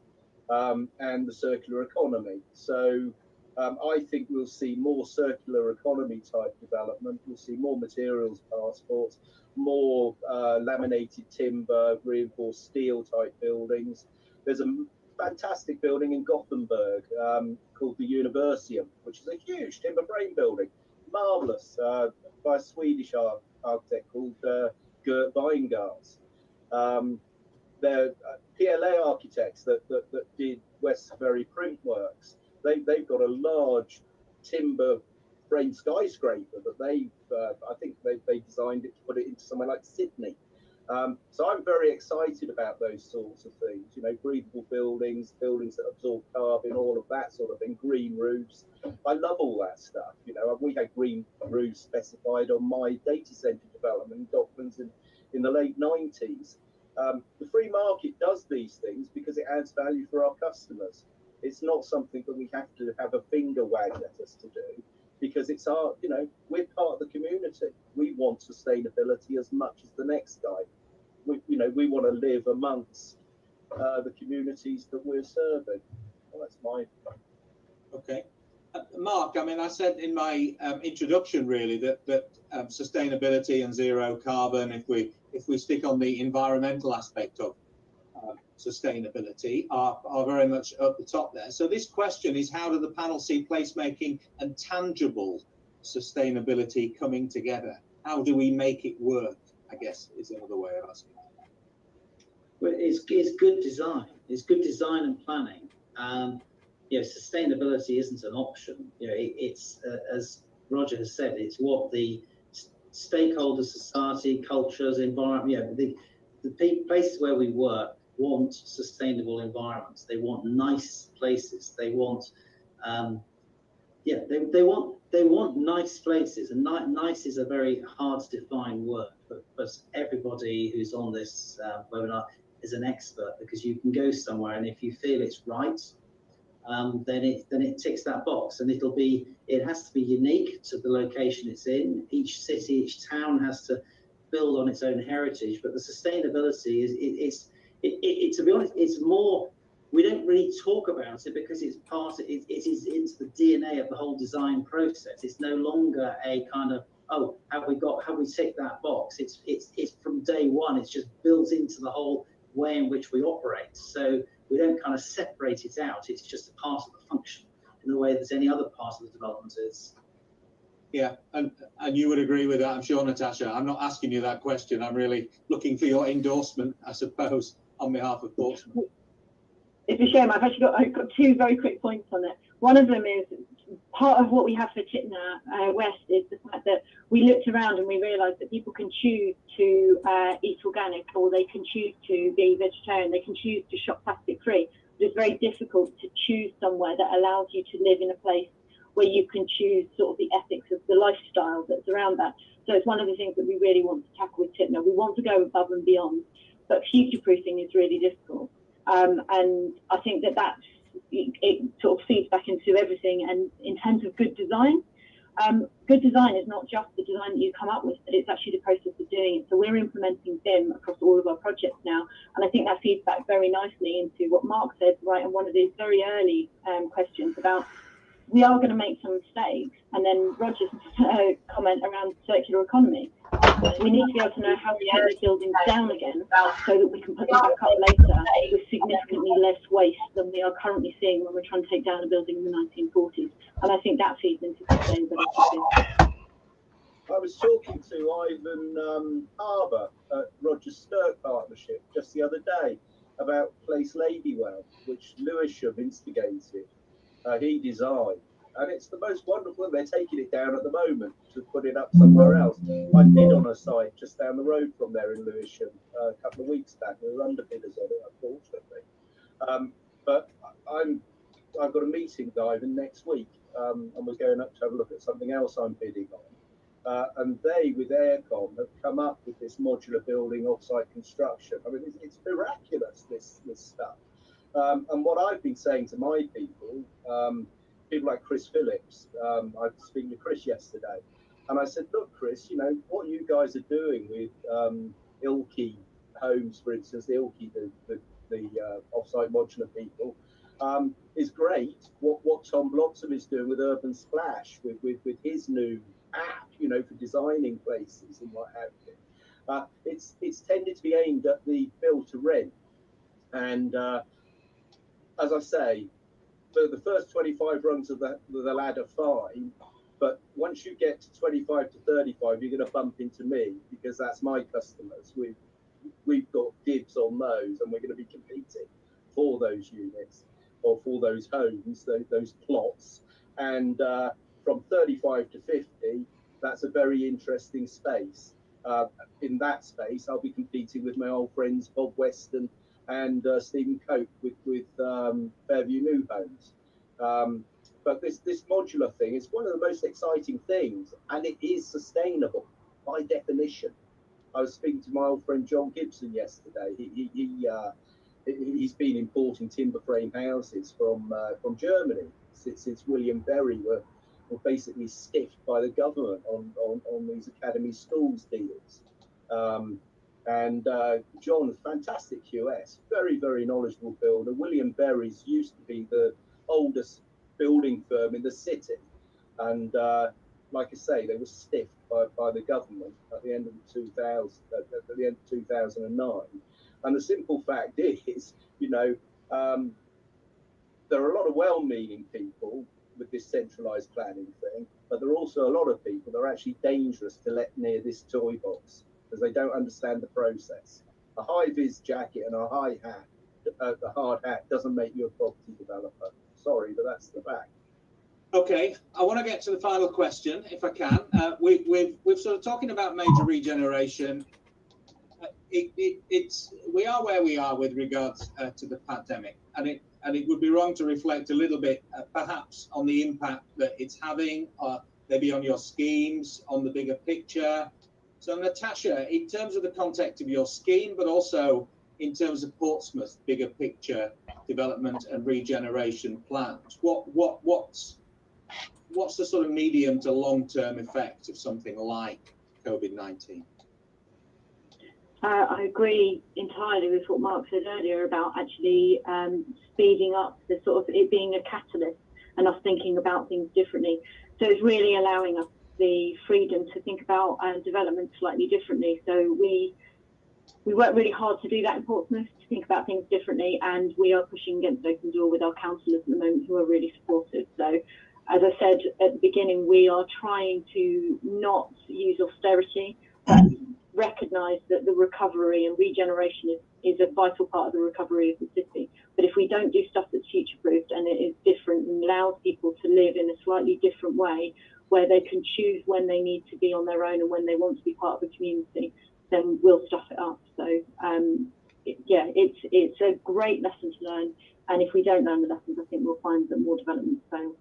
and the circular economy. So I think we'll see more circular economy type development. We'll see more materials passports, more laminated timber, reinforced steel type buildings. There's a fantastic building in Gothenburg called the Universium, which is a huge timber frame building. Marvellous, by a Swedish architect called Gert Weingart. They're PLA architects that did Westbury print works. They've got a large timber frame skyscraper that I think they designed it to put it into somewhere like Sydney. So I'm very excited about those sorts of things, you know, breathable buildings that absorb carbon, all of that sort of thing, green roofs. I love all that stuff. You know, we had green roofs specified on my data centre development in Docklands in the late 90s. The free market does these things because it adds value for our customers. It's not something that we have to have a finger wagged at us to do, because it's our, you know, we're part of the community. We want sustainability as much as the next guy. We want to live amongst the communities that we're serving. Well, that's my. Okay. Mark, I mean, I said in my introduction really that sustainability and zero carbon, if we stick on the environmental aspect of sustainability, are very much at the top there. So this question is, how do the panel see placemaking and tangible sustainability coming together? How do we make it work, I guess, is another way of asking. Well, it's good design. It's good design and planning. You know, sustainability isn't an option. You know, it's as Roger has said, it's what the stakeholders, society, cultures, environment. You know, the places where we work want sustainable environments. They want nice places. They want, they want nice places. And nice is a very hard to define word, but everybody who's on this webinar is an expert, because you can go somewhere and if you feel it's right, then it ticks that box, and it has to be unique to the location it's in. Each city, each town has to build on its own heritage, but the sustainability is to be honest, it's more, we don't really talk about it because it's it is into the DNA of the whole design process. It's no longer a kind of, oh, have we ticked that box? It's from day one, it's just built into the whole way in which we operate. So we don't kind of separate it out. It's just a part of the function in the way that any other part of the development is. Yeah, and you would agree with that, I'm sure, Natasha. I'm not asking you that question. I'm really looking for your endorsement, I suppose, on behalf of Portsmouth. It's a shame. I've got two very quick points on it. One of them is part of what we have for Chittenden West is the fact that we looked around and we realised that people can choose to eat organic, or they can choose to be vegetarian, they can choose to shop plastic free. But it's very difficult to choose somewhere that allows you to live in a place where you can choose sort of the ethics of the lifestyle that's around that. So it's one of the things that we really want to tackle with Chittenden. We want to go above and beyond, but future-proofing is really difficult. And I think that it sort of feeds back into everything. And in terms of good design is not just the design that you come up with, but it's actually the process of doing it. So we're implementing BIM across all of our projects now, and I think that feeds back very nicely into what Mark said, right, and one of these very early questions about we are going to make some mistakes, and then Roger's comment around circular economy. We need to be able to know how to take these buildings down again so that we can put them back up later with significantly less waste than we are currently seeing when we're trying to take down a building in the 1940s. And I think that feeds into sustainability. I was talking to Ivan Harbour at Roger Stirk Partnership just the other day about Place Ladywell, which Lewisham instigated. He designed, and it's the most wonderful. They're taking it down at the moment to put it up somewhere else. I bid on a site just down the road from there in Lewisham a couple of weeks back. We were underbidders on it, unfortunately. But I've got a meeting with Ivan next week, and we're going up to have a look at something else I'm bidding on. And they, with Aircom, have come up with this modular building off-site construction. I mean, it's miraculous, this stuff. And what I've been saying to my people, people like Chris Phillips, I was speaking to Chris yesterday, and I said, look, Chris, you know, what you guys are doing with Ilkey Homes, for instance, the Ilkey, the off-site modular people, is great. What Tom Bloxham is doing with Urban Splash, with his new app, you know, for designing places and what have you. It's tended to be aimed at the build to rent. And as I say, the first 25 rungs of the ladder fine, but once you get to 25 to 35, you're going to bump into me because that's my customers. We've got dibs on those, and we're going to be competing for those units or for those homes, those plots. And from 35 to 50, that's a very interesting space. In that space, I'll be competing with my old friends Bob Weston and Stephen Cope with Fairview New Homes. But this modular thing is one of the most exciting things, and it is sustainable by definition. I was speaking to my old friend John Gibson yesterday. He's been importing timber frame houses from Germany since William Berry were basically stiffed by the government on these academy schools deals. And John, fantastic QS, very, very knowledgeable builder. William Berry's used to be the oldest building firm in the city. And like I say, they were stiffed by the government at the end of 2009. And the simple fact is, you know, there are a lot of well-meaning people with this centralised planning thing, but there are also a lot of people that are actually dangerous to let near this toy box because they don't understand the process. A high-vis jacket and a high hat, the hard hat, doesn't make you a property developer. Sorry, but that's the fact. Okay, I want to get to the final question, if I can. We've sort of talking about major regeneration. We are where we are with regards to the pandemic, and it would be wrong to reflect a little bit, perhaps, on the impact that it's having, maybe on your schemes, on the bigger picture. So, Natasha, in terms of the context of your scheme, but also in terms of Portsmouth's bigger picture development and regeneration plans, what's the sort of medium to long-term effect of something like COVID-19? I agree entirely with what Mark said earlier about actually speeding up the sort of it being a catalyst and us thinking about things differently. So it's really allowing us the freedom to think about development slightly differently. So we work really hard to do that in Portsmouth, to think about things differently, and we are pushing against open door with our councillors at the moment who are really supportive. So as I said at the beginning, we are trying to not use austerity, but recognise that the recovery and regeneration is a vital part of the recovery of the city. But if we don't do stuff that's future-proofed and it is different and allows people to live in a slightly different way, where they can choose when they need to be on their own and when they want to be part of a community, then we'll stuff it up. So yeah, it's a great lesson to learn. And if we don't learn the lessons, I think we'll find that more developments fail.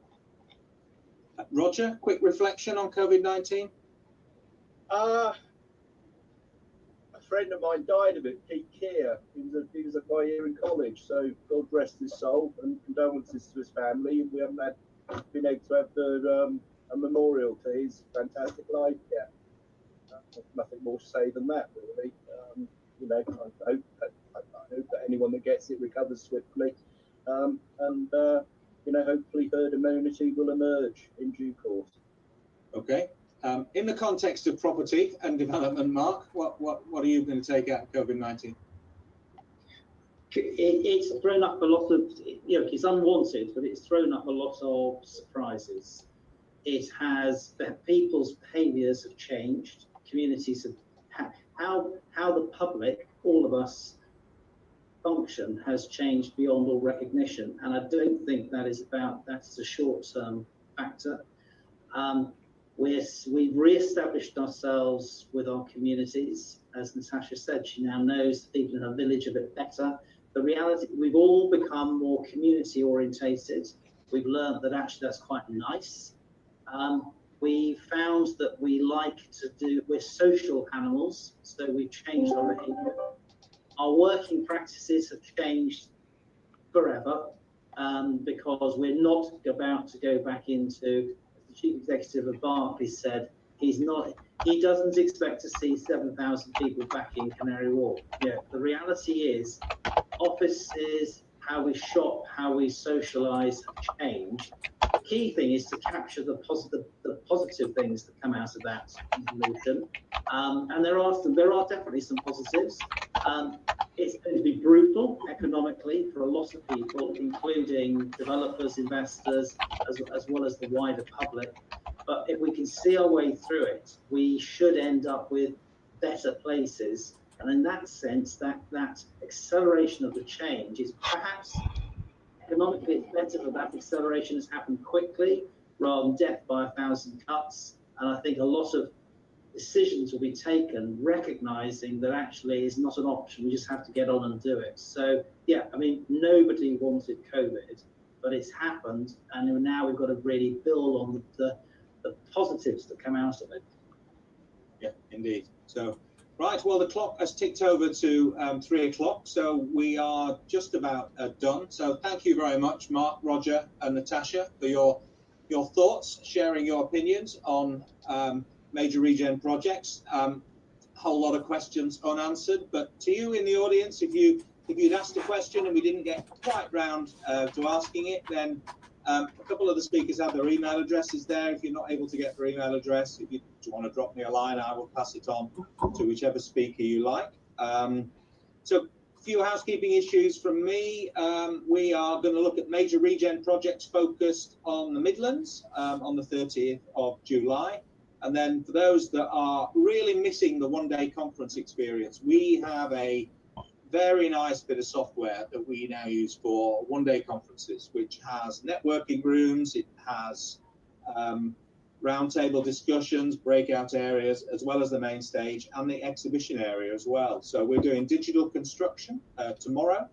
Roger, quick reflection on COVID-19? I friend of mine died of it, Pete Keir. He was at my year in college, so God rest his soul and condolences to his family. We haven't been able to have a memorial to his fantastic life yet. Nothing more to say than that, really. You know, I hope that anyone that gets it recovers swiftly, and you know, hopefully herd immunity will emerge in due course. Okay. In the context of property and development, Mark, what are you going to take out of COVID-19? It's thrown up a lot of, you know, it's unwanted, but it's thrown up a lot of surprises. It has, people's behaviours have changed, communities have, how the public, all of us, function has changed beyond all recognition, and I don't think that is a short-term factor. We've re-established ourselves with our communities. As Natasha said, she now knows the people in her village a bit better. The reality, we've all become more community orientated. We've learned that actually that's quite nice. We found that we're social animals, so we've changed our behavior. Our working practices have changed forever, because we're not about to go back into, as the chief executive of Barclays said, he doesn't expect to see 7,000 people back in Canary Wharf. Yeah, the reality is offices, how we shop, how we socialise have changed. The key thing is to capture the positive things that come out of that evolution. And there are definitely some positives. It's going to be brutal economically for a lot of people, including developers, investors, as well as the wider public. But if we can see our way through it, we should end up with better places. And in that sense, that acceleration of the change is perhaps economically it's better that that acceleration has happened quickly rather than death by 1,000 cuts. And I think a lot of decisions will be taken recognizing that actually is not an option. We just have to get on and do it. So yeah, I mean, nobody wanted COVID, but it's happened, and now we've got to really build on the positives that come out of it. Yeah, indeed. So right, well, the clock has ticked over to 3 o'clock, so we are just about done. So thank you very much, Mark, Roger and Natasha, for your thoughts, sharing your opinions on major regen projects. Whole lot of questions unanswered, but to you in the audience, if you'd asked a question and we didn't get quite round to asking it, then a couple of the speakers have their email addresses there. If you're not able to get their email address, if you want to drop me a line, I will pass it on to whichever speaker you like. So a few housekeeping issues from me. We are going to look at major regen projects focused on the Midlands on the 30th of July. And then for those that are really missing the one-day conference experience, we have a very nice bit of software that we now use for one-day conferences, which has networking rooms, it has roundtable discussions, breakout areas, as well as the main stage and the exhibition area as well. So we're doing digital construction tomorrow.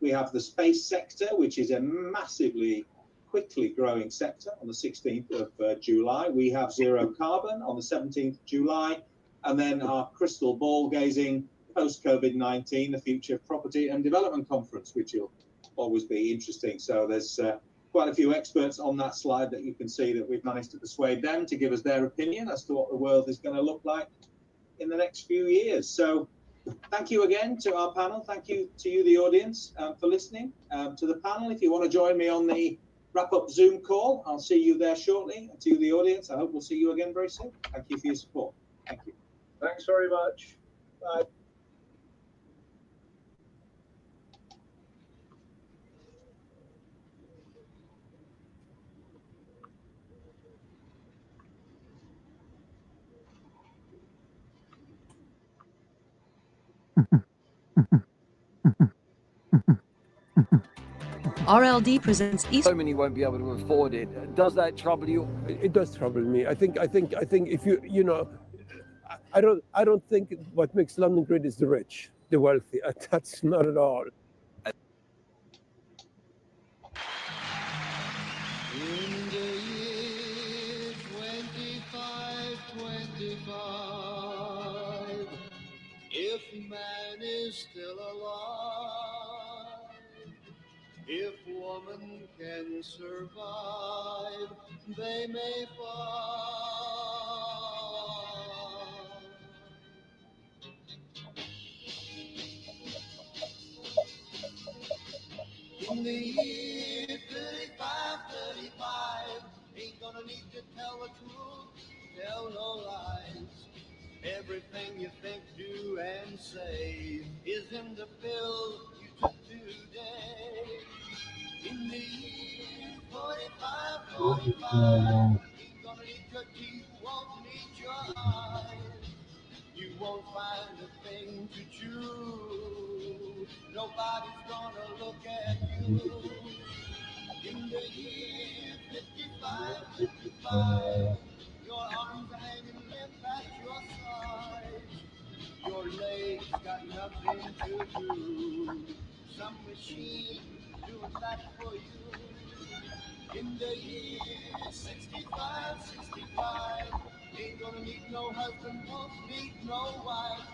We have the space sector, which is a massively quickly growing sector on the 16th of July. We have zero carbon on the 17th of July, and then our crystal ball gazing post-COVID-19, the future of property and development conference, which will always be interesting. So there's quite a few experts on that slide that you can see that we've managed to persuade them to give us their opinion as to what the world is going to look like in the next few years. So thank you again to our panel. Thank you to you, the audience, for listening to the panel. If you want to join me on the wrap-up Zoom call, I'll see you there shortly. And to the audience, I hope we'll see you again very soon. Thank you for your support. Thank you. Thanks very much. Bye. RLD presents East. So many won't be able to afford it. Does that trouble you? It does trouble me. I think if you know, I don't think what makes London great is the rich, the wealthy. That's not at all. In the year 2525, if is still alive. If woman can survive, they may find. In the year 35, ain't gonna need to tell the truth, tell no lies. Everything you think, do, and say is in the pill you took today. In the year 45, ain't gonna need your teeth, won't need your eyes. You won't find a thing to chew. Nobody's gonna look at you. In the year 55, your arms are hanging limp at your sides. Your legs got nothing to do. Some machine doing that for you. In the year 65, ain't gonna need no husband, won't need no wife.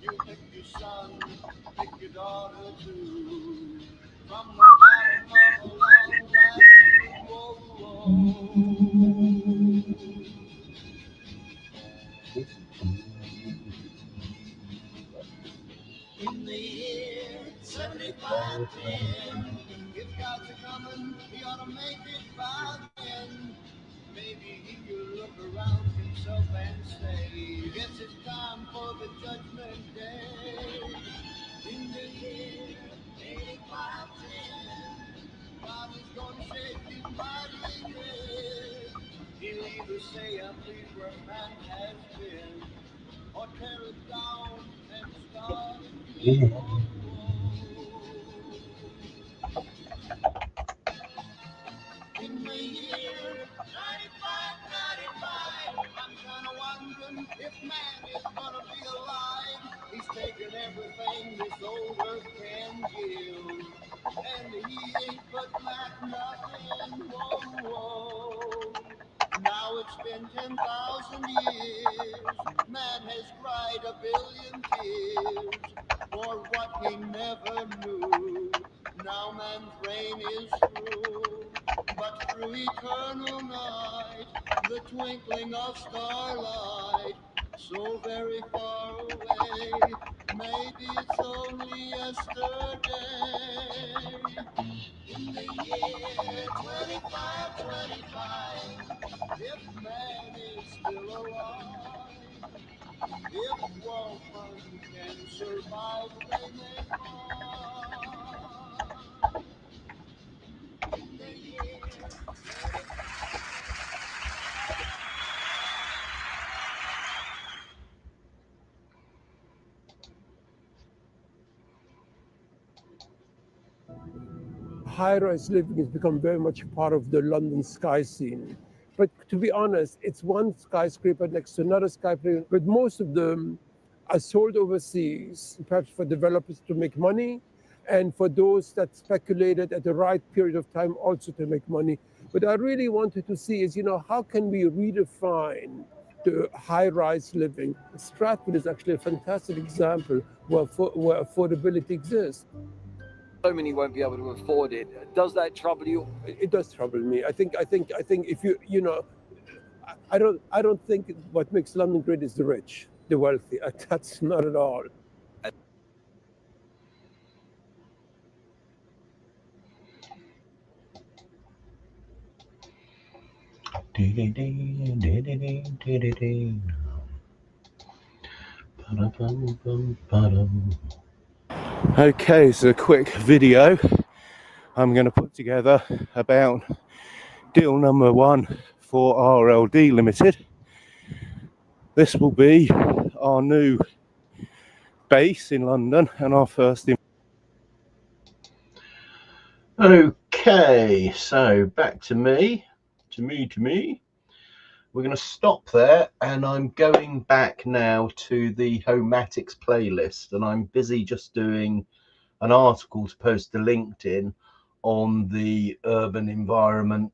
You pick your son, pick your daughter too. From the bottom of a long glass tube, whoa, whoa. In the year 75, if God's a coming, he ought to make it by then. Maybe he could look around himself and say, guess it's time for the judgment day. In the year 85, God is gonna shake his mighty head. He'll either say, I'm pleased where man has been, or tear it down and start again. In the year 95, I'm kind of wondering if man is gonna be alive. He's taken everything this old earth can give, and he ain't but like nothing. Whoa, whoa. Now it's been 10,000 years. Man has cried a billion tears for what he never knew. Now man's reign is through, but through eternal night, the twinkling of starlight, so very far away, maybe it's only yesterday. In the year 25, if man is still alive, if woman can survive, they may find. In the year 25. High-rise living has become very much part of the London sky scene. But to be honest, it's one skyscraper next to another skyscraper, but most of them are sold overseas, perhaps for developers to make money, and for those that speculated at the right period of time also to make money. But I really wanted to see is, how can we redefine the high-rise living? Stratford is actually a fantastic example where affordability exists. So many won't be able to afford it. Does that trouble you? It does trouble me. I think if I don't think what makes London great is the rich, the wealthy. That's not at all. Okay, so a quick video I'm going to put together about deal number 1 for RLD Limited. This will be our new base in London and our first. Okay, so back to me. We're going to stop there, and I'm going back now to the Homatics playlist, and I'm busy just doing an article to post to LinkedIn on the urban environment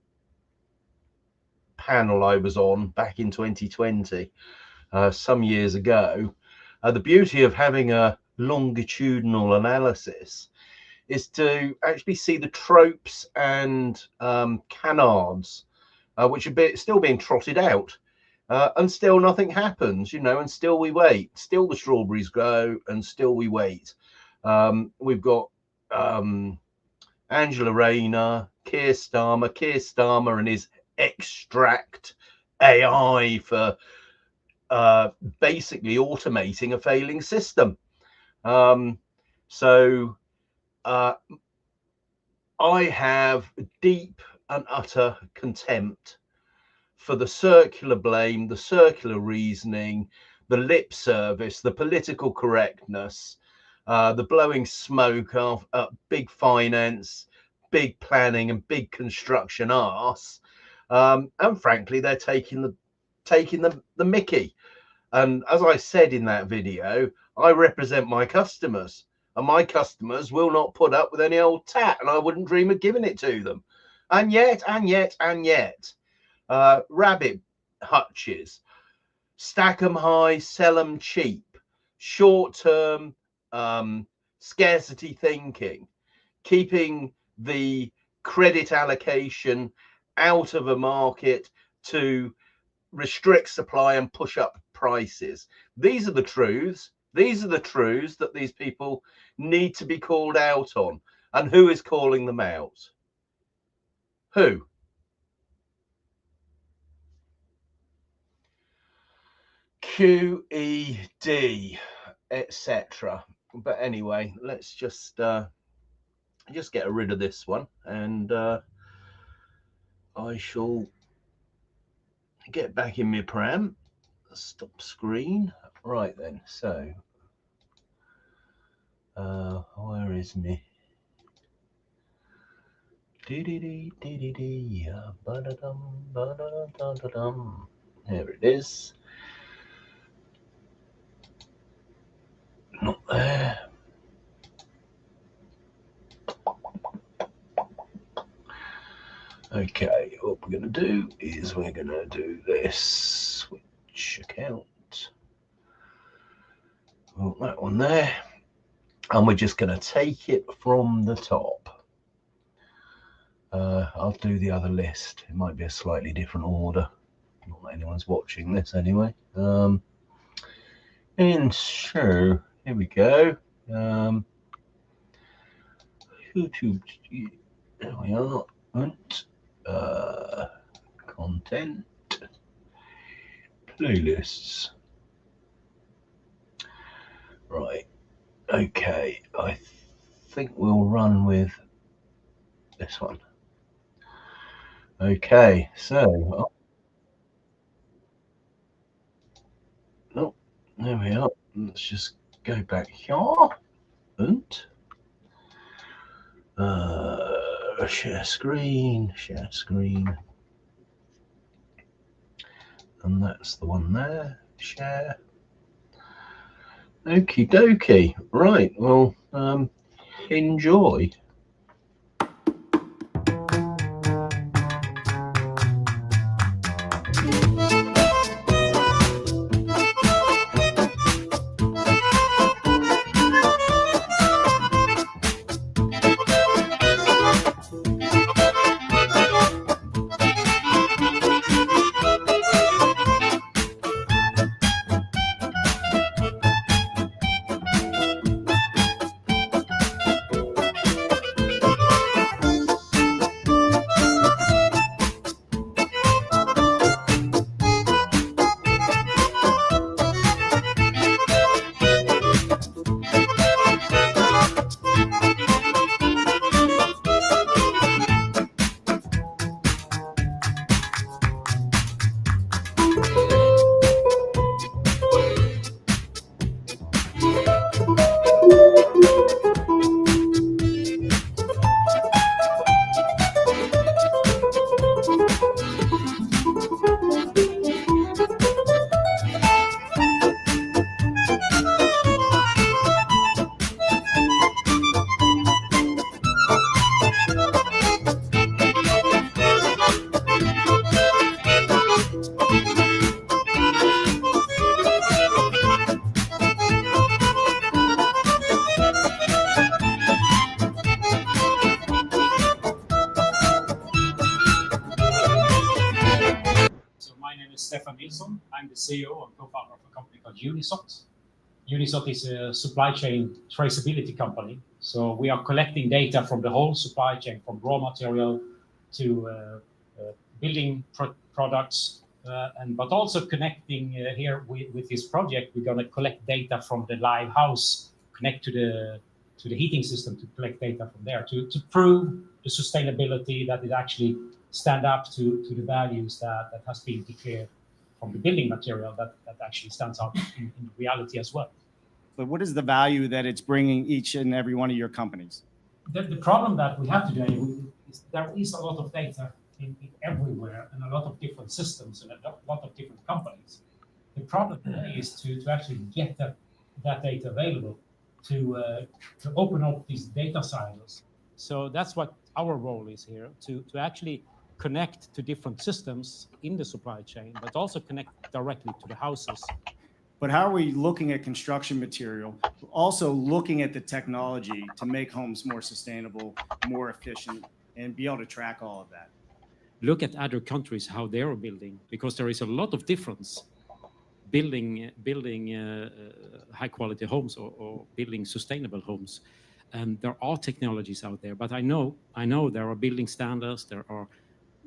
panel I was on back in 2020, some years ago. The beauty of having a longitudinal analysis is to actually see the tropes and canards which are still being trotted out, and still nothing happens, you know, and still we wait, still the strawberries grow, and still we wait. We've got Angela Rayner, Keir Starmer and his extract AI for basically automating a failing system. So I have deep and utter contempt for the circular blame, the circular reasoning, the lip service, the political correctness, the blowing smoke of big finance, big planning and big construction arse. And frankly, they're taking the mickey. And as I said in that video, I represent my customers, and my customers will not put up with any old tat, and I wouldn't dream of giving it to them. And yet, rabbit hutches, stack 'em high, sell 'em cheap, short-term scarcity thinking, keeping the credit allocation out of a market to restrict supply and push up prices. These are the truths. These are the truths that these people need to be called out on. And who is calling them out? Who? QED, etc. But anyway, let's just get rid of this one, and I shall get back in my pram. Stop screen. Right then, so where is me? Here it is. Not there. Okay, what we're going to do is we're going to do this. Switch account. Oh, that one there. And we're just going to take it from the top. I'll do the other list. It might be a slightly different order. Not that anyone's watching this anyway. And so, here we go. YouTube. There we are. And content. Playlists. Right. Okay. I think we'll run with this one. Okay. So. Oh, there we are. Let's just go back here. And. Share screen. And that's the one there. Share. Okie dokie. Right. Well, enjoy. Nilsson. I'm the CEO and co-founder of a company called Unisot. Unisot is a supply chain traceability company. So we are collecting data from the whole supply chain, from raw material to building products, but also connecting here with this project. We're going to collect data from the live house, connect to the heating system to collect data from there to prove the sustainability, that it actually stand up to the values that has been declared from the building material that actually stands out in reality as well. But what is the value that it's bringing each and every one of your companies? The problem that we have today is there is a lot of data in everywhere and a lot of different systems and a lot of different companies. The problem today is to actually get that data available, to open up these data silos. So that's what our role is here, to actually connect to different systems in the supply chain, but also connect directly to the houses. But how are we looking at construction material, also looking at the technology to make homes more sustainable, more efficient, and be able to track all of that? Look at other countries, how they are building, because there is a lot of difference building high quality homes or building sustainable homes. And there are technologies out there, but I know there are building standards, there are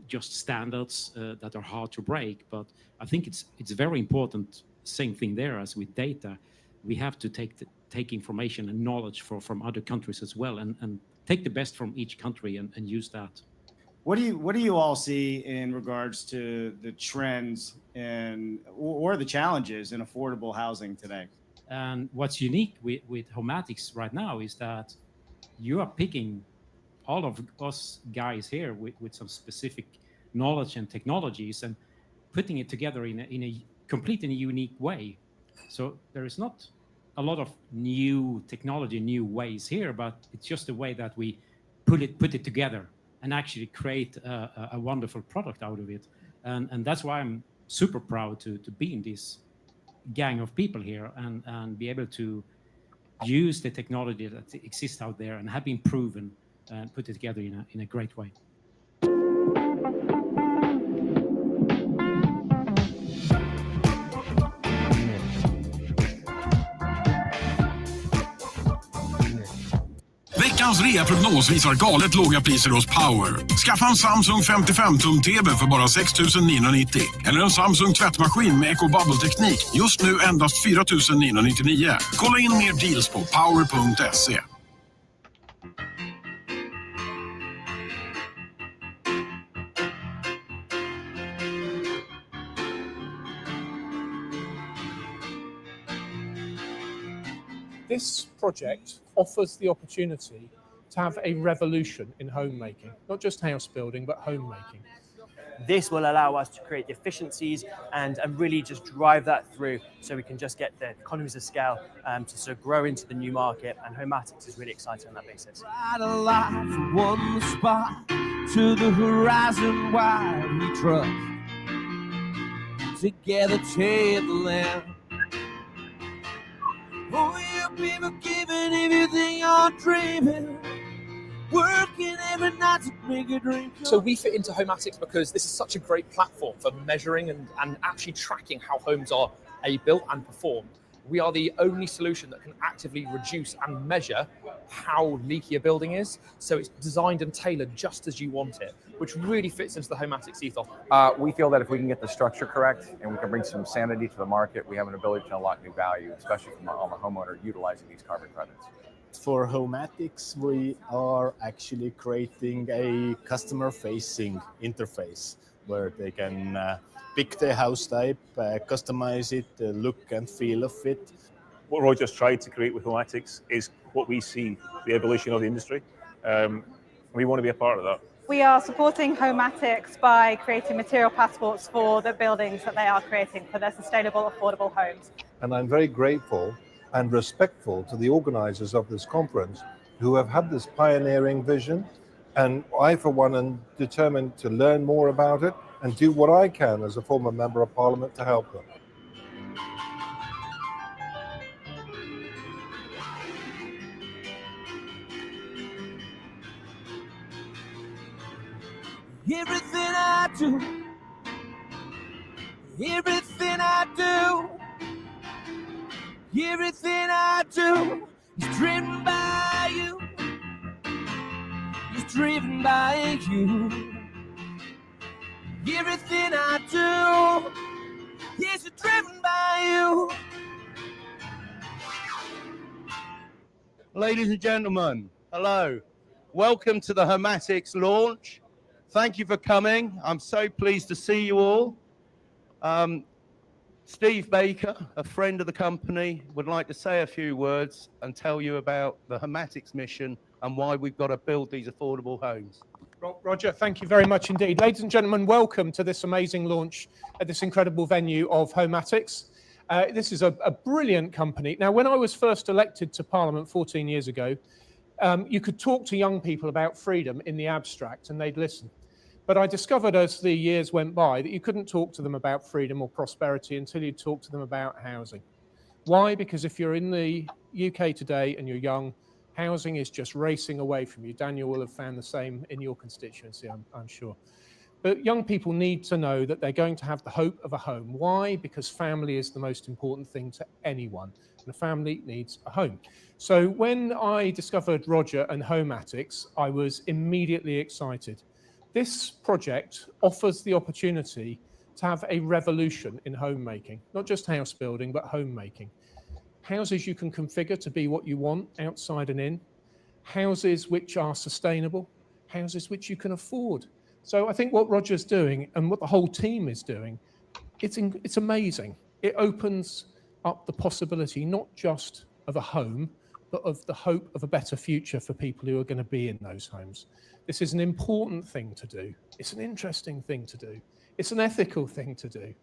just standards that are hard to break. But I think it's very important. Same thing there as with data. We have to take information and knowledge from other countries as well, and take the best from each country and use that. What do you all see in regards to the trends or the challenges in affordable housing today? And what's unique with Homatics right now is that you are picking all of us guys here with some specific knowledge and technologies and putting it together in a completely unique way. So there is not a lot of new technology, new ways here, but it's just the way that we put it together and actually create a wonderful product out of it. And that's why I'm super proud to be in this gang of people here and be able to use the technology that exists out there and have been proven and put it together in a great way. Veckans reaprognos visar galet låga priser hos Power. Skaffa en Samsung 55-tum-TV för bara 6 990. Eller en Samsung tvättmaskin med EcoBubble-teknik. Just nu endast 4 999. Kolla in mer deals på power.se. This project offers the opportunity to have a revolution in homemaking, not just house building, but homemaking. This will allow us to create efficiencies and really just drive that through so we can just get the economies of scale to sort of grow into the new market, and Homatics is really exciting on that basis. Ride a lot from one spot to the horizon while we trust. Together take the land. Oh, yeah, people giving everything you're dreaming. Working every night to make a dream come. So we fit into Homatics because this is such a great platform for measuring and actually tracking how homes are built and performed. We are the only solution that can actively reduce and measure how leaky a building is. So it's designed and tailored just as you want it, which really fits into the Homatics ethos. We feel that if we can get the structure correct and we can bring some sanity to the market, we have an ability to unlock new value, especially from the homeowner utilizing these carbon credits. For Homatics, we are actually creating a customer-facing interface where they can pick their house type, customize it, the look and feel of it. What Roy just tried to create with Homatics is what we see the evolution of the industry. We want to be a part of that. We are supporting Homatics by creating material passports for the buildings that they are creating for their sustainable, affordable homes. And I'm very grateful and respectful to the organizers of this conference who have had this pioneering vision. And I, for one, am determined to learn more about it and do what I can as a former member of parliament to help them. Everything I do, everything I do, everything I do is driven by you. It's driven by you. Everything I do is driven by you. Ladies and gentlemen, hello. Welcome to the Homatics launch. Thank you for coming. I'm so pleased to see you all. Steve Baker, a friend of the company, would like to say a few words and tell you about the Homatics mission and why we've got to build these affordable homes. Roger, thank you very much indeed. Ladies and gentlemen, welcome to this amazing launch at this incredible venue of Homatics. This is a brilliant company. Now, when I was first elected to Parliament 14 years ago, you could talk to young people about freedom in the abstract and they'd listen. But I discovered as the years went by that you couldn't talk to them about freedom or prosperity until you talked to them about housing. Why? Because if you're in the UK today and you're young, housing is just racing away from you. Daniel will have found the same in your constituency, I'm sure. But young people need to know that they're going to have the hope of a home. Why? Because family is the most important thing to anyone, and a family needs a home. So when I discovered Roger and Homatics, I was immediately excited. This project offers the opportunity to have a revolution in homemaking, not just house building, but homemaking. Houses you can configure to be what you want, outside and in. Houses which are sustainable. Houses which you can afford. So I think what Roger's doing and what the whole team is doing, it's amazing. It opens up the possibility not just of a home, but of the hope of a better future for people who are going to be in those homes. This is an important thing to do. It's an interesting thing to do. It's an ethical thing to do.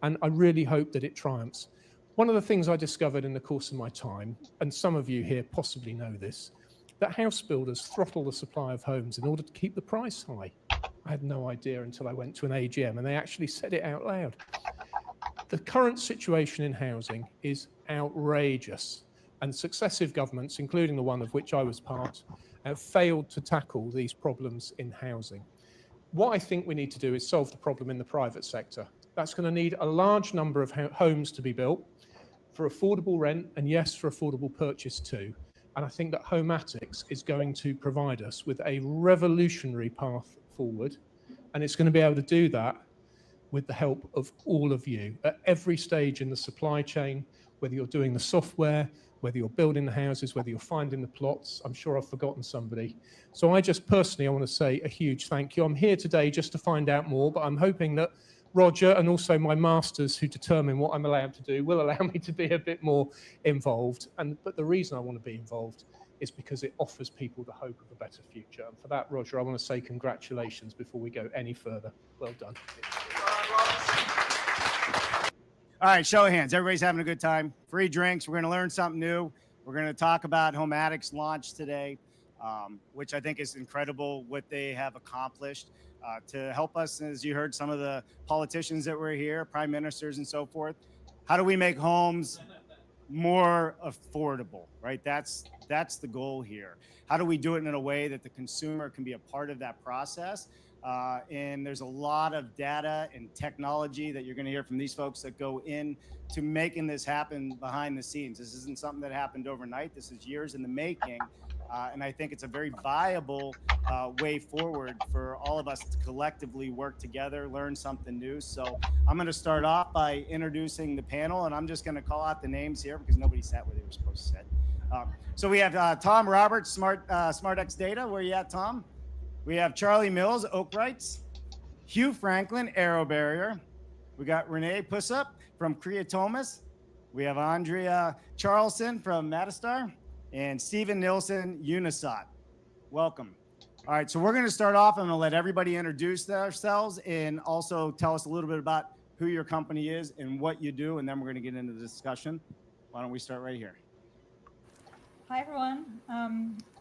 And I really hope that it triumphs. One of the things I discovered in the course of my time, and some of you here possibly know this, that house builders throttle the supply of homes in order to keep the price high. I had no idea until I went to an AGM and they actually said it out loud. The current situation in housing is outrageous, and successive governments, including the one of which I was part, have failed to tackle these problems in housing. What I think we need to do is solve the problem in the private sector. That's going to need a large number of homes to be built for affordable rent, and yes, for affordable purchase too. And I think that Homatics is going to provide us with a revolutionary path forward, and it's going to be able to do that with the help of all of you at every stage in the supply chain, whether you're doing the software, whether you're building the houses, whether you're finding the plots. I'm sure I've forgotten somebody. So I want to say a huge thank you. I'm here today just to find out more, but I'm hoping that Roger and also my masters who determine what I'm allowed to do will allow me to be a bit more involved. But the reason I want to be involved is because it offers people the hope of a better future. And for that, Roger, I want to say congratulations before we go any further. Well done. All right, show of hands. Everybody's having a good time. Free drinks. We're going to learn something new. We're going to talk about Homatics launch today, which I think is incredible what they have accomplished to help us, as you heard some of the politicians that were here, prime ministers and so forth. How do we make homes more affordable, right? That's the goal here. How do we do it in a way that the consumer can be a part of that process? And there's a lot of data and technology that you're going to hear from these folks that go in to making this happen behind the scenes. This isn't something that happened overnight. This is years in the making. And I think it's a very viable way forward for all of us to collectively work together, learn something new. So I'm going to start off by introducing the panel, and I'm just going to call out the names here because nobody sat where they were supposed to sit. So we have Tom Roberts, SmartX Data. Where you at, Tom? We have Charlie Mills, Oakrights. Hugh Franklin, Aero Barrier. We got Renee Pussup from Creatomas. We have Andrea Charleston from Matastar. And Stephen Nilsson, Unisat. Welcome. All right, so we're going to start off. I'm going to let everybody introduce themselves and also tell us a little bit about who your company is and what you do, and then we're going to get into the discussion. Why don't we start right here? Hi, everyone.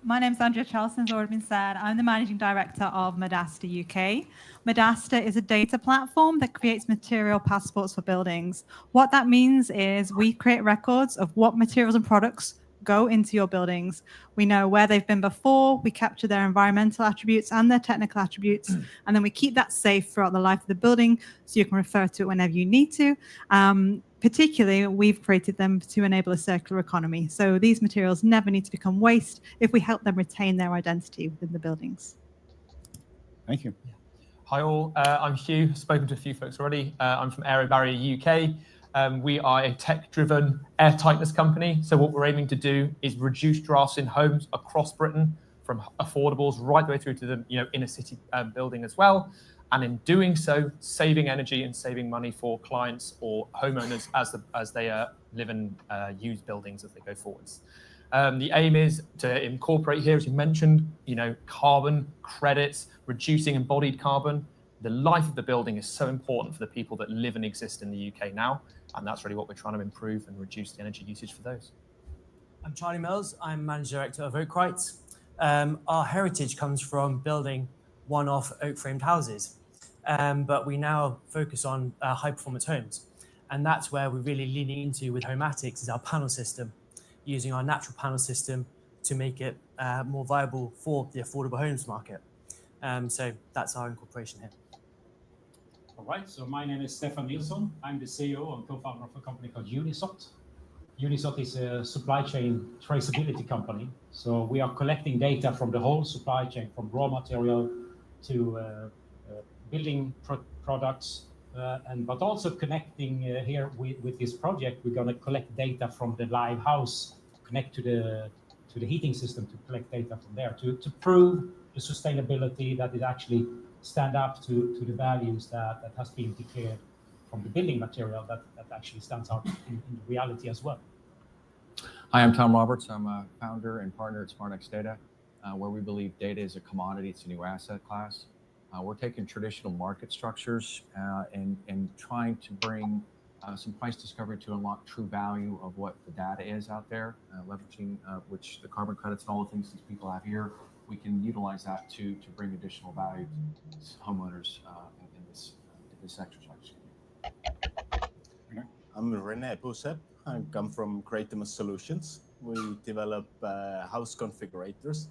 My name is Andrea Charleston, as already been said. I'm the Managing Director of Madasta UK. Madasta is a data platform that creates material passports for buildings. What that means is we create records of what materials and products go into your buildings. We know where they've been before, we capture their environmental attributes and their technical attributes, and then we keep that safe throughout the life of the building so you can refer to it whenever you need to. particularly, we've created them to enable a circular economy. So these materials never need to become waste if we help them retain their identity within the buildings. Thank you. Hi all, I'm Hugh, spoken to a few folks already. I'm from Aero Barrier UK. We are a tech-driven air tightness company. So what we're aiming to do is reduce drafts in homes across Britain, from affordables right the way through to the inner city building as well. And in doing so, saving energy and saving money for clients or homeowners as they live and use buildings as they go forwards. The aim is to incorporate here, as you mentioned, carbon credits, reducing embodied carbon. The life of the building is so important for the people that live and exist in the UK now, and that's really what we're trying to improve and reduce the energy usage for those. I'm Charlie Mills. I'm Managing Director of Oakright. Our heritage comes from building one-off oak-framed houses, but we now focus on high-performance homes, and that's where we're really leaning into with Homatics is our panel system, using our natural panel system to make it more viable for the affordable homes market. So that's our incorporation here. All right, so my name is Stefan Nilsson. I'm the CEO and co-founder of a company called Unisot. Unisot is a supply chain traceability company. So we are collecting data from the whole supply chain, from raw material to building products, but also connecting here with this project, we're going to collect data from the live house, connect to the heating system to collect data from there to prove the sustainability, that it actually stand up to the values that has been declared from the building material that actually stands out in reality as well. Hi, I'm Tom Roberts. I'm a founder and partner at SmartX Data, where we believe data is a commodity. It's a new asset class. We're taking traditional market structures and trying to bring some price discovery to unlock true value of what the data is out there, leveraging which the carbon credits and all the things these people have here. We can utilize that to bring additional value to homeowners in this exercise. I'm René Busep. I come from Creatimus Solutions. We develop house configurators.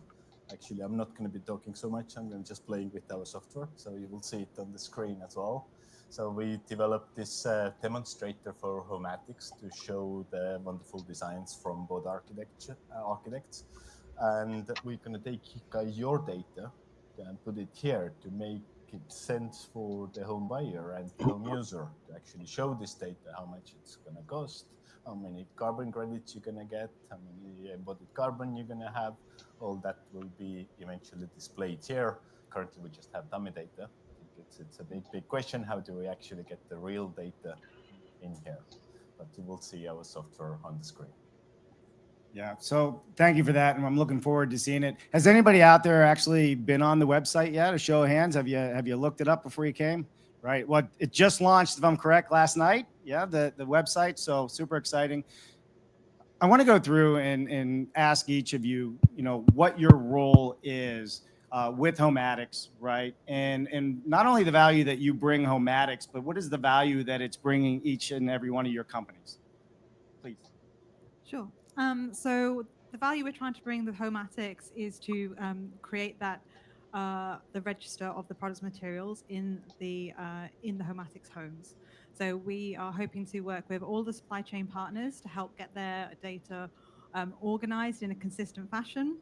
Actually, I'm not going to be talking so much. I'm going to just playing with our software, so you will see it on the screen as well. So we developed this demonstrator for Homatics to show the wonderful designs from both architects. And we're going to take your data and put it here to make it sense for the home buyer and the home user to actually show this data, how much it's going to cost, how many carbon credits you're going to get, how many embodied carbon you're going to have. All that will be eventually displayed here. Currently, we just have dummy data. I think it's a big question. How do we actually get the real data in here? But you will see our software on the screen. Yeah, so thank you for that, and I'm looking forward to seeing it. Has anybody out there actually been on the website yet? A show of hands, have you looked it up before you came? Right, well, it just launched, if I'm correct, last night. Yeah, the website, so super exciting. I want to go through and ask each of you, what your role is with Homatics, right? And not only the value that you bring Homatics, but what is the value that it's bringing each and every one of your companies? Please. Sure. So the value we're trying to bring with Homatics is to create that the register of the products materials in the Homatics homes. So we are hoping to work with all the supply chain partners to help get their data organized in a consistent fashion.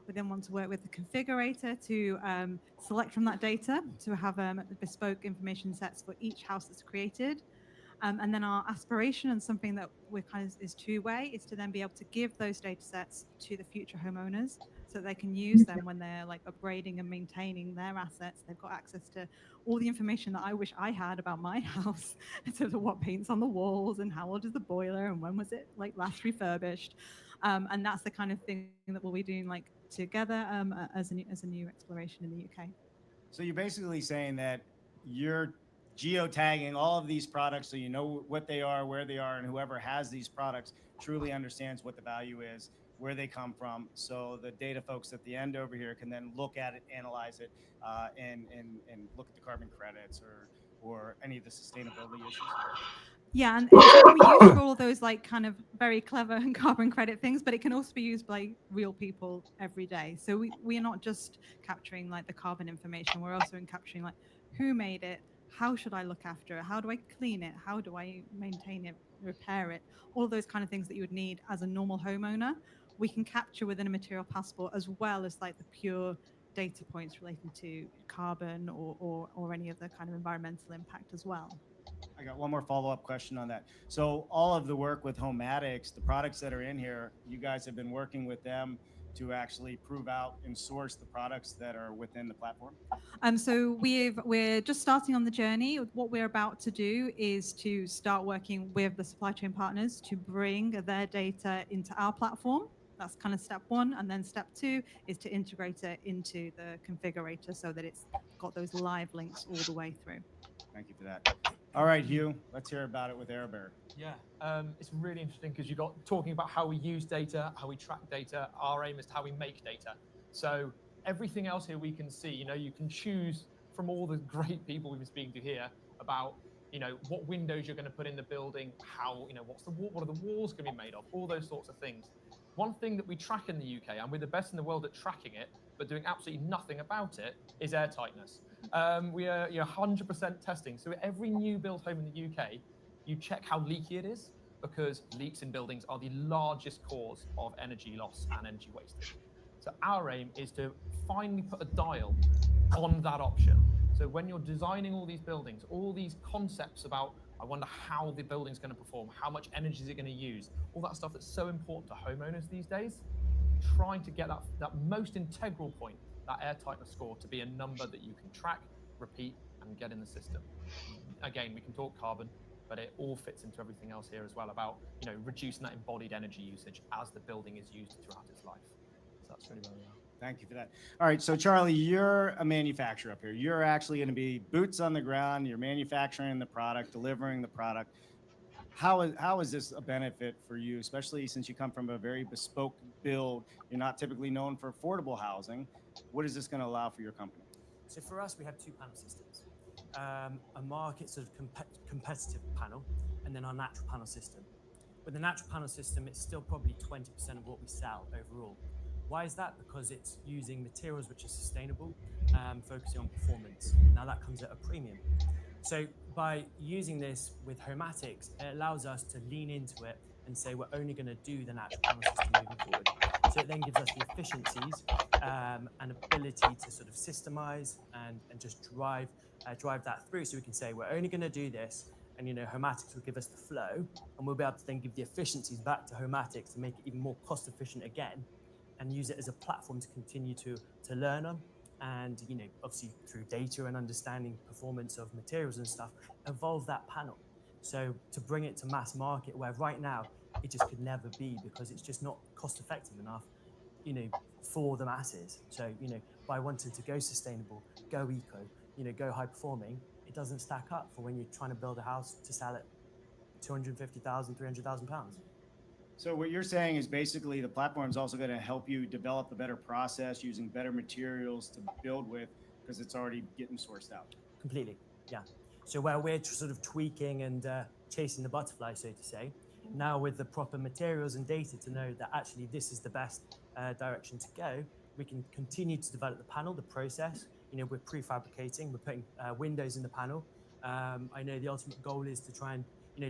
We then want to work with the configurator to select from that data to have bespoke information sets for each house that's created. And then our aspiration, and something that we're kind of is two-way, is to then be able to give those data sets to the future homeowners so that they can use them when they're like upgrading and maintaining their assets. They've got access to all the information that I wish I had about my house, so what paint's on the walls and how old is the boiler and when was it like last refurbished. And that's the kind of thing that we'll be doing like together as a new exploration in the UK. So you're basically saying that you're geotagging all of these products so you know what they are, where they are, and whoever has these products truly understands what the value is, where they come from. So the data folks at the end over here can then look at it, analyze it, and look at the carbon credits or any of the sustainability issues. Yeah, and it's going to be used for all those like kind of very clever and carbon credit things, but it can also be used by real people every day. So we are not just capturing like the carbon information, we're also capturing like who made it, how should I look after it, how do I clean it, how do I maintain it repair it, all of those kind of things that you would need as a normal homeowner, we can capture within a material passport, as well as like the pure data points relating to carbon or any other kind of environmental impact as well. I got one more follow-up question on that. So all of the work with Homatics, the products that are in here, you guys have been working with them to actually prove out and source the products that are within the platform? So we're just starting on the journey. What we're about to do is to start working with the supply chain partners to bring their data into our platform. That's kind of step one. And then step two is to integrate it into the configurator so that it's got those live links all the way through. Thank you for that. All right, Hugh, let's hear about it with AirBear. Yeah, it's really interesting because you got talking about how we use data, how we track data. Our aim is how we make data. So everything else here we can see, you can choose from all the great people we've been speaking to here about, what windows you're going to put in the building, how, what are the walls going to be made of, all those sorts of things. One thing that we track in the UK, and we're the best in the world at tracking it, but doing absolutely nothing about it, is air tightness. We are 100% testing. So every new build home in the UK, you check how leaky it is, because leaks in buildings are the largest cause of energy loss and energy wastage. So our aim is to finally put a dial on that option. So when you're designing all these buildings, all these concepts about, I wonder how the building's going to perform, how much energy is it going to use, all that stuff that's so important to homeowners these days, trying to get that most integral point, that air tightness score, to be a number that you can track, repeat, and get in the system. Again, we can talk carbon, but it all fits into everything else here as well about, reducing that embodied energy usage as the building is used throughout its life. So that's really where we are. Thank you for that. All right, so Charlie, you're a manufacturer up here. You're actually going to be boots on the ground. You're manufacturing the product, delivering the product. How is this a benefit for you, especially since you come from a very bespoke build? You're not typically known for affordable housing. What is this going to allow for your company? So for us, we have two panel systems. A market sort of competitive panel, and then our natural panel system. With the natural panel system, it's still probably 20% of what we sell overall. Why is that? Because it's using materials which are sustainable, focusing on performance. Now that comes at a premium. So by using this with Homatics, it allows us to lean into it and say we're only going to do the natural panel system moving forward. So it then gives us the efficiencies and ability to sort of systemize and just drive that through. So we can say we're only going to do this, and Homatics will give us the flow, and we'll be able to then give the efficiencies back to Homatics to make it even more cost efficient again, and use it as a platform to continue to learn on. And obviously through data and understanding performance of materials and stuff, evolve that panel. So to bring it to mass market, where right now it just could never be, because it's just not cost effective enough, for the masses. So by wanting to go sustainable, go eco, go high performing, it doesn't stack up for when you're trying to build a house to sell it £250,000, £300,000. So what you're saying is basically the platform is also going to help you develop a better process using better materials to build with, because it's already getting sourced out. Completely, yeah. So where we're sort of tweaking and chasing the butterfly, so to say, now with the proper materials and data to know that actually this is the best direction to go, we can continue to develop the panel, the process. We're prefabricating, we're putting windows in the panel. I know the ultimate goal is to try and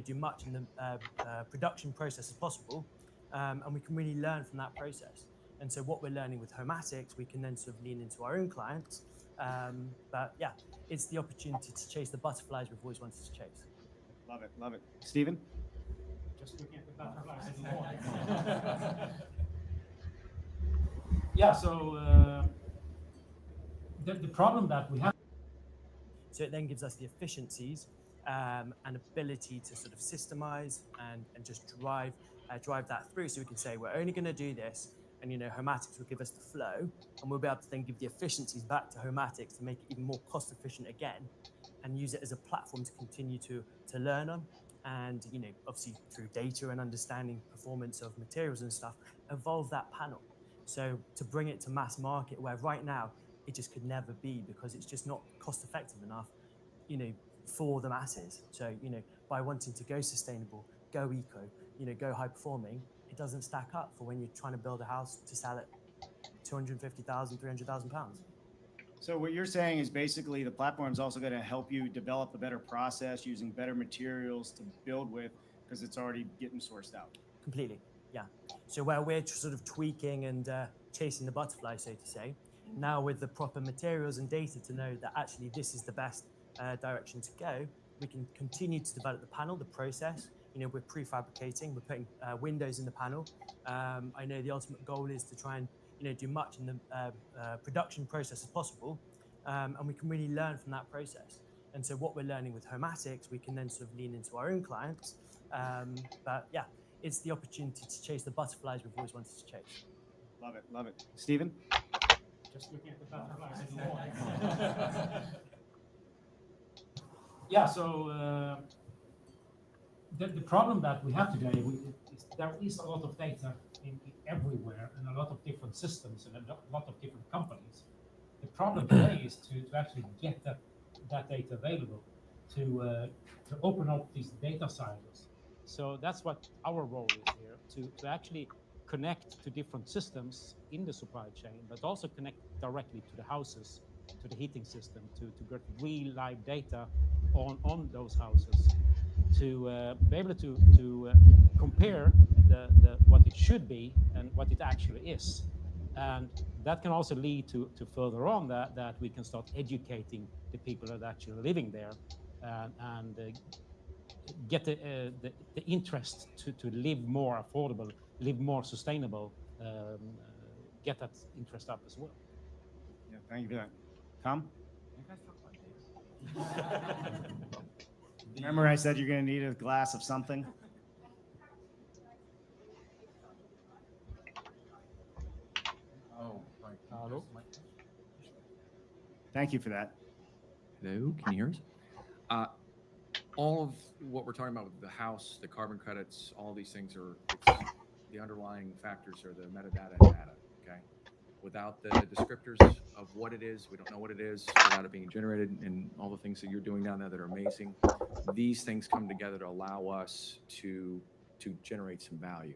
do much in the production process as possible, and we can really learn from that process. And so what we're learning with Homatics, we can then sort of lean into our own clients. But yeah, it's the opportunity to chase the butterflies we've always wanted to chase. Love it, love it. Stephen? Just looking at the butterflies. Yeah, so the problem that we have. So it then gives us the efficiencies and ability to sort of systemize and just drive that through. So we can say we're only going to do this, and Homatics will give us the flow, and we'll be able to then give the efficiencies back to Homatics to make it even more cost efficient again, and use it as a platform to continue to learn on. And obviously through data and understanding performance of materials and stuff, evolve that panel. So to bring it to mass market, where right now it just could never be, because it's just not cost effective enough, for the masses. So by wanting to go sustainable, go eco, go high performing, it doesn't stack up for when you're trying to build a house to sell it £250,000, £300,000. So what you're saying is basically the platform is also going to help you develop a better process using better materials to build with, because it's already getting sourced out. Completely, yeah. So where we're sort of tweaking and chasing the butterfly, so to say, now with the proper materials and data to know that actually this is the best direction to go, we can continue to develop the panel, the process. You know, we're prefabricating, we're putting windows in the panel. I know the ultimate goal is to try and, you know, do much in the production process as possible, and we can really learn from that process. And so what we're learning with Homatics, we can then sort of lean into our own clients. But yeah, it's the opportunity to chase the butterflies we've always wanted to chase. Love it, love it. Stephen? Just looking at the butterflies in the morning. Yeah, so the problem that we have today is there is a lot of data everywhere and a lot of different systems and a lot of different companies. The problem today is to actually get that data available, to open up these data silos. So that's what our role is here, to actually connect to different systems in the supply chain, but also connect directly to the houses, to the heating system, to get real live data on those houses, to be able to compare what it should be and what it actually is. And that can also lead to further on that we can start educating the people that are actually living there and get the interest to live more affordable, live more sustainable, get that interest up as well. Yeah, thank you for that. Tom? Remember I said you're going to need a glass of something? Oh, right. Hello? Thank you for that. Hello, can you hear us? All of what we're talking about with the house, the carbon credits, all these things the underlying factors are the metadata and data, okay? Without the descriptors of what it is, we don't know what it is, without it being generated, and all the things that you're doing down there that are amazing. These things come together to allow us to generate some value.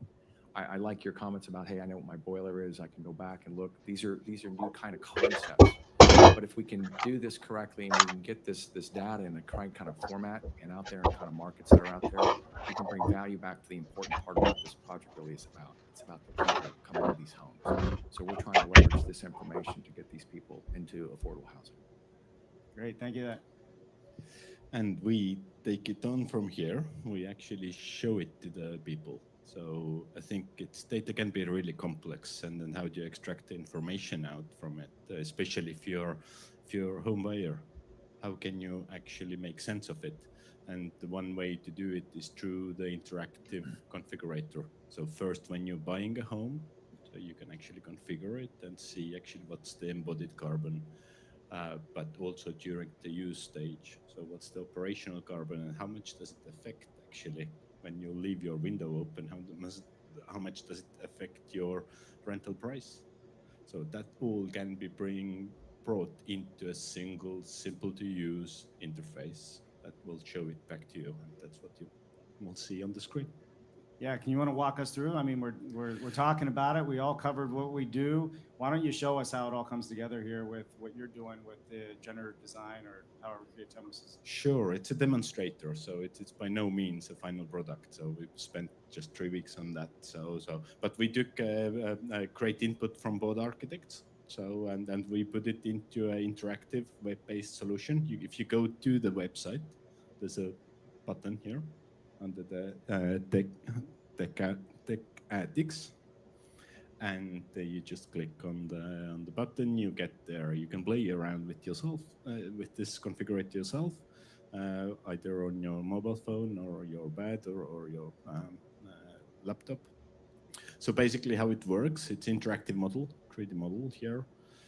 I like your comments about, hey, I know what my boiler is. I can go back and look. These are new kind of concepts. But if we can do this correctly and we can get this data in the correct kind of format and out there in kind of markets that are out there, we can bring value back to the important part of what this project really is about. It's about the people coming into these homes. So we're trying to leverage this information to get these people into affordable housing. Great, thank you. And we take it on from here. We actually show it to the people. So I think data can be really complex, and then how do you extract the information out from it, especially if you're a home buyer? How can you actually make sense of it? And the one way to do it is through the interactive configurator. So first, when you're buying a home, so you can actually configure it and see actually what's the embodied carbon, but also during the use stage. So what's the operational carbon and how much does it affect actually when you leave your window open? How much does it affect your rental price? So that all can be brought into a single, simple to use interface that will show it back to you, and that's what you will see on the screen. Yeah, can you want to walk us through? I mean, we're talking about it. We all covered what we do. Why don't you show us how it all comes together here with what you're doing with the generative design, or however you tell us? Sure, it's a demonstrator, so it's by no means a final product. So we've spent just 3 weeks on that. But we took great input from both architects. So and we put it into an interactive web-based solution. If you go to the website, there's a button here under the tech ethics, and you just click on the button. You get there. You can play around with yourself with this, configure it yourself, either on your mobile phone or your bed or your laptop. So basically, how it works, it's interactive model, 3D model here.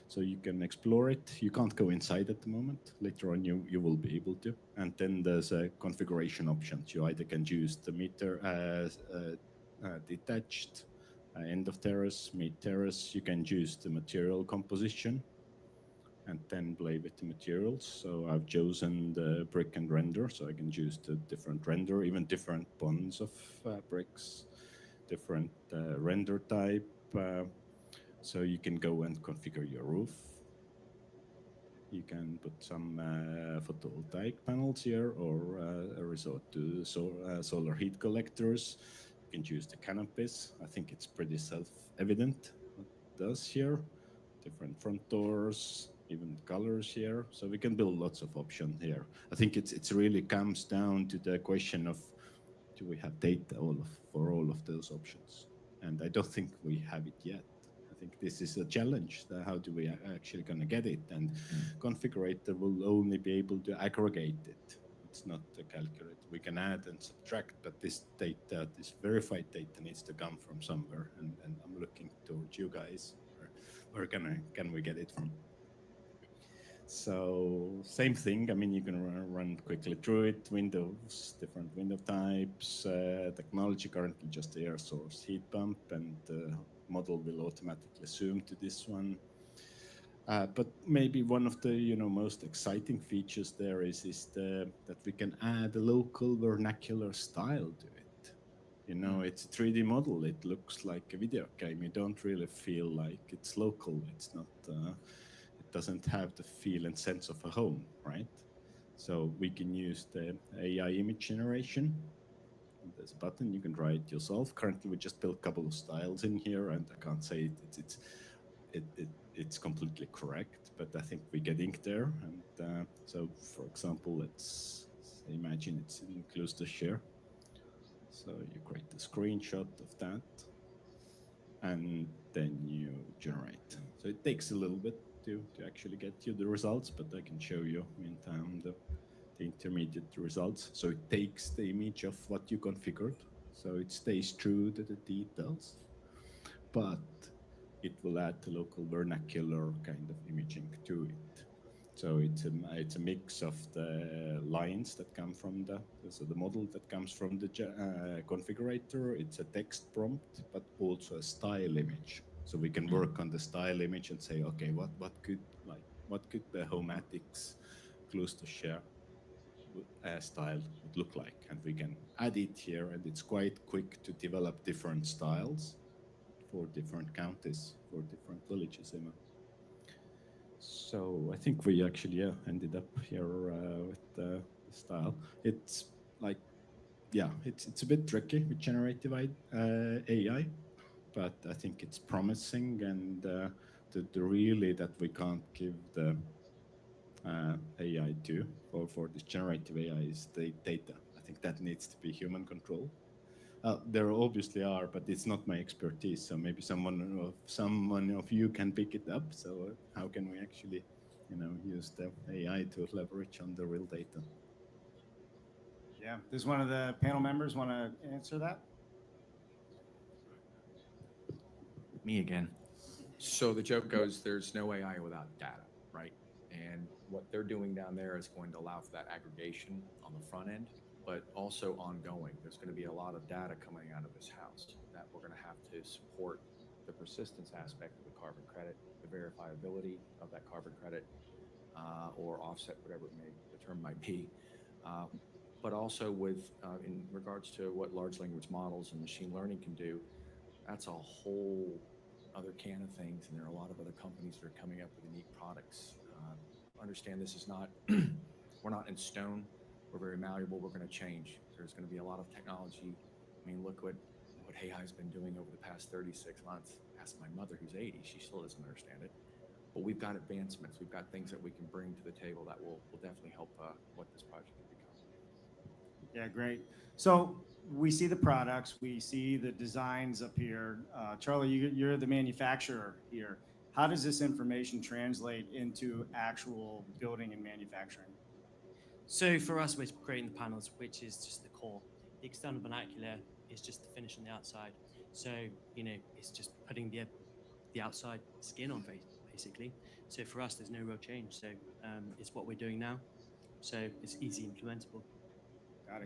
So you can explore it. You can't go inside at the moment. Later on, you will be able to. And then there's a configuration options. You either can choose the meter detached, end of terrace, mid terrace. You can choose the material composition and then play with the materials. So I've chosen the brick and render. So I can choose the different render, even different bonds of bricks, different render type. So you can go and configure your roof. You can put some photovoltaic panels here, or resort to solar heat collectors. You can choose the canopies. I think it's pretty self-evident what it does here. Different front doors, even colors here. So we can build lots of options here. I think it's really comes down to the question of, do we have data for all of those options? And I don't think we have it yet. I think this is a challenge. How do we actually going to get it? And configurator will only be able to aggregate it. It's not a calculator. We can add and subtract, but this data, this verified data, needs to come from somewhere. And I'm looking towards you guys. Where can we get it from? So same thing. I mean, you can run quickly through it. Windows, different window types, technology currently just air source heat pump, and model will automatically zoom to this one. But maybe one of the most exciting features there is that we can add a local vernacular style to it. It's a 3D model. It looks like a video game. You don't really feel like it's local. It's not. It doesn't have the feel and sense of a home, right? So we can use the AI image generation. There's a button, you can try it yourself. Currently, we just built a couple of styles in here, and I can't say it's completely correct, but I think we're getting there. And so, for example, let's imagine it includes the share. So you create a screenshot of that, and then you generate. So it takes a little bit to actually get you the results, but I can show you in time the intermediate results. So it takes the image of what you configured, so it stays true to the details, but it will add the local vernacular kind of imaging to it. So it's a mix of the lines that come from the model that comes from the configurator. It's a text prompt, but also a style image. So we can work on the style image and say, okay, what could the Homatics close to share style would look like, and we can add it here, and it's quite quick to develop different styles for different counties, for different villages. So I think we actually ended up here with the style. It's like, it's a bit tricky with generative AI, but I think it's promising, and the really that we can't give the AI to for this generative AI is the data. I think that needs to be human control. There obviously are, but it's not my expertise. So maybe someone of you can pick it up. So how can we actually, use the AI to leverage on the real data? Yeah. Does one of the panel members want to answer that? Me again. So the joke goes, there's no AI without data, right? And what they're doing down there is going to allow for that aggregation on the front end, but also ongoing. There's going to be a lot of data coming out of this house that we're going to have to support the persistence aspect of the carbon credit, the verifiability of that carbon credit, or offset, whatever the term might be. But also with, in regards to what large language models and machine learning can do, that's a whole other can of things. And there are a lot of other companies that are coming up with unique products. Understand this is not, we're not in stone. We're very malleable. We're going to change. There's going to be a lot of technology. I mean, look what AI has been doing over the past 36 months. Ask my mother, who's 80. She still doesn't understand it. But we've got advancements. We've got things that we can bring to the table that will definitely help what this project can become. Yeah, great. So we see the products. We see the designs up here. Charlie, you're the manufacturer here. How does this information translate into actual building and manufacturing? So for us, we're creating the panels, which is just the core. The external vernacular is just the finish on the outside. So, it's just putting the outside skin on basically. So for us, there's no real change. So it's what we're doing now. So it's easy implementable.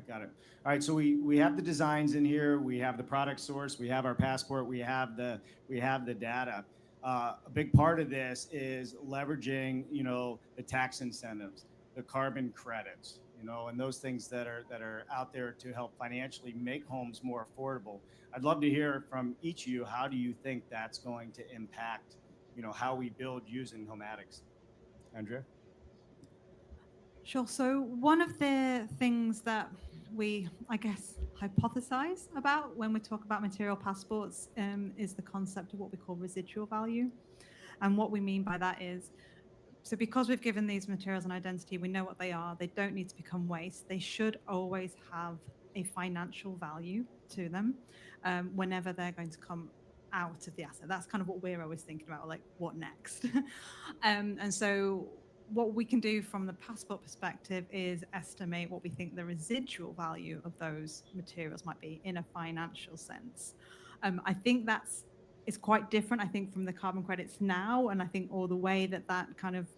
Got it. All right, so we have the designs in here. We have the product source. We have our passport. We have the data. A big part of this is leveraging, the tax incentives, the carbon credits, and those things that are out there to help financially make homes more affordable. I'd love to hear from each of you. How do you think that's going to impact, how we build using Homatics? Andrea? Sure. So one of the things that we, I guess, hypothesize about when we talk about material passports is the concept of what we call residual value. And what we mean by that is, so because we've given these materials an identity, we know what they are. They don't need to become waste. They should always have a financial value to them whenever they're going to come out of the asset. That's kind of what we're always thinking about, like what next? And so what we can do from the passport perspective is estimate what we think the residual value of those materials might be in a financial sense. I think it's quite different, I think, from the carbon credits now, and I think all the way that that kind of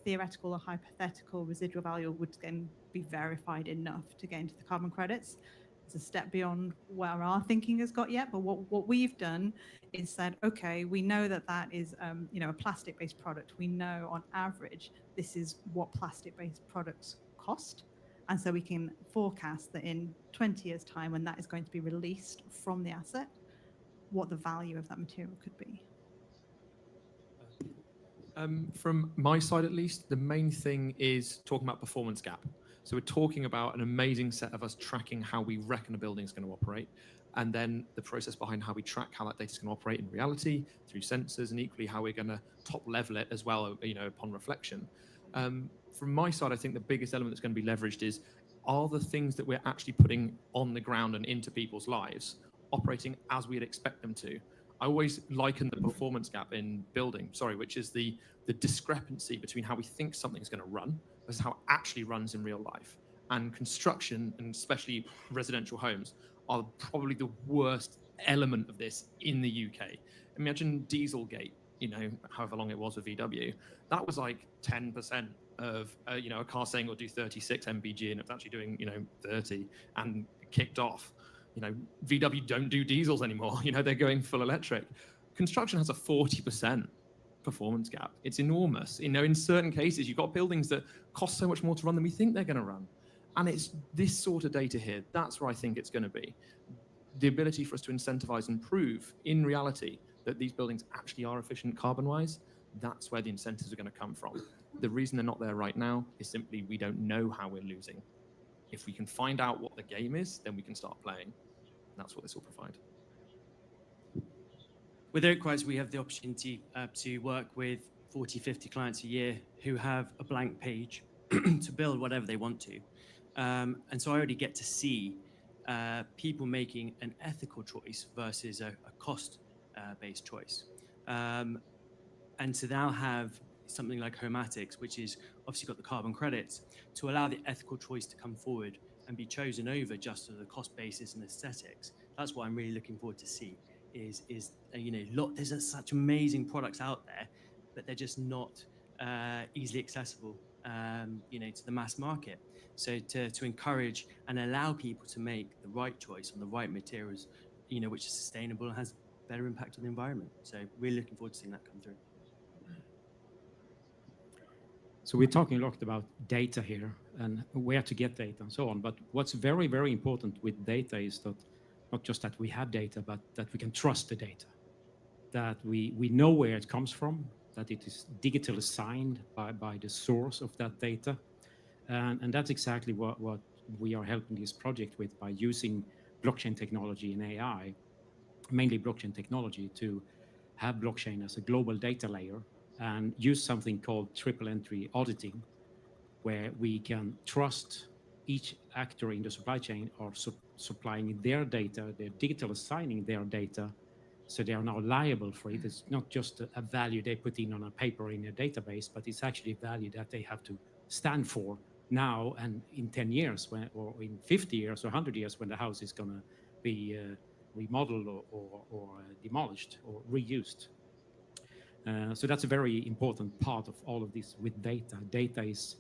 theoretical or hypothetical residual value would then be verified enough to get into the carbon credits. It's a step beyond where our thinking has got yet, but what we've done is said, okay, we know that that is a plastic-based product. We know on average this is what plastic-based products cost, and so we can forecast that in 20 years' time, when that is going to be released from the asset, what the value of that material could be. From my side, at least, the main thing is talking about performance gap. So we're talking about an amazing set of us tracking how we reckon a building is going to operate, and then the process behind how we track how that data is going to operate in reality through sensors, and equally how we're going to top level it as well, upon reflection. From my side, I think the biggest element that's going to be leveraged is, are the things that we're actually putting on the ground and into people's lives operating as we'd expect them to? I always liken the performance gap in building, which is the discrepancy between how we think something's going to run versus how it actually runs in real life. And construction, and especially residential homes, are probably the worst element of this in the UK. Imagine Dieselgate, however long it was with VW. That was like 10% of, a car saying it'll do 36 mpg and it's actually doing, 30 and kicked off. VW don't do diesels anymore. They're going full electric. Construction has a 40% performance gap. It's enormous. In certain cases, you've got buildings that cost so much more to run than we think they're going to run. And it's this sort of data here. That's where I think it's going to be. The ability for us to incentivize and prove in reality that these buildings actually are efficient carbon-wise, that's where the incentives are going to come from. The reason they're not there right now is simply we don't know how we're losing. If we can find out what the game is, then we can start playing. That's what this will provide. With Oakrise, we have the opportunity to work with 40, 50 clients a year who have a blank page to build whatever they want to. And so I already get to see people making an ethical choice versus a cost-based choice. And to now have something like Homatics, which is obviously got the carbon credits, to allow the ethical choice to come forward and be chosen over just the cost basis and aesthetics. That's what I'm really looking forward to see. There's such amazing products out there, but they're just not easily accessible, to the mass market. So to encourage and allow people to make the right choice on the right materials, which is sustainable and has better impact on the environment. So really looking forward to seeing that come through. So we're talking a lot about data here and where to get data and so on. But what's very, very important with data is that not just that we have data, but that we can trust the data, that we know where it comes from, that it is digitally signed by the source of that data. And that's exactly what we are helping this project with by using blockchain technology and AI, mainly blockchain technology, to have blockchain as a global data layer and use something called triple entry auditing, where we can trust each actor in the supply chain are supplying their data, they're digitally signing their data, so they are now liable for it. It's not just a value they put in on a paper in a database, but it's actually a value that they have to stand for now and in 10 years, or in 50 years or 100 years, when the house is going to be remodeled or demolished or reused. So that's a very important part of all of this with data. Data is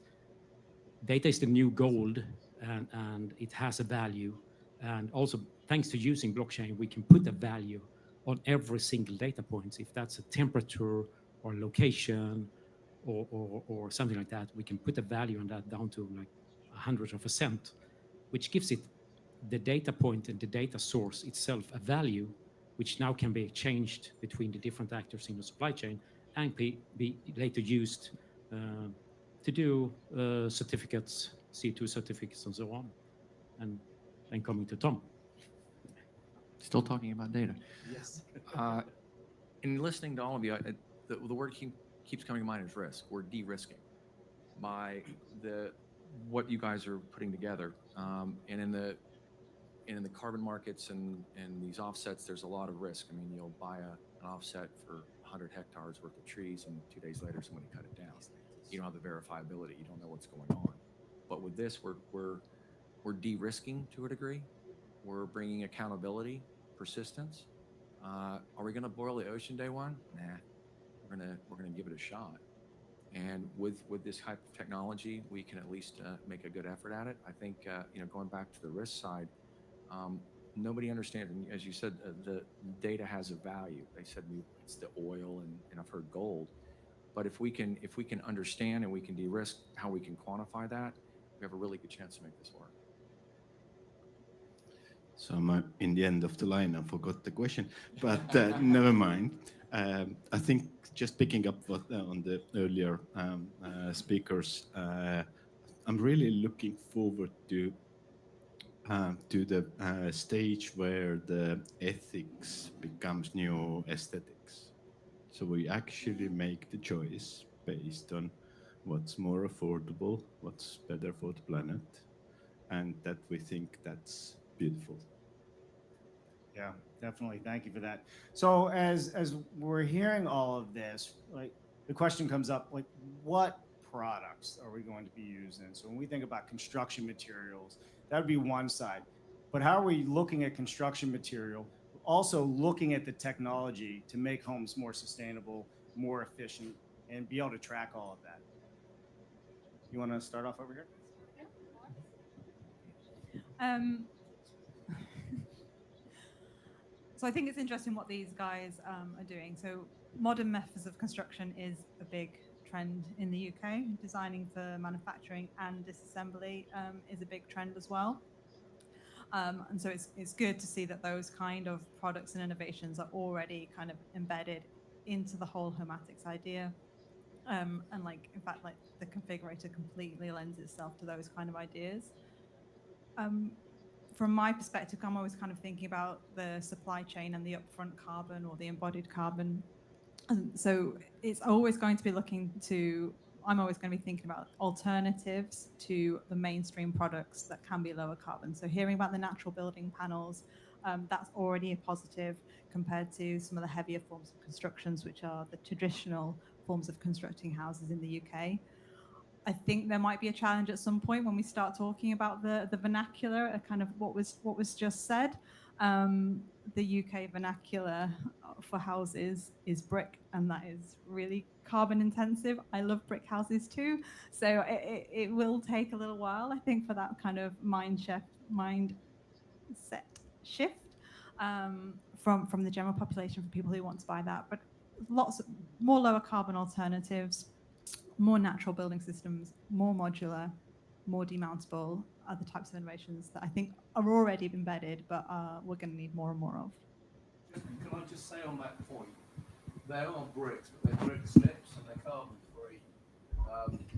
the new gold, and it has a value. And also, thanks to using blockchain, we can put a value on every single data point. If that's a temperature or location or something like that, we can put a value on that down to like 100%, which gives it the data point and the data source itself a value, which now can be exchanged between the different actors in the supply chain and be later used to do certificates, C2 certificates and so on. And then coming to Tom. Still talking about data. Yes. In listening to all of you, the word keeps coming to mind is risk. We're de-risking by what you guys are putting together. And in the carbon markets and these offsets, there's a lot of risk. I mean, you'll buy an offset for 100 hectares worth of trees, and 2 days later, somebody cut it down. You don't have the verifiability. You don't know what's going on. But with this, we're de-risking to a degree. We're bringing accountability, persistence. Are we going to boil the ocean day one? Nah, we're gonna give it a shot. And with this type of technology, we can at least make a good effort at it. I think going back to the risk side, nobody understands. And as you said, the data has a value. They said it's the oil, and I've heard gold. But if we can understand and we can de-risk how we can quantify that, we have a really good chance to make this work. So I'm in the end of the line. I forgot the question, but never mind. I think just picking up on the earlier speakers, I'm really looking forward to the stage where the ethics becomes new aesthetics. So we actually make the choice based on what's more affordable, what's better for the planet, and that we think that's beautiful. Yeah, definitely. Thank you for that. So as we're hearing all of this, like the question comes up, like what products are we going to be using? So when we think about construction materials, that would be one side. But how are we looking at construction material, also looking at the technology to make homes more sustainable, more efficient, and be able to track all of that? You want to start off over here? So I think it's interesting what these guys are doing. So modern methods of construction is a big trend in the UK. Designing for manufacturing and disassembly is a big trend as well. And so it's good to see that those kind of products and innovations are already kind of embedded into the whole Homatics idea. And like, in fact, like the configurator completely lends itself to those kind of ideas. From my perspective, I'm always kind of thinking about the supply chain and the upfront carbon or the embodied carbon. And so it's always going to be I'm always going to be thinking about alternatives to the mainstream products that can be lower carbon. So hearing about the natural building panels, that's already a positive compared to some of the heavier forms of constructions, which are the traditional forms of constructing houses in the UK. I think there might be a challenge at some point when we start talking about the vernacular, kind of what was just said. The UK vernacular for houses is brick, and that is really carbon intensive. I love brick houses too, so it will take a little while, I think, for that kind of mindset shift from the general population for people who want to buy that. But lots of more lower carbon alternatives, more natural building systems, more modular, more demountable, other types of innovations that I think are already embedded, but we're going to need more and more of. Can I just say on that point, they are bricks, but they're brick slips and they're carbon free.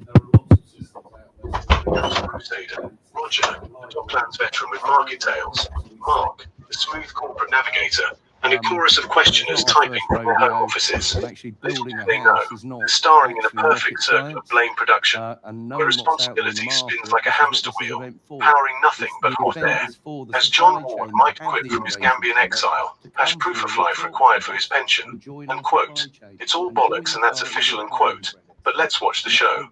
There are lots of systems out there. Crusader, Roger, the top plans veteran with market tales, Mark, the smooth corporate navigator, and a chorus of questioners typing from their home offices. Little do they know, they're starring in a perfect circle of blame production, where responsibility spins like a hamster wheel, powering nothing but hot air. As John Ward might quip from his Gambian exile, has proof of life required for his pension, and quote, it's all bollocks and that's official and quote, but let's watch the show.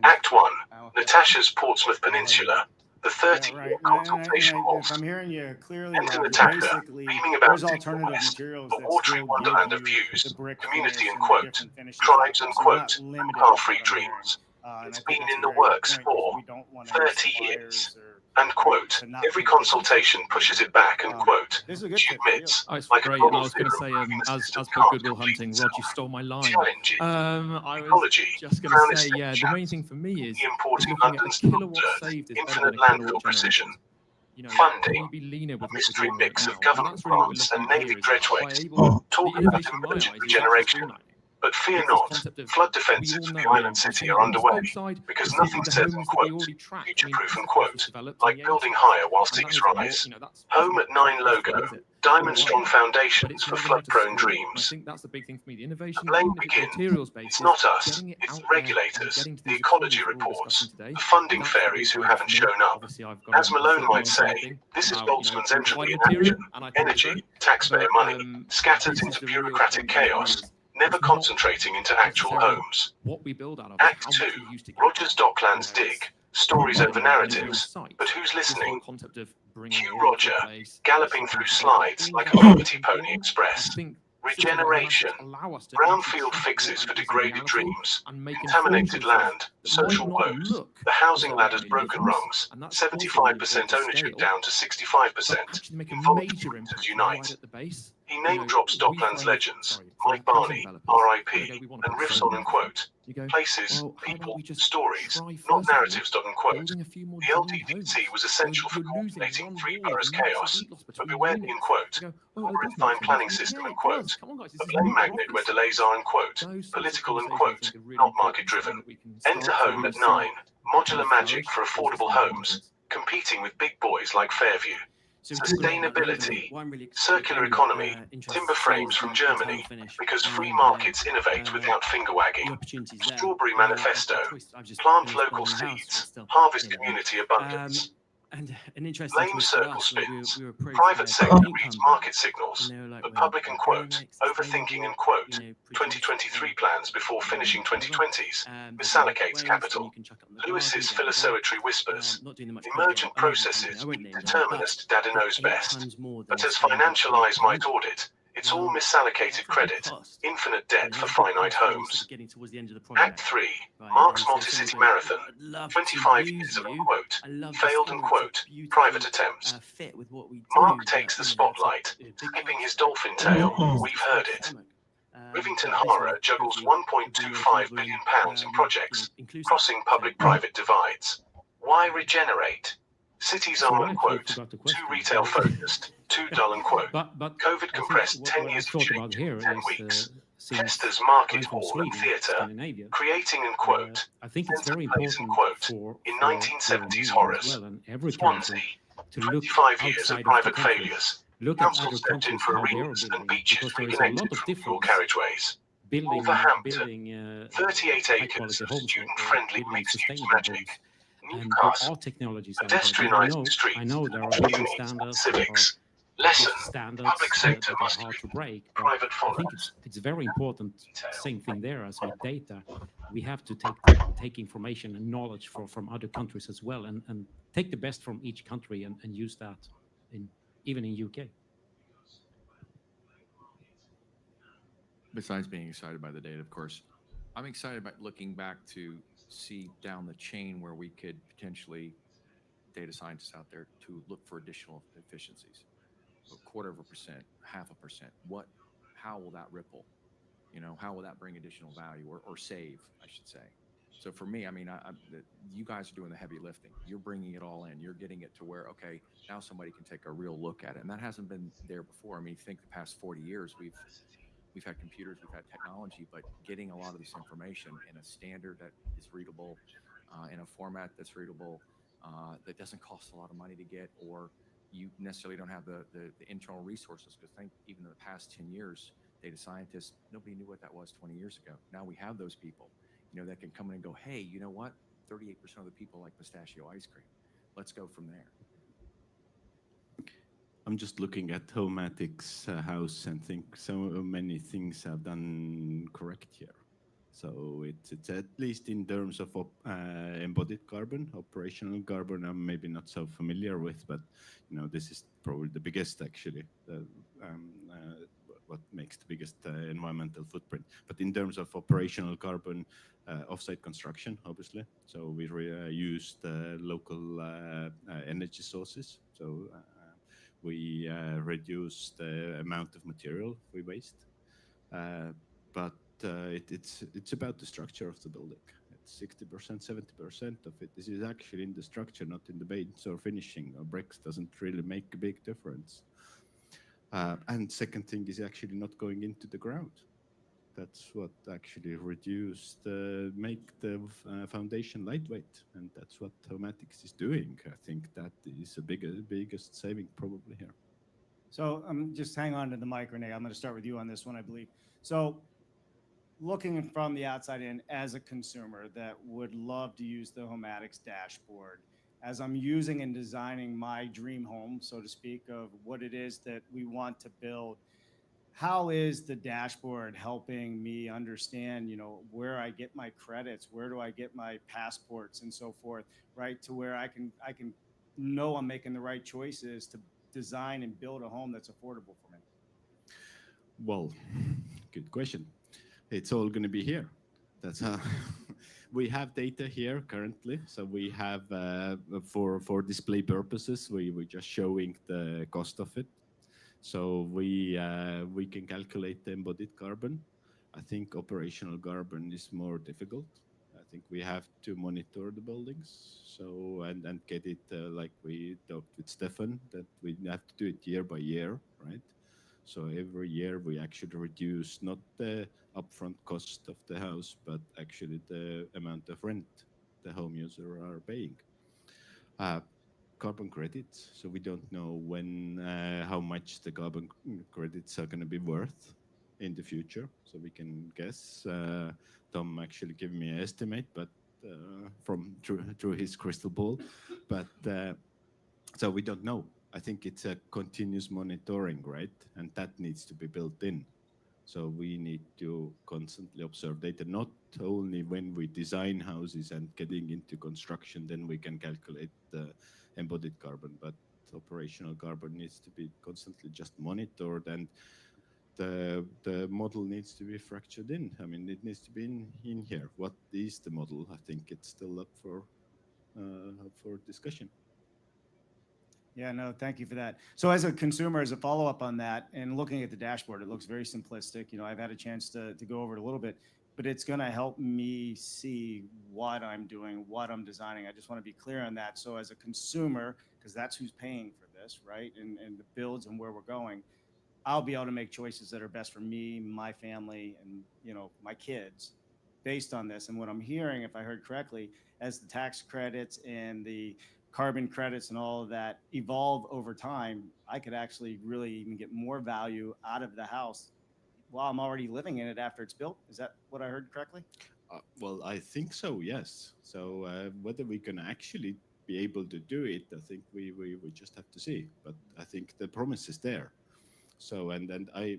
Act 1, Natasha's Portsmouth Peninsula. The 30-year consultation If I'm hearing you clearly, Enter Natasha, basically, beaming about there's alternative West, materials a that watery still wonderland give of you views, the brick community finish and the quote, different finishes. tribes and So you're not quote, limited car-free to dreams. and It's I think been that's in a the very works good point, for we don't want any 30 years. suppliers or And quote, every consultation pushes it back and quote, this is a good she fit for you. admits, Oh, it's like great. a And I model was going to say, theorem proving the as system per can't Goodwill complete Hunting, itself. Rod, you stole my line. Challenge it. I was Ecology, just going crown to say, estate yeah, the chat, main thing for me is importing looking at London's a kilowatt dirt, saved is better infinite than a landfill kilowatt precision. generated. You know, Funding, can we be leaner with a what we're mystery doing mix right of now? And government that's really what we're grants looking and at Navy here is dredge by waste. able, the Talk about innovation in my emergent eyes is actually regeneration. streamlining. But fear not, flood defences for the island city are underway, because nothing says, unquote, future-proof, unquote, like building higher while seas rise. Home at 9 logo, diamond-strong foundations for flood-prone dreams. I think that's the big thing for me. The innovation, The blame begins. It's not us, it's the regulators, the ecology reports, the funding fairies who haven't shown up. As Malone might say, this is Boltzmann's entropy in action. Energy, taxpayer money, scattered into bureaucratic chaos, never concentrating into actual homes. What we build out of Act 2, Roger's Docklands dig, stories over narratives, but who's listening? Cue Roger, galloping through slides like a Property Pony Express. Regeneration, brownfield fixes for degraded dreams, contaminated land, social woes, the housing ladder's broken rungs, 75% ownership down to 65%, involved unite. He name drops Docklands legends, Mike Barney, RIP, and riffs on, unquote, places, people, stories, not narratives, unquote. The LDTC was essential for coordinating 3 boroughs' chaos, but beware the, unquote, redefining planning system, unquote, a blame magnet where delays are, unquote, political, unquote, not market-driven. Enter Home at 9, modular magic for affordable homes, competing with big boys like Fairview. Sustainability, circular economy, timber frames from Germany, because free markets innovate without finger-wagging. Strawberry Manifesto, plant local seeds, harvest community abundance. And an interesting Lame circle spins. Private sector reads market signals, but public, unquote, overthinking, unquote, 2023 plans before finishing 2020s, misallocates capital. Lewis's philosoetry whispers, emergent processes, determinist data knows best. But as financial eyes might audit, it's all misallocated credit, infinite debt for finite homes. Act 3, Mark's multi-city marathon, 25 years of, unquote, failed, unquote, private attempts. Mark takes the spotlight, skipping his dolphin tail, we've heard it. Rivington Hara juggles £1.25 billion in projects, crossing public-private divides. Why regenerate? Cities are, unquote, too retail-focused, too dull, unquote. COVID compressed 10 years of change in 10 weeks. Hester's market hall and theatre, creating, unquote, I think it's very important in 1970s horrors. Swansea, 25 years of private failures. Council stepped in for arenas and beaches reconnected from dual carriageways. Wolverhampton, 38 acres of student-friendly mixed-use magic. Newcastle, pedestrianising streets, and civics. Lesson, public sector must be private I think it's very important. Same thing there as with data. We have to take information and knowledge from other countries as well, and take the best from each country and use that even in UK. Besides being excited by the data, of course, I'm excited about looking back to see down the chain where we could potentially, data scientists out there, to look for additional efficiencies. A 0.25%, 0.5%. How will that ripple? How will that bring additional value or save, I should say? So for me, I mean, you guys are doing the heavy lifting. You're bringing it all in. You're getting it to where, okay, now somebody can take a real look at it. And that hasn't been there before. I mean, think the past 40 years, we've had computers, we've had technology, but getting a lot of this information in a standard that is readable, in a format that's readable, that doesn't cost a lot of money to get, or you necessarily don't have the internal resources. Because I think even in the past 10 years, data scientists, nobody knew what that was 20 years ago. Now we have those people, that can come in and go, hey, you know what? 38% of the people like pistachio ice cream. Let's go from there. I'm just looking at Homematic's house and think so many things have done correct here. So it's at least in terms of embodied carbon, operational carbon, I'm maybe not so familiar with, but this is probably the biggest actually, what makes the biggest environmental footprint. But in terms of operational carbon, offsite construction, obviously. So we used local energy sources. So we reduce the amount of material we waste, but it's about the structure of the building. It's 60%, 70% of it. This is actually in the structure, not in the paints or finishing or bricks. Doesn't really make a big difference. And second thing is actually not going into the ground. That's what actually make the foundation lightweight, and that's what Homatics is doing. I think that is the biggest saving probably here. So just hang on to the mic, Renee. I'm going to start with you on this one, I believe. So looking from the outside in as a consumer that would love to use the Homatics dashboard, as I'm using and designing my dream home, so to speak, of what it is that we want to build, how is the dashboard helping me understand, where I get my credits, where do I get my passports and so forth, right? To where I can know I'm making the right choices to design and build a home that's affordable for me. Well, good question. It's all going to be here. That's how we have data here currently. So we have for display purposes, we're just showing the cost of it. So we can calculate the embodied carbon. I think operational carbon is more difficult. I think we have to monitor the buildings. So and get it like we talked with Stefan, that we have to do it year by year, right? So every year we actually reduce not the upfront cost of the house, but actually the amount of rent the home user are paying. Carbon credits. So we don't know when, how much the carbon credits are going to be worth in the future. So we can guess. Tom actually gave me an estimate, but from through his crystal ball. But so we don't know. I think it's a continuous monitoring, right? And that needs to be built in. So we need to constantly observe data, not only when we design houses and getting into construction, then we can calculate the embodied carbon, but operational carbon needs to be constantly just monitored, and the model needs to be fractured in. I mean, it needs to be in here. What is the model? I think it's still up for discussion. Yeah, no, thank you for that. So as a consumer, as a follow-up on that, and looking at the dashboard, it looks very simplistic. I've had a chance to go over it a little bit, but it's going to help me see what I'm doing, what I'm designing. I just want to be clear on that. So as a consumer, because that's who's paying for this, right? And the builds and where we're going, I'll be able to make choices that are best for me, my family, and my kids based on this. And what I'm hearing, if I heard correctly, as the tax credits and the carbon credits and all of that evolve over time, I could actually really even get more value out of the house while I'm already living in it after it's built. Is that what I heard correctly? Well, I think so, yes. So whether we can actually be able to do it, I think we just have to see. But I think the promise is there. So and I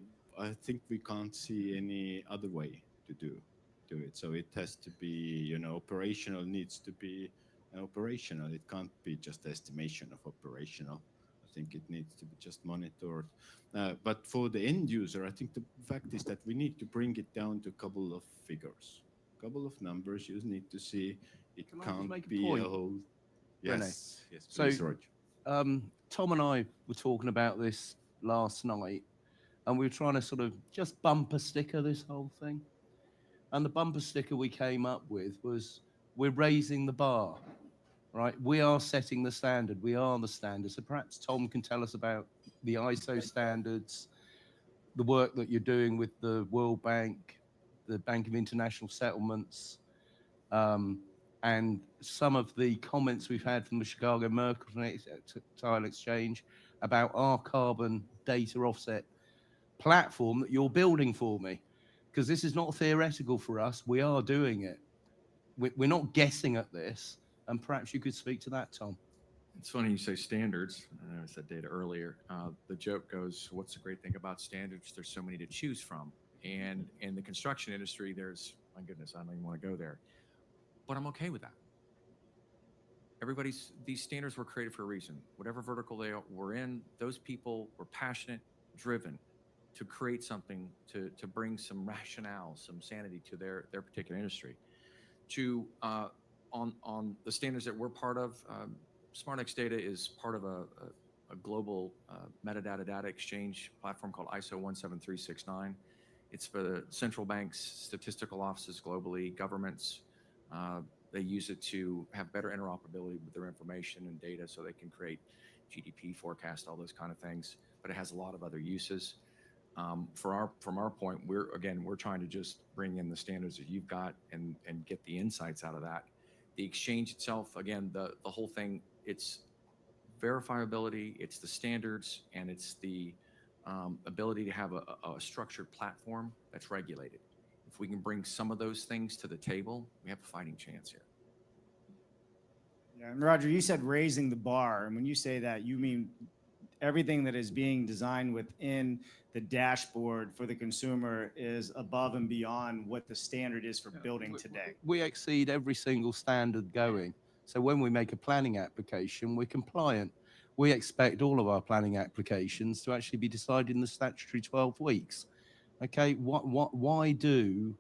think we can't see any other way to do it. So it has to be, operational needs to be operational. It can't be just estimation of operational. I think it needs to be just monitored. But for the end user, I think the fact is that we need to bring it down to a couple of figures, a couple of numbers. You need to see it can't be a whole. Yes, yes, please, So, Rog. Tom and I were talking about this last night, and we were trying to sort of just bumper sticker this whole thing. And the bumper sticker we came up with was, we're raising the bar, right? We are setting the standard. We are the standard. So perhaps Tom can tell us about the ISO standards, the work that you're doing with the World Bank, the Bank of International Settlements, and some of the comments we've had from the Chicago Mercantile Exchange about our carbon data offset platform that you're building for me. Because this is not theoretical for us. We are doing it. We're not guessing at this. And perhaps you could speak to that, Tom. It's funny you say standards. I said data earlier. The joke goes, what's the great thing about standards? There's so many to choose from. And in the construction industry, there's, my goodness, I don't even want to go there. But I'm okay with that. These standards were created for a reason. Whatever vertical they were in, those people were passionate, driven to create something, to bring some rationale, some sanity to their particular industry. On the standards that we're part of, SmartX Data is part of a global metadata data exchange platform called ISO 17369. It's for the central banks, statistical offices globally, governments. They use it to have better interoperability with their information and data so they can create GDP forecast, all those kind of things. But it has a lot of other uses. From our point, we're trying to just bring in the standards that you've got and get the insights out of that. The exchange itself, again, the whole thing, it's verifiability, it's the standards, and it's the ability to have a structured platform that's regulated. If we can bring some of those things to the table, we have a fighting chance here. Yeah, and Roger, you said raising the bar, and when you say that, you mean everything that is being designed within the dashboard for the consumer is above and beyond what the standard is for building today. We exceed every single standard going. So when we make a planning application, we're compliant. We expect all of our planning applications to actually be decided in the statutory 12 weeks. Okay, why do,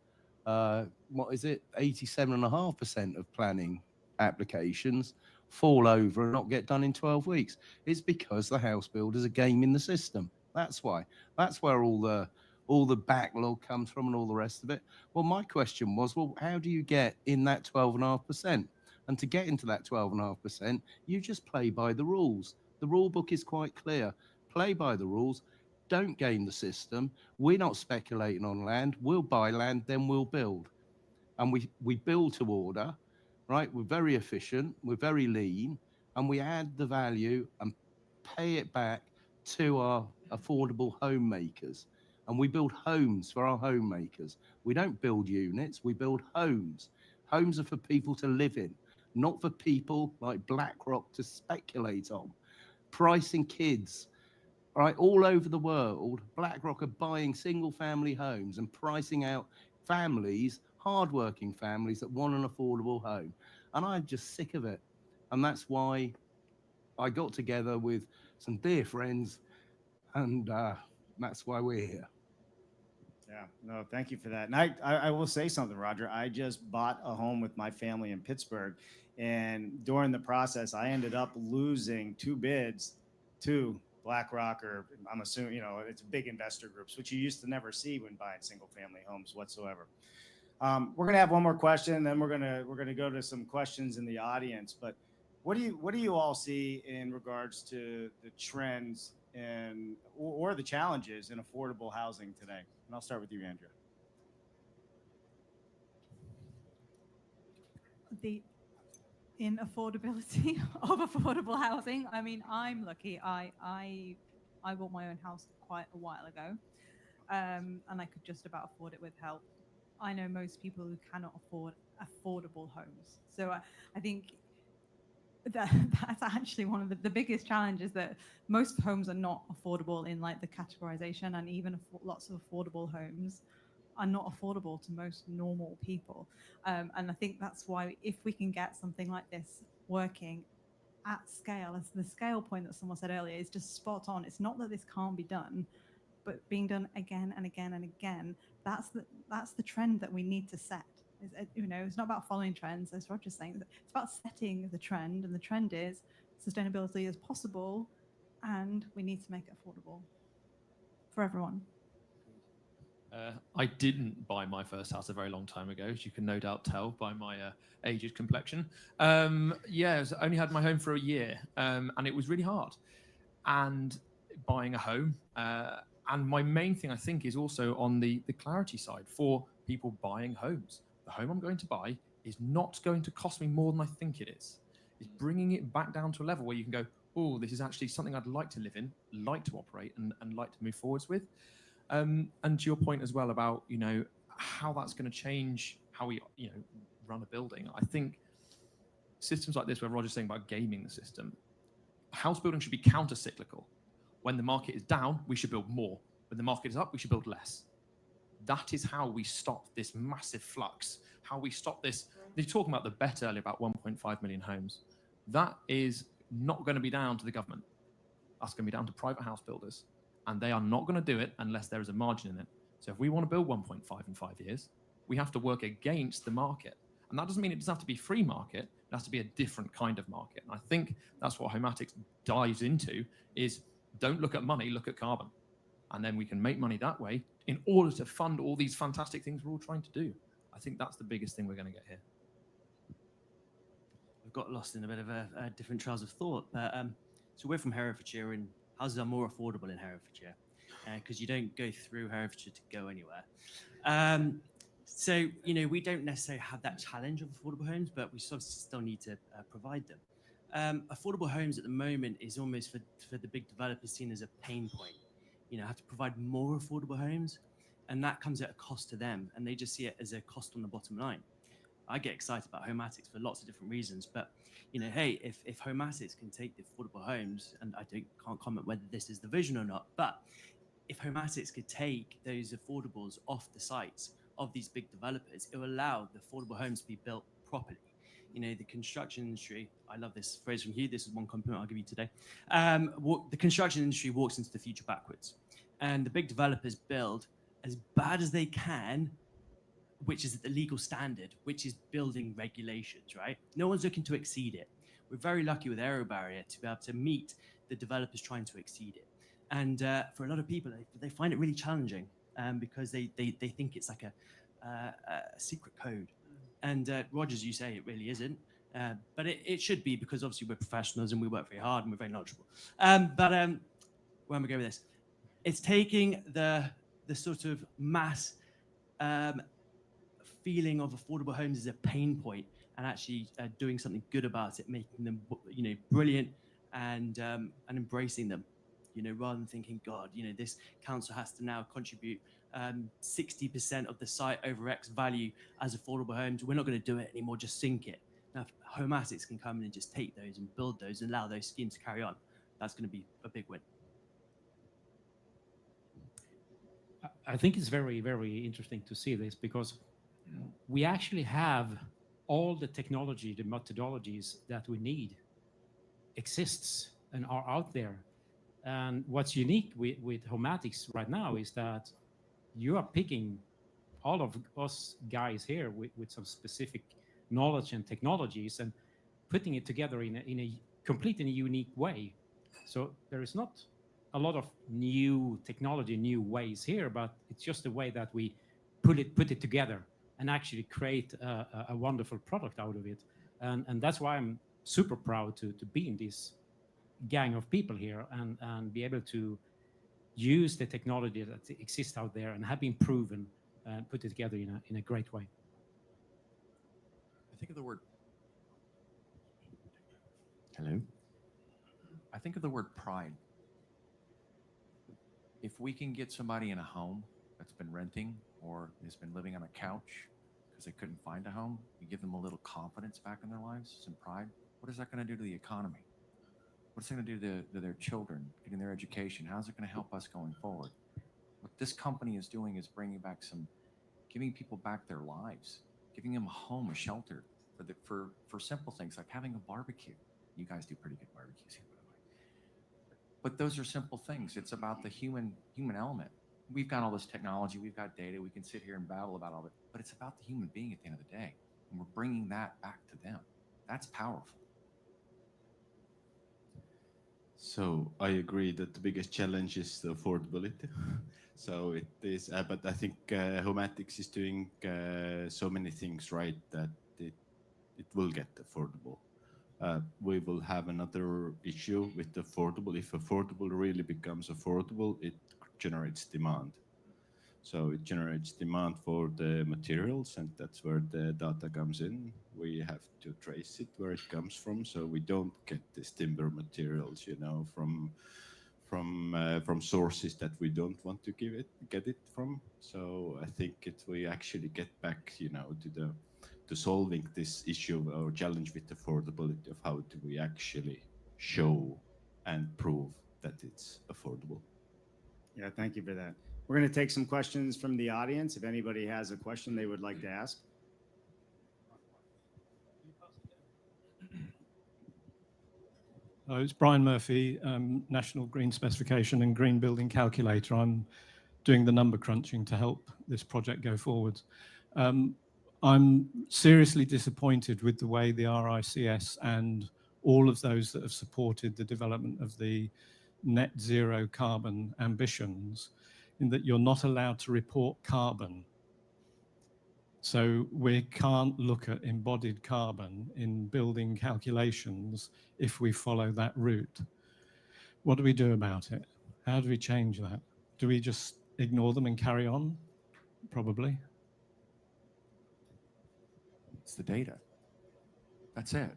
what is it, 87.5% of planning applications fall over and not get done in 12 weeks? It's because the house builders are gaming the system. That's why. That's where all the backlog comes from and all the rest of it. Well, my question was, well, how do you get in that 12.5%? And to get into that 12.5%, you just play by the rules. The rule book is quite clear. Play by the rules. Don't game the system. We're not speculating on land. We'll buy land, then we'll build. And we build to order, right? We're very efficient. We're very lean. And we add the value and pay it back to our affordable homemakers. And we build homes for our homemakers. We don't build units. We build homes. Homes are for people to live in, not for people like BlackRock to speculate on. Pricing kids, right, all over the world, BlackRock are buying single-family homes and pricing out families, hardworking families that want an affordable home. And I'm just sick of it. And that's why I got together with some dear friends, and that's why we're here. Yeah, no, thank you for that. And I will say something, Roger. I just bought a home with my family in Pittsburgh, and during the process, I ended up losing 2 bids to BlackRock, or I'm assuming, it's big investor groups, which you used to never see when buying single-family homes whatsoever. We're gonna have one more question, and then we're gonna go to some questions in the audience. But what do you all see in regards to the trends and or the challenges in affordable housing today? And I'll start with you, Andrea. In affordability of affordable housing, I mean, I'm lucky. I bought my own house quite a while ago, and I could just about afford it with help. I know most people who cannot afford affordable homes. So I think that's actually one of the biggest challenges, that most homes are not affordable in like the categorization, and even lots of affordable homes are not affordable to most normal people. And I think that's why, if we can get something like this working at scale, as the scale point that someone said earlier is just spot on. It's not that this can't be done, but being done again and again and again, that's the trend that we need to set. It's not about following trends, as Roger's saying. It's about setting the trend, and the trend is sustainability is possible, and we need to make it affordable for everyone. I didn't buy my first house a very long time ago, as you can no doubt tell by my aged complexion. I only had my home for a year, and it was really hard. And buying a home, and my main thing, I think, is also on the clarity side for people buying homes. The home I'm going to buy is not going to cost me more than I think it is. It's bringing it back down to a level where you can go, oh, this is actually something I'd like to live in, like to operate, and like to move forwards with. And to your point as well about, how that's going to change how we, run a building. I think systems like this, where Roger's saying about gaming the system, house building should be counter-cyclical. When the market is down, we should build more. When the market is up, we should build less. That is how we stop this massive flux, how we stop this. You're talking about the bet earlier about 1.5 million homes. That is not going to be down to the government. That's going to be down to private house builders. And they are not going to do it unless there is a margin in it. So if we want to build 1.5 in 5 years, we have to work against the market. And that doesn't mean it doesn't have to be free market. It has to be a different kind of market. And I think that's what Homatics dives into, is don't look at money, look at carbon. And then we can make money that way in order to fund all these fantastic things we're all trying to do. I think that's the biggest thing we're going to get here. We've got lost in a bit of a different trails of thought. But, so we're from Herefordshire, and houses are more affordable in Herefordshire. because you don't go through Herefordshire to go anywhere. So, we don't necessarily have that challenge of affordable homes, but we sort of still need to provide them. Affordable homes at the moment is almost for the big developers seen as a pain point. Have to provide more affordable homes, and that comes at a cost to them, and they just see it as a cost on the bottom line. I get excited about Homatics for lots of different reasons, but hey, if Homatics can take the affordable homes, and I can't comment whether this is the vision or not, but if Homatics could take those affordables off the sites of these big developers, it will allow the affordable homes to be built properly. The construction industry, I love this phrase from Hugh, this is one compliment I'll give you today. The construction industry walks into the future backwards, and the big developers build as bad as they can, which is the legal standard, which is building regulations, right? No one's looking to exceed it. We're very lucky with Aero Barrier to be able to meet the developers trying to exceed it. And for a lot of people, they find it really challenging because they think it's like a secret code. And Roger, as you say, it really isn't. But it should be, because obviously we're professionals and we work very hard and we're very knowledgeable. But where am I going with this? It's taking the sort of mass feeling of affordable homes as a pain point and actually doing something good about it, making them brilliant and embracing them. Rather than thinking, God, this council has to now contribute 60% of the site over X value as affordable homes. We're not going to do it anymore, just sink it. Now, if Homatics can come in and just take those and build those and allow those schemes to carry on, that's going to be a big win. I think it's very, very interesting to see this, because we actually have all the technology, the methodologies that we need exists and are out there. And what's unique with Homatics right now is that you are picking all of us guys here with some specific knowledge and technologies and putting it together in a completely unique way. So there is not a lot of new technology, new ways here, but it's just the way that we put it together and actually create a wonderful product out of it. And that's why I'm super proud to be in this gang of people here and be able to use the technology that exists out there and have been proven and put it together in a great way. I think of the word. Hello. I think of the word pride. If we can get somebody in a home that's been renting or has been living on a couch because they couldn't find a home, we give them a little confidence back in their lives, some pride. What is that going to do to the economy? What's it going to do to their children, getting their education? How's it going to help us going forward? What this company is doing is giving people back their lives, giving them a home, a shelter for simple things like having a barbecue. You guys do pretty good barbecues here, by the way. But those are simple things. It's about the human element. We've got all this technology, we've got data, we can sit here and battle about all of it, but it's about the human being at the end of the day, and we're bringing that back to them. That's powerful. So I agree that the biggest challenge is the affordability. So it is, but I think Homatics is doing so many things right that it will get affordable. We will have another issue with affordable. If affordable really becomes affordable, it generates demand. So it generates demand for the materials, and that's where the data comes in. We have to trace it where it comes from, so we don't get this timber materials, from sources that we don't want to get it from. So I think we actually get back, to solving this issue or challenge with affordability of how do we actually show and prove that it's affordable. Yeah, thank you for that. We're going to take some questions from the audience. If anybody has a question they would like to ask. It's Brian Murphy, National Green Specification and Green Building Calculator. I'm doing the number crunching to help this project go forward. I'm seriously disappointed with the way the RICS and all of those that have supported the development of the net zero carbon ambitions, in that you're not allowed to report carbon. So we can't look at embodied carbon in building calculations if we follow that route. What do we do about it? How do we change that? Do we just ignore them and carry on? Probably. It's the data. That's it.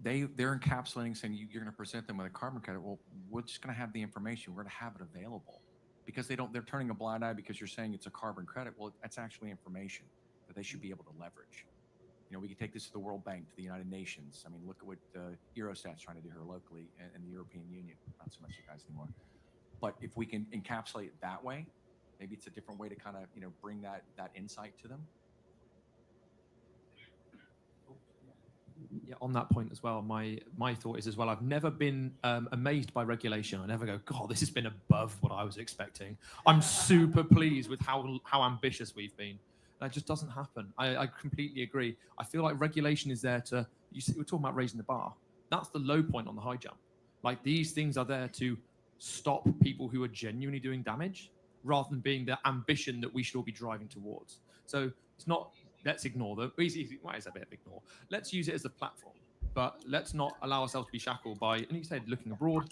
They're encapsulating, saying you're going to present them with a carbon credit. Well, we're just going to have the information. We're going to have it available, because they're turning a blind eye because you're saying it's a carbon credit. Well, that's actually information that they should be able to leverage. You know, we can take this to the World Bank, to the United Nations. I mean, look at what Eurostat's trying to do here locally, and the European Union. Not so much you guys anymore. But if we can encapsulate it that way, maybe it's a different way to kind of, you know, bring that insight to them. Yeah, on that point as well, my thought is as well, I've never been amazed by regulation. I never go, God, this has been above what I was expecting. I'm super pleased with how ambitious we've been. And it just doesn't happen. I completely agree. I feel like regulation is there to, we're talking about raising the bar. That's the low point on the high jump. Like, these things are there to stop people who are genuinely doing damage, rather than being the ambition that we should all be driving towards. So it's not, let's ignore them. Why is that a bit of ignore? Let's use it as a platform, but let's not allow ourselves to be shackled by, and you said, looking abroad.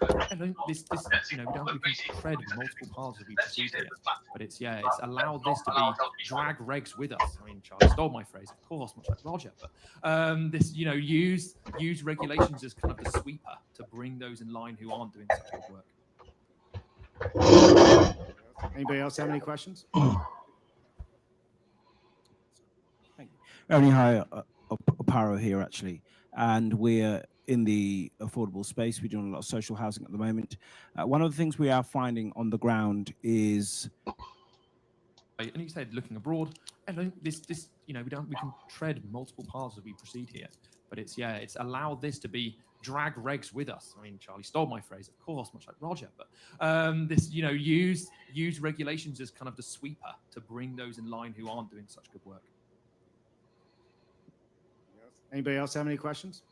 This you know, we can tread multiple paths as we proceed here. But it's allowed this to be drag regs with us. I mean, Charlie stole my phrase, of course, much like Roger. But this, you know, use regulations as kind of the sweeper to bring those in line who aren't doing such good work. Anybody else have any questions? Only hi, Oparo here actually, and we're in the affordable space. We're doing a lot of social housing at the moment. One of the things we are finding on the ground is, And you said, looking abroad, and this you know, we can tread multiple paths as we proceed here. But it's allowed this to be drag regs with us. I mean, Charlie stole my phrase, of course, much like Roger. But this, you know, use regulations as kind of the sweeper to bring those in line who aren't doing such good work. Anybody else have any questions?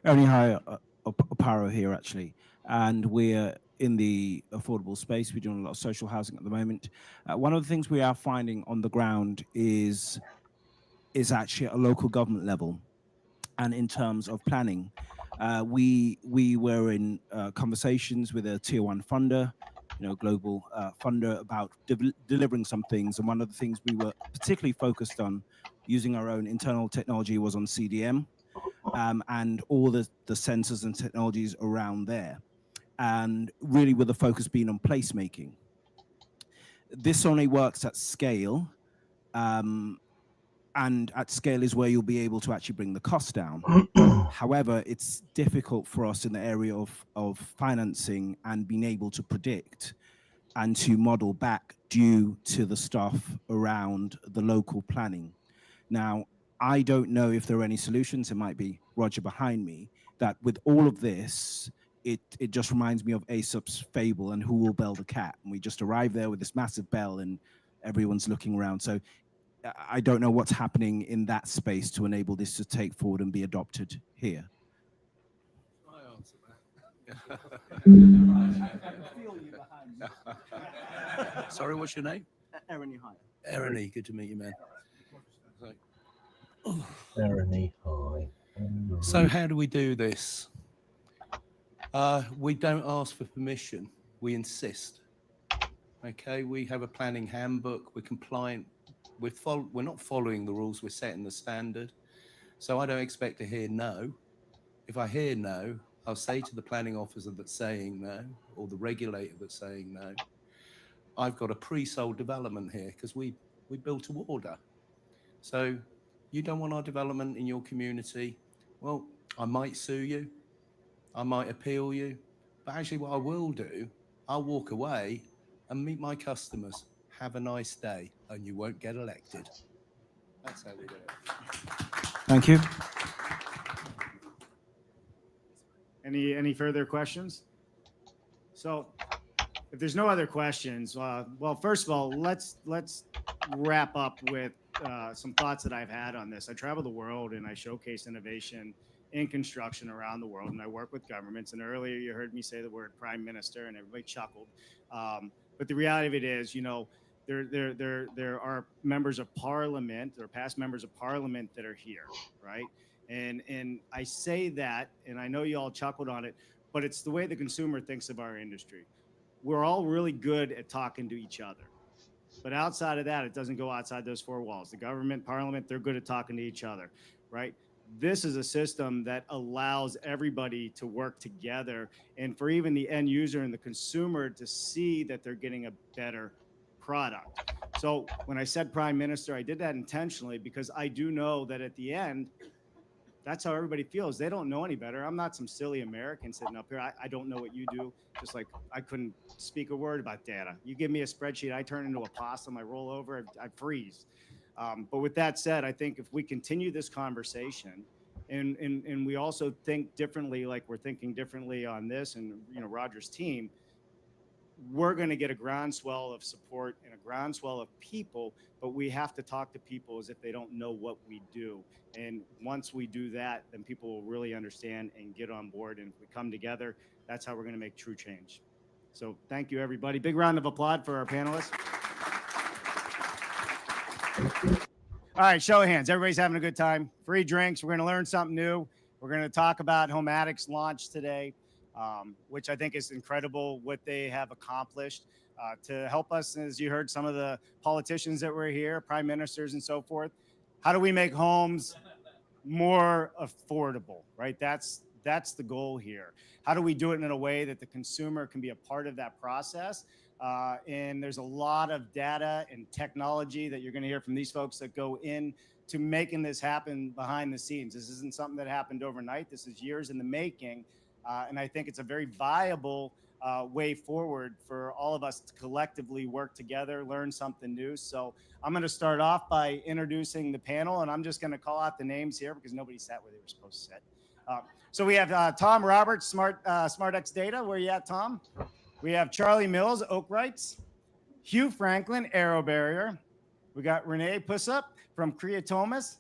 only hi, Oparo here actually, and we're in the affordable space. We're doing a lot of social housing at the moment. One of the things we are finding on the ground is actually at a local government level, and in terms of planning. We were in conversations with a tier 1 funder, you know, global funder, about delivering some things. And one of the things we were particularly focused on using our own internal technology was on CDM, and all the sensors and technologies around there. And really with the focus being on placemaking. This only works at scale. And at scale is where you'll be able to actually bring the cost down. However, it's difficult for us in the area of financing and being able to predict and to model back due to the stuff around the local planning. Now, I don't know if there are any solutions. It might be Roger behind me, that with all of this, it just reminds me of Aesop's fable and who will bell the cat. And we just arrive there with this massive bell and everyone's looking around. So I don't know what's happening in that space to enable this to take forward and be adopted here. I answer that. Sorry, what's your name? Aaron, hi. Aaron, good to meet you, man. Aaron, hi. So how do we do this? We don't ask for permission. We insist. Okay, we have a planning handbook. We're compliant. We're not following the rules. We're setting the standard. So I don't expect to hear no. If I hear no, I'll say to the planning officer that's saying no, or the regulator that's saying no, I've got a pre-sold development here because we built to order. So you don't want our development in your community? Well, I might sue you. I might appeal you. But actually what I will do, I'll walk away and meet my customers. Have a nice day, and you won't get elected. That's how we do it. Thank you. Any further questions? So if there's no other questions, well, first of all, let's wrap up with some thoughts that I've had on this. I travel the world and I showcase innovation in construction around the world, and I work with governments. And earlier you heard me say the word prime minister, and everybody chuckled. But the reality of it is, you know, there are members of parliament or past members of parliament that are here, right? And I say that, and I know you all chuckled on it, but it's the way the consumer thinks of our industry. We're all really good at talking to each other. But outside of that, it doesn't go outside those four walls. The government, parliament, they're good at talking to each other, right? This is a system that allows everybody to work together, and for even the end user and the consumer to see that they're getting a better product. So when I said Prime Minister, I did that intentionally because I do know that at the end, that's how everybody feels. They don't know any better. I'm not some silly American sitting up here. I don't know what you do. Just like I couldn't speak a word about data. You give me a spreadsheet, I turn into a possum, I roll over, I freeze. But with that said, I think if we continue this conversation and we also think differently, like we're thinking differently on this and, you know, Roger's team, we're going to get a groundswell of support and a groundswell of people, but we have to talk to people as if they don't know what we do. And once we do that, then people will really understand and get on board. And if we come together, that's how we're going to make true change. So thank you, everybody. Big round of applause for our panelists. All right, show of hands. Everybody's having a good time. Free drinks. We're going to learn something new. We're going to talk about Homeatics launch today. Which I think is incredible what they have accomplished to help us, as you heard some of the politicians that were here, prime ministers and so forth. How do we make homes more affordable, right? That's the goal here. How do we do it in a way that the consumer can be a part of that process? And there's a lot of data and technology that you're going to hear from these folks that go in to making this happen behind the scenes. This isn't something that happened overnight. This is years in the making. And I think it's a very viable way forward for all of us to collectively work together, learn something new. So I'm going to start off by introducing the panel, and I'm just going to call out the names here because nobody sat where they were supposed to sit. So we have Tom Roberts, SmartX Data. Where you at, Tom? We have Charlie Mills, Oakrights. Hugh Franklin, Aero Barrier. We got Renee Pussup from Creatomas.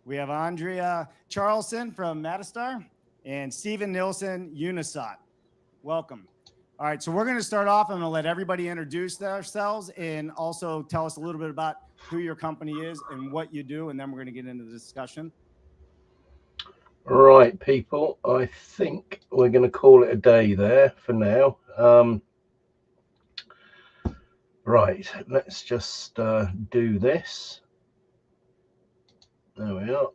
We have Andrea Charlson from Matastar. And Stephen Nilsson, Unisat. Welcome. All right, so we're going to start off. I'm going to let everybody introduce themselves and also tell us a little bit about who your company is and what you do, and then we're going to get into the discussion. Right, people, I think we're going to call it a day there for now. Right, let's just do this. There we are.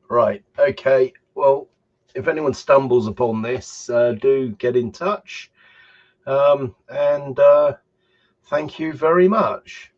Right, okay, well, if anyone stumbles upon this, do get in touch. And thank you very much.